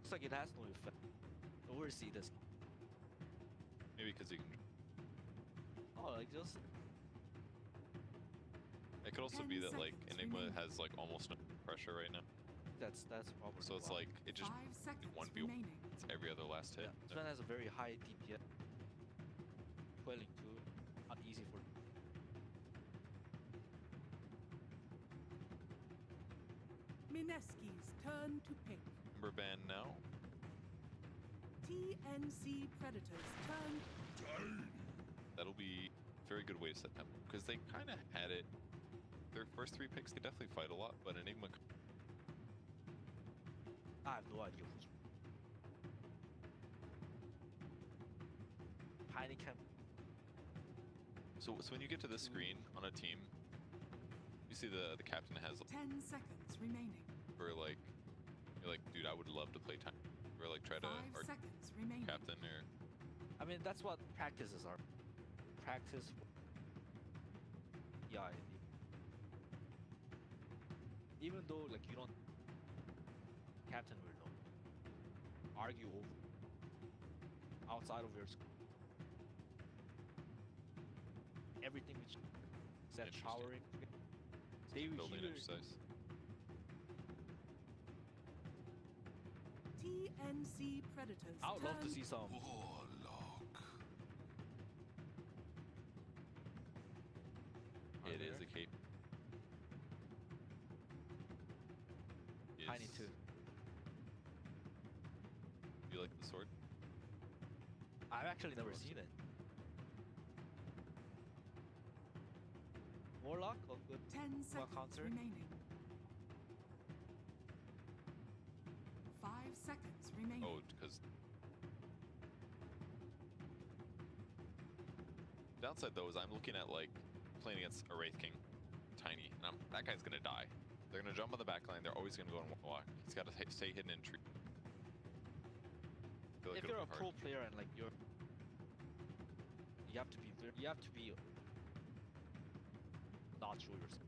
looks like it has no effect. We'll see this. Maybe because he can. Oh, like just It could also 10 be that like seconds Enigma remaining. has like almost no pressure right now, that's probably. so it's why. like it just 5 seconds 1v1. remaining. It's every other last hit. Yeah, Sven has a very high DPS. Quelling too, not easy for. Mineski's turn to pick. Number ban now. TNC Predators turn. That'll be a very good way to set them up because they kind of had it. Their first 3 picks, they definitely fight a lot, but Enigma. I have no idea who's. Tiny can. So when you get to this screen on a team, you see the captain has 10 seconds remaining. or like you're like, dude, I would love to play time. Or like try to 5 seconds remaining. captain or. I mean, that's what practices are. Practice. Yeah. Even though like you don't, captain will know. Argue over outside of your school. Everything which except showering. They will Building hear. exercise. TNC Predators I would love to turn. see some. Warlock. It is a cape. Tiny Is- too. You like the sword? I've actually never seen it. Warlock or good 10 seconds counter? remaining. 5 seconds remaining. Oh, because downside though is I'm looking at like playing against a Wraith King, Tiny, and that guy's gonna die. They're gonna jump on the back line. They're always gonna go and walk. He's got to stay hidden in tree. Feel like if it'll you're a be pro hard. player and like you have to be not show yourself.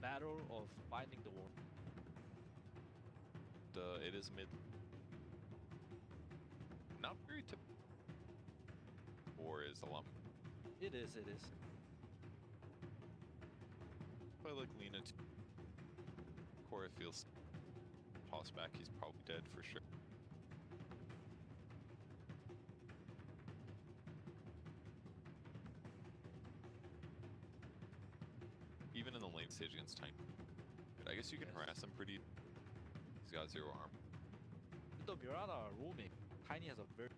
Battle of finding the war. It is mid. Not very typical. Or is a lump. It is. I like Lena too. Cora feels tossed back. He's probably dead for sure. Even in the late stage against Tiny. But I guess you can harass him pretty. He's got 0 arm. The Mirana roaming. Tiny has a very.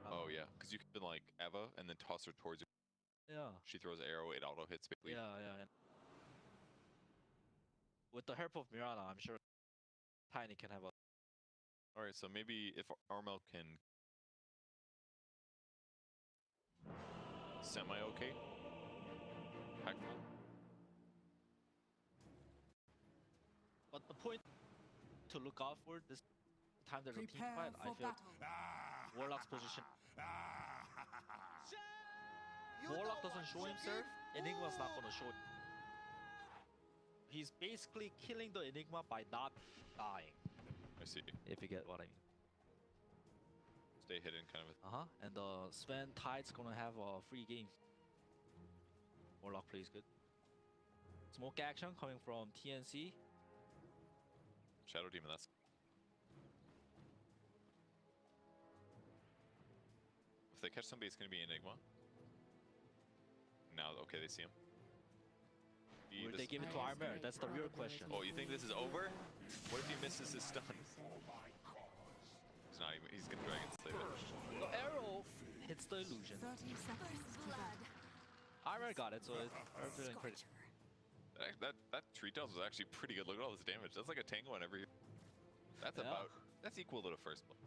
Oh yeah, because you can like Eva and then toss her towards you. Yeah. She throws an arrow, it auto hits basically. Yeah. With the help of Mirana, I'm sure Tiny can have a. Alright, so maybe if Armel can semi-okay. Impactful. But the point to look out for this time there's a team Prepare fight, I for feel battle. Warlock's position. Warlock doesn't show himself, Enigma's not gonna show. He's basically killing the Enigma by not dying. I see. If you get what I mean. Stay hidden kind of. And Sven Tide's gonna have a free game. Warlock plays good. Smoke action coming from TNC. Shadow Demon, that's. If they catch somebody, it's gonna be Enigma. Now, okay, they see him. Will they give it to Armor? That's the real question. Oh, you think this is over? What if he misses his stun? He's not even. He's gonna Dragon Slave it. The arrow hits the illusion. 30 seconds to go. Armor got it, so it's feeling pretty. That Tree Tails was actually pretty good. Look at all this damage. That's like a Tango on every. That's about. That's equal to the first one.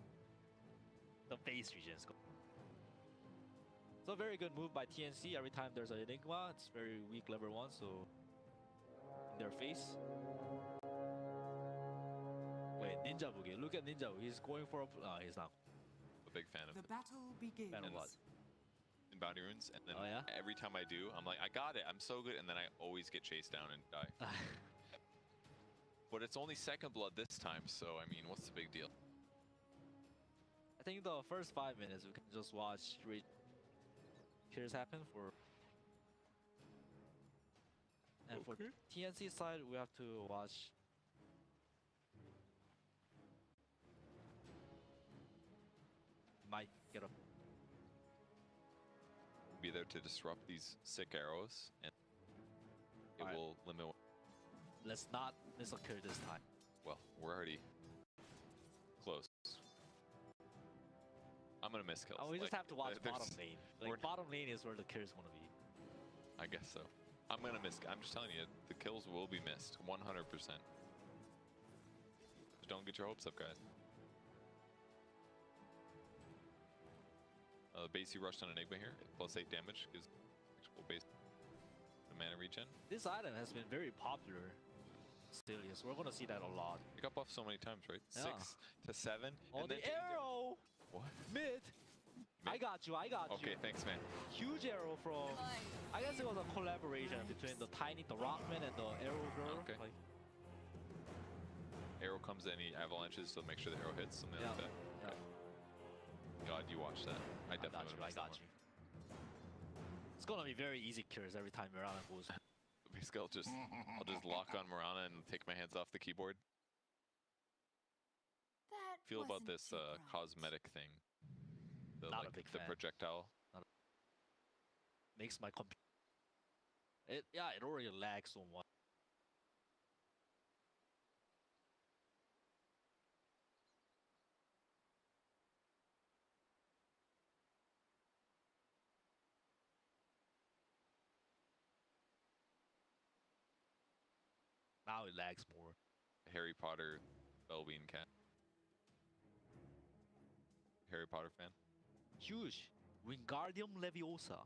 The base region is good. So very good move by TNC. Every time there's an Enigma, it's very weak level 1, so in their face. Wait, Ninja Boogie. Look at Ninja Boogie. He's going for a. He's not. A big fan of The battle begins. Fan of what? in Bounty Runes, and then Oh, yeah? every time I do, I'm like, I got it. I'm so good, and then I always get chased down and die. But it's only second blood this time, so I mean, what's the big deal? I think the first 5 minutes we can just watch kills happen for. And for TNC side, we have to watch. Might get a. Be there to disrupt these sick arrows, and it will limit. Let's not miss a kill this time. Well, we're already close. I'm gonna miss kills. Oh, we just have to watch bottom lane. Like, bottom lane is where the kill is gonna be. I guess so. I'm gonna miss. I'm just telling you, the kills will be missed 100%. Just don't get your hopes up, guys. Base you rushed on Enigma here, +8 damage gives actual base mana regen. This item has been very popular. Still, yes, we're gonna see that a lot. It got buffed so many times, right? Yeah. 6 to 7. Oh, and the then arrow! What? Mid! I got you, I got you. Okay, thanks, man. Huge arrow from... I guess it was a collaboration between the Rockman and the arrow girl. Okay. Like, Arrow comes in, he avalanches to make sure the arrow hits, something like that. yeah. Okay. God, you watch that. I definitely I got you. It's gonna be very easy kills every time Mirana goes. Basically, I'll just lock on Mirana and take my hands off the keyboard. That Feel about wasn't this too bright. cosmetic thing. The, Not a like, big the fan. projectile. Makes my computer... it already lags so much. Now it lags more. Harry Potter Bellbean cat. Harry Potter fan? Huge. Wingardium Leviosa.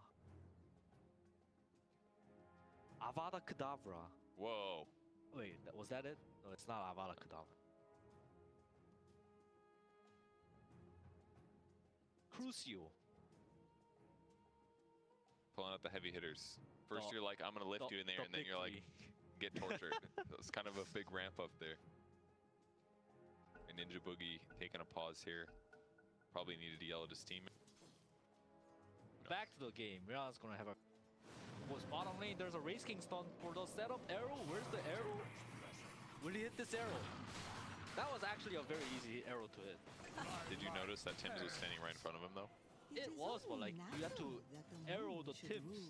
Avada Kedavra. Whoa. Wait, was that it? No, it's not Avada Kedavra. Crucio. Pulling out the heavy hitters. First The- you're like, I'm gonna lift you in there, and then big you're like, three. get tortured. It's kind of a big ramp up there. And Ninja Boogie taking a pause here. Probably needed to yell at his team. Back to the game. Mirana's gonna have a... Was bottom lane, there's a Race King stun for the setup arrow. Where's the arrow? Will he hit this arrow? That was actually a very easy arrow to hit. Did you notice that Tim's was standing right in front of him though? It was, but like, you have to arrow the tips.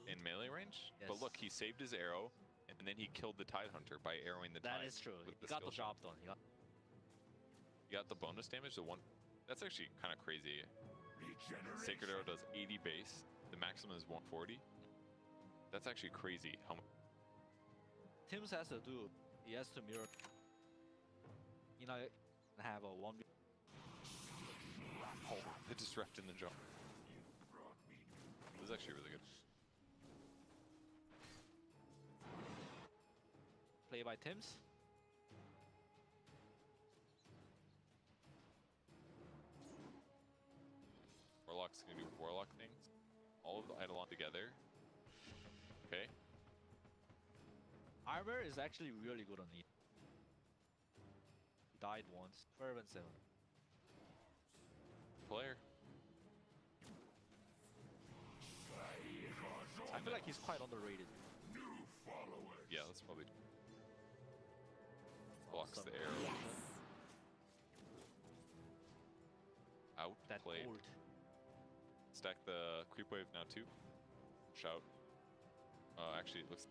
In melee range? Yes. But look, he saved his arrow, and then he killed the Tide Hunter by arrowing the That Tide. is true. with He got the skill shot. job done. You got the bonus damage, the one. That's actually kind of crazy. Sacred Arrow does 80 base. The maximum is 140. That's actually crazy. How much? Tim's has to do. He has to mirror. You know, have a 1v. Oh, the disrupt in the jump. It was actually really good. Play by Tim's. Warlock's gonna do Warlock things. All of the Eidolon together. Okay. Armor is actually really good on me. He died once. 12 and 7. Player. I feel like he's quite underrated. Yeah, that's probably. Blocks the arrow. Out. That Played. gold. Stack the creep wave now too. Shout. Actually, it looks.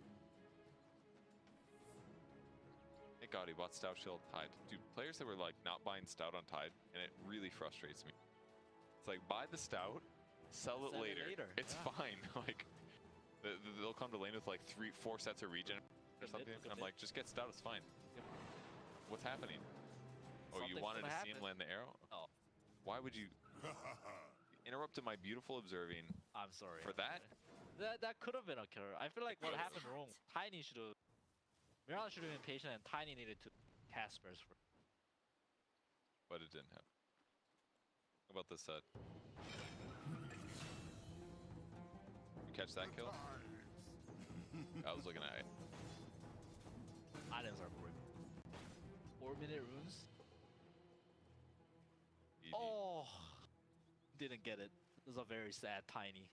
Thank God he bought Stout Shield Tide. Dude, players that were like not buying Stout on Tide, and it really frustrates me. It's like, buy the Stout, sell it later. It's yeah. fine. Like, they'll come to lane with like 3-4 sets of regen or something, and I'm like, just get Stout, it's fine. Yep. What's happening? Oh, you Something's wanted to gonna see him happen. land the arrow? Oh, Why would you interrupted my beautiful observing I'm sorry. for that? That could have been a killer. I feel like what happened wrong. Tiny should have. Mirana should have been patient, and Tiny needed to cast first. But it didn't happen. How about this set? You catch that kill? I was looking at it. Items are boring. 4-minute runes. GG. Oh, didn't get it. This is a very sad Tiny.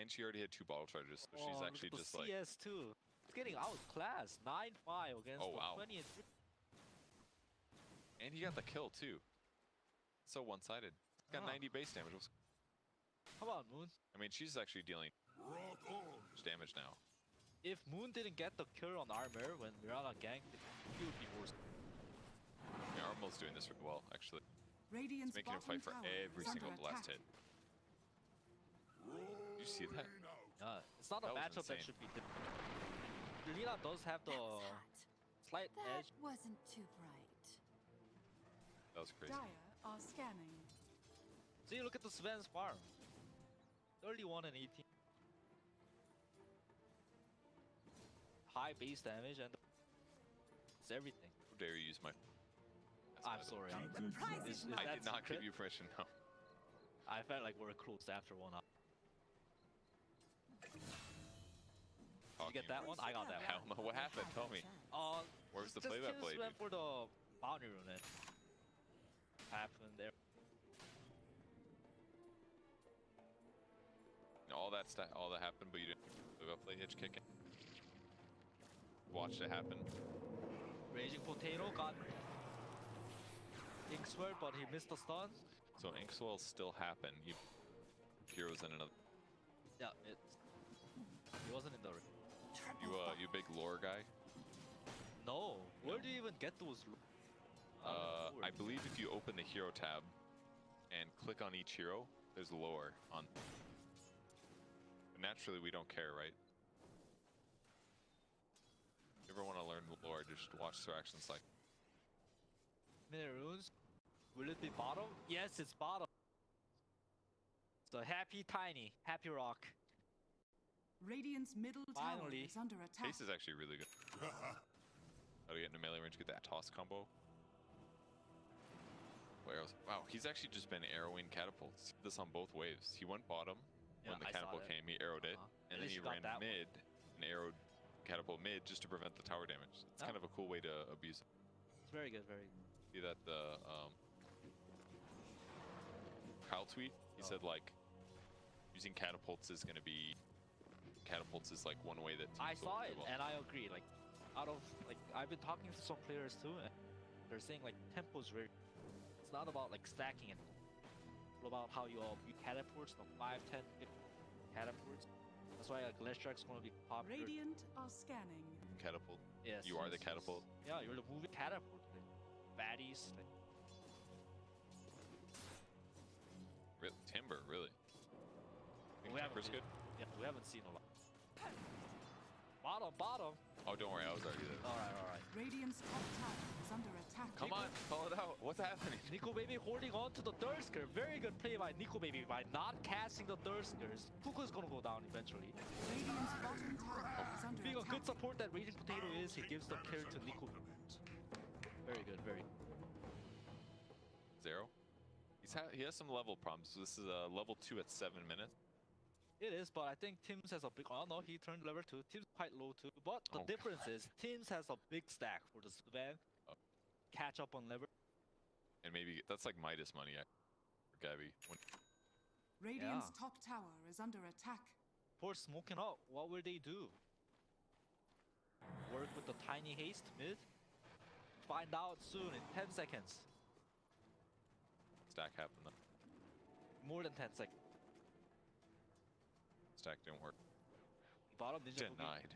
And she already had 2 bottle charges, so she's actually just like. CS too. It's getting outclassed. 9-5 against Oh, wow. 20 and 3. And he got the kill too. So one-sided. Got Ah. 90 base damage. Come on, Moon. I mean, she's actually dealing damage now. If Moon didn't get the kill on Armor when Mirana ganked, he would be worse. Yeah, Armel's doing this really well, actually. Radiant's He's making him fight for bottom tower every is single under blast attack. hit. Did you see that? Yeah, it's not a That was matchup that insane. should be difficult. Lina does have the slight That edge. wasn't too bright. That was crazy. Dire are scanning. See, look at the Sven's farm. 31 and 18. High base damage and it's everything. How dare you use my... I'm sorry. Is I that did not secret? give you permission, no. I felt like we're close after 1 hour. Did you get that one? I got that Hell one. no, what happened? Tell me. Where's the play that Just played? went for the boundary rune. It happened there. All that happened, but you didn't live up play hitch kicking. Watched it happen. Raging Potato got Inkswell, but he missed the stun. So Inkswell still happened. You heroes in another. Yeah, he wasn't in the. You big lore guy. No, where do you even get those? I believe if you open the hero tab and click on each hero, there's lore on. But naturally, we don't care, right? If you ever want to learn lore, just watch Thraxion's like. Minute runes. Will it be bottom? Yes, it's bottom. So happy Tiny, happy Rock. Radiant's middle tower Finally. is under attack. Pace is actually really good. How to get into melee range, get that toss combo. Wow, he's actually just been arrowing catapults. He did this on both waves. He went bottom Yeah, when the I saw catapult that. came, he arrowed it, At and then least he you got ran that one. mid and arrowed catapult mid just to prevent the tower damage. It's kind of a cool way to abuse it. It's very good, very good. See that the Kyle tweet? He said like using catapults is gonna be like one way that I teams will saw do it, well. and I agree. Like, out of I've been talking to some players too, and they're saying like tempo's very. It's not about like stacking it. It's about how you catapults, the 5, 10, 50 catapults. That's why Gleshrek's gonna be popular. Radiant are scanning. Catapult. Yes. You are yes, the catapult. Yes. Yeah, you're the moving catapult. Like, baddies. Like, Timber, really. Think we haven't Timber's seen, good? Yeah, we haven't seen a lot. Bottom. Oh, don't worry, I was already there. All right. Radiant's top tower is under attack. Come on, call it out. What's happening? Nico Baby holding on to the Thirsker. Very good play by Nico Baby by not casting the Thirskers. Kuko's gonna go down eventually. Radiant's bottom tower is under Being a attack. good support that Raging Potato is, he gives the kill to Nico. Very good, very good. Zero. He has some level problems. So this is a level 2 at 7 minutes. It is, but I think Tim's has a big. Oh no, he turned level 2. Tim's quite low too. But the difference is Tim's has a big stack for the Sven. Catch up on level. And maybe that's like Midas money for Gabby. Radiant's top tower is under attack. For smoking out, what will they do? Work with the tiny haste mid? Find out soon in 10 seconds. Stack happened. More than 10 seconds. Stack didn't work. Bottom Ninja Boogie. Denied.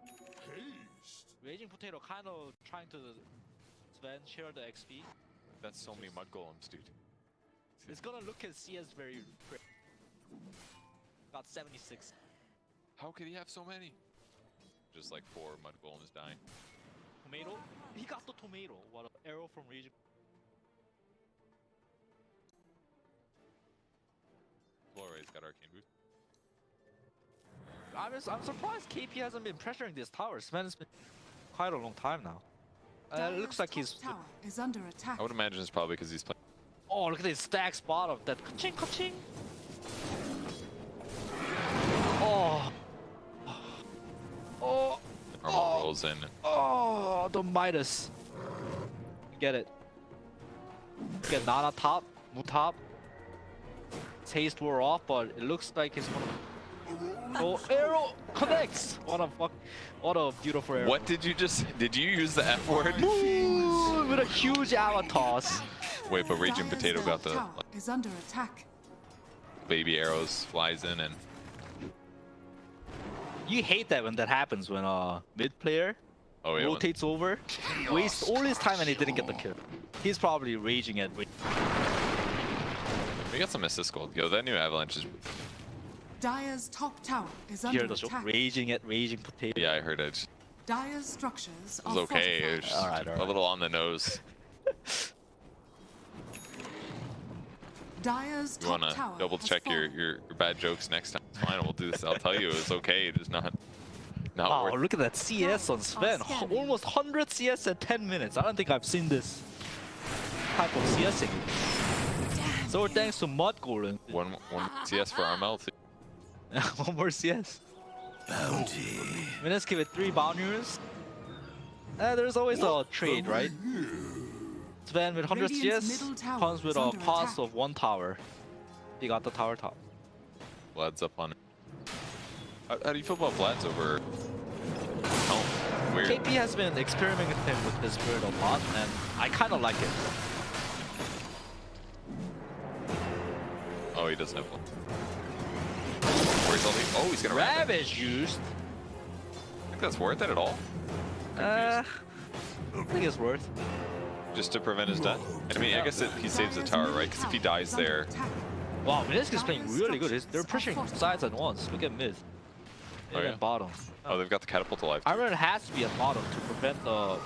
Haste. Raging Potato kind of trying to Sven share the XP. That's so many mud golems, dude. It's gonna look and see as very got 76. How could he have so many? Just like 4 mud golems dying. Tomato? He got the tomato. What an arrow from Raging. Flores got arcane boost. I'm surprised KP hasn't been pressuring this tower. Sven's been quite a long time now. It looks like he's. Tower is under attack. I would imagine it's probably because he's playing. Oh, look at these stacks bottom. That ka-ching, ka-ching. Oh. Oh. Armor rolls in. Oh, the Midas. Get it. Get Nana top, Mu top. Taste wore off, but it looks like he's gonna. Oh, arrow connects. What a beautiful arrow. What did you use the F word? Ooh, with a huge avatar. Wait, but Raging Potato got the tower is under attack. baby arrows, flies in, and You hate that when that happens, when a mid player rotates over, wastes all his time and he didn't get the kill. He's probably raging at. We got some assist gold. Yo, that new Avalanche is. Dire's top tower is under Hear the attack. raging potato. Yeah, I heard it. Dire's structures It was are okay. It fortified. was just a little on the nose. Dire's You top wanna tower double has check your fallen. bad jokes next time? It's fine, we'll do this. I'll tell you, it was okay. It is not Wow, worth. look at that CS on Sven. Almost 100 CS at 10 minutes. I don't think I've seen this type of CSing. So thanks to Mud Golem. One CS for Armel too. One more CS. Bounty. Mineski with 3 bounties. There's always a trade, right? Sven with 100 Radiant's CS middle tower comes with is a under cost attack. of 1 tower. He got the tower top. Vlad's up on it. How do you feel about Vlad's over? Oh, weird. KP has been experimenting with this build a lot, and I kind of like it. Oh, he doesn't have one. Where's all the? Oh, he's gonna Ravage used. Think that's worth it at all? I think it's worth. Just to prevent his death. I mean, I guess he saves the tower, right? Because if he dies there, Wow, Mineski's playing really good. They're pushing sides at once. Look at mid. Oh, Mid yeah? and bottom. oh, they've got the catapult alive. Iron has to be at bottom to prevent the.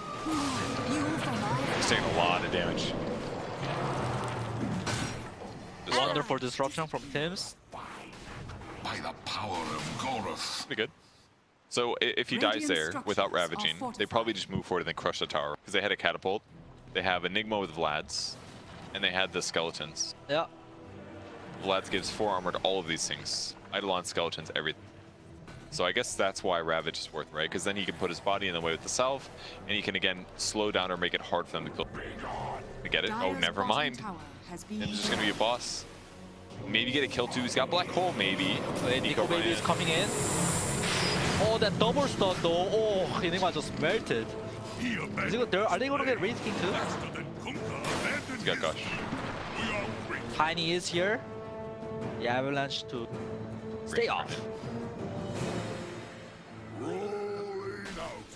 He's taking a lot of damage. Wonderful disruption from Tims. By the power of Gorath. Pretty good. So if he dies there without ravaging, they probably just move forward and then crush the tower. Because they had a catapult, they have Enigma with Vlad's, and they had the skeletons. Yeah. Vlad's gives 4 armor to all of these things. Eidolon, skeletons, everything. So I guess that's why Ravage is worth, right? Because then he can put his body in the way with the salve, and he can again slow down or make it hard for them to kill. We get it? Oh, never mind. Tim's just gonna be a boss. Maybe get a kill too. He's got Black Hole, maybe. Nico Baby is coming in. Oh, that double stun though. Oh, Enigma just melted. Are they gonna get Wraith King too? He's got Gush. Tiny is here. The Avalanche to stay off.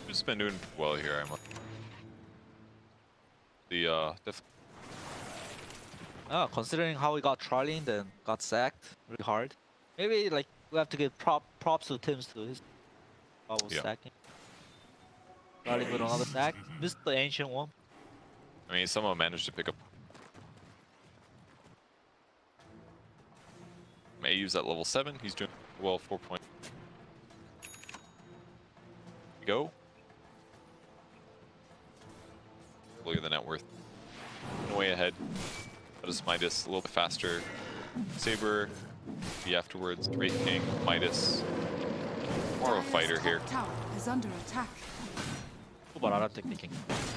Who's been doing well here? Oh, considering how he got Charlie, then got sacked really hard. Maybe like we have to give props to Tims to his sacking. Charlie with another sack. Missed the ancient one. I mean, somehow managed to pick up. May use that level 7. He's doing well. 4 points. Go. Look at the net worth. Way ahead. Just Midas a little bit faster. Saber. Be afterwards. Wraith King. Midas. More of a fighter here. Tower is under attack. But I don't think they can.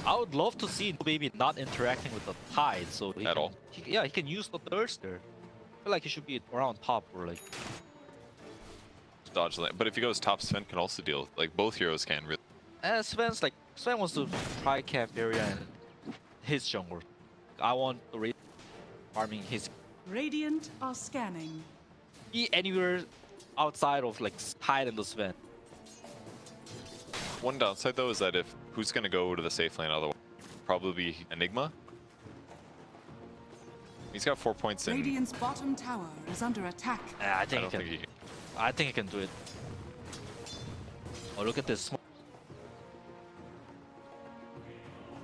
I would love to see Baby not interacting with the tide, so he At can, all. Yeah, he can use the thirster. I feel like he should be around top or like. Dodge that. But if he goes top, Sven can also deal. Like both heroes can really. Sven wants to try camp area and his jungle. I want the raid farming his. Radiant are scanning. Be anywhere outside of like tide and the Sven. One downside though is that if who's gonna go to the safe lane otherwise, probably be Enigma. He's got 4 points in. Radiant's bottom tower is under attack. I think he can. think he can. I think he can do it. Oh, look at this.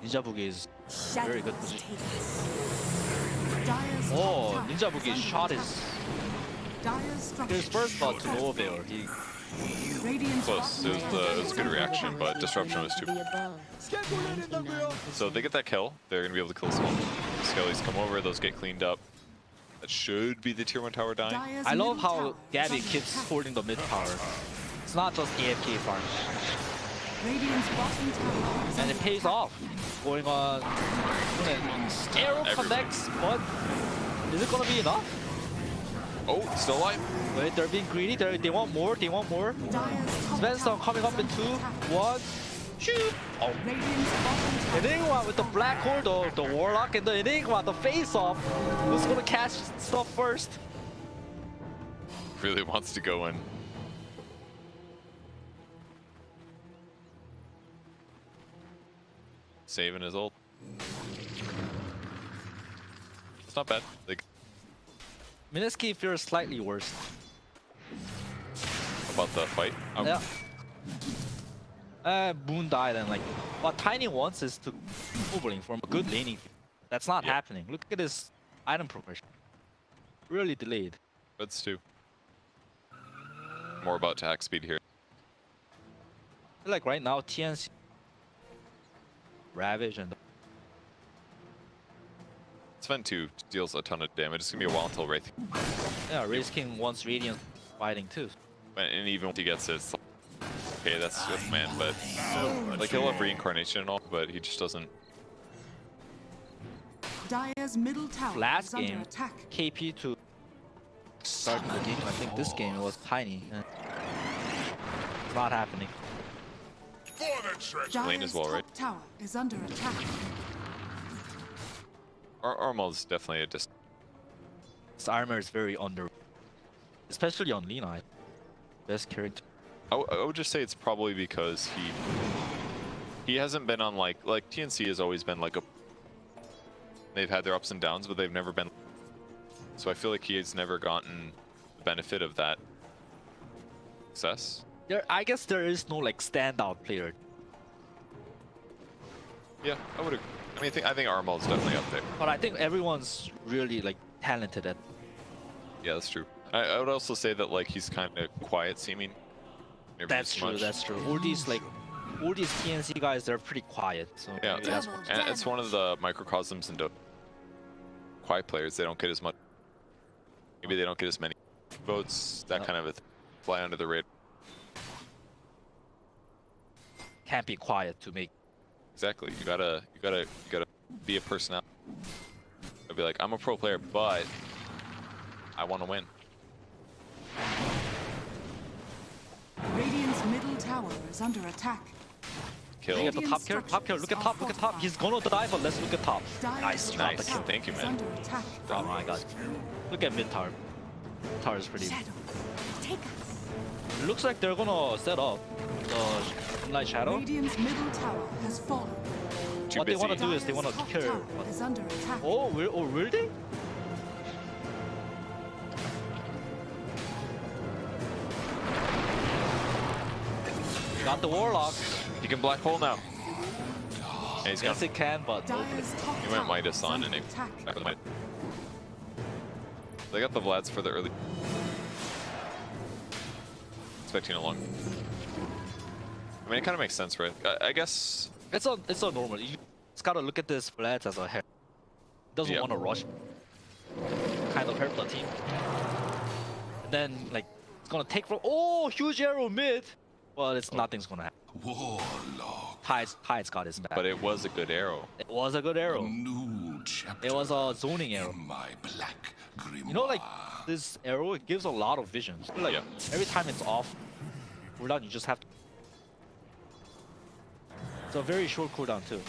Ninja Boogie is very good position. Dire's Oh, top tower Ninja Boogie's under shot attack. is Dire's his structures first thought to are no avail. fortified. He Radiant's Close. bottom It was tower a is good under reaction, attack. but disruption was too. So they get that kill. They're gonna be able to kill some. Skellies come over. Those get cleaned up. That should be the tier 1 tower dying. Dire's I love middle how tower is Gabby under keeps attack. holding the mid tower. It's not just AFK farm. Radiant's bottom tower is And under it pays attack. off. Going on. Arrow Everywhere. connects, but is it gonna be enough? Oh, still alive. Wait, they're being greedy. They want more. They want more. Dire's top Svensson tower coming is up in under 2, attack. 1. Shoot! Oh. Radiant's bottom tower Enigma with the black hole, the warlock and the Enigma, the face off. Who's gonna catch stuff first? Really wants to go in. saving his ult. It's not bad. Like, Mineski feels slightly worse. about the fight. Yeah. Moon died and like what Tiny wants is to overling from a good laning. That's not happening. Look at this item progression. Really delayed. That's too. More about attack speed here. I feel like right now TNC Ravage and Sven 2 deals a ton of damage. It's gonna be a while until Wraith. yeah, Wraith King wants Radiant fighting too. And even when he gets it, it's like, okay, that's man, but like he'll have reincarnation and all, but he just doesn't. Dire's middle tower Last is under game, attack. KP to start the game. I think this game was Tiny. It's not happening. Lane as well, right? Top tower is under attack. Armal is definitely a dis. His armor is very under, especially on Lina. Best character. I would just say it's probably because he hasn't been on like TNC has always been like a. They've had their ups and downs, but they've never been. So I feel like he has never gotten the benefit of that success. I guess there is no like standout player. Yeah, I would agree. I mean, I think Armal is definitely up there. But I think everyone's really like talented at. Yeah, that's true. I would also say that like he's kind of quiet seeming. Never That's does true. much. That's true. All these TNC guys, they're pretty quiet. So Yeah, maybe that's and it's one of the microcosms in Dota. Quiet players, they don't get as much. Maybe they don't get as many votes. That kind of a fly under the radar. can't be quiet to make. Exactly. You gotta be a personality. I'd be like, I'm a pro player, but I want to win. Radiant's middle tower is under attack. Kill. Look at the top kill, top kill. Look at top, look at top. He's gonna die, but let's look at top. Nice, you got the kill. Thank you, Is man. under attack. Oh my god. Look at mid tower. Tower is pretty. Shadow, take us. It looks like they're gonna set up the Moonlight Shadow. Radiant's middle tower has fallen. What they want to do is they want to Top kill. tower is under attack. Oh, will they? Got the Warlock. You can black hole now. Yeah, he's Yes, gone. it can, but Dire's top He went tower Midas is on under and he attack. back with Midas. They got the Vlads for the early. Expecting a long. I mean, it kind of makes sense, right? I guess. it's a normal. You just gotta look at this Vlad as a hair. Doesn't Yeah. want to rush. Kind of hurt the team. And then like it's gonna take from huge arrow mid. Well, nothing's gonna happen. Warlock. Tide's got his back. But it was a good arrow. It was a good arrow. New chapter. It was a zoning arrow. in my black grimoire. You know, like this arrow, it gives a lot of vision. Like Yeah. every time it's off, cooldown, you just have to. It's a very short cooldown too.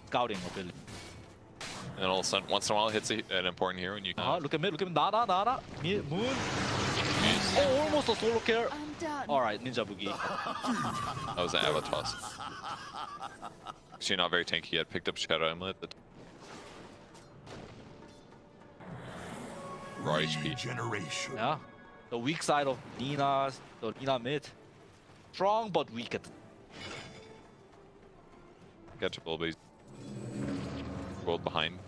Scouting ability. And then all of a sudden, once in a while, it hits an important hero, and you can. Look at mid, Nada, Moon. Oh, almost a solo kill. I'm done. All right, Ninja Boogie. That was an Avatos. Actually, not very tanky yet. Picked up Shadow Amulet. But raw HP. Generation. Yeah, the weak side of Nina, the Nina mid. Strong but weak at. Catchable, but he's rolled behind.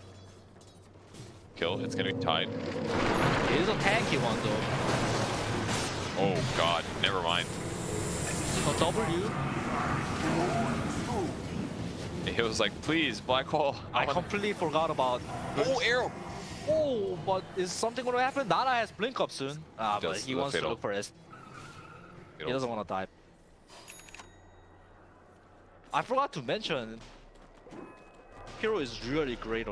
Kill. It's gonna be tied. It is a tanky one though. Oh God, never mind. A W. It was like, please, black hole. I completely forgot about. Oh, arrow. Oh, but is something going to happen? Nana has blink up soon. But does, he the wants to fatal. look for it. He doesn't want to die. I forgot to mention, hero is really great.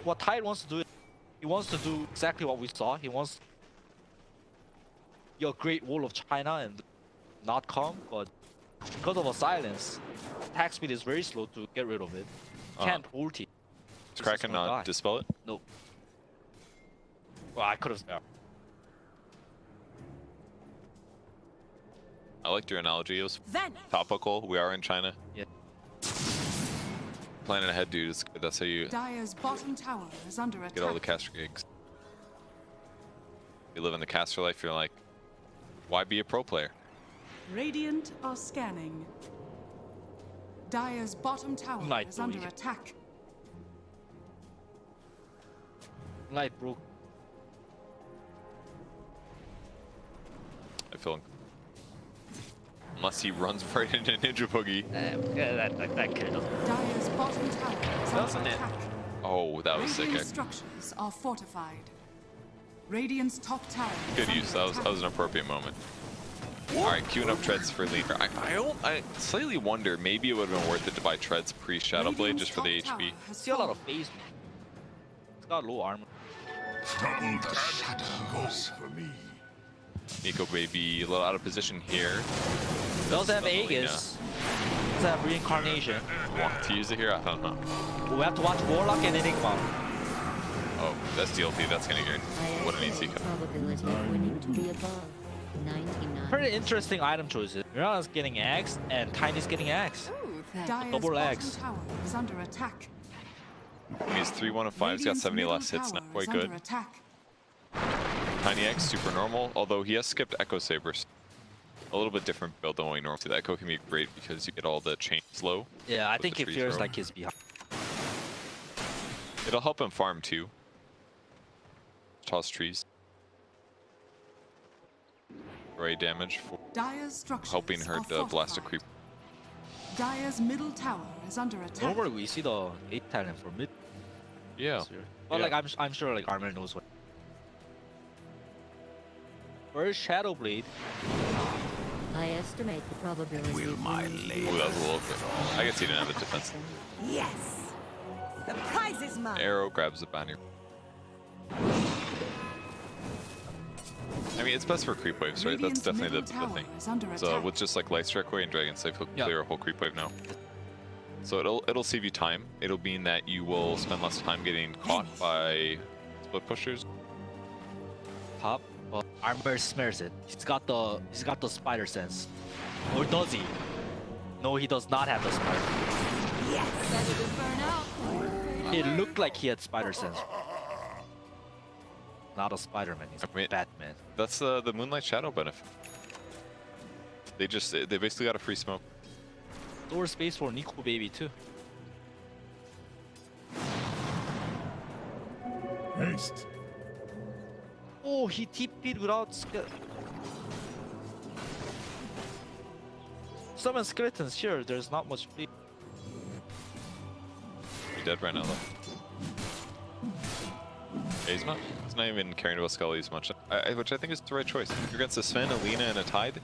What Tide wants to do, he wants to do exactly what we saw. He wants your Great Wall of China and not come, but because of a silence, attack speed is very slow to get rid of it. Can't ulti. Is Kraken not dispel it? Nope. Well, I could have. I liked your analogy. It was Then topical. We are in China. Yeah. Planning ahead, dude. It's good. That's how you Dire's bottom tower is under attack. get all the caster gigs. You live in the caster life, you're like, why be a pro player? Radiant are scanning. Dire's bottom tower Light is under bleed. attack. Light broke. I feel unless he runs right into Ninja Boogie. Yeah, that kid. Dire's bottom tower is Doesn't under it? attack. Oh, that was sick. Radiant structures are fortified. Radiant's top tower is Good under use. That attack. was an appropriate moment. All right, queuing up treads for leader. I slightly wonder maybe it would have been worth it to buy treads pre-Shadow Blade Radiant's just for the top HP. tower has See a lot of fallen. phase. It's got low armor. From the shadows. Nico baby a little out of position here. We also have Melina. Aegis. We also have Reincarnation. Want to use it here? I don't know. We have to watch Warlock and Enigma. Oh, that's DLT. That's gonna get I what an easy estimate the cut. probability of winning to be above 99. Pretty interesting item choices. Mirana's getting Axe and Tiny's getting Axe. Dire's double bottom X. tower is under attack. He's 3-1 of 5. He's got Radiant's 70 middle less hits. tower Not is quite under good. attack. Tiny X, super normal. Although he has skipped Echo Sabers. A little bit different build than what we normally do. The Echo can be great because you get all the chains low. Yeah, I with think the he free feels throw. like he's behind. It'll help him farm too. Toss trees. Ray damage for Dire's structures helping hurt are the Blaster fortified. Creep. Dire's middle tower is under attack. Normally we see the 8 talent for mid. Yeah. this year. But Yeah. like I'm sure like Armor knows what. First Shadow Blade. I estimate the probability Will of my winning to be Ooh, that was a little above bit. I guess he didn't have the defense. yes, the prize is mine. Arrow grabs the banner. I mean, it's best for creep waves, right? That's Radiant's definitely middle the tower thing. is under So attack. with just like Light Strike Way and Dragon Safe, he'll Yeah. clear a whole creep wave now. So it'll save you time. It'll mean that you will spend less time getting caught by split pushers. Top. Well, Armor smears it. He's got the spider sense. Or does he? No, he does not have the spider. Yes, It looked like he had spider sense. Not a Spider-Man, he's a I mean- Batman. That's the Moonlight Shadow benefit. They basically got a free smoke. Door space for Nico baby too. Haste. Oh, he TP'd without summon skeletons here. There's not much. You're dead right now though. Yeah, he's not even caring about Skellies much, which I think is the right choice. If you're against a Sven, a Lina, and a Tide,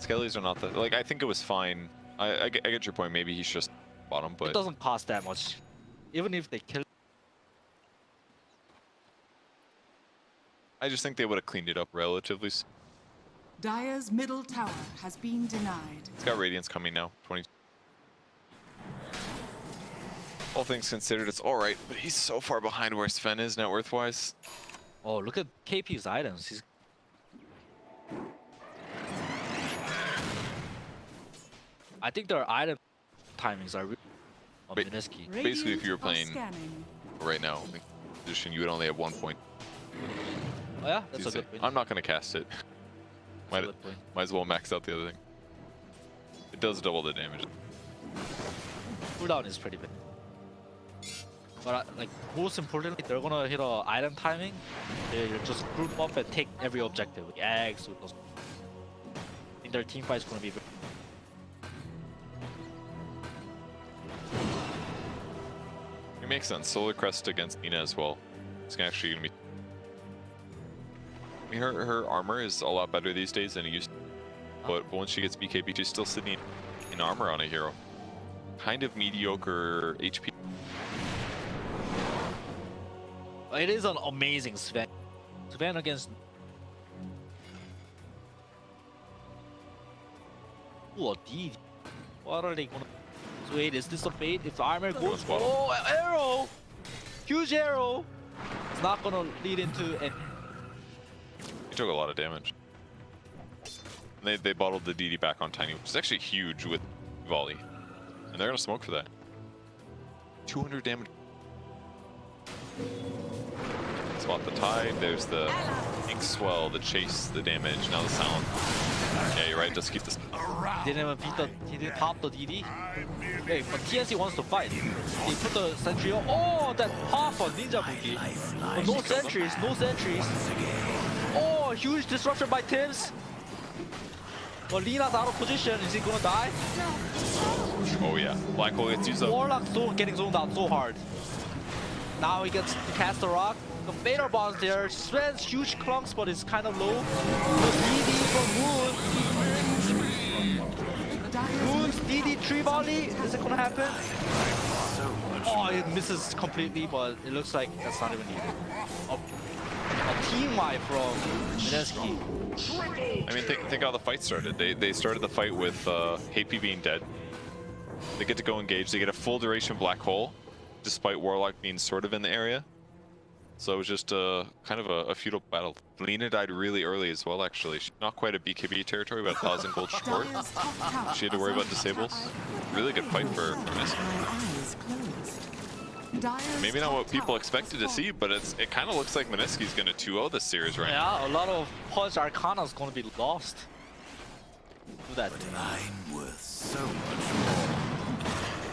Skellies are not the like. I think it was fine. I get your point. Maybe he's just bottom, It but doesn't cost that much, even if they kill. I just think they would have cleaned it up relatively. Dire's middle tower has been denied. It's got Radiance coming now. 20. All things considered, it's all right, but he's so far behind where Sven is net worth-wise. Oh, look at KP's items. He's. I think their item timings are really on Wait. Mineski. Basically, if you were Radiant are playing scanning. right now, in position, you would only have 1 point. Oh yeah, that's a Tuesday. good point. I'm not going to cast it. That's a Might, good point. might as well max out the other thing. It does double the damage. Cooldown is pretty big. But like most importantly, they're gonna hit a item timing. They just group up and take every objective, like eggs. With those. I think their team fight is gonna be. It makes sense. Solar Crest against Nina as well. It's actually going to be... I mean, her armor is a lot better these days than it used to. But once she gets BKB, she's still sitting in armor on a hero. Kind of mediocre HP. It is an amazing Sven. Sven against. Ooh, a D. What are they gonna? So wait, is this a bait? If the armor goes, Goes bottom. oh, arrow! Huge arrow! It's not gonna lead into. He took a lot of damage. They bottled the DD back on Tiny, which is actually huge with volley. And they're gonna smoke for that. 200 damage. Spot the tide. There's the ink swell, the chase, the damage. Now the sound. Yeah, you're right. Just keep this. Didn't even beat the. He didn't pop the DD. Hey, but TNC wants to fight. He put the sentry on. Oh, that pop on Ninja Boogie. But no sentries, no sentries. Oh, huge disruption by Tims. Well, Lina's out of position. Is he gonna die? Oh yeah, Black Hole gets used up. Warlock getting zoned out so hard. Now he gets to cast the rock. The Fatal Bomb's there. Sven's huge clunks, but it's kind of low. The DD from Moon. Moon's DD tree volley. Is it gonna happen? Oh, it misses completely, but it looks like that's not even needed. A team wipe from Mineski. I mean, think how the fight started. They started the fight with HP being dead. They get to go engage. They get a full duration Black Hole, despite Warlock being sort of in the area. So it was just kind of a futile battle. Lina died really early as well, actually. She's not quite a BKB territory, but 1,000 gold short. She had to worry about disables. Really good fight for Mineski. Maybe not what people expected to see, but it kind of looks like Mineski's going to 2-0 this series right now. Yeah, a lot of Pulse Arcana is going to be lost. Do that. I'm worth so much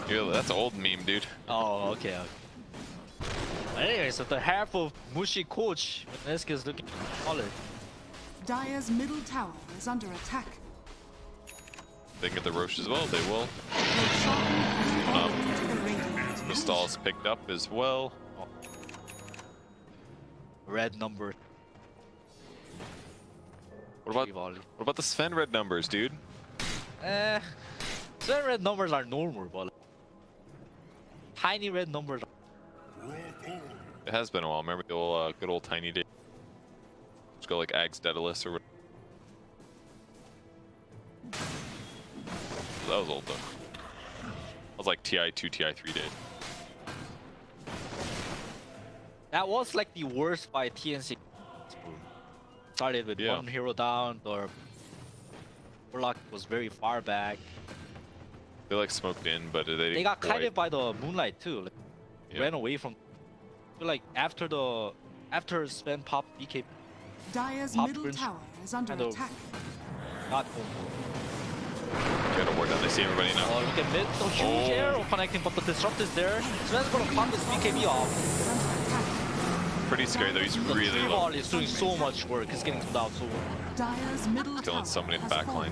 more. Yeah, that's old meme, dude. Oh, okay. Anyway, so the half of Mushi coach, Mineski is looking solid. Dire's middle tower is under attack. They can get the Roche as well, they will. The stall's picked up as well. Red number. What about the Sven red numbers, dude? Sven red numbers are normal, but tiny red numbers. It has been a while. Remember the old, good old Tiny day? Just go like Ags Daedalus or whatever. That was old though. That was like TI2, TI3 days. That was like the worst by TNC. Started with one hero down, or Warlock was very far back. They like smoked in, but they got kited by the moonlight too. Like, ran away from. Like after Sven popped BK. Dire's middle tower is under attack. Got Get a ward down. They see everybody now. Oh, look at mid. The huge arrow connecting, but the disrupt is there. Sven's gonna pop this BKB off. Pretty scary though. He's really low. He's doing so much work. He's getting stopped so well. Dire's middle Killing somebody in the back line.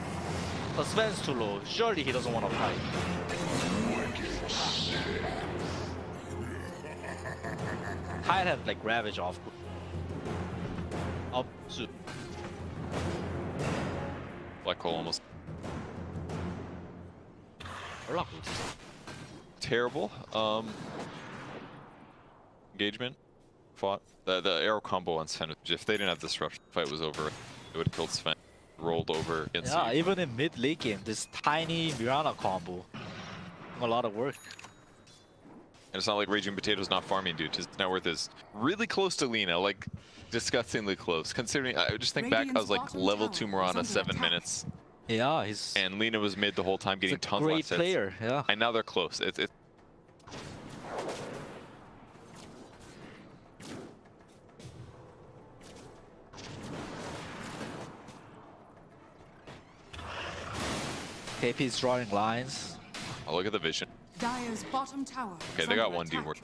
But Sven's too low. Surely he doesn't want to fight. Tide have like Ravage off. Up soon. Black Hole almost. Warlock. Terrible. Engagement. Fought. The arrow combo on Sven. If they didn't have disruption, the fight was over. It would have killed Sven. Rolled over. Yeah, even in mid late game, this tiny Mirana combo. A lot of work. And it's not like Raging Potato's not farming, dude. His net worth is really close to Lina, like disgustingly close. Considering, I just think back, I was like level 2 Mirana 7 minutes. Yeah, he's. And Lina was mid the whole time, getting tons of great player, yeah. And now they're close. It's KP's drawing lines. Oh, look at the vision. Dire's bottom tower. Okay, they got one D ward.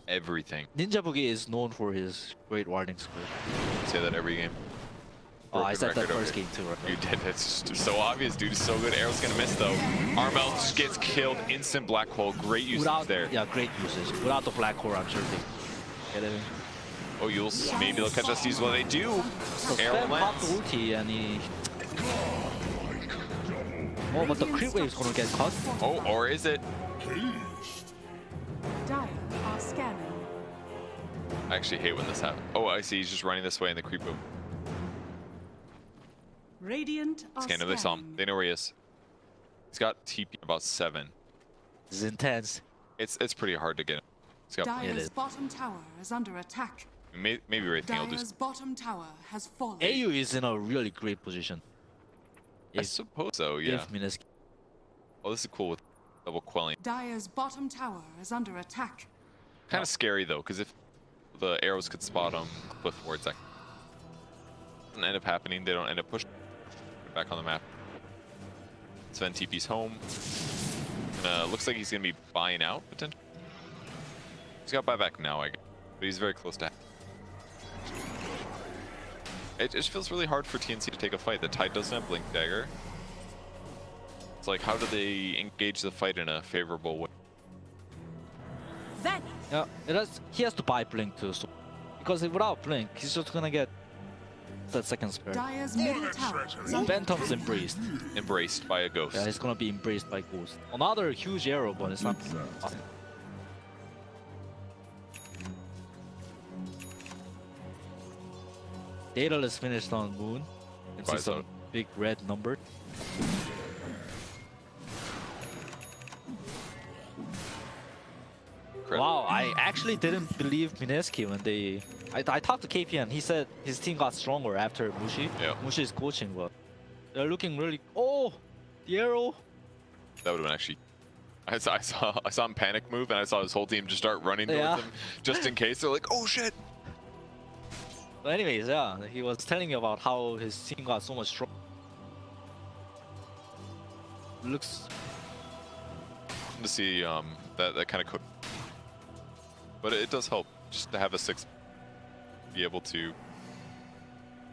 Everything. Ninja Boogie is known for his great warding skill. Say that every game. Oh, I said that first game too, right? You did. It's just so obvious, dude. It's so good. Arrow's gonna miss though. Armel just gets killed. Instant Black Hole. Great usage there. Yeah, great usage. Without the Black Hole, I'm sure they get it. Oh, maybe they'll catch us these. Well, they do. So Arrow popped the ulti and he. Oh, but the creep wave's gonna get cut. Oh, or is it? Dire are scanning. I actually hate when this happens. Oh, I see. He's just running this way in the creep boom. Radiant are Scanner, they saw him. They know where he is. He's got TP about 7. This is intense. It's pretty hard to get him. Dire's bottom tower is under attack. Maybe Wraithing will do. Dire's bottom tower has fallen. AU is in a really great position. I suppose so. Yeah. Mineski. Oh, this is cool with double quelling. Dire's bottom tower is under attack. Kind of scary though, because if the arrows could spot them before it's like doesn't end up happening, they don't end up pushing back on the map. Sven TP's home. Looks like he's gonna be buying out potentially. He's got buyback now, I guess, but he's very close to. It just feels really hard for TNC to take a fight. The Tide doesn't have Blink Dagger. It's like, how do they engage the fight in a favorable way? Yeah, he has to buy Blink too, so, because without Blink, he's just gonna get that second spare. Dire's middle tower is under Phantom's embraced. Embraced by a ghost. Yeah, he's gonna be embraced by Ghost. Another huge arrow, but it's not. Daedalus finished on Moon. It's just a big red number. Wow, I actually didn't believe Mineski when they... I talked to KPN, he said his team got stronger after Mushi. Yeah. Mushi's coaching, but they're looking really... Oh! The arrow! That would have been actually... I saw him panic move, and I saw his whole team just start running towards him, just in case. They're like, oh shit! But anyways, yeah, he was telling me about how his team got so much stronger. Looks... To see that kind of... But it does help just to have a 6, be able to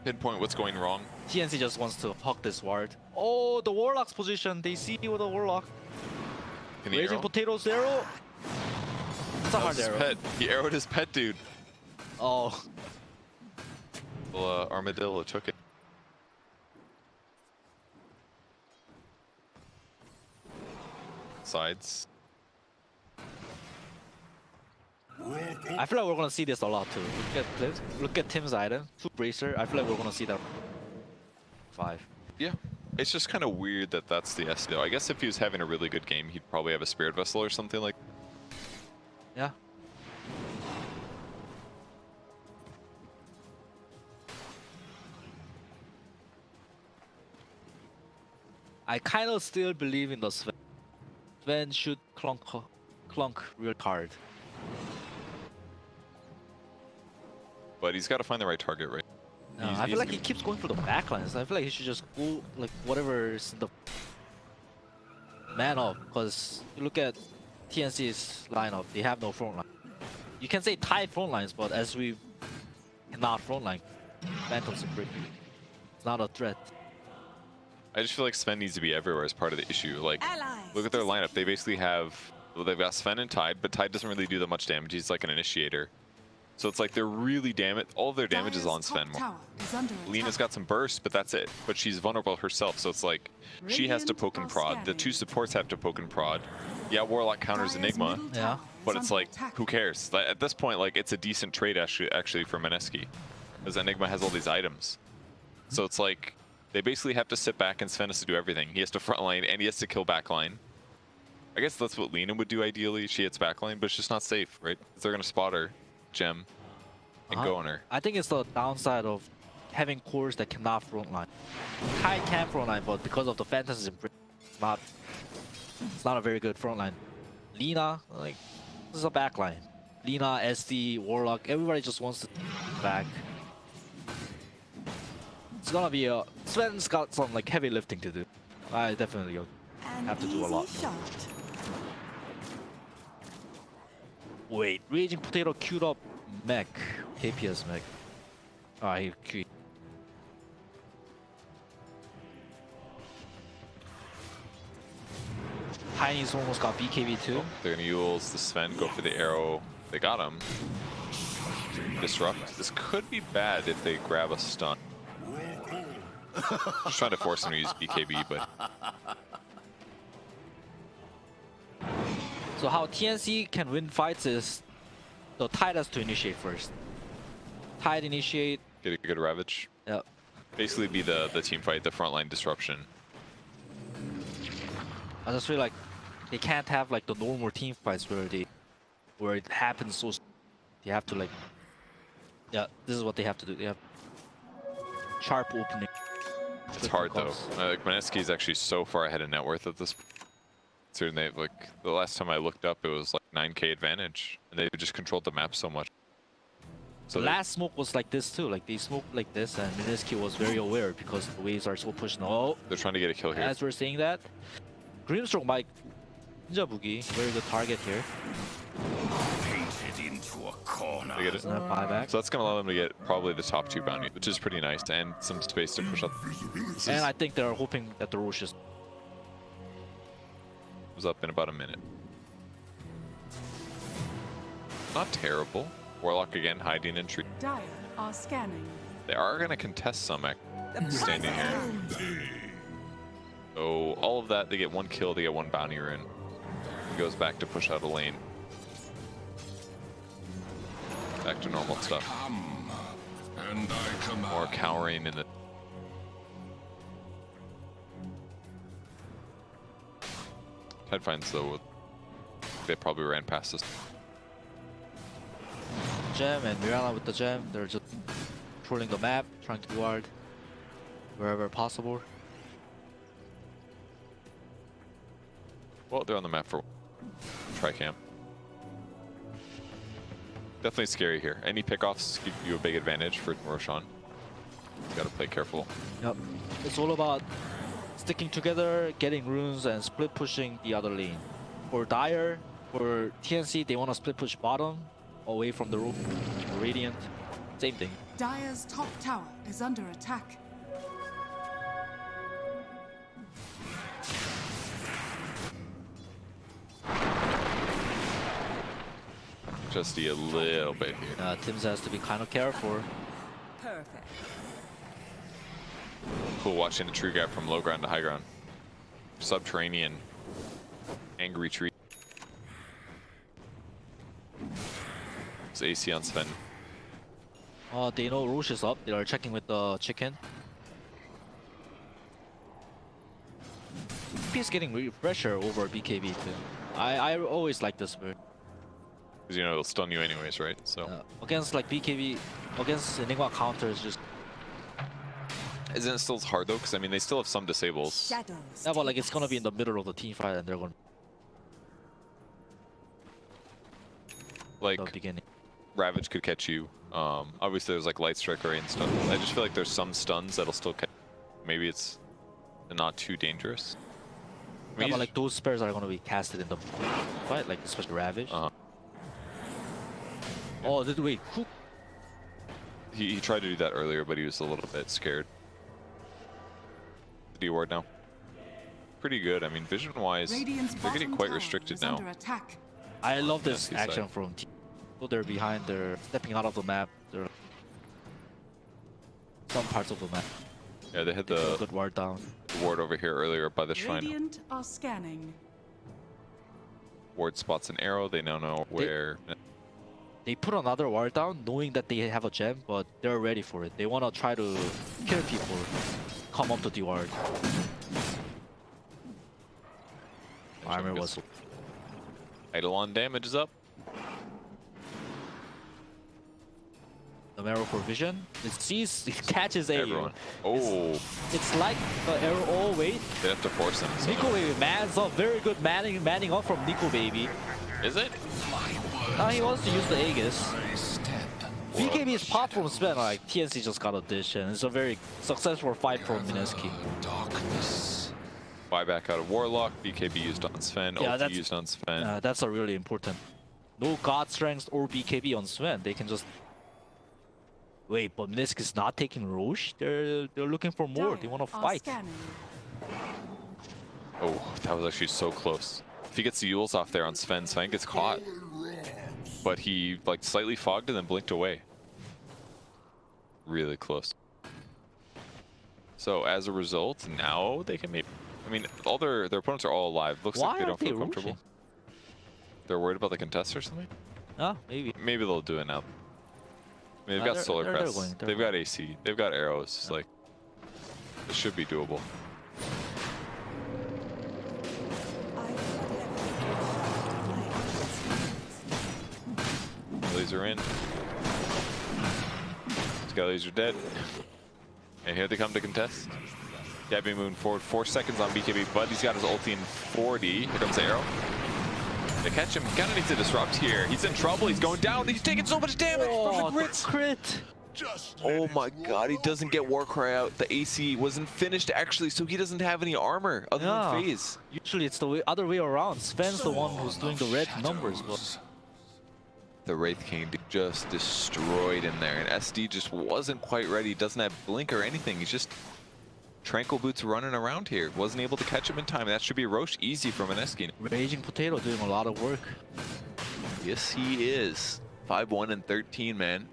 pinpoint what's going wrong. TNC just wants to hug this ward. Oh, the Warlock's position. They see with the Warlock. Raging Potatoes arrow. It's a hard arrow. Pet. He arrowed his pet, dude. Oh. Well, Armadillo took it. Sides. I feel like we're gonna see this a lot too. Look at Tim's item, 2 bracer. I feel like we're gonna see that 5. Yeah, it's just kind of weird that that's the S though. I guess if he was having a really good game, he'd probably have a Spirit Vessel or something like. Yeah. I kind of still believe in the Sven. Sven should clunk real hard. But he's got to find the right target, right? No, I feel like he keeps going for the backlines. I feel like he should just go like whatever's in the man up. Because you look at TNC's lineup, they have no front line. You can say tight front lines, but as we cannot front line, Phantom's a brick. It's not a threat. I just feel like Sven needs to be everywhere as part of the issue. Like, look at their lineup. They basically have, well, they've got Sven and Tide, but Tide doesn't really do that much damage. He's like an initiator. So it's like they're really damaged. All of their damage is on Sven. Lena's got some burst, but that's it. But she's vulnerable herself, so it's like she has to poke and prod. The 2 supports have to poke and prod. Yeah, Warlock counters Enigma, but it's like, who cares? Like, at this point, like, it's a decent trade actually for Mineski, because Enigma has all these items. So it's like they basically have to sit back, and Sven has to do everything. He has to frontline and he has to kill backline. I guess that's what Lena would do ideally. She hits backline, but it's just not safe, right? Because they're gonna spot her. Gem and go on her. I think it's the downside of having cores that cannot frontline. Kai can frontline, but because of the Phantoms, it's not a very good frontline. Lena, like, this is a backline. Lena, SD, Warlock, everybody just wants to back. It's gonna be a... Sven's got some like heavy lifting to do. I definitely have to do a lot. Wait, Raging Potato queued up mech. KPS mech. Ah, he queued. Tiny's almost got BKB too. Oh, they're gonna use the Sven, go for the arrow. They got him. Disrupt. This could be bad if they grab a stun. Just trying to force him to use BKB, but... So how TNC can win fights is the Tide has to initiate first. Tide initiate. Get a good Ravage. Yeah. Basically be the team fight, the frontline disruption. I just feel like they can't have like the normal team fights where it happens so. You have to like Yeah, this is what they have to do. They have sharp opening. It's hard though. Like Mineski is actually so far ahead of net worth at this point. Certainly, like the last time I looked up, it was like 9K advantage, and they just controlled the map so much. So the last smoke was like this too. Like they smoked like this, and Mineski was very aware because the waves are so pushed. No, they're trying to get a kill here. As we're saying that, Grimstroke might Ninja Boogie, very good target here. Painted into a corner. They get it. Buyback. So that's gonna allow them to get probably the top 2 bounty, which is pretty nice, and some space to push up. And I think they're hoping that the Rosh is was up in about a minute. Not terrible. Warlock again hiding in tree. Dire are scanning. They are gonna contest some standing here. So all of that, they get 1 kill, they get 1 bounty rune. He goes back to push out a lane. Back to normal stuff. And I command. More cowering in the. Tide finds though. They probably ran past this. gem, and Mirana with the gem. They're just controlling the map, trying to guard wherever possible. Well, they're on the map for Tricamp. Definitely scary here. Any pickoffs give you a big advantage for Roshan. You gotta play careful. Yep. It's all about sticking together, getting runes, and split pushing the other lane. For Dire, for TNC, they want to split push bottom, away from the roof. Radiant, same thing. Dire's top tower is under attack. Just a little bit here. Tim's has to be kind of careful. Perfect. Cool watching the tree gap from low ground to high ground. Subterranean. Angry tree. It's AC on Sven. They know Rosh is up. They are checking with the chicken. He's getting pressure over BKB too. I always like this bird. Because you know it'll stun you anyways, right? So against like BKB, against Enigma counters, just isn't it still hard though? Because I mean they still have some disables. yeah, but like it's gonna be in the middle of the team fight, and they're gonna like the beginning. Ravage could catch you. Obviously there's like Light Strike Array and stuff. I just feel like there's some stuns that'll still catch. Maybe it's not too dangerous. I mean, yeah, but like those spares are gonna be casted in the fight, like especially Ravage. Oh, wait, who? He tried to do that earlier, but he was a little bit scared. The D-ward now. Pretty good. I mean, vision-wise, they're getting quite restricted now. I love this action from T. So they're behind, they're stepping out of the map. They're some parts of the map. Yeah, they had the good ward down. Ward over here earlier by the shrine. Radiant are scanning. Ward spots an arrow. They now know where. They put another ward down, knowing that they have a gem, but they're ready for it. They want to try to kill people, come up to the ward. Armor was. Eidolon damage is up. The arrow for vision. It sees, it catches everyone. Oh. It's like the arrow. Oh wait. They have to force him. Nico Baby mans up. Very good manning up from Nico Baby. Is it? Now he wants to use the Aegis. BKB is popped from Sven, like TNC just got a dish, and it's a very successful fight from Mineski. Buyback out of Warlock, BKB used on Sven, yeah, ulti used on Sven. That's a really important. No God Strength or BKB on Sven, they can just... Wait, but Mineski is not taking Rosh? They're looking for more, they want to fight. Oh, that was actually so close. If he gets the Yules off there on Sven, Sven gets caught. But he like slightly fogged and then blinked away. Really close. So as a result, now they can maybe... I mean, all their opponents are all alive. Looks like they don't feel comfortable. Rushing? They're worried about the contest or something? Maybe. Maybe they'll do it now. I mean, they've got Solar Crest, they've got AC, they've got arrows. Like, it should be doable. Laser in. Skellies are dead. And here they come to contest. Gabby moving forward 4 seconds on BKB, but he's got his ulti in 40. Here comes the arrow. To catch him, he kind of needs to disrupt here. He's in trouble, he's going down, he's taking so much damage from the crits. Crit. Oh my god, he doesn't get Warcry out. The AC wasn't finished actually, so he doesn't have any armor other than phase. Usually it's the other way around. Sven's the one who's doing the red numbers. But the Wraith King just destroyed him there, and SD just wasn't quite ready. He doesn't have blink or anything. He's just Tranquil Boots running around here. Wasn't able to catch him in time. That should be Roche easy from Mineski. Raging Potato doing a lot of work. Yes, he is. 5-1 and 13, man.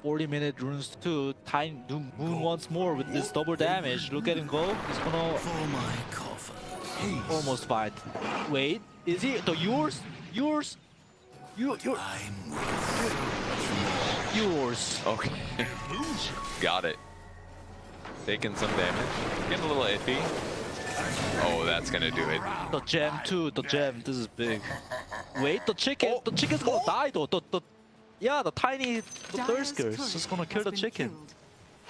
40-minute runes too. Tiny do Moon once more with this double damage. Look at him go. He's gonna almost fight. Wait, is he the yours? Yours? Yours. Okay. Got it. Taking some damage. Getting a little iffy. Oh, that's gonna do it. The gem too. The gem. This is big. Wait, the chicken. The chicken's gonna die though. Yeah, the tiny Thirsker is just gonna kill the chicken.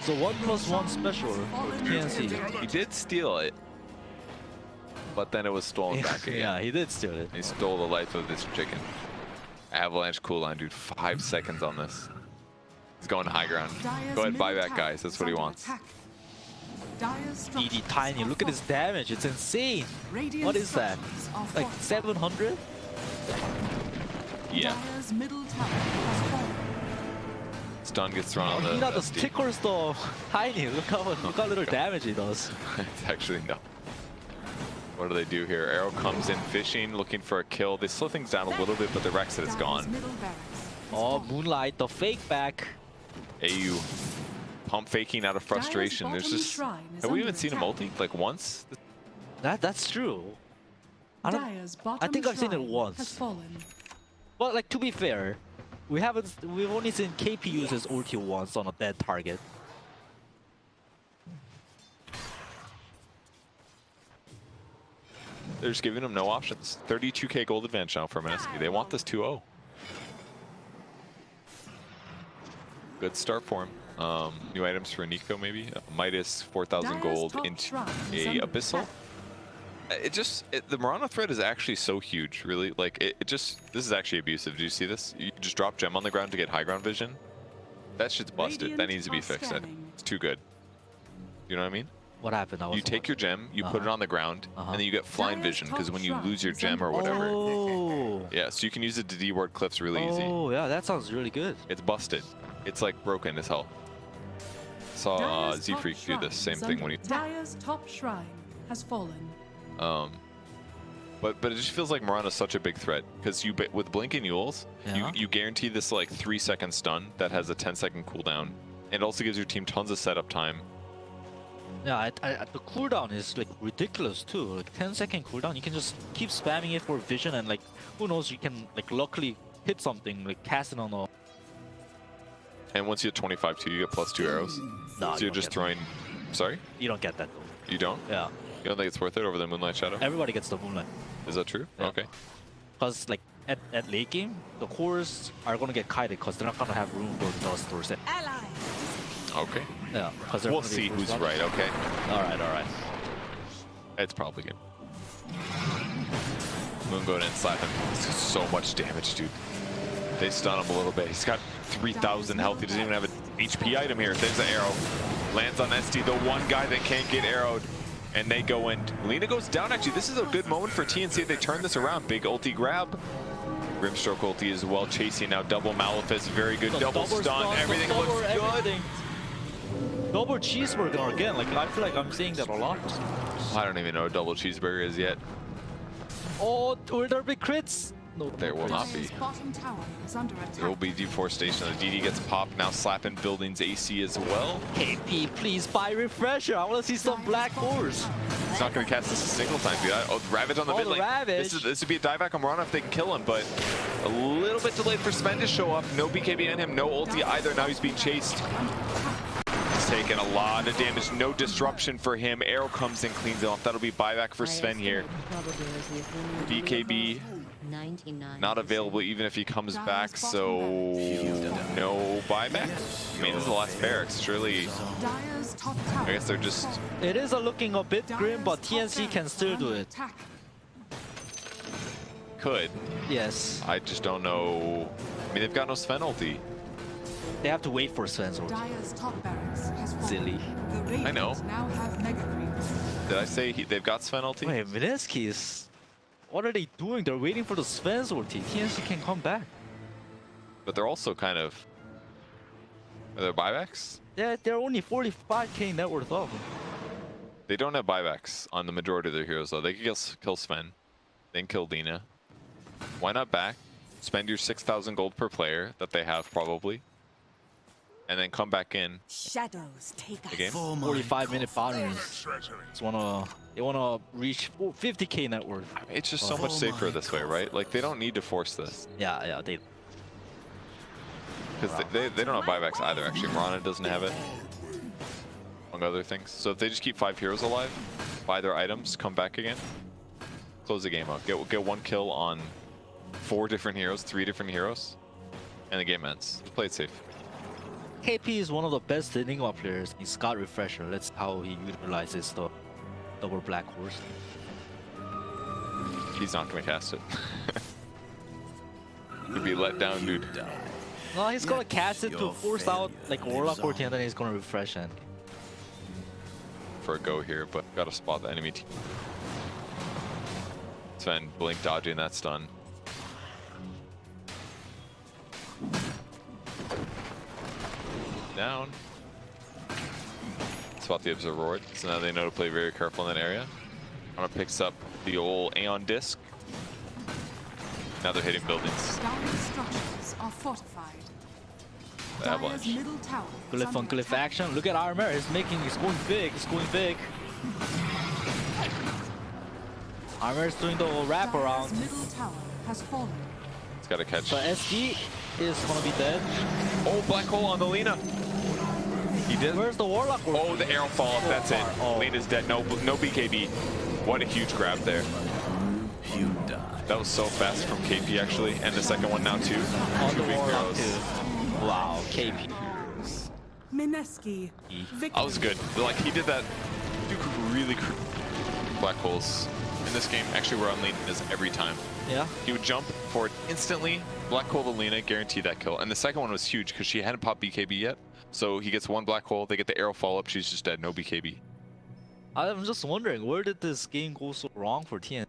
So 1+1 special for TNC. He did steal it, but then it was stolen back again. Yeah, he did steal it. He stole the life of this chicken. Avalanche cooldown, dude. 5 seconds on this. He's going high ground. Go ahead, buy back, guys. That's what he wants. DD Tiny, look at his damage. It's insane. What is that? Like 700? Yeah. Stun gets thrown on the He got the stickers though. Tiny, look how little damage he does. It's actually no. What do they do here? Arrow comes in fishing, looking for a kill. They slow things down a little bit, but the Rex is gone. Oh, Moonlight, the fake back. AU pump faking out of frustration. There's just, have we even seen a multi like once? That's true. I think I've seen it once. But like, to be fair, we've only seen KP use his ulti once on a dead target. They're just giving him no options. 32k gold advantage now for Mineski. They want this 2-0. Good start for him. New items for Nico maybe. Midas 4,000 gold into a Abyssal. The Mirana thread is actually so huge, really. Like, this is actually abusive. Do you see this? You just drop gem on the ground to get high ground vision. That shit's busted. That needs to be fixed. It's too good. You know what I mean? What happened? You take your gem, you put it on the ground, and then you get flying vision, because when you lose your gem or whatever. Yeah, so you can use it to deward cliffs really easy. Oh, yeah, that sounds really good. It's busted. It's like broken as hell. Saw Z-Freak do the same thing when he... Dire's top shrine has fallen. But it just feels like Mirana's such a big threat, because with Blinking Yules, you guarantee this like 3-second stun that has a 10-second cooldown, and also gives your team tons of setup time. Yeah, the cooldown is like ridiculous too. Like 10-second cooldown, you can just keep spamming it for vision, and like who knows, you can like luckily hit something, like cast it on a. And once you hit 25 too, you get +2 arrows. No, so you're just throwing. Sorry? You don't get that though. You don't? Yeah. You don't think it's worth it over the Moonlight Shadow? Everybody gets the Moonlight. Is that true? Yeah. Okay. Because like at late game, the cores are gonna get kited because they're not gonna have room for dust or set. Okay. Yeah. We'll see who's right. Okay. All right. It's probably good. Moon going in, slap him. This is so much damage, dude. They stun him a little bit. He's got 3,000 health. He doesn't even have an HP item here. There's an arrow. Lands on SD, the one guy that can't get arrowed. And they go in. Lena goes down, actually. This is a good moment for TNC. They turn this around. Big ulti grab. Grimstroke ulti as well. Chasing now. Double Malefice. Very good. Double stun. Everything looks good. Double cheeseburger again. Like, I feel like I'm saying that a lot. I don't even know what double cheeseburger is yet. Oh, will there be crits? No, there will not be. There will be deforestation. The DD gets popped. Now slapping buildings AC as well. KP, please buy refresher. I want to see some black ores. He's not going to cast this a single time, dude. Oh, Ravage on the mid lane. This would be a dieback on Mirana if they can kill him, but a little bit delayed for Sven to show up. No BKB on him, no ulti either. Now he's being chased. He's taking a lot of damage. No disruption for him. Arrow comes in, cleans it off. That'll be buyback for Sven here. BKB 99%. Not available even if he comes back, so no buyback? I mean, this is the last barracks, surely. Dire's top tower. I guess they're just... It is looking a bit grim, but TNC can still do it. Attack. Could. Yes. I just don't know. I mean, they've got no Sven ulti. They have to wait for Sven's ulti. Dire's top barracks has fallen. Silly. The I know. Radiant now have mega creeps. Did I say they've got Sven ulti? Wait, Mineski is... What are they doing? They're waiting for the Sven's ulti. TNC can come back. But they're also kind of... Are there buybacks? Yeah, they're only 45k net worth off. They don't have buybacks on the majority of their heroes, though. They could kill Sven, then kill Lina. Why not back? Spend your 6,000 gold per player that they have, probably. And then come back in. Shadows take us. The game. 45-minute bottoms. They wanna reach 50k net worth. It's just so much safer this way, right? Like, they don't need to force this. Yeah, they... Because they don't have buybacks either, actually. Mirana doesn't have it, among other things. So if they just keep 5 heroes alive, buy their items, come back again, close the game out. Get 1 kill on 4 different heroes, 3 different heroes, and the game ends. Just play it safe. KP is one of the best Enigma players. He's got Refresher. That's how he utilizes the double black horse. He's not going to cast it. He'd be let down, dude. No, he's gonna cast it to force out like Warlock 14 and then he's gonna refresh it. For a go here, but gotta spot the enemy team. Sven blink dodging that stun. Down. Spot the Observer, so now they know to play very careful in that area. Arma picks up the old Aeon disc. Now they're hitting buildings. Dire's structures are fortified. The Avalanche. Dire's middle tower is Glyph on under glyph attack. action. Look at Armor. It's going big. It's going big. Armor is doing the wraparound. Dire's middle tower has fallen. It's gotta catch. So SG is gonna be dead. Oh, black hole on the Lina. He did. Where's the Warlock? Oh, the arrow fall. That's it. Oh. Lina's dead. No BKB. What a huge grab there. That was so fast from KP actually, and the second one now too. On Two the big Warlock heroes. too. Wow, KP. Mineski. That was good. Like he did that. You could really black holes in this game. Actually, we're on Lina's every time. Yeah. He would jump forward instantly, black hole to Lina, guarantee that kill. And the second one was huge because she hadn't popped BKB yet. So he gets 1 black hole, they get the arrow follow up, she's just dead, no BKB. I'm just wondering, where did this game go so wrong for TNC?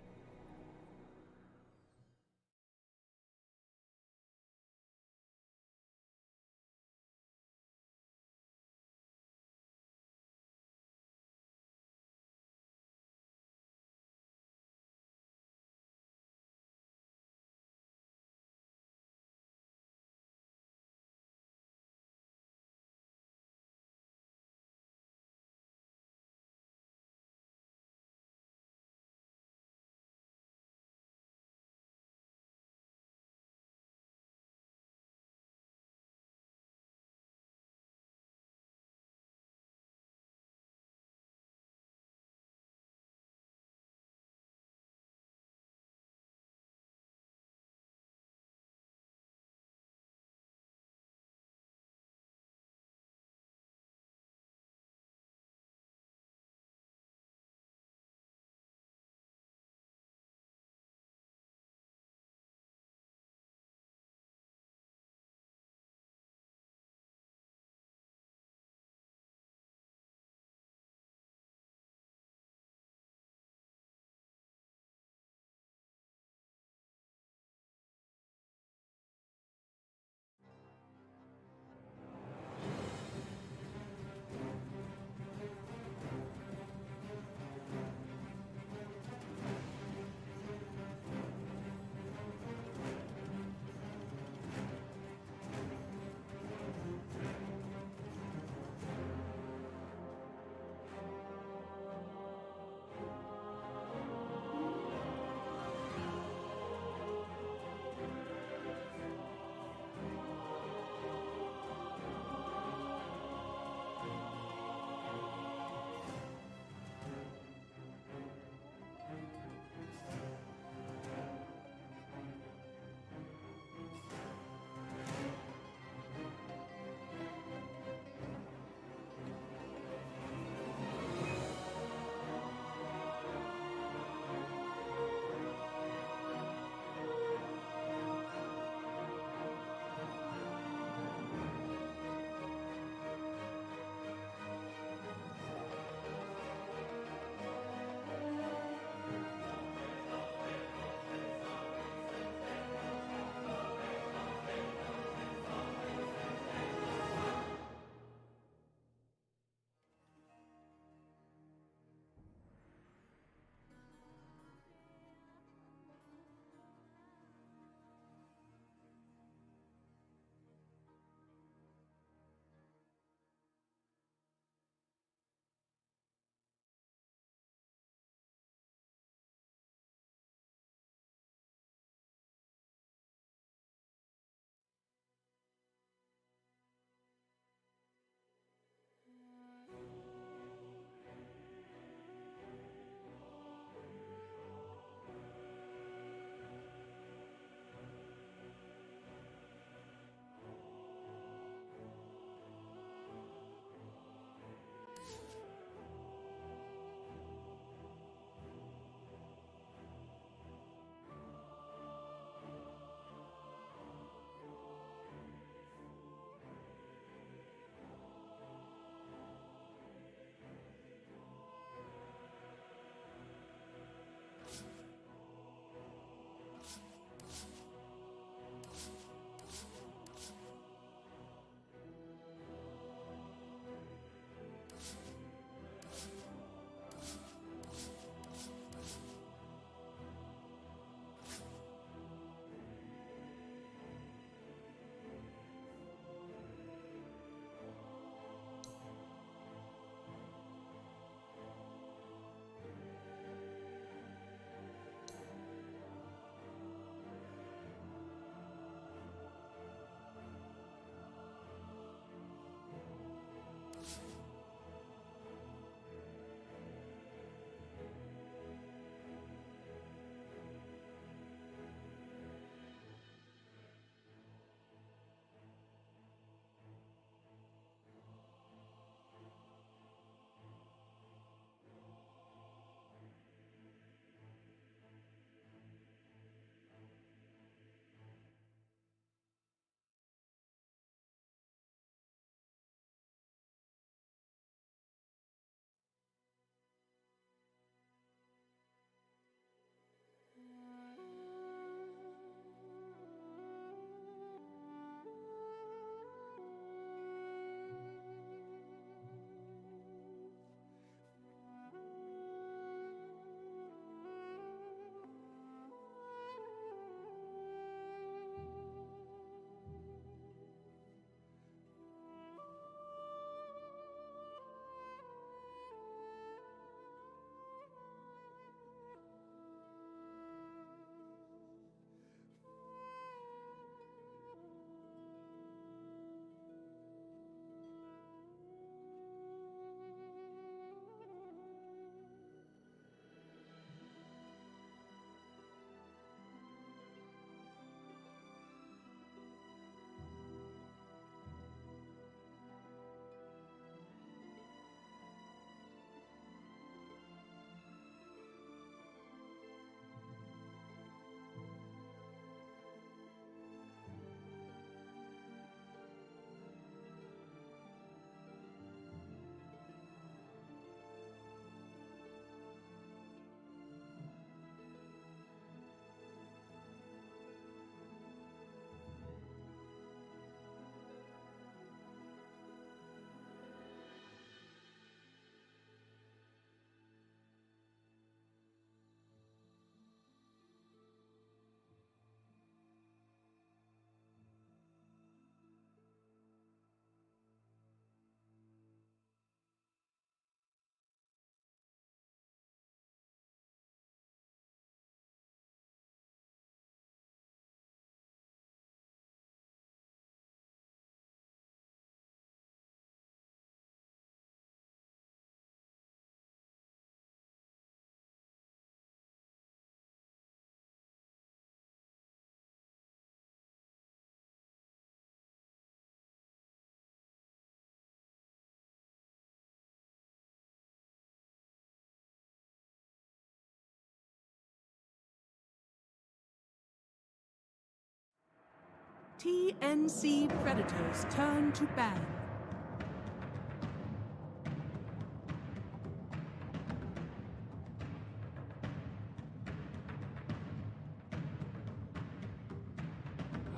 TNC Predators turn to ban.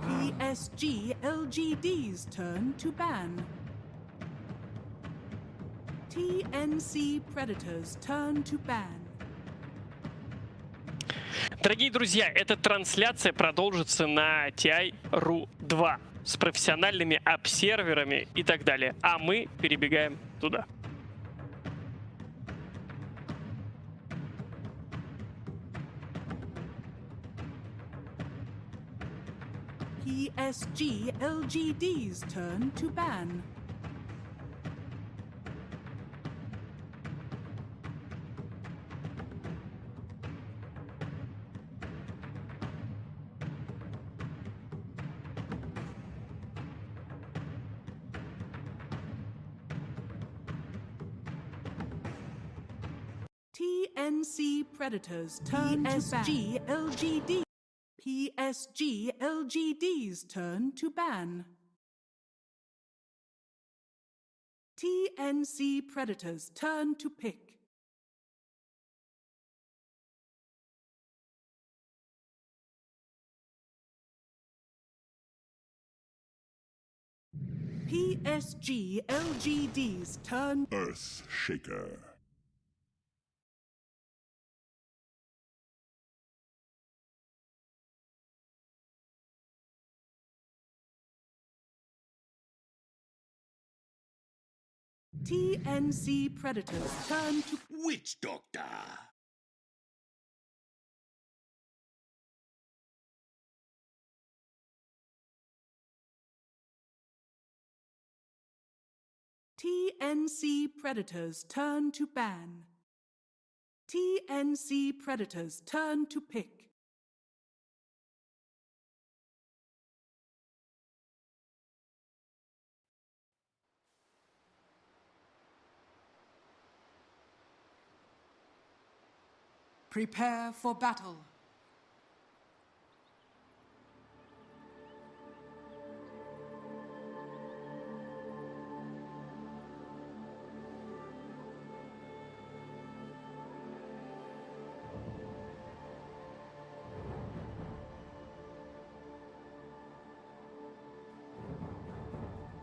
PSG LGD's turn to ban. TNC Predators turn to ban. Дорогие друзья, эта трансляция продолжится на TI.ru 2 с профессиональными обсерверами и так далее. А мы перебегаем туда. PSG LGD's turn to ban. TNC Predators turn to ban. PSG LGD. PSG LGD's turn to ban. TNC Predators turn to pick. PSG LGD's turn. Earth Shaker. TNC Predators turn to Witch Doctor. TNC Predators turn to ban. TNC Predators turn to pick. Prepare for battle.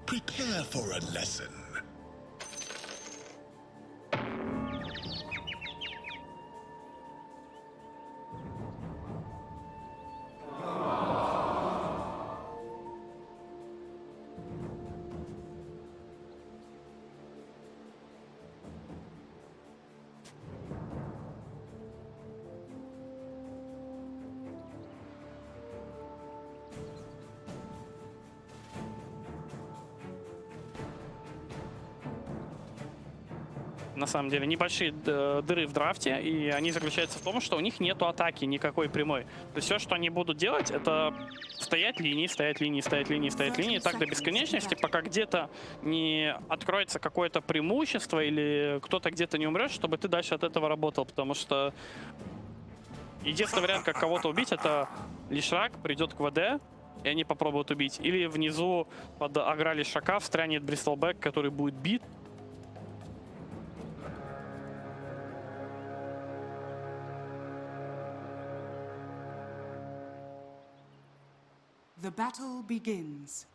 Prepare for a lesson. На самом деле небольшие дыры в драфте, и они заключаются в том, что у них нету атаки никакой прямой. То есть все, что они будут делать, это стоять линии, стоять линии, стоять линии, стоять линии, так до бесконечности, пока где-то не откроется какое-то преимущество или кто-то где-то не умрет, чтобы ты дальше от этого работал, потому что единственный вариант, как кого-то убить, это Лишрак придет к ВД, и они попробуют убить. Или внизу под агро Лишрака встрянет Бристлбэк, который будет бит. The battle begins.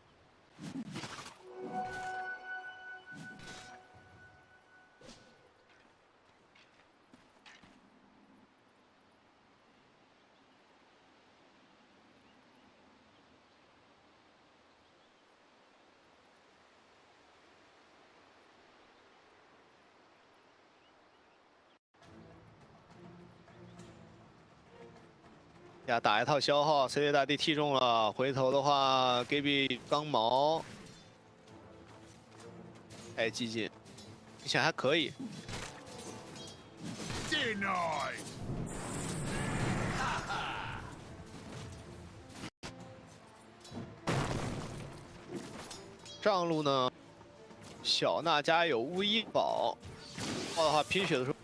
打一套消耗 ，C 位大帝踢中了，回头的话 ，Gaby 刚毛，哎，激进，目前还可以。上路呢，小娜家有巫医宝，爆的话拼血的时候。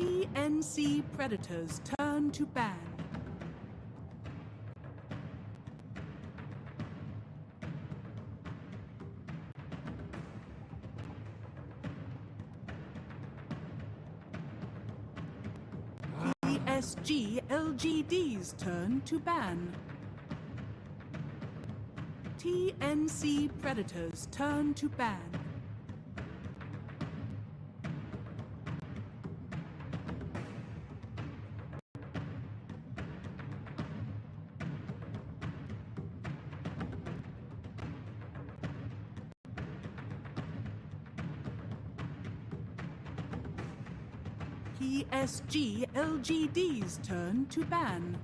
TNC Predators turn to ban. PSG LGD's turn to ban. TNC Predators turn to ban. PSG LGD's turn to ban.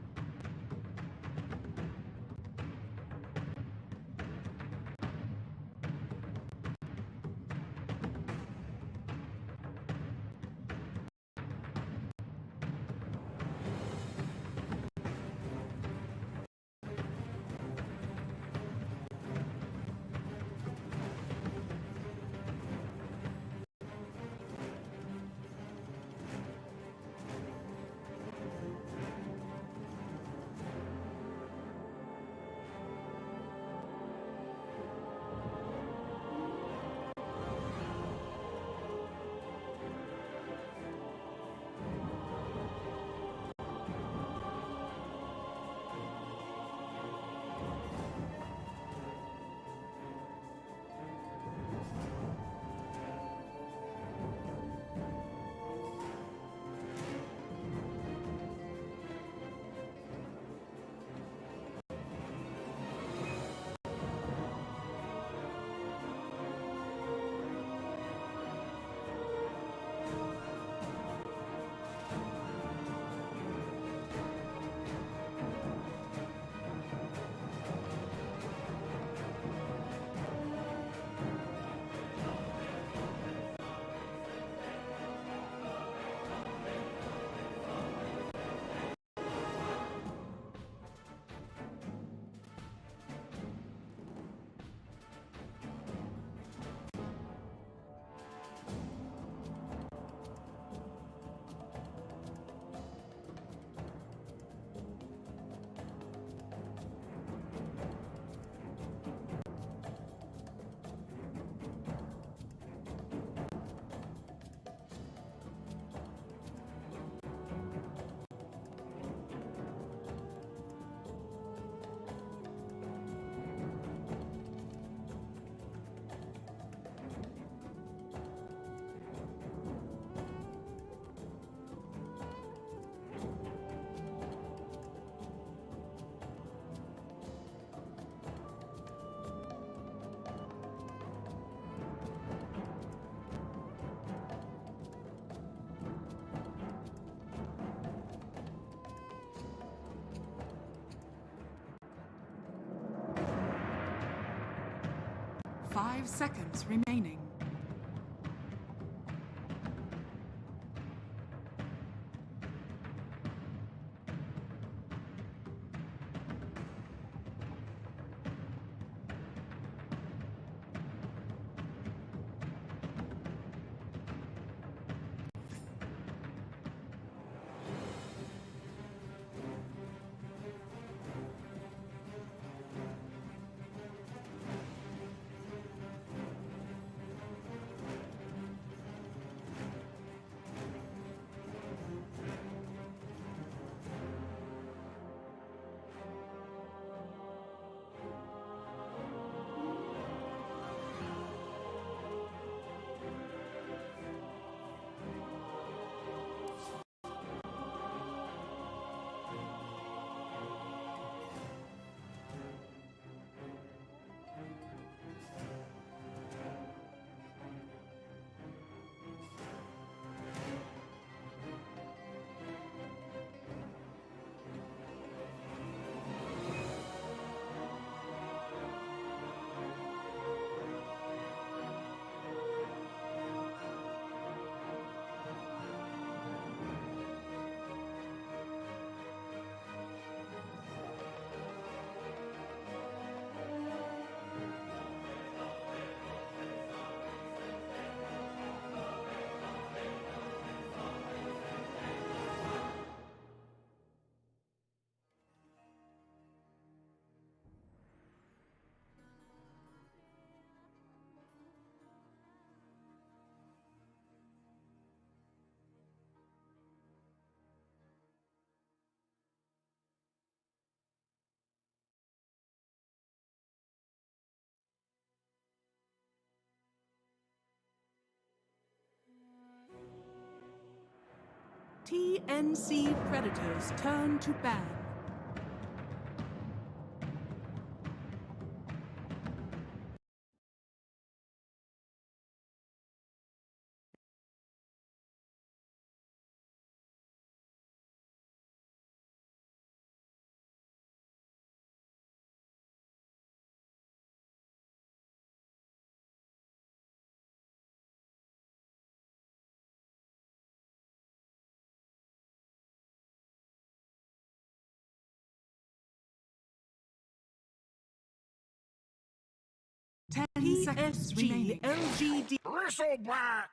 Five seconds remaining. TNC Predators turn to ban. PSG LGD. Bristleback!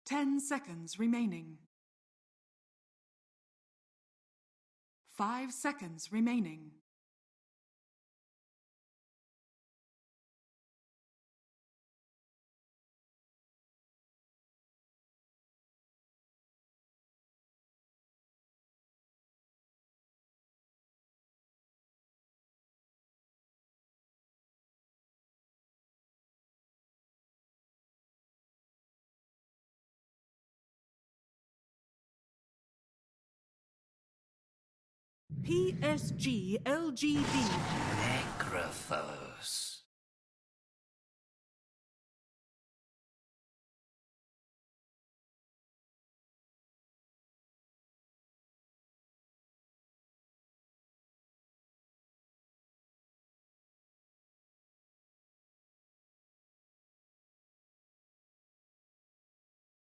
10 seconds remaining. 5 seconds remaining. PSG LGD. Necrophos.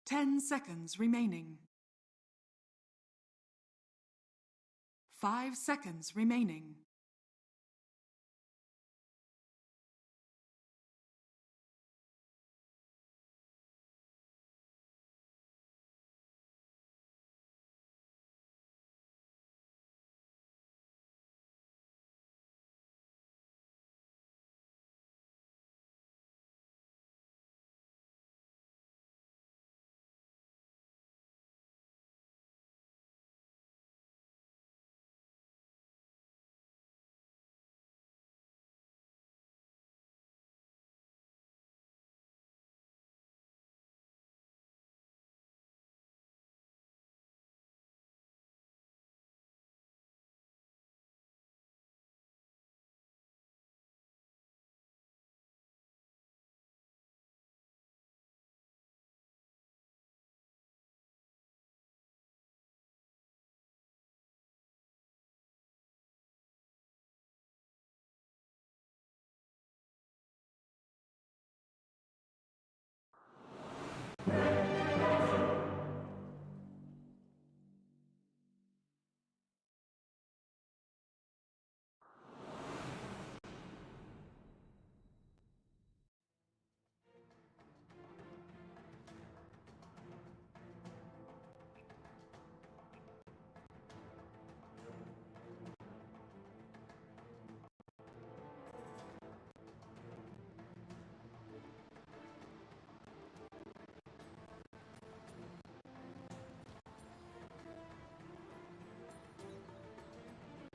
Ten seconds remaining. 5 seconds remaining.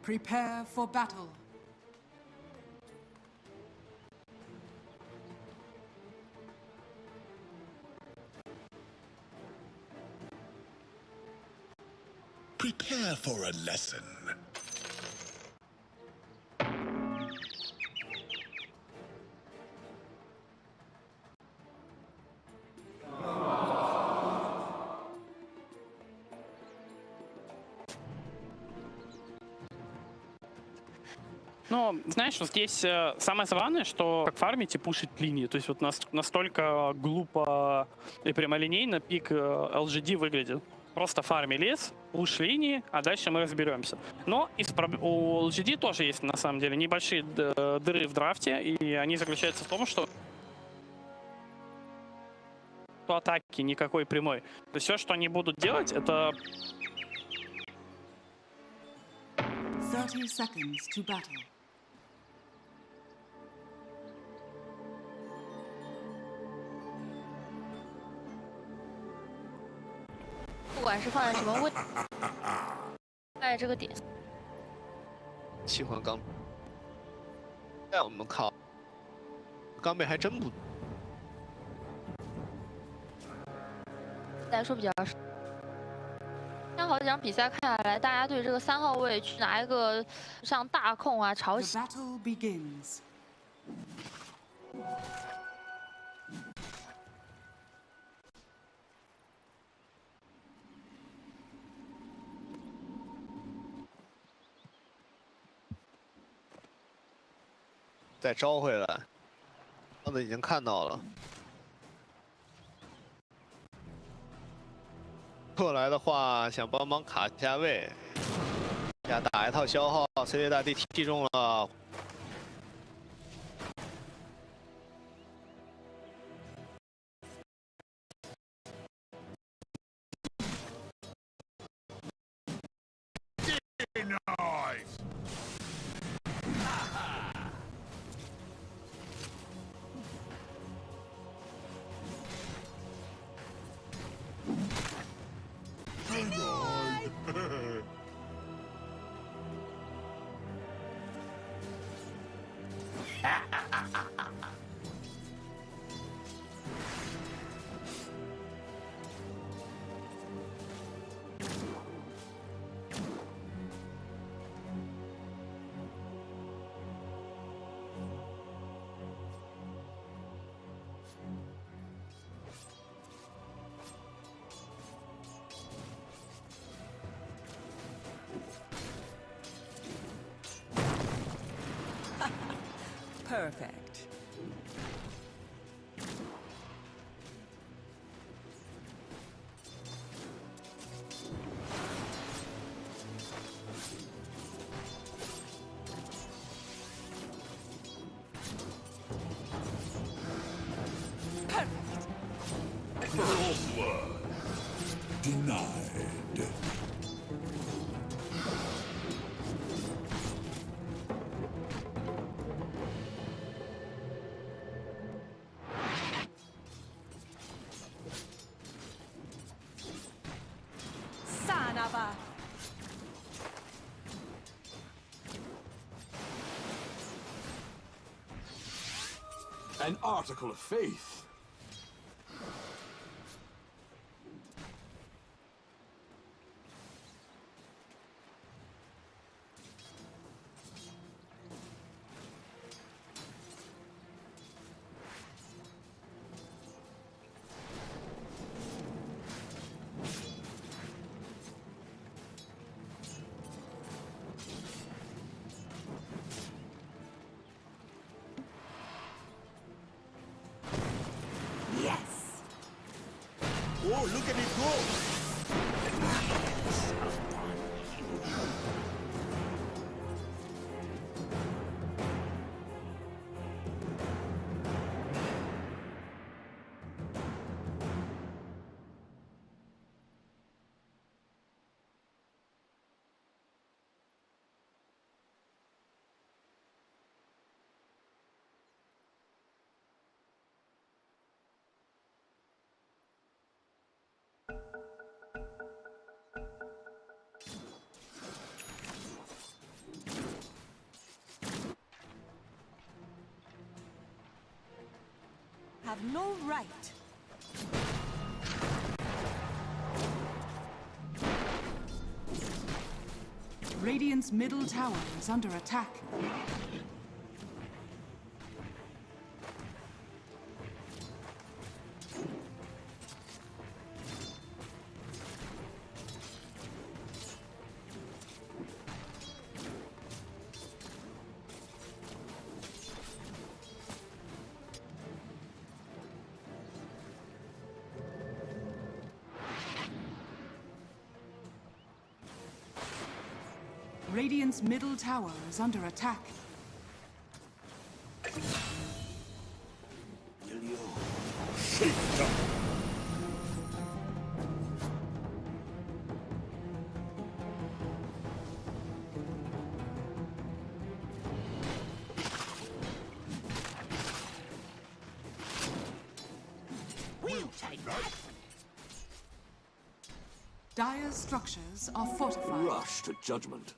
Prepare for battle. Prepare for a lesson. Но, знаешь, вот здесь самое забавное, что как фармить и пушить линии. То есть вот настолько глупо и прямолинейно пик LGD выглядит. Просто фарми лес, пуш линии, а дальше мы разберемся. Но у LGD тоже есть, на самом деле, небольшие дыры в драфте, и они заключаются в том, что атаки никакой прямой. То есть все, что они будут делать, это... 30 seconds to battle. 管是放在什么位，在这个点。喜欢钢。在我们靠钢背还真不。来说比较少。刚好几场比赛看下来，大家对这个3号位去拿一个像大控啊、朝鲜。再招回来，刚才已经看到了。过来的话，想帮忙卡一下位，想打一套消耗，C 位大帝踢中了。Perfect. First blood. Denied. An article of faith. Oh, look at it go! Have no right. Radiant's middle tower is under attack. Radiant's middle tower is under attack. Dire's structures are fortified. Rush to judgment.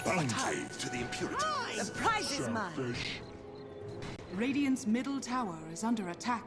Bounty to the impurity. The prize is mine. Radiant's middle tower is under attack.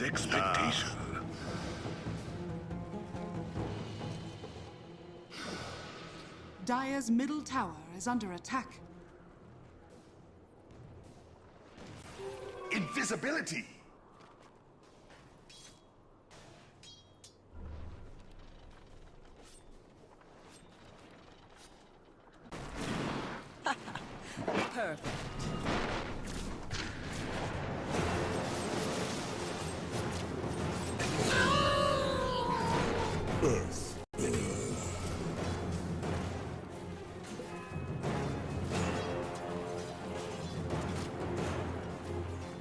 Expectation. Dire's middle tower is under attack. Invisibility. Perfect.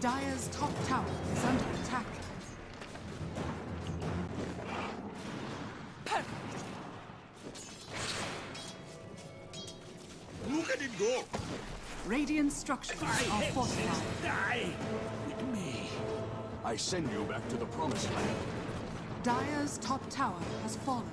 Dire's top tower is under attack. Look at it go. Radiant structures are fortified. Die with me. I send you back to the promised land. Dire's top tower has fallen.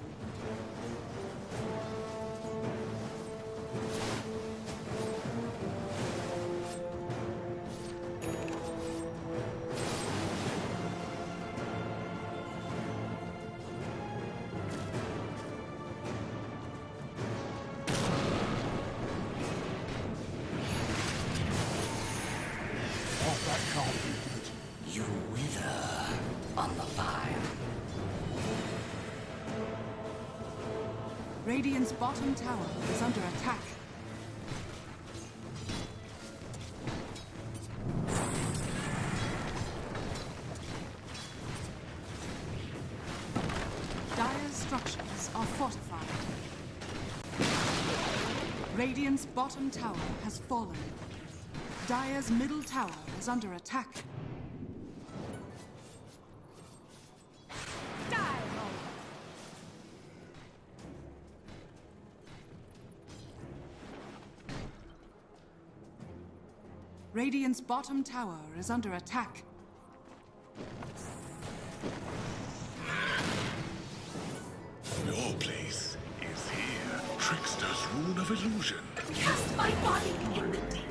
You wither on the fire. Radiant's bottom tower is under attack. Dire's structures are fortified. Radiant's bottom tower has fallen. Dire's middle tower is under attack. Radiant's bottom tower is under attack. Your place is here. Trickster's rune of illusion. Cast my body in the deep.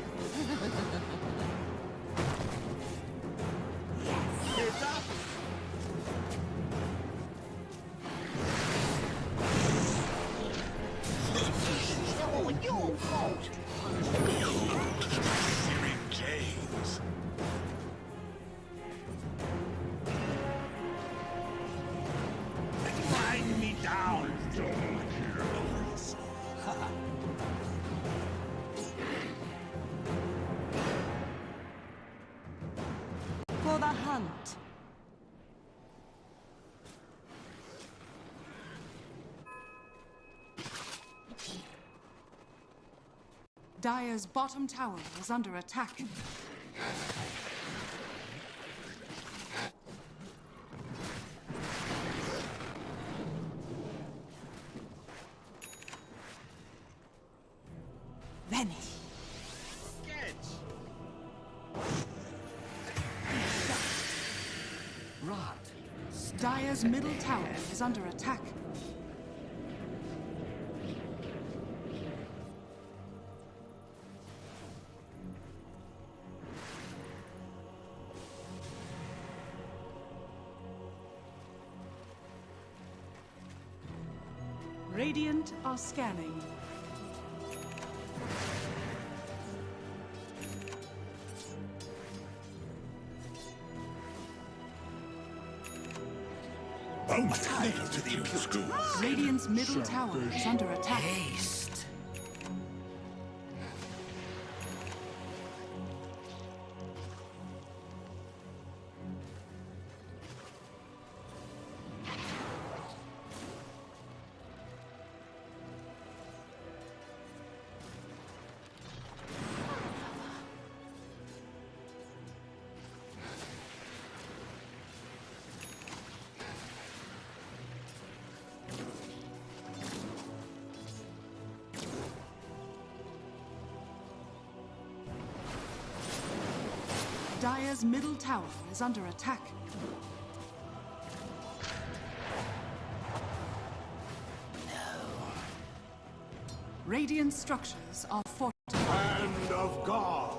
Dire's bottom tower is under attack. Vanish. Rot. Dire's middle tower is under attack. Radiant are scanning. To the impure. Radiant's middle tower is under attack. Haste. Dire's middle tower is under attack. Radiant structures are fortified. Hand of God.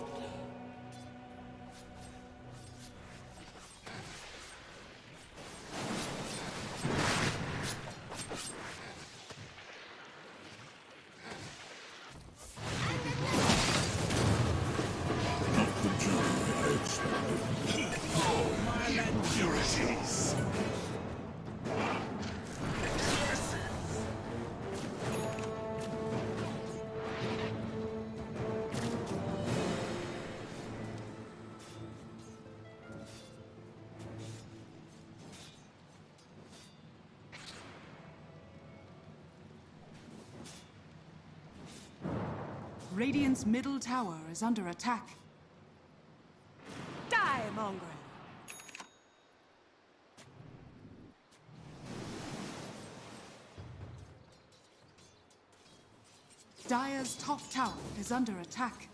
Radiant's middle tower is under attack. Die, mongrel! Dire's top tower is under attack.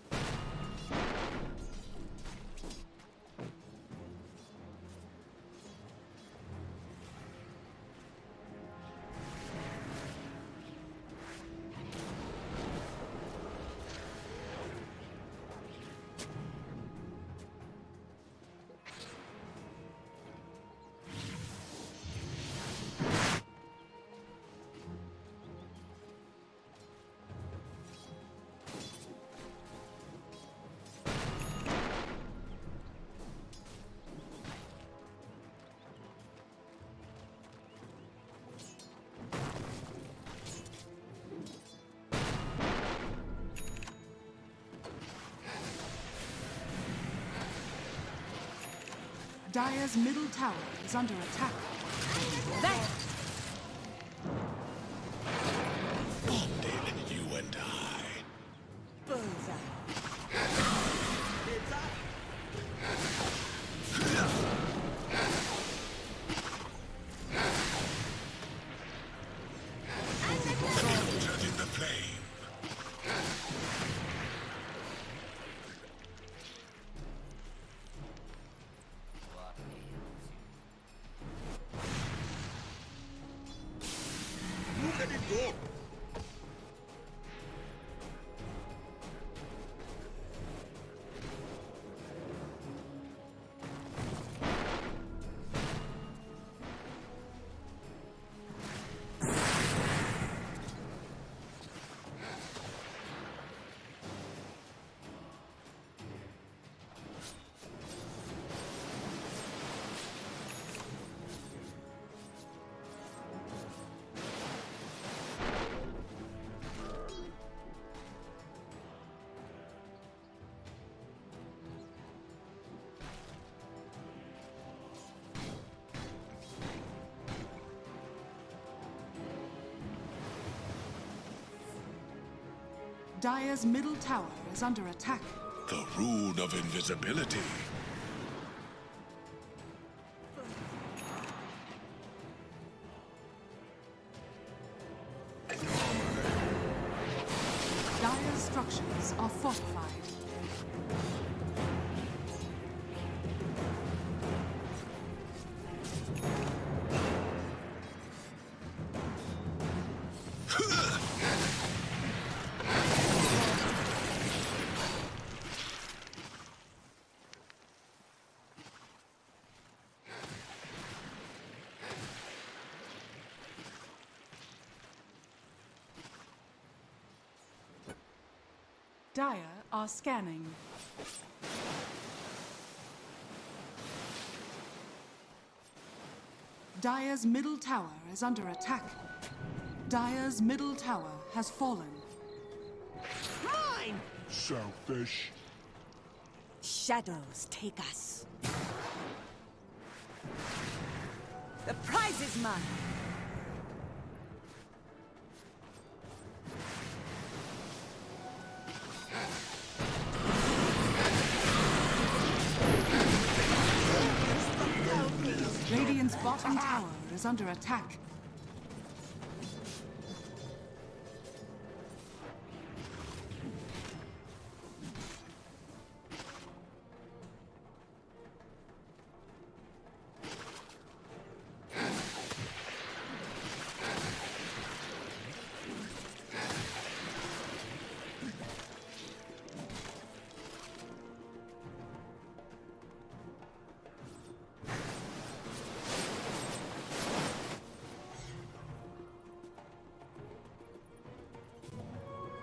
Dire's middle tower is under attack. That Bonded, you and I. Melted in the flame. Let it go. Dire's middle tower is under attack. The rune of invisibility. Dire's structures are fortified. Dire are scanning. Dire's middle tower is under attack. Dire's middle tower has fallen. Mine! Selfish. Shadows take us. The prize is mine. Radiant's bottom tower is under attack.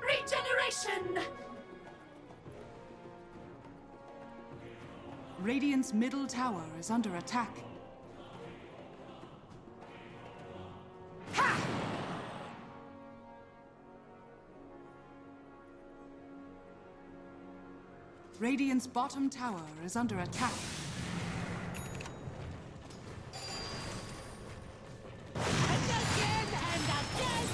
Regeneration! Radiant's middle tower is under attack. Ha! Radiant's bottom tower is under attack. And again and again!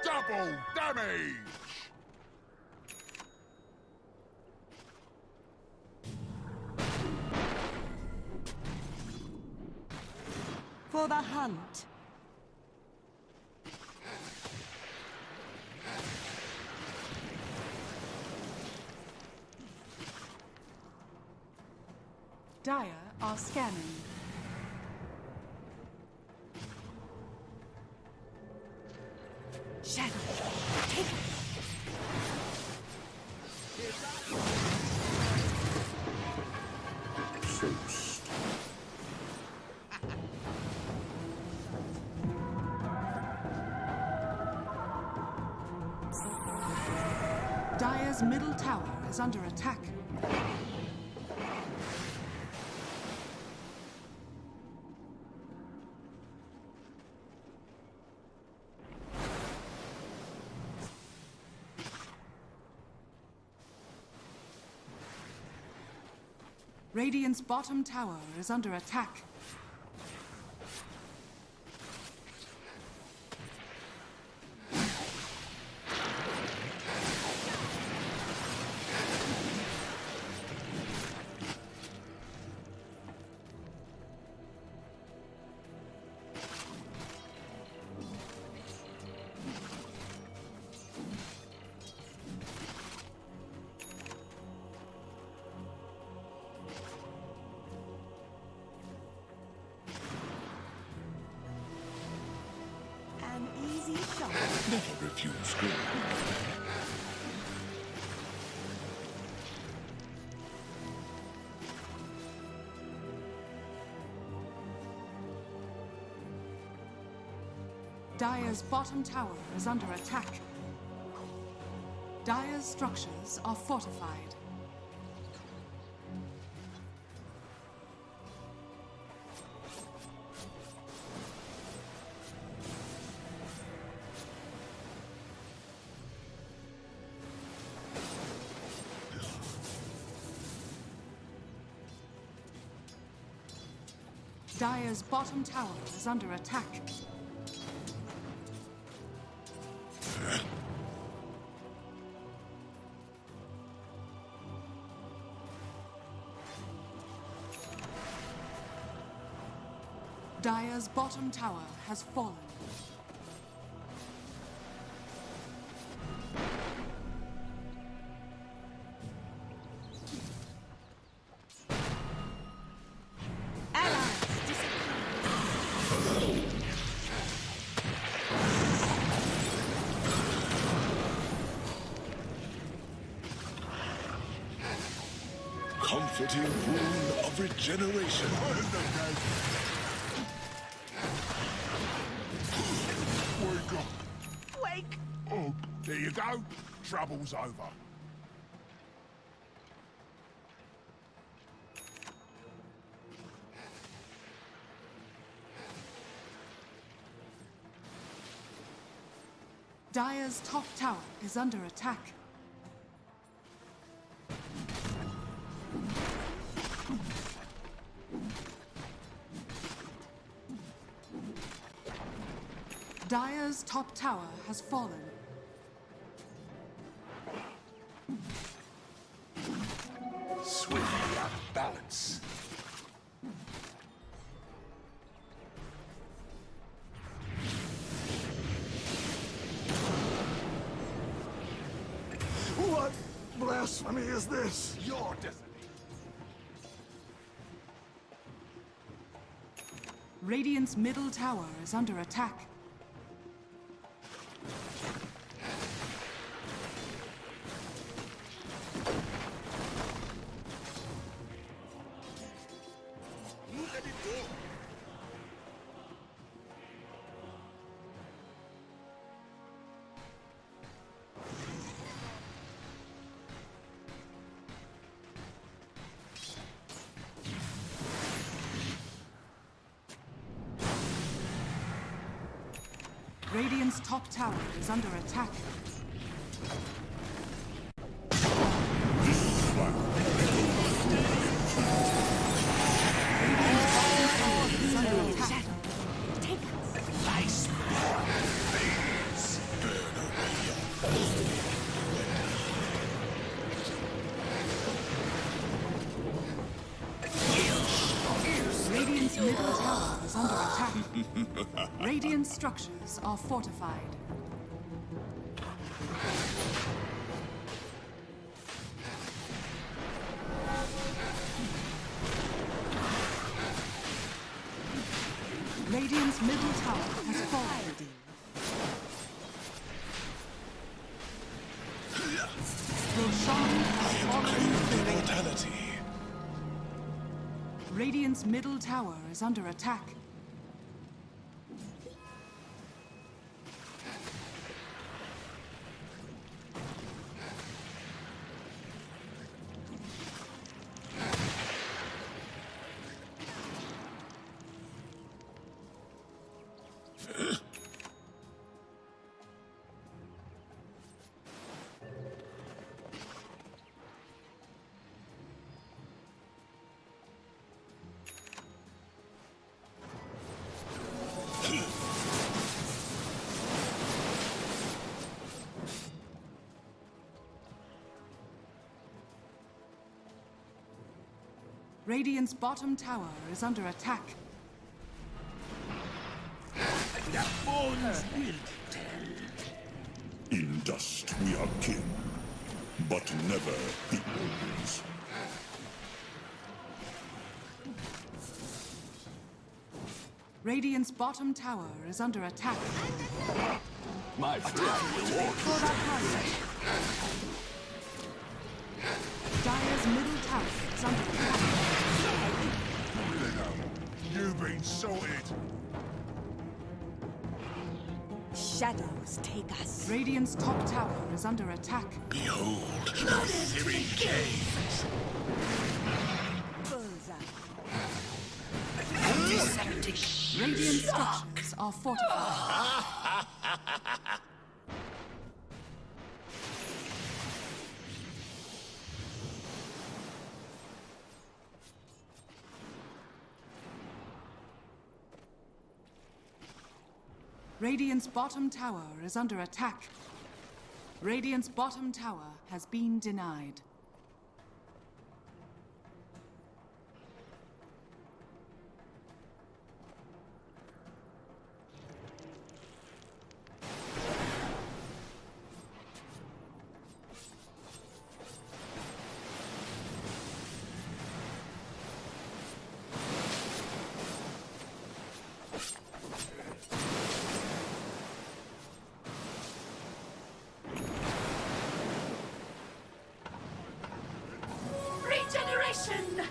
Double damage! For the hunt. Dire are scanning. Shadow, take it. First. Dire's middle tower is under attack. Radiant's bottom tower is under attack. An easy shot. Never refuse good. Dire's bottom tower is under attack. Dire's structures are fortified. Dire's bottom tower is under attack. Dire's bottom tower has fallen. Comforting wound of regeneration. Wake up. Wake. Oh, there you go. Trouble's over. Dire's top tower is under attack. Dire's top tower has fallen. Swiftly out of balance. What blasphemy is this? Your destiny. Radiant's middle tower is under attack. Radiant's top tower is under attack. Radiant's middle tower is under attack. Radiant structures are fortified. Radiant's middle tower has fallen. Roshan has fallen. Immortality. Radiant's middle tower is under attack. Radiant's bottom tower is under attack. The bones will tell. In dust we are kin, but never equals. Radiant's bottom tower is under attack. My friend will walk. Dire's middle tower is under attack. You've been sorted. Shadows take us. Radiant's top tower is under attack. Behold the living caves. Radiant structures are fortified. Radiant's bottom tower is under attack. Radiant's bottom tower has been denied. Regeneration!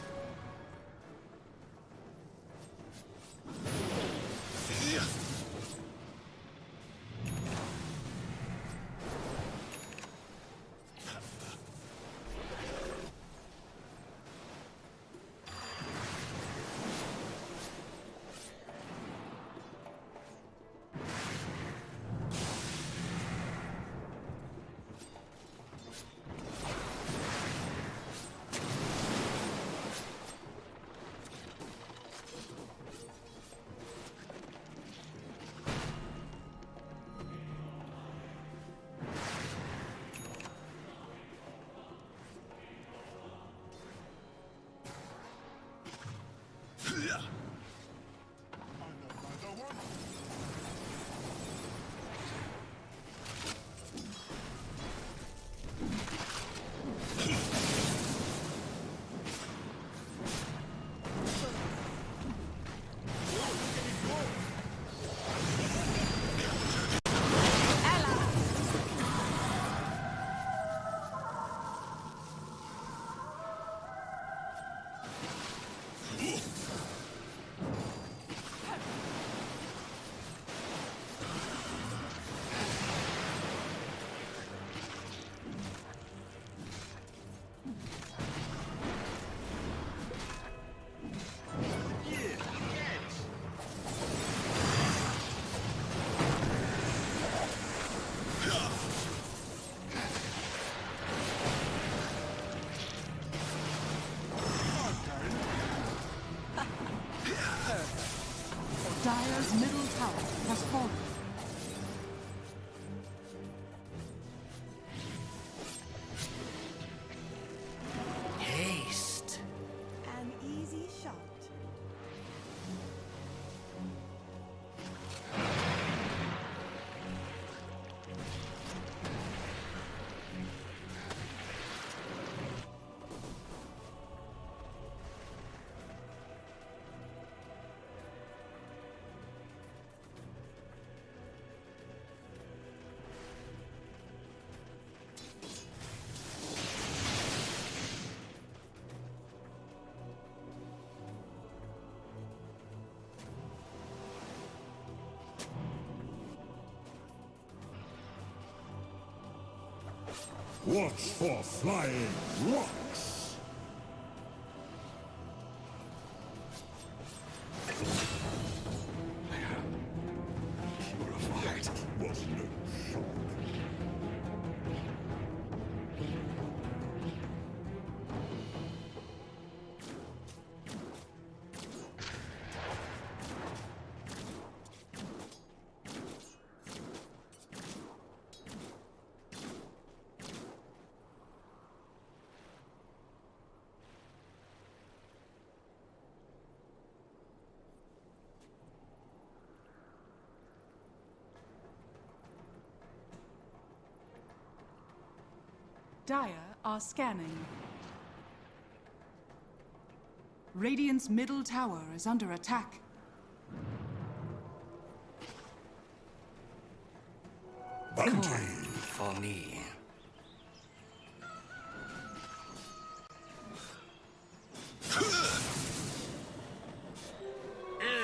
Dire's middle tower has fallen. Haste. An easy shot. Watch for flying rocks! Purified was no shock. Dire are scanning. Radiant's middle tower is under attack. Bounty for me.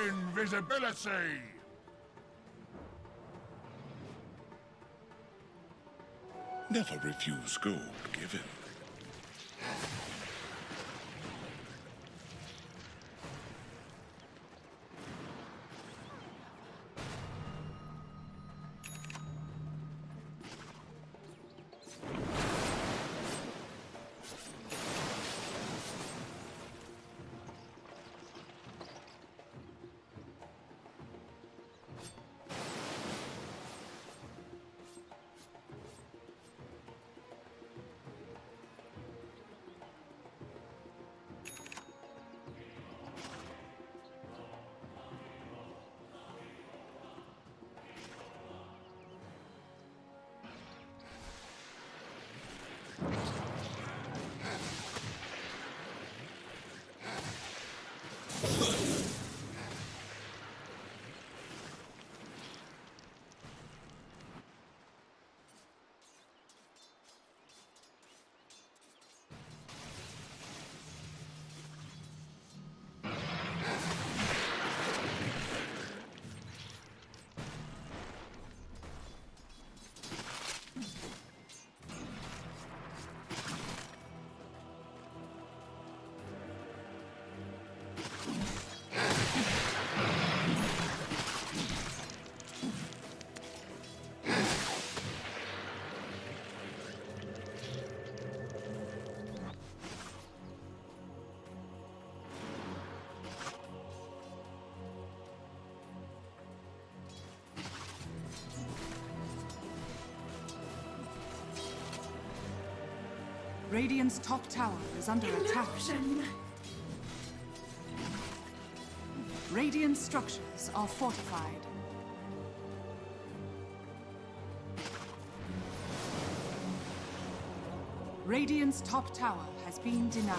Invisibility! Never refuse gold given. Radiant's top tower is under attack. Radiant structures are fortified. Radiant's top tower has been denied.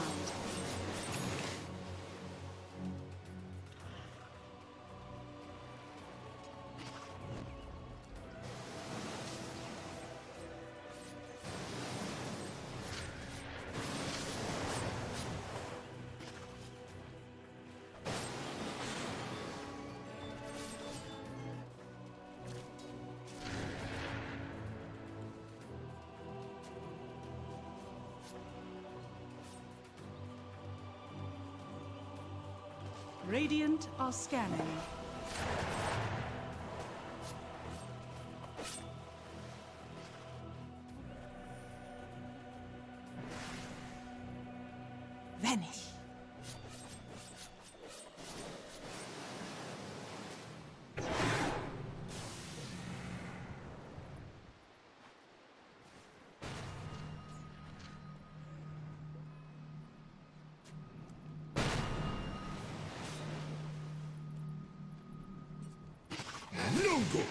Radiant are scanning. Vanish. No good.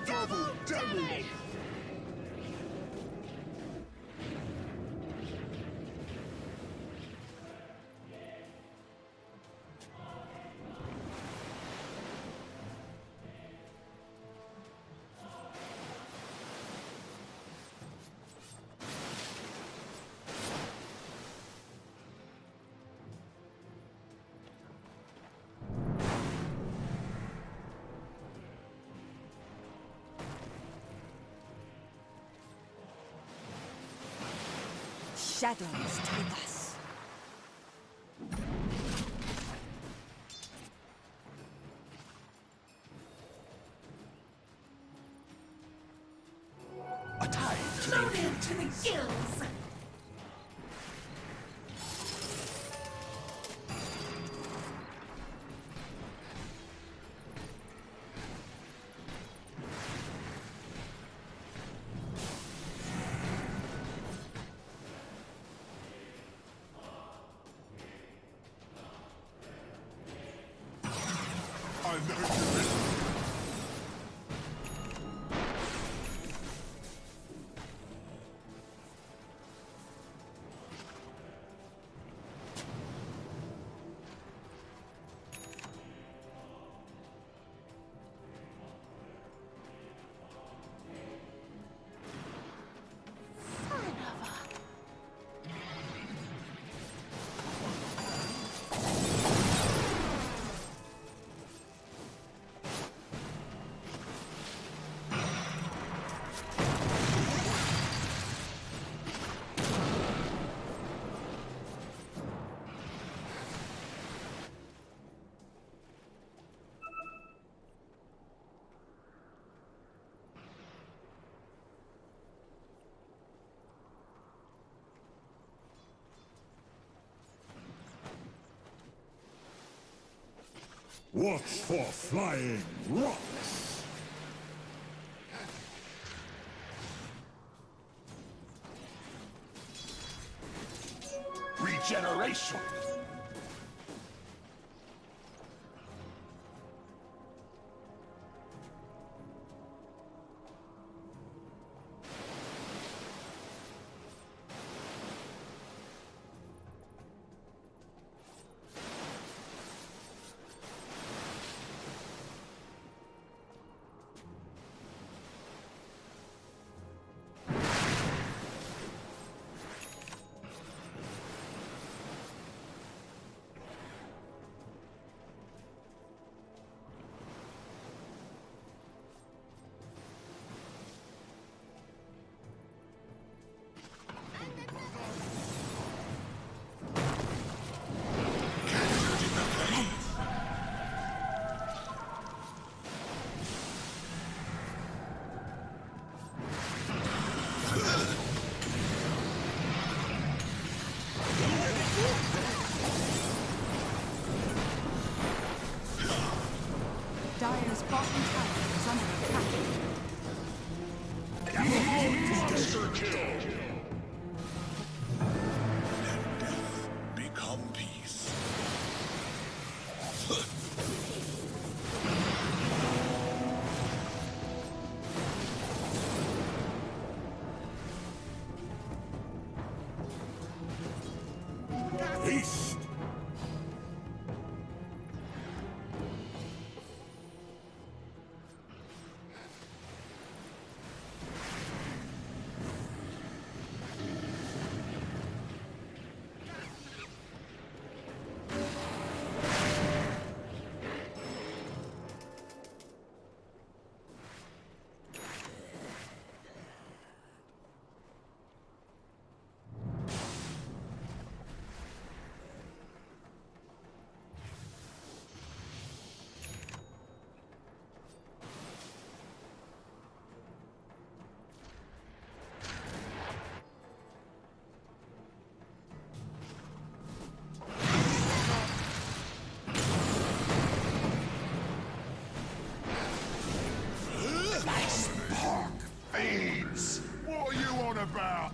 Double damage! shadows take us. A tide to Loaded to the gills. I know you. Watch for flying rocks! Regeneration! Dire's bottom tower is under attack. Monster kill! Let death become peace. Haste! Fiends! What are you on about?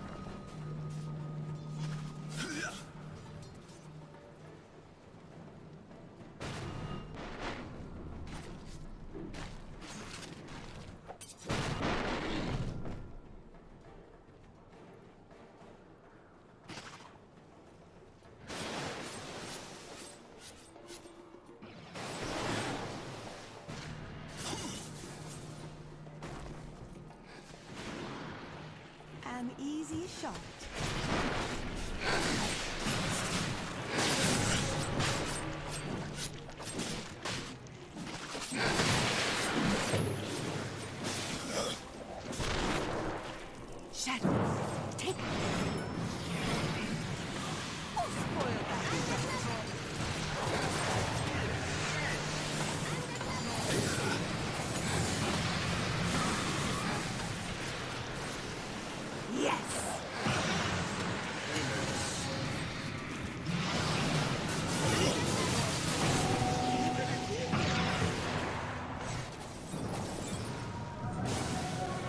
An easy shot. Shadows, take us.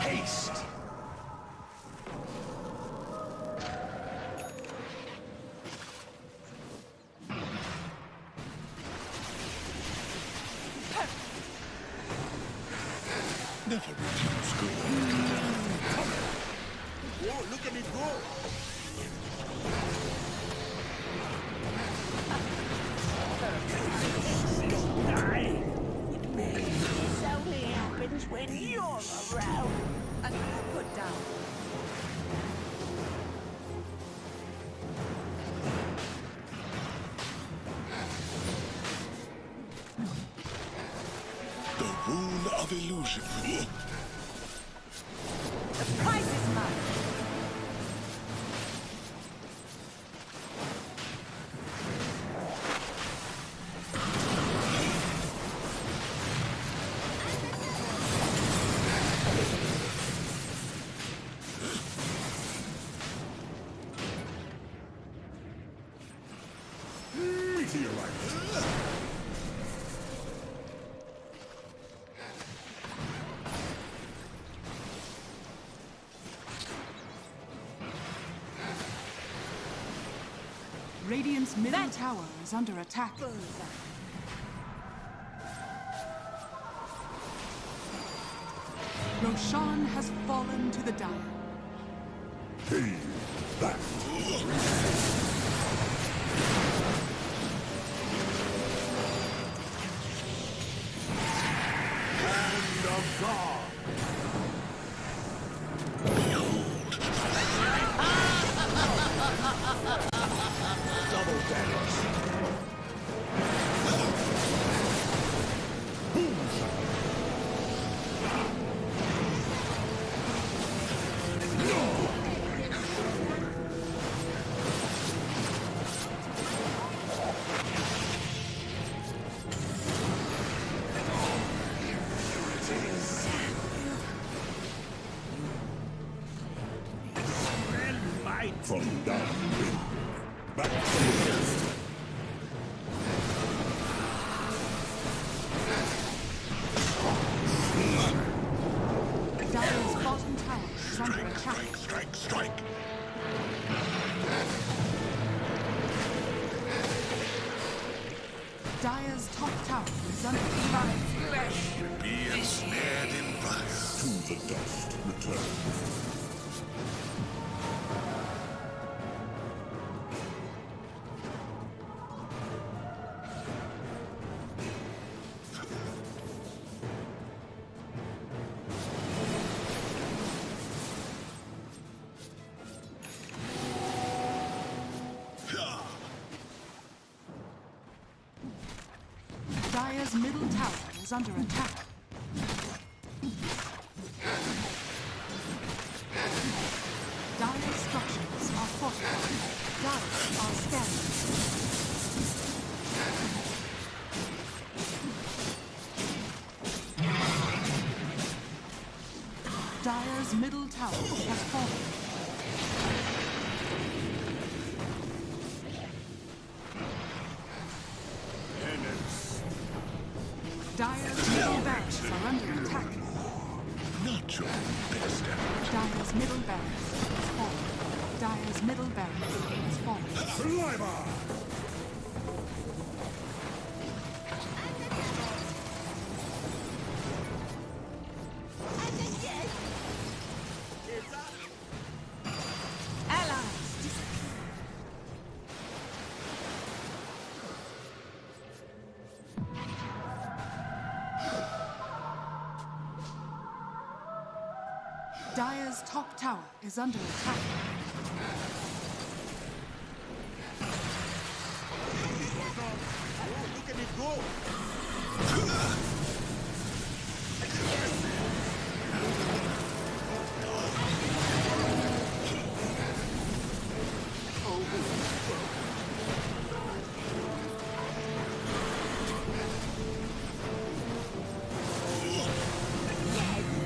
Haste! Never refuse good. Whoa, look at it go! Die! This only happens when you're around. Attack put down. The rune of illusion. The prize is mine. Meteorite. Radiant's middle tower is under attack. Roshan has fallen to the dire. Hey, that. Hand of God. Double damage. From downwind, back to the earth. Dire's bottom tower is under attack. Strike! Dire's top tower is under attack. Be ensnared in fire. To the dust return. Dire's middle tower is under attack. Dire's structures are fortified. Dire are scanning. Dire's middle tower has fallen. Dire's middle barracks are under attack. Not your best effort. Dire's middle barracks has fallen. Dire's middle barracks has fallen. Saliva! Dire's top tower is under attack. Oh, look at it go!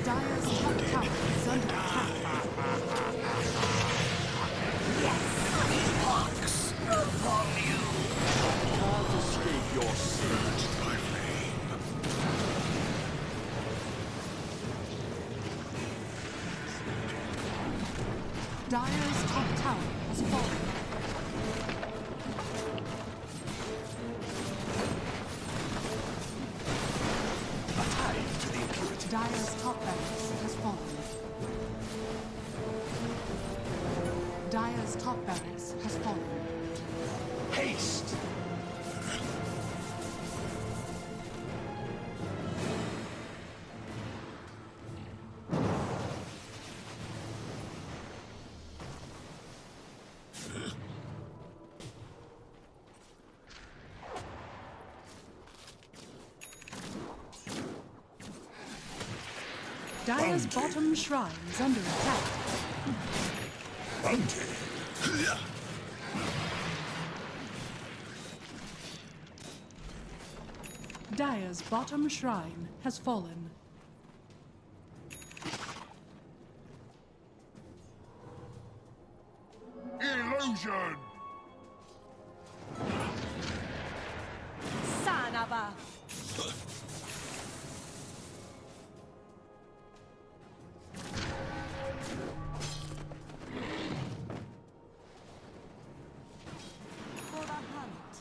Dire's top tower is under attack. Dire's top tower has fallen. Dire's top barracks has fallen. Dire's top barracks has fallen. Haste! Dire's bottom shrine is under attack. Bounty! Dire's bottom shrine has fallen. Illusion! Sanaba. For the hunt.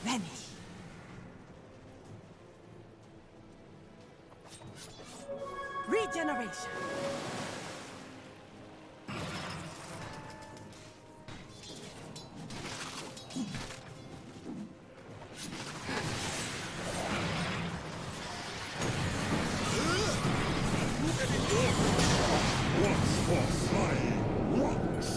Vanish. Regeneration. Once for flying, once!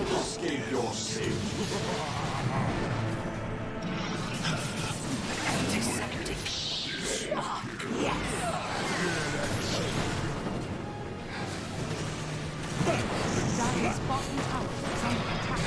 Escape your sin. Antiseptic shock. Yes. Dire's bottom tower is under attack.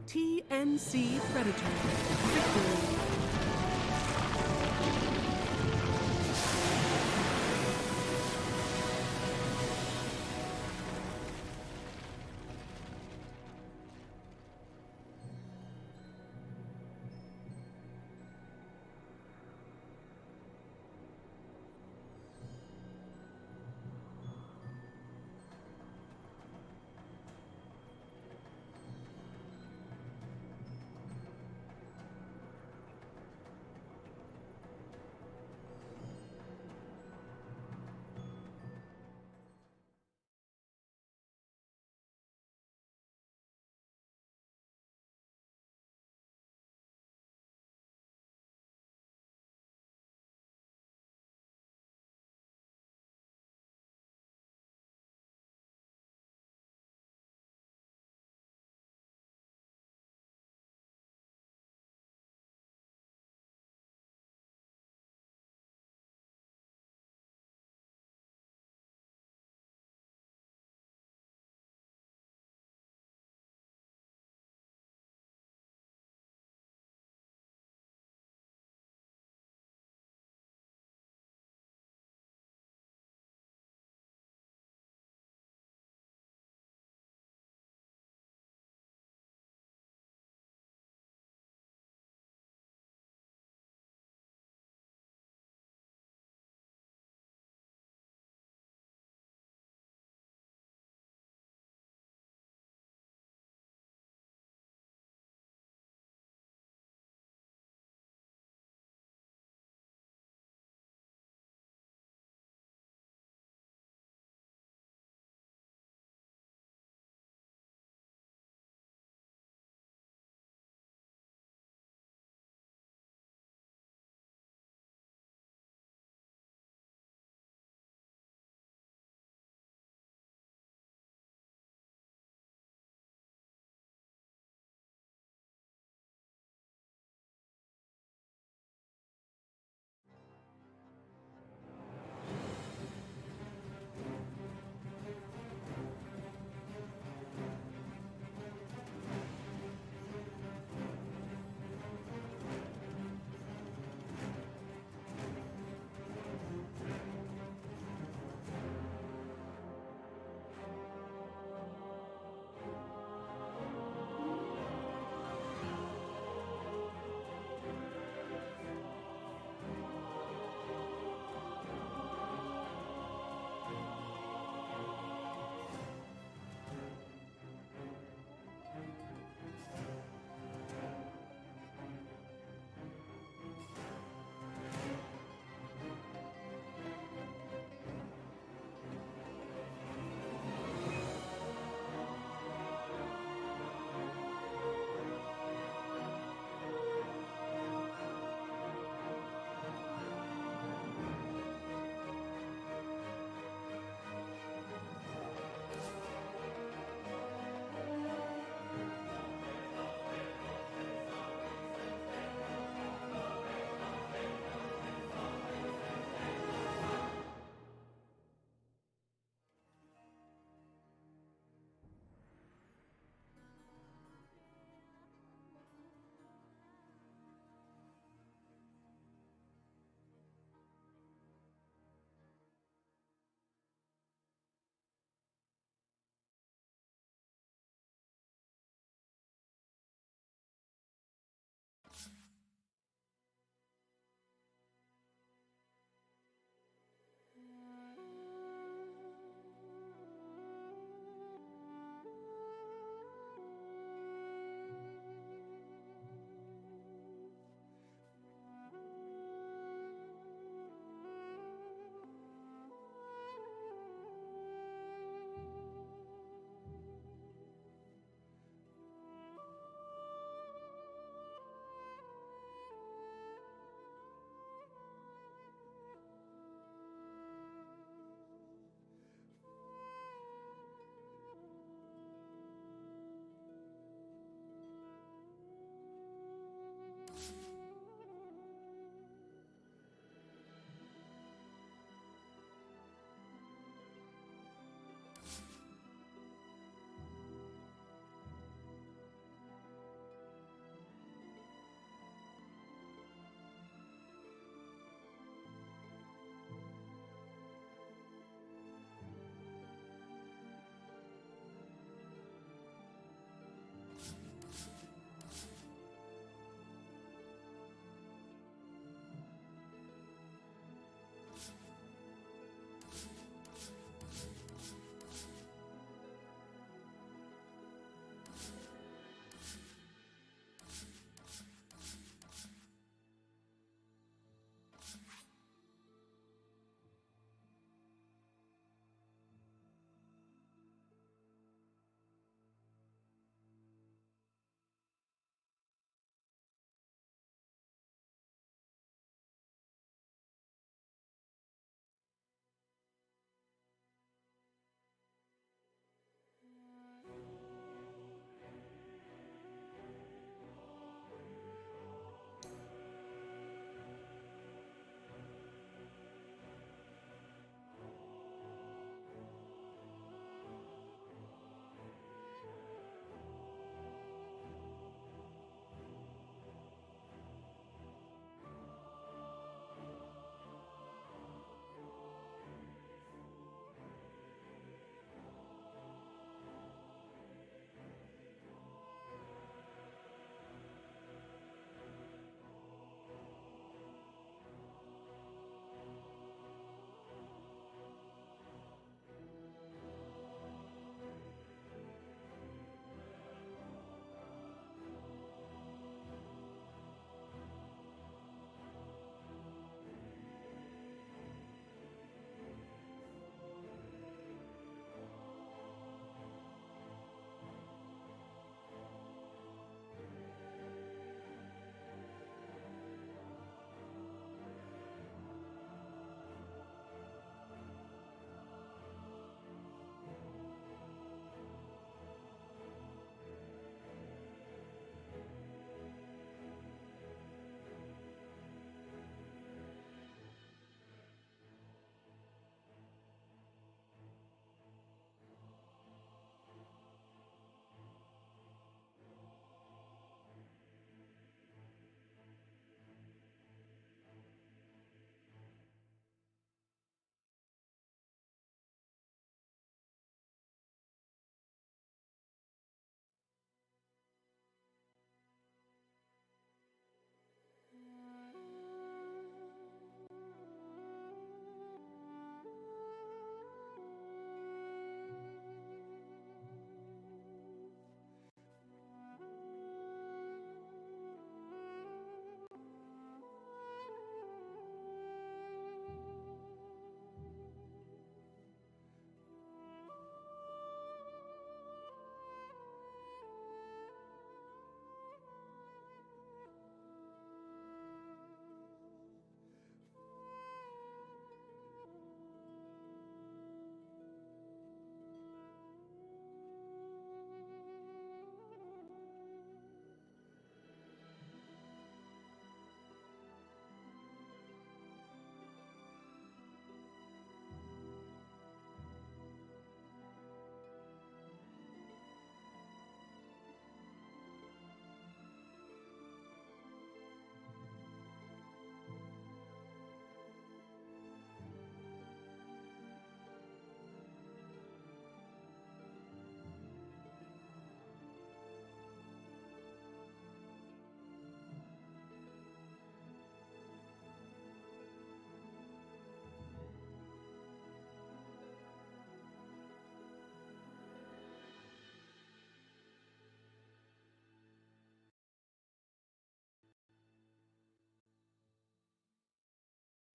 TNC Predator. Victory.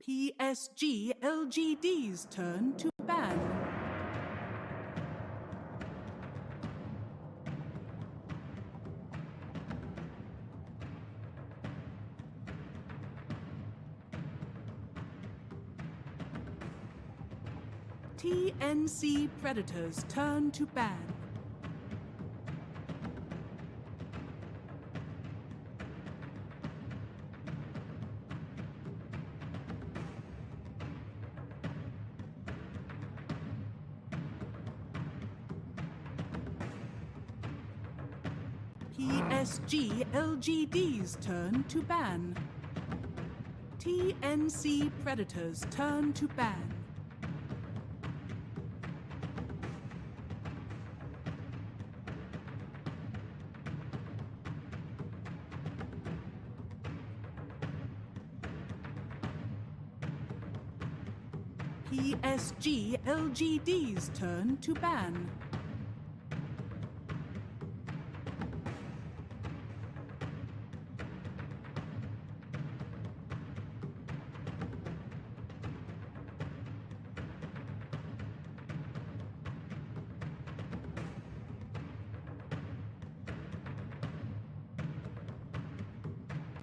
PSG LGD's turn to ban. TNC Predators turn to ban. PSG LGD's turn to ban. TNC Predators turn to ban. PSG LGD's turn to ban.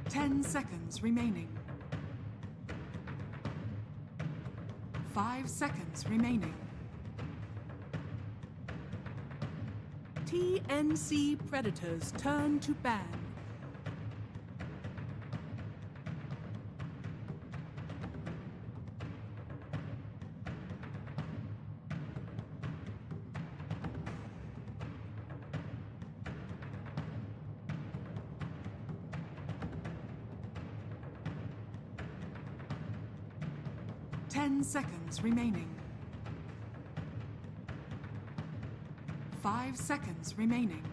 Ten seconds remaining. 5 seconds remaining. TNC Predators turn to ban. Ten seconds remaining. 5 seconds remaining.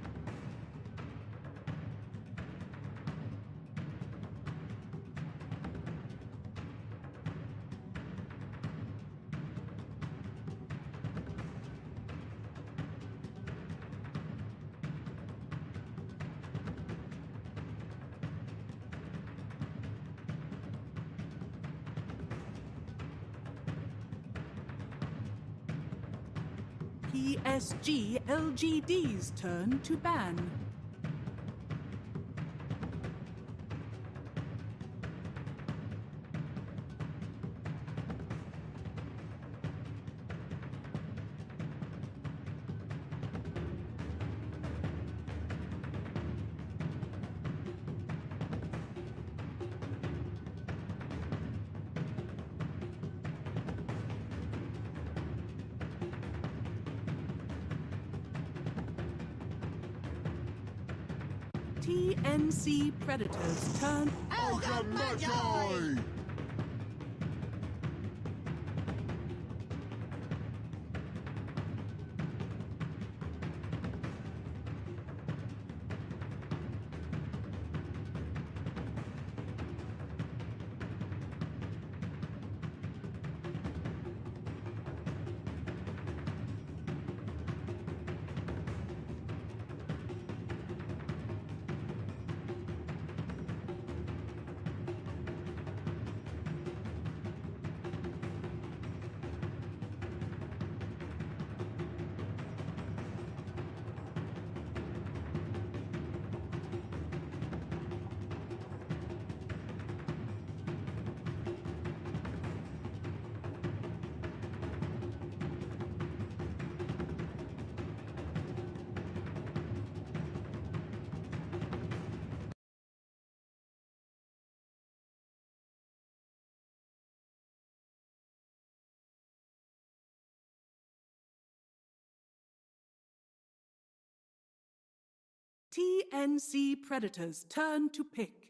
PSG LGD's turn to ban. TNC Predators turn. Ogre Magi! TNC Predators turn to pick.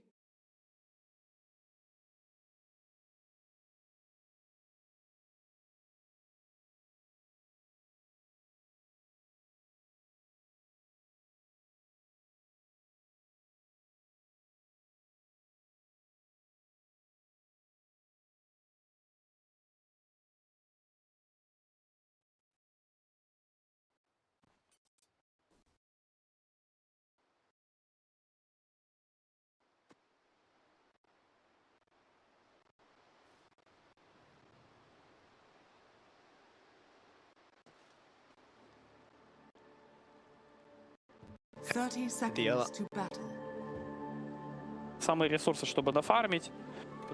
30 seconds to battle. Самые ресурсы, чтобы дофармить,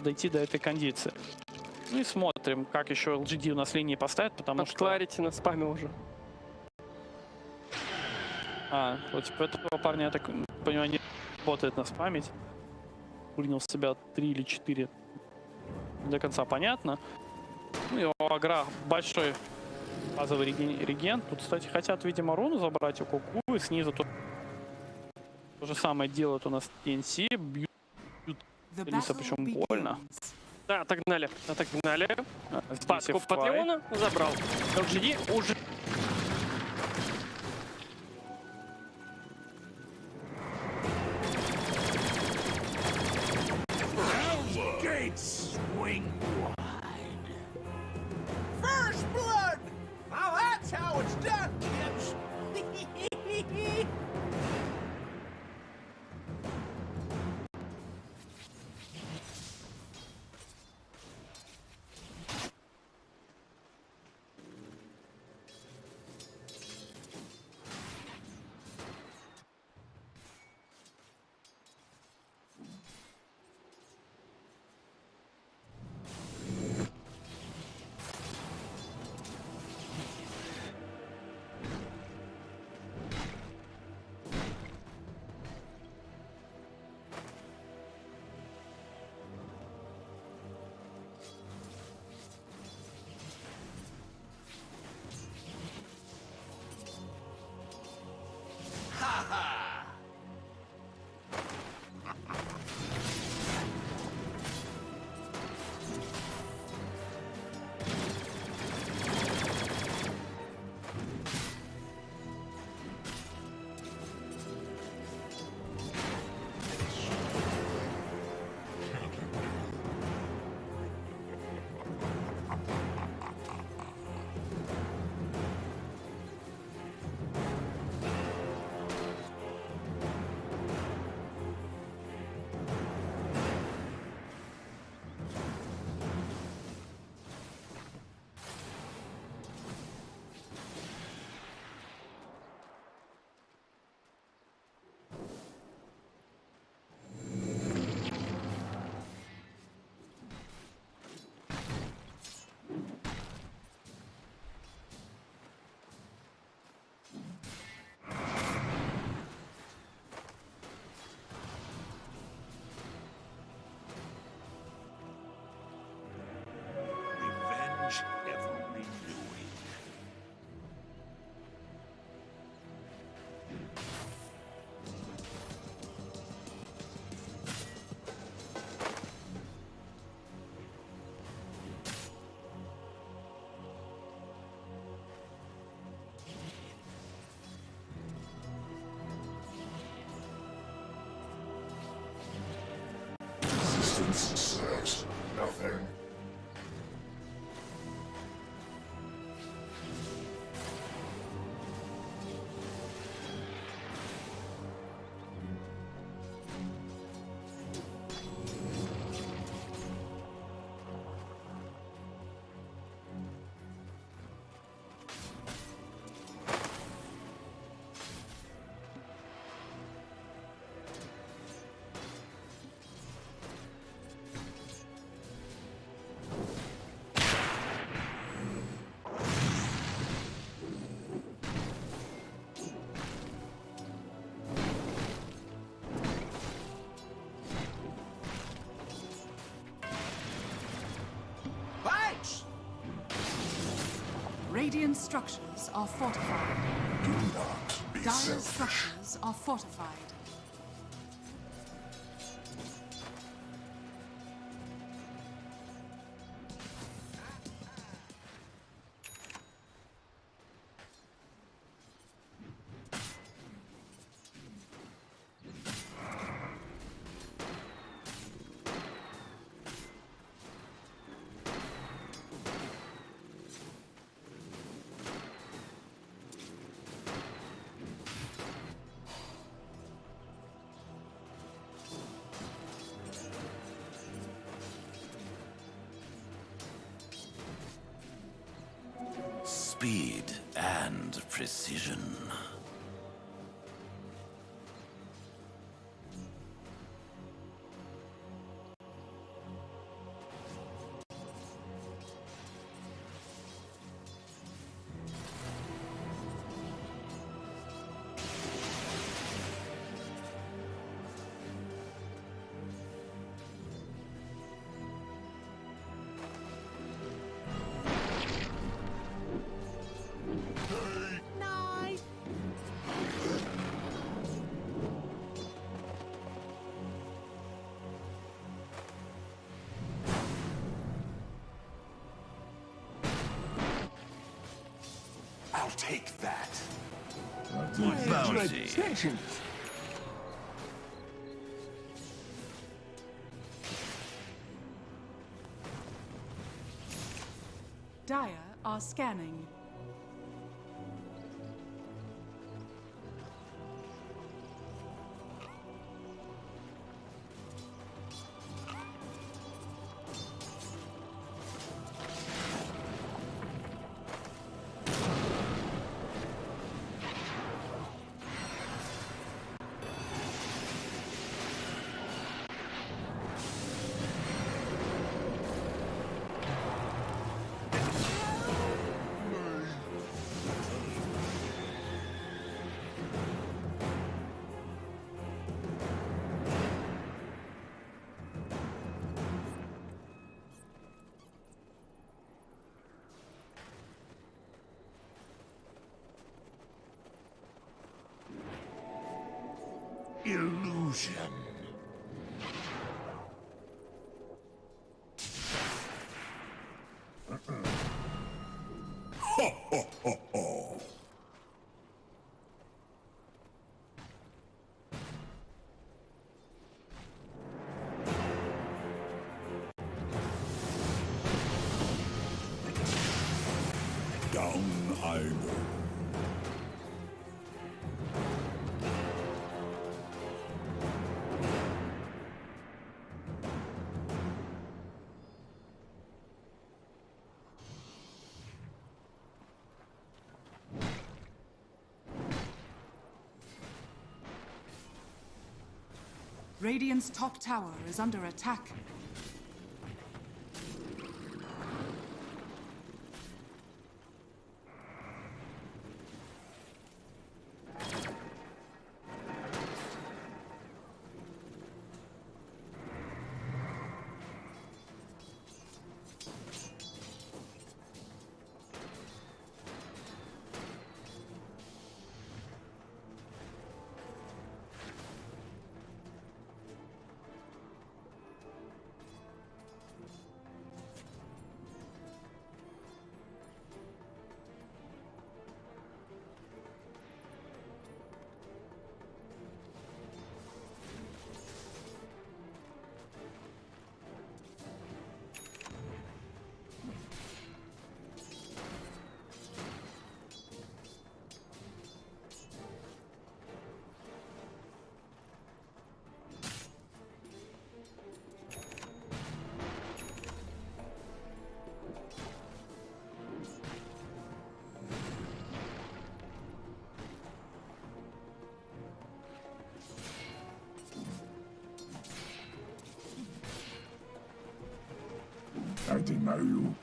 дойти до этой кондиции. Ну и смотрим, как еще LGD у нас линии поставят, потому что... Кларити на спаме уже. Вот типа этого парня, я так понимаю, не работает на спамить. Принял в себя 3 или 4. До конца понятно. Ну и у Агра большой базовый реген. Тут, кстати, хотят, видимо, руну забрать у Куку. И снизу то же самое делают у нас TNC. Бьют Лиса, причем больно. Да, отогнали. Спадку Здесь под Леона забрал. LGD уже... Gates swing wide. First blood! Now that's how it's done, kids! Ever renewing. Resistance says nothing. Radiant structures are fortified. Do not be Dire selfish. structures are fortified. Speed and precision. Take that. Bounty. Dire are scanning. Illusion. Ho ho ho ho. Down I go. Radiant's top tower is under attack. I didn't know you.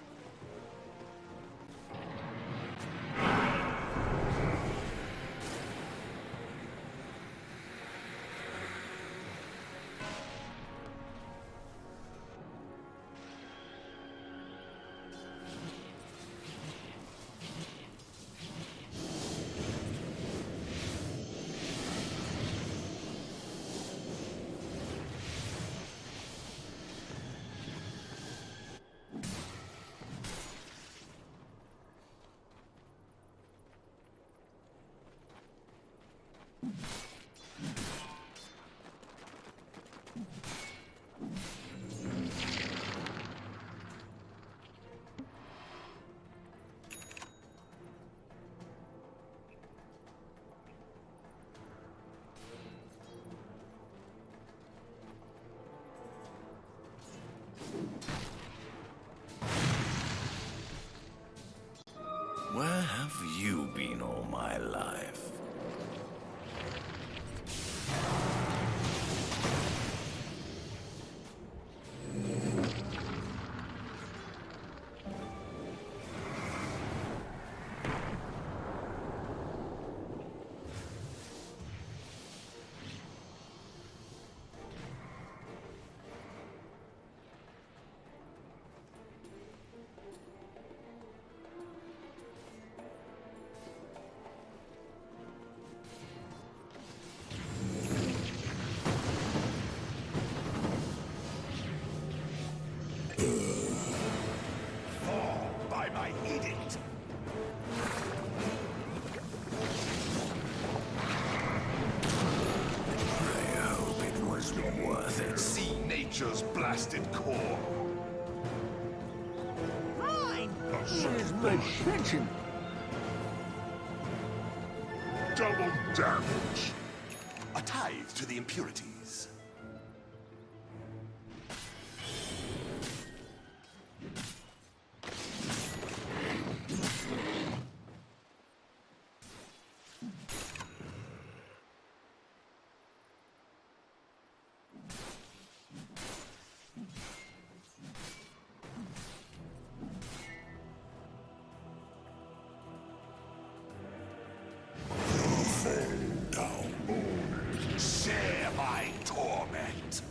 Where have you been all my life? She's been pitching. Double damage. A tithe to the impurities. Share my torment.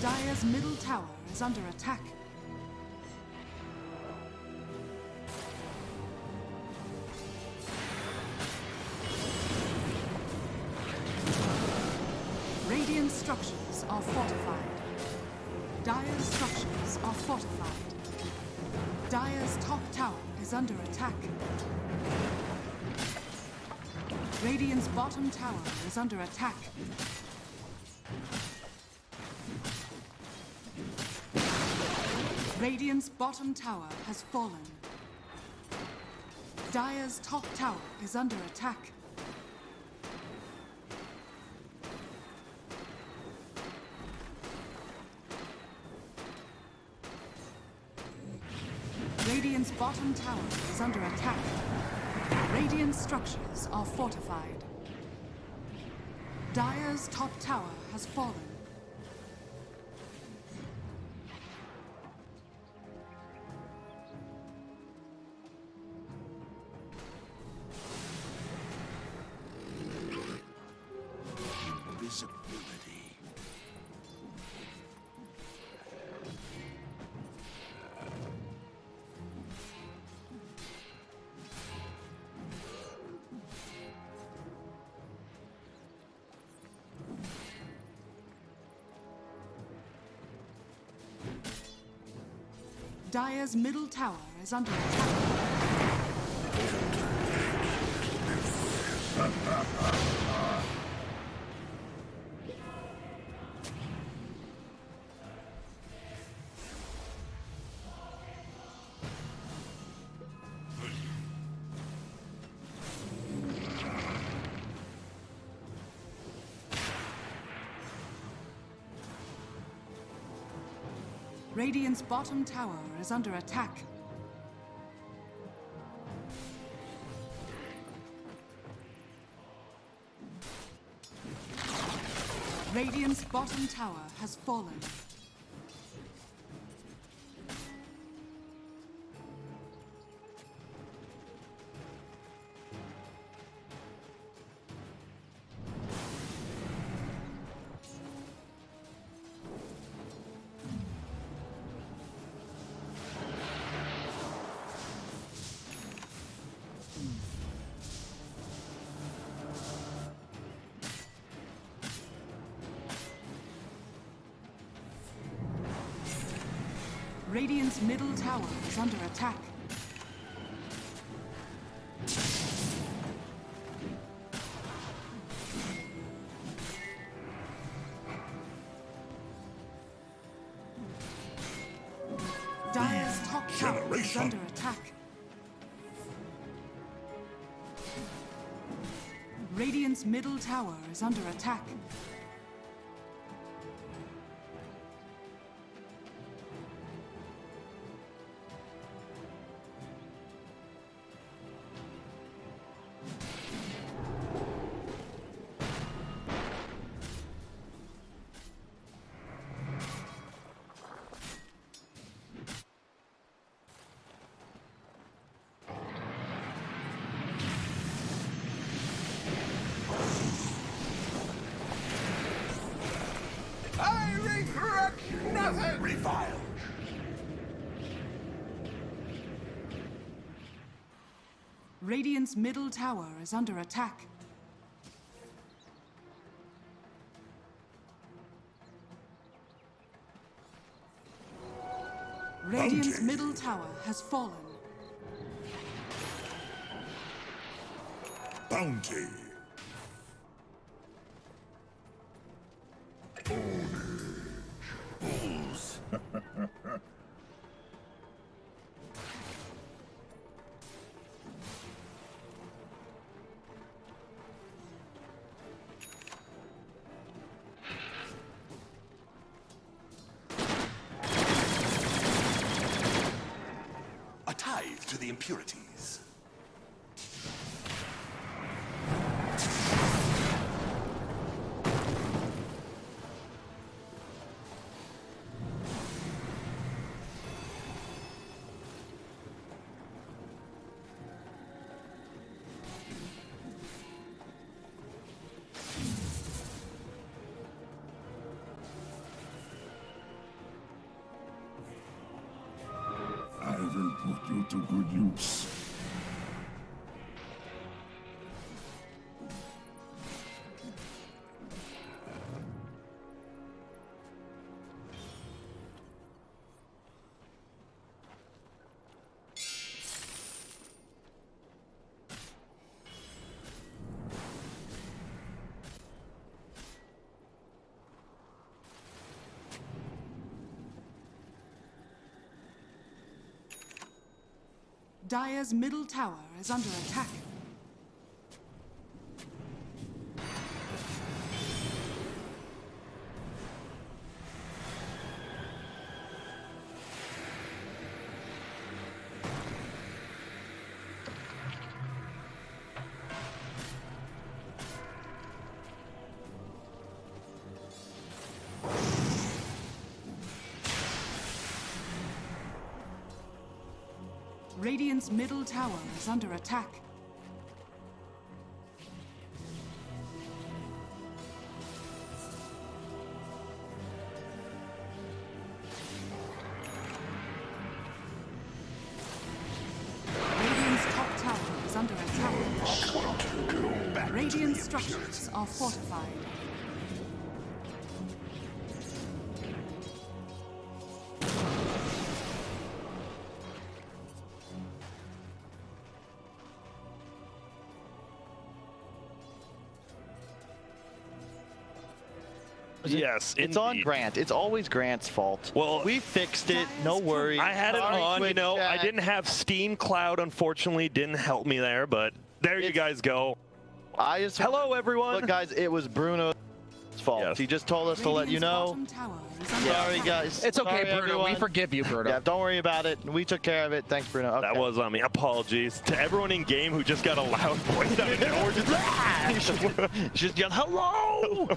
Dire's middle tower is under attack. Radiant structures are fortified. Dire's structures are fortified. Dire's top tower is under attack. Radiant's bottom tower is under attack. Radiant's bottom tower has fallen. Dire's top tower is under attack. Radiant's bottom tower is under attack. Radiant structures are fortified. Dire's top tower has fallen. Invisibility. Dire's middle tower is under attack. Radiant's bottom tower is under attack. Radiant's bottom tower has fallen. Radiant's middle tower is under attack. Dire's top tower is under attack. Radiant's middle tower is under attack. I regret nothing! Reviled. Radiant's middle tower is under attack. Radiant's middle tower has fallen. Bounty. Bulls. A tithe to the impurities. I will put you to good use. Dire's middle tower is under attack. Radiant's middle tower is under attack. Radiant's top tower is under attack. Radiant structures are fortified. Yes, it's on Grant. It's always Grant's fault. Well, we fixed it. No worries. I had it on. You know, chat. I didn't have Steam Cloud. Unfortunately, didn't help me there. But there you guys go. Hello, everyone. Look, guys, it was Bruno's fault. Yes. He just told us to let you know. Sorry, guys. It's okay, Sorry, Bruno. everyone. We forgive you, Bruno. Yeah, don't worry about it. We took care of it. Thanks, Bruno. Okay. That was on me. Apologies to everyone in game who just got a loud voice out of nowhere. Just yelled, hello!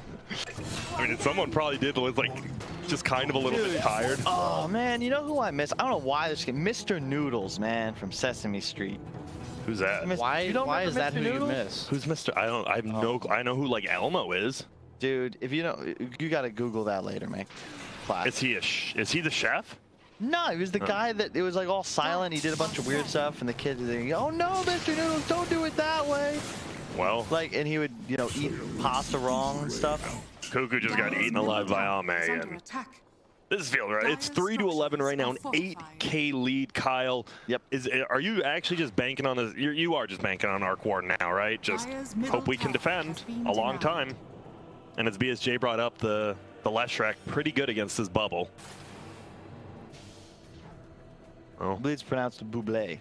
I mean, someone probably did was like just kind of a little bit tired. Oh man, you know who I miss? I don't know why this game. Mr. Noodles, man, from Sesame Street. Who's that? Why is that who you Noodles? miss? Who's Mr.? I have no. I know who like Elmo is. Dude, if you don't, you gotta Google that later, man. Classic. Is he the chef? No, he was the guy that it was like all silent. He did a bunch of weird stuff, and the kids would go, "Oh no, Mr. Noodles, don't do it that way." Well, like, and he would, you know, eat pasta wrong and stuff. Cuckoo just got eaten alive by Ame, and this feels right. It's 3-11 right now, an 8K lead. Kyle, yep. Are you actually just banking on this? You are just banking on Arc War now, right? Just hope we can defend a long time. And as BSJ brought up, the Leshrac pretty good against this bubble. Oh. I believe it's pronounced Buble.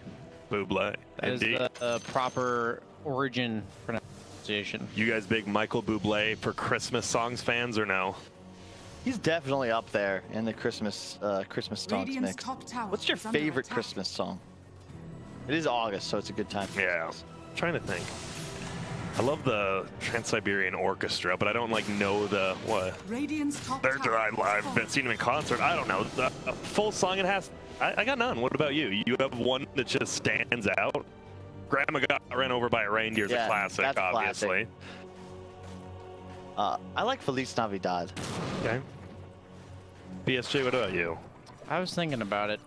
Buble. That is the proper origin pronunciation. You guys big Michael Bublé for Christmas songs fans or no? He's definitely up there in the Christmas songs mix. What's your favorite Christmas song? It is August, so it's a good time. Yeah, I'm trying to think. I love the Trans-Siberian Orchestra, but I don't like know the what. I've seen him in concert. I don't know the full song. It has. I got none. What about you? You have one that just stands out. Grandma got ran over by a reindeer is a classic, that's obviously. Classic. I like Feliz Navidad. Okay. BSJ, what about you? I was thinking about it.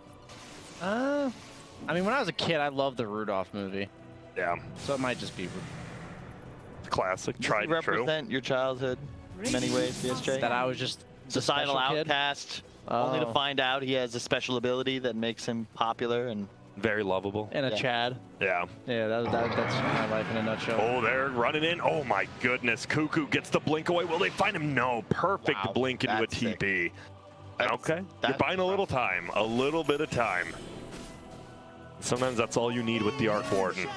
I mean, when I was a kid, I loved the Rudolph movie. Yeah. So it might just be classic, tried and true. Represent your childhood in many ways, BSJ. That I was just societal outcast. Only to find out he has a special ability that makes him popular and very lovable. And a Chad. Yeah. Yeah, that's my life in a nutshell. Oh, they're running in. Oh my goodness. Cuckoo gets the blink away. Will they find him? No. Perfect blink into a TP. Okay. You're buying a little time. A little bit of time. Sometimes that's all you need with the Arc Warden.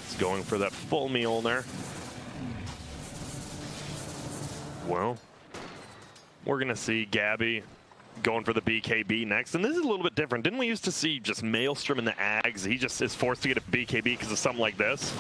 It's going for that full Mjolnir. Well, we're going to see Gabby going for the BKB next. And this is a little bit different. Didn't we used to see just Maelstrom in the Ags? He just is forced to get a BKB because of something like this.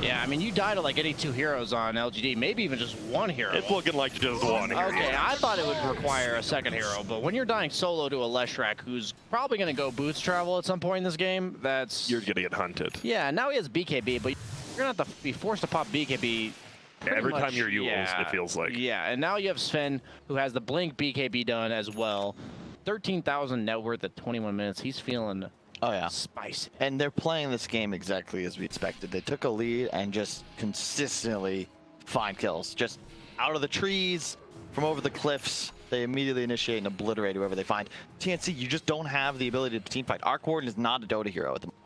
Yeah, I mean, you die to like any 2 heroes on LGD, maybe even just 1 hero. It's looking like just 1 hero. Okay, I thought it would require a 2nd hero, but when you're dying solo to a Leshrac, who's probably going to go boots travel at some point in this game, that's... You're going to get hunted. Yeah, now he has BKB, but you're going to have to be forced to pop BKB every time you're Yules, it feels like. Yeah, and now you have Sven, who has the Blink BKB done as well. 13,000 net worth at 21 minutes. He's feeling spicy. And they're playing this game exactly as we expected. They took a lead and just consistently find kills. Just out of the trees, from over the cliffs, they immediately initiate and obliterate whoever they find. TNC, you just don't have the ability to team fight. Arc Warden is not a Dota hero at the moment.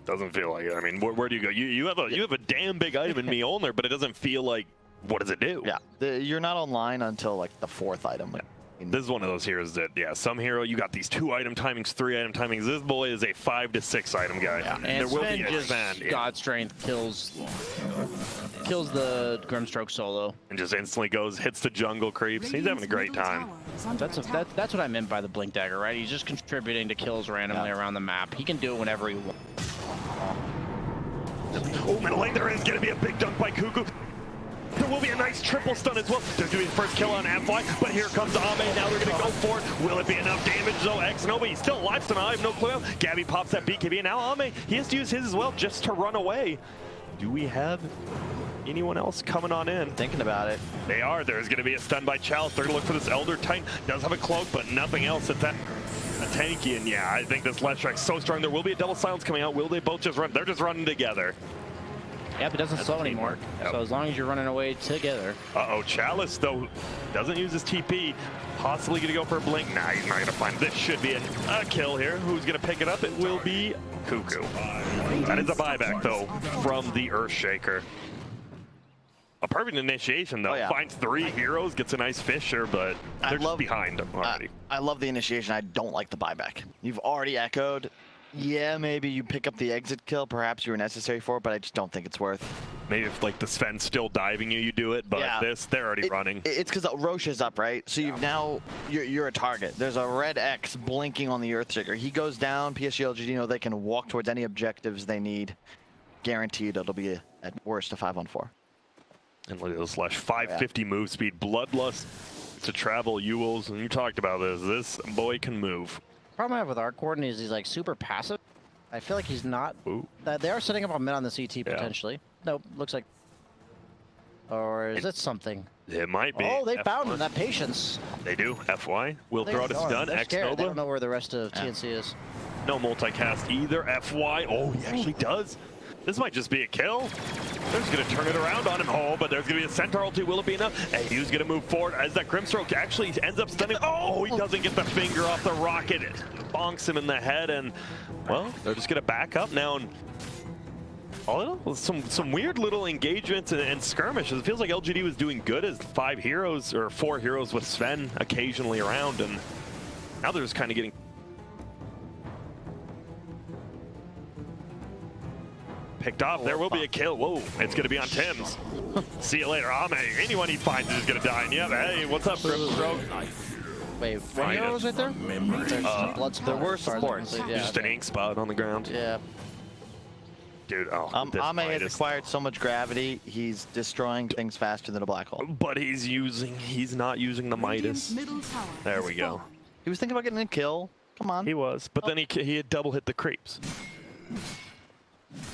Doesn't feel like it. I mean, where do you go? You have a damn big item in Mjolnir, but it doesn't feel like, what does it do? Yeah, you're not online until like the 4th item. Yeah. This is one of those heroes that, some hero, you got these 2 item timings, 3 item timings. This boy is a 5 to 6 item guy. Yeah. And there will be just God Strength kills the Grimstroke solo. And just instantly hits the jungle creeps. He's having a great time. That's what I meant by the Blink Dagger, right? He's just contributing to kills randomly around the map. He can do it whenever he wants. Oh, middle lane, there is going to be a big dunk by Cuckoo. There will be a nice triple stun as well. They're doing first kill on FY, but here comes Ame. Now they're going to go for it. Will it be enough damage though? Newbee, he's still alive somehow. I have no clue. Gabby pops that BKB, and now Ame, he has to use his as well just to run away. Do we have anyone else coming on in? Thinking about it. They are. There's going to be a stun by Chalice. They're going to look for this Elder Titan. Does have a cloak, but nothing else. It's that tanky, and yeah, I think this Leshrac's so strong. There will be a double silence coming out. Will they both just run? They're just running together. Yep, it doesn't slow anymore. Yep. So as long as you're running away together. Uh-oh, Chalice, though, doesn't use his TP. Possibly going to go for a blink. Nah, he's not going to find it. This should be a kill here. Who's going to pick it up? It will be Cuckoo. That is a buyback, though, from the Earthshaker. A perfect initiation, though. Finds 3 heroes, gets a nice Fisher, but they're just behind him already. I love the initiation. I don't like the buyback. You've already echoed. Yeah, maybe you pick up the exit kill. Perhaps you were necessary for it, but I just don't think it's worth. Maybe if like the Sven's still diving you do it, but they're already running. It's because Roche is up, right? So you've now, you're a target. There's a red X blinking on the Earthshaker. He goes down, PSG LGD know they can walk towards any objectives they need. Guaranteed it'll be at worst a 5-on-4. And look at this Slash, 550 move speed, Bloodlust to travel Yules, and you talked about this. This boy can move. Problem I have with Arc Warden is he's like super passive. I feel like he's not. They are setting up a mid on the CT potentially. Nope, looks like. Or is it something? It might be. Oh, they found him. That patience. They do. FY will throw out a stun. X Nova. They don't know where the rest of TNC is. No multicast either. FY. Oh, he actually does. This might just be a kill. They're just going to turn it around on him. Oh, but there's going to be a Centaur ulti. Will it be enough? And he's going to move forward as that Grimstroke actually ends up stunning. Oh, he doesn't get the finger off the rocket. It bonks him in the head. And, well, they're just going to back up now. And some weird little engagements and skirmishes. It feels like LGD was doing good as 5 heroes or 4 heroes with Sven occasionally around. And now they're just kind of getting... picked off. There will be a kill. Whoa, it's going to be on Tim's. See you later. Ame, anyone he finds is going to die. And yeah, hey, what's up, Grimstroke? Wait, what hero was right there? There were supports. Just an ink spot on the ground. Yeah. Dude, Ame has acquired so much gravity, he's destroying things faster than a black hole. But he's not using the Midas. There we go. He was thinking about getting a kill. Come on. He was, but then he had double hit the creeps.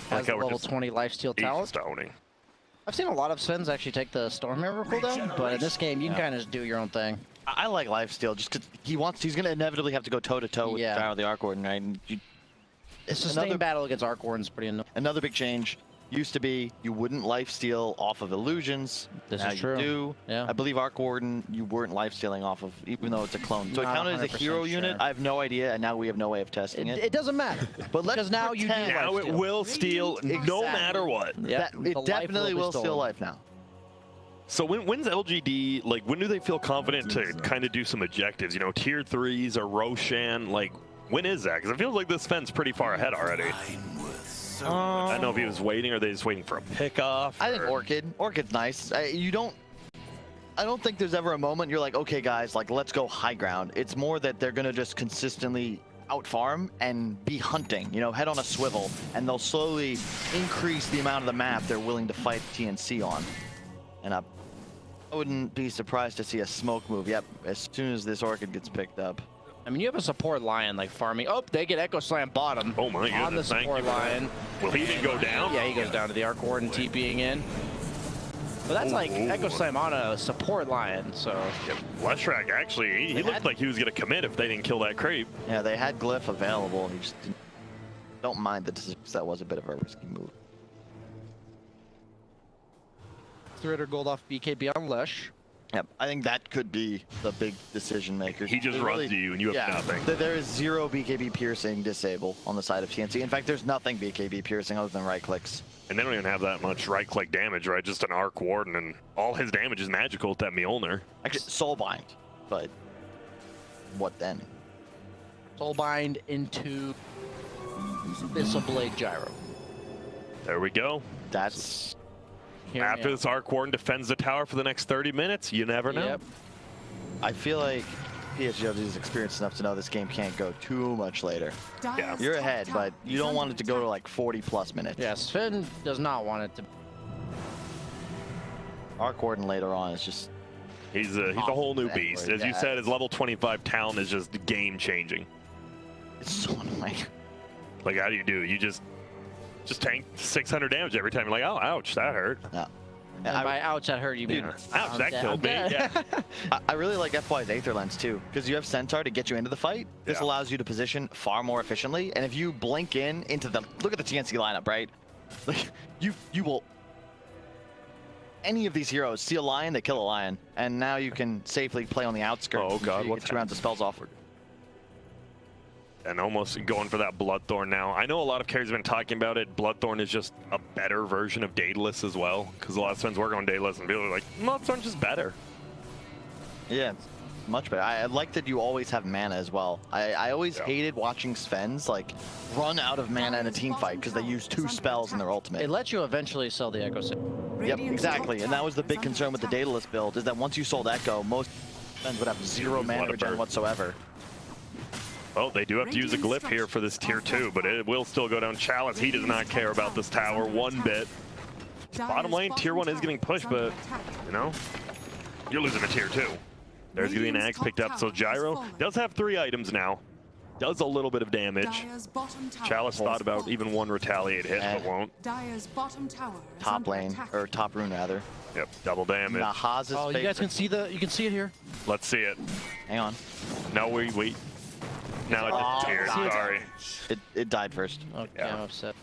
Has like level 20 lifesteal talent. Stoning. I've seen a lot of Svens actually take the Storm Hammer cooldown, but in this game you can kind of just do your own thing. I like lifesteal just because he's going to inevitably have to go toe-to-toe with the Arc Warden, right? And it's sustained battle against Arc Warden's pretty annoying. Another big change. Used to be you wouldn't lifesteal off of illusions. This now is true. You do. Yeah. I believe Arc Warden you weren't lifestealing off of, even though it's a clone. So it Not counted as a 100% hero unit. sure. I have no idea, and now we have no way of testing it. It doesn't matter. But let's because now you do Now it will steal no matter what. Yeah, It definitely will steal life now. So when's LGD, like, when do they feel confident to kind of do some objectives? You know, tier 3s or Roshan, like, when is that? Because it feels like this Fenn's pretty far ahead already. I don't know if he was waiting or they just waiting for a pickoff. I think Orchid. Orchid's nice. I don't think there's ever a moment you're like, okay, guys, like, let's go high ground. It's more that they're going to just consistently outfarm and be hunting, you know, head on a swivel, and they'll slowly increase the amount of the map they're willing to fight TNC on. And I wouldn't be surprised to see a smoke move, yep, as soon as this Orchid gets picked up. I mean, you have a support Lion like farming. Oh, they get Echo Slam bottom. Oh my goodness, on the support Lion. Will he even go down? Yeah, he goes down to the Arc Warden TPing in. But that's like Echo Slam on a support Lion, so. Yep. Leshrac, actually, he looked like he was going to commit if they didn't kill that creep. Yeah, they had Glyph available. He just don't mind that was a bit of a risky move. 300 gold off BKB on Lesh. Yep, I think that could be the big decision maker. He just runs to you and you have nothing. There is 0 BKB piercing disable on the side of TNC. In fact, there's nothing BKB piercing other than right clicks. And they don't even have that much right click damage, right? Just an Arc Warden, and all his damage is magical with that Mjolnir. Actually, Soulbind, but what then? Soulbind into Abyssal Blade Gyro. There we go. That's... After this Arc Warden defends the tower for the next 30 minutes, you never know. Yep. I feel like PSG LGD is experienced enough to know this game can't go too much later. Yeah. You're ahead, but you don't want it to go to like 40+ minutes. Yes, Finn does not want it to. Arc Warden later on is just... He's a whole new beast. As you said, his level 25 talent is just game changing. It's so annoying. Like, how do you do it? You just tank 600 damage every time. You're like, oh, ouch, that hurt. Yeah. And by ouch, that hurt you. Dude, ouch, that killed me. Yeah. I really like FY's Aether Lens too, because you have Centaur to get you into the fight. This allows you to position far more efficiently, and if you blink into the look at the TNC lineup, right? Like you will. Any of these heroes see a lion, they kill a lion, and now you can safely play on the outskirts. Oh god, what 2 rounds of spells off. And almost going for that Bloodthorn now. I know a lot of carries have been talking about it. Bloodthorn is just a better version of Daedalus as well, because a lot of friends work on Daedalus and people are like, Bloodthorn's just better. Yeah, it's much better. I like that you always have mana as well. I always hated watching Svens like run out of mana in a team fight because they use 2 spells in their ultimate. It lets you eventually sell the Echo Sim. Yep, exactly. And that was the big concern with the Daedalus build, is that once you sold Echo, most Svens would have 0 mana regen whatsoever. Well, they do have to use a glyph here for this tier 2, but it will still go down. Chalice, he does not care about this tower one bit. Bottom lane, tier 1 is getting pushed, but, you know, you're losing a tier 2. There's going to be an axe picked up, so Gyro does have 3 items now. Does a little bit of damage. Chalice thought about even 1 retaliate hit, but won't. Top lane, or top rune rather. Yep, double damage. Nahaz's you guys can see you can see it here. Let's see it. Hang on. No, wait. Now it disappeared, sorry. It died first. Okay, I'm upset.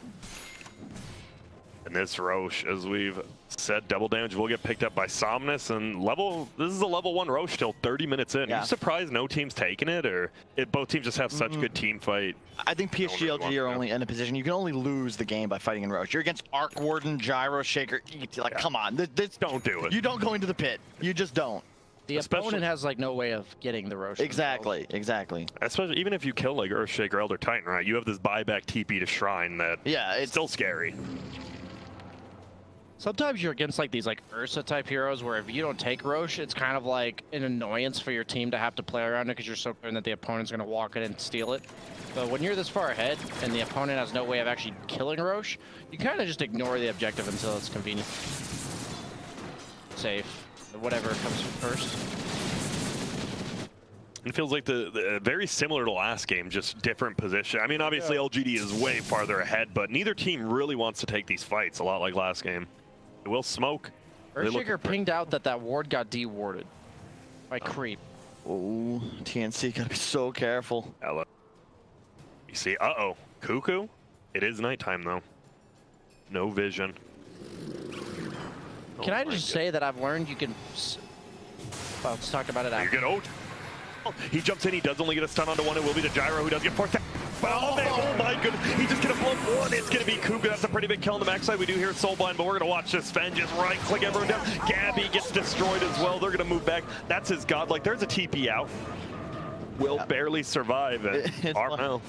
And this Roche, as we've said, double damage will get picked up by Somnus, and this is a level 1 Roche still 30 minutes in. Are you surprised no team's taking it, or both teams just have such good team fight? I think PSG LGD are only in a position, you can only lose the game by fighting in Roche. You're against Arc Warden, Gyro, Shaker, ET, like come on. Don't do it. You don't go into the pit. You just don't. The opponent has like no way of getting the Roche. Exactly. Especially even if you kill like Earthshaker, Elder Titan, right? You have this buyback TP to Shrine that it's still scary. Sometimes you're against like these like Ursa type heroes where if you don't take Roche, it's kind of like an annoyance for your team to have to play around it because you're so certain that the opponent's going to walk in and steal it. But when you're this far ahead and the opponent has no way of actually killing Roche, you kind of just ignore the objective until it's convenient. Safe. Whatever comes first. It feels like the very similar to last game, just different position. I mean, obviously LGD is way farther ahead, but neither team really wants to take these fights, a lot like last game. It will smoke. Earthshaker pinged out that ward got de-warded by creep. Oh, TNC gotta be so careful. You see, Cuckoo? It is nighttime though. No vision. Can I just say that I've learned you can... Well, let's talk about it after. You're good. Oh, he jumps in. He does only get a stun onto one. It will be the Gyro who does get forced out. Oh, man, oh my goodness. He's just going to blow one. It's going to be Kuga. That's a pretty big kill on the max side. We do hear Soulblind, but we're going to watch this. Sven just right-click everyone down. Gabby gets destroyed as well. They're going to move back. That's his godlike. There's a TP out. Will barely survive. Armel.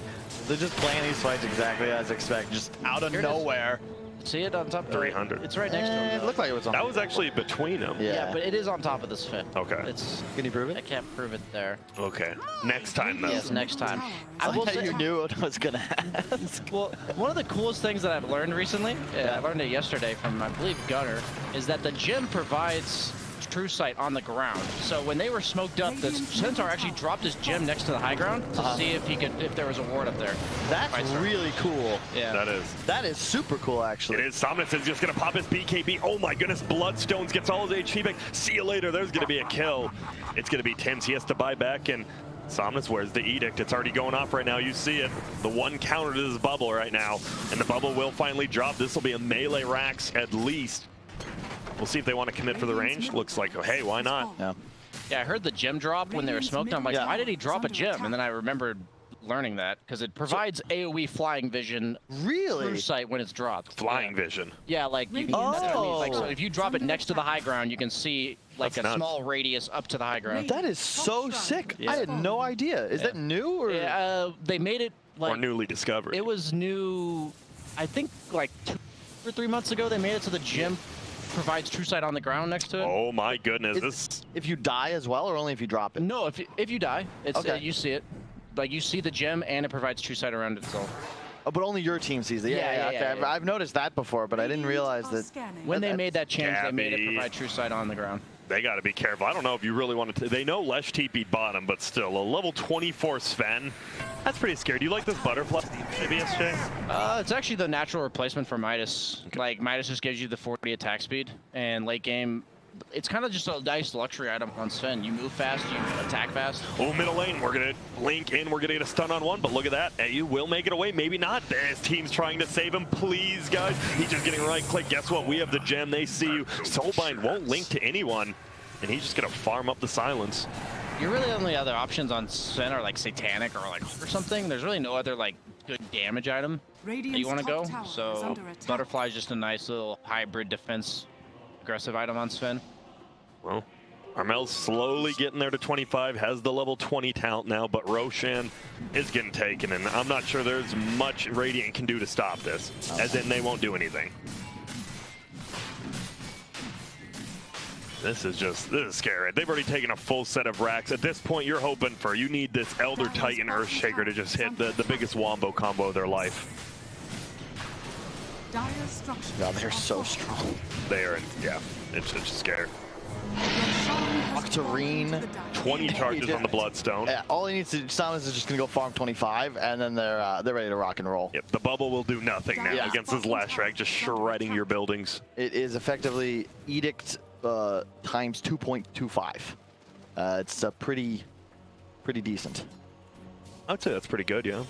They're just playing these fights exactly as expected. Just out of nowhere. See it on top? 300. It's right next to him. It looked like it was on. That was actually between them. Yeah, but it is on top of this Sven. Okay. Can you prove it? I can't prove it there. Okay. Next time, though. Yes, next time. I will say you knew what I was going to ask. Well, one of the coolest things that I've learned recently, I learned it yesterday from, I believe, Gunner, is that the gym provides true sight on the ground. So when they were smoked up, the Centaur actually dropped his gem next to the high ground to see if there was a ward up there. That's really cool. Yeah. That is. That is super cool, actually. It is. Somnus is just going to pop his BKB. Oh my goodness, Bloodstones gets all his HP back. See you later. There's going to be a kill. It's going to be Tim's. He has to buy back, and Somnus wears the Edict. It's already going off right now. You see it. The one counter to this bubble right now, and the bubble will finally drop. This will be a melee Rax at least. We'll see if they want to commit for the range. Looks like, oh, hey, why not? Yeah, I heard the gem drop when they were smoked. I'm like, why did he drop a gem? And then I remembered learning that because it provides AoE flying vision through sight when it's dropped. Flying vision? Yeah, like, you can, that's what I mean. Like, so if you drop it next to the high ground, you can see like a small radius up to the high ground. That is so sick. I had no idea. Is that new? Or? Yeah, they made it like... Or newly discovered. It was new, I think like 2 or 3 months ago, they made it so the gem provides true sight on the ground next to it. Oh my goodness! If you die as well, or only if you drop it? No, if you die, it's you see it. Like you see the gem, and it provides true sight around itself. Oh, but only your team sees it. Yeah. I've noticed that before, but I didn't realize that. When they made that change, they made it provide true sight on the ground. They got to be careful. I don't know if you really want to. They know Lesh TP'd bottom, but still, a level 24 Sven. That's pretty scary. Do you like this butterfly, BSJ? It's actually the natural replacement for Midas. Like, Midas just gives you the 40 attack speed, and late game, it's kind of just a nice luxury item on Sven. You move fast, you attack fast. Oh, middle lane, we're going to link in, we're going to get a stun on one, but look at that. You will make it away, maybe not. This team's trying to save him, please, guys. He's just getting right click. Guess what? We have the gem. They see you. Soulbind won't link to anyone, and he's just going to farm up the silence. Your really only other options on Sven are like Satanic or like or something. There's really no other like good damage item that you want to go. So Butterfly is just a nice little hybrid defense aggressive item on Sven. Well, Armel's slowly getting there to 25, has the level 20 talent now, but Roshan is getting taken, and I'm not sure there's much Radiant can do to stop this, as in they won't do anything. This is scary. They've already taken a full set of racks. At this point, you're hoping for, you need this Elder Titan Earthshaker to just hit the biggest wombo combo of their life. God, they're so strong. They are, yeah, it's scary. Octarine. 20 charges on the Bloodstone. Yeah, all he needs to, Samus is just going to go farm 25, and then they're ready to rock and roll. Yep, the bubble will do nothing now against this Lash Rack, just shredding your buildings. It is effectively Edict times 2.25. It's pretty decent. I'd say that's pretty good, yeah.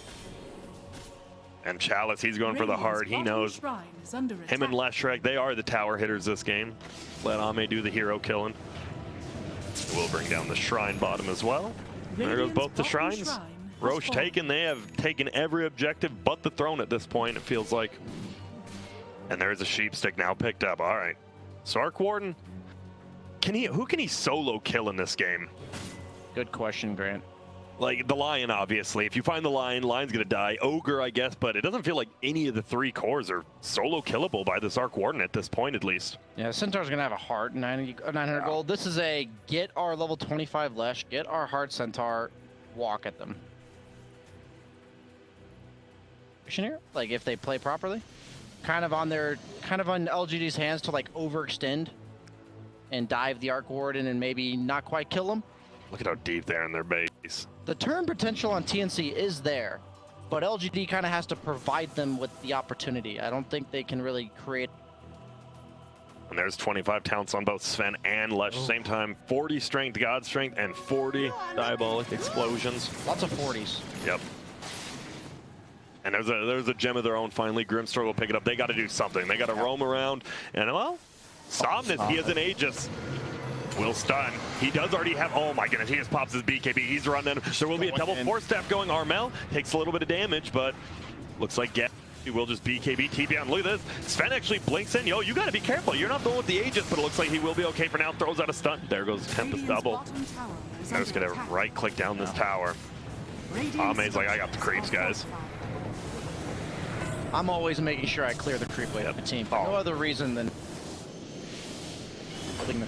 And Chalice, he's going for the heart. He knows him and Leshrac, they are the tower hitters this game. Let Ame do the hero killing. We'll bring down the shrine bottom as well. There goes both the shrines. Roche taken. They have taken every objective but the throne at this point, it feels like. And there's a sheep stick now picked up. All right. Sark Warden, who can he solo kill in this game? Good question, Grant. Like, the Lion, obviously. If you find the Lion's gonna die. Ogre, I guess, but it doesn't feel like any of the 3 cores are solo killable by this Arc Warden at this point, at least. Yeah, Centaur's gonna have a heart, 900 gold. This is a get our level 25 Lesh, get our heart Centaur, walk at them. Like, if they play properly. Kind of on LGD's hands to, like, overextend and dive the Arc Warden and maybe not quite kill them. Look at how deep they're in their base. The turn potential on TNC is there, but LGD kind of has to provide them with the opportunity. I don't think they can really create. And there's 25 talents on both Sven and Lesh. Same time, 40 strength, God strength, and 40 diabolic explosions. Lots of 40s. Yep. And there's a gem of their own finally. Grimstor will pick it up. They got to do something. They got to roam around. And, well, Somnus, he has an Aegis. Will stun. He does already have, oh my goodness, he just pops his BKB. He's running. There will be a double force staff going. Armel takes a little bit of damage, but looks like he will just BKB TP on. Look at this. Sven actually blinks in. Yo, you got to be careful. You're not the one with the Aegis, but it looks like he will be okay for now. Throws out a stun. There goes Tempest double. I'm just going to right click down this tower. Ame's like, I got the creeps, guys. I'm always making sure I clear the creep wave of the team for no other reason than building the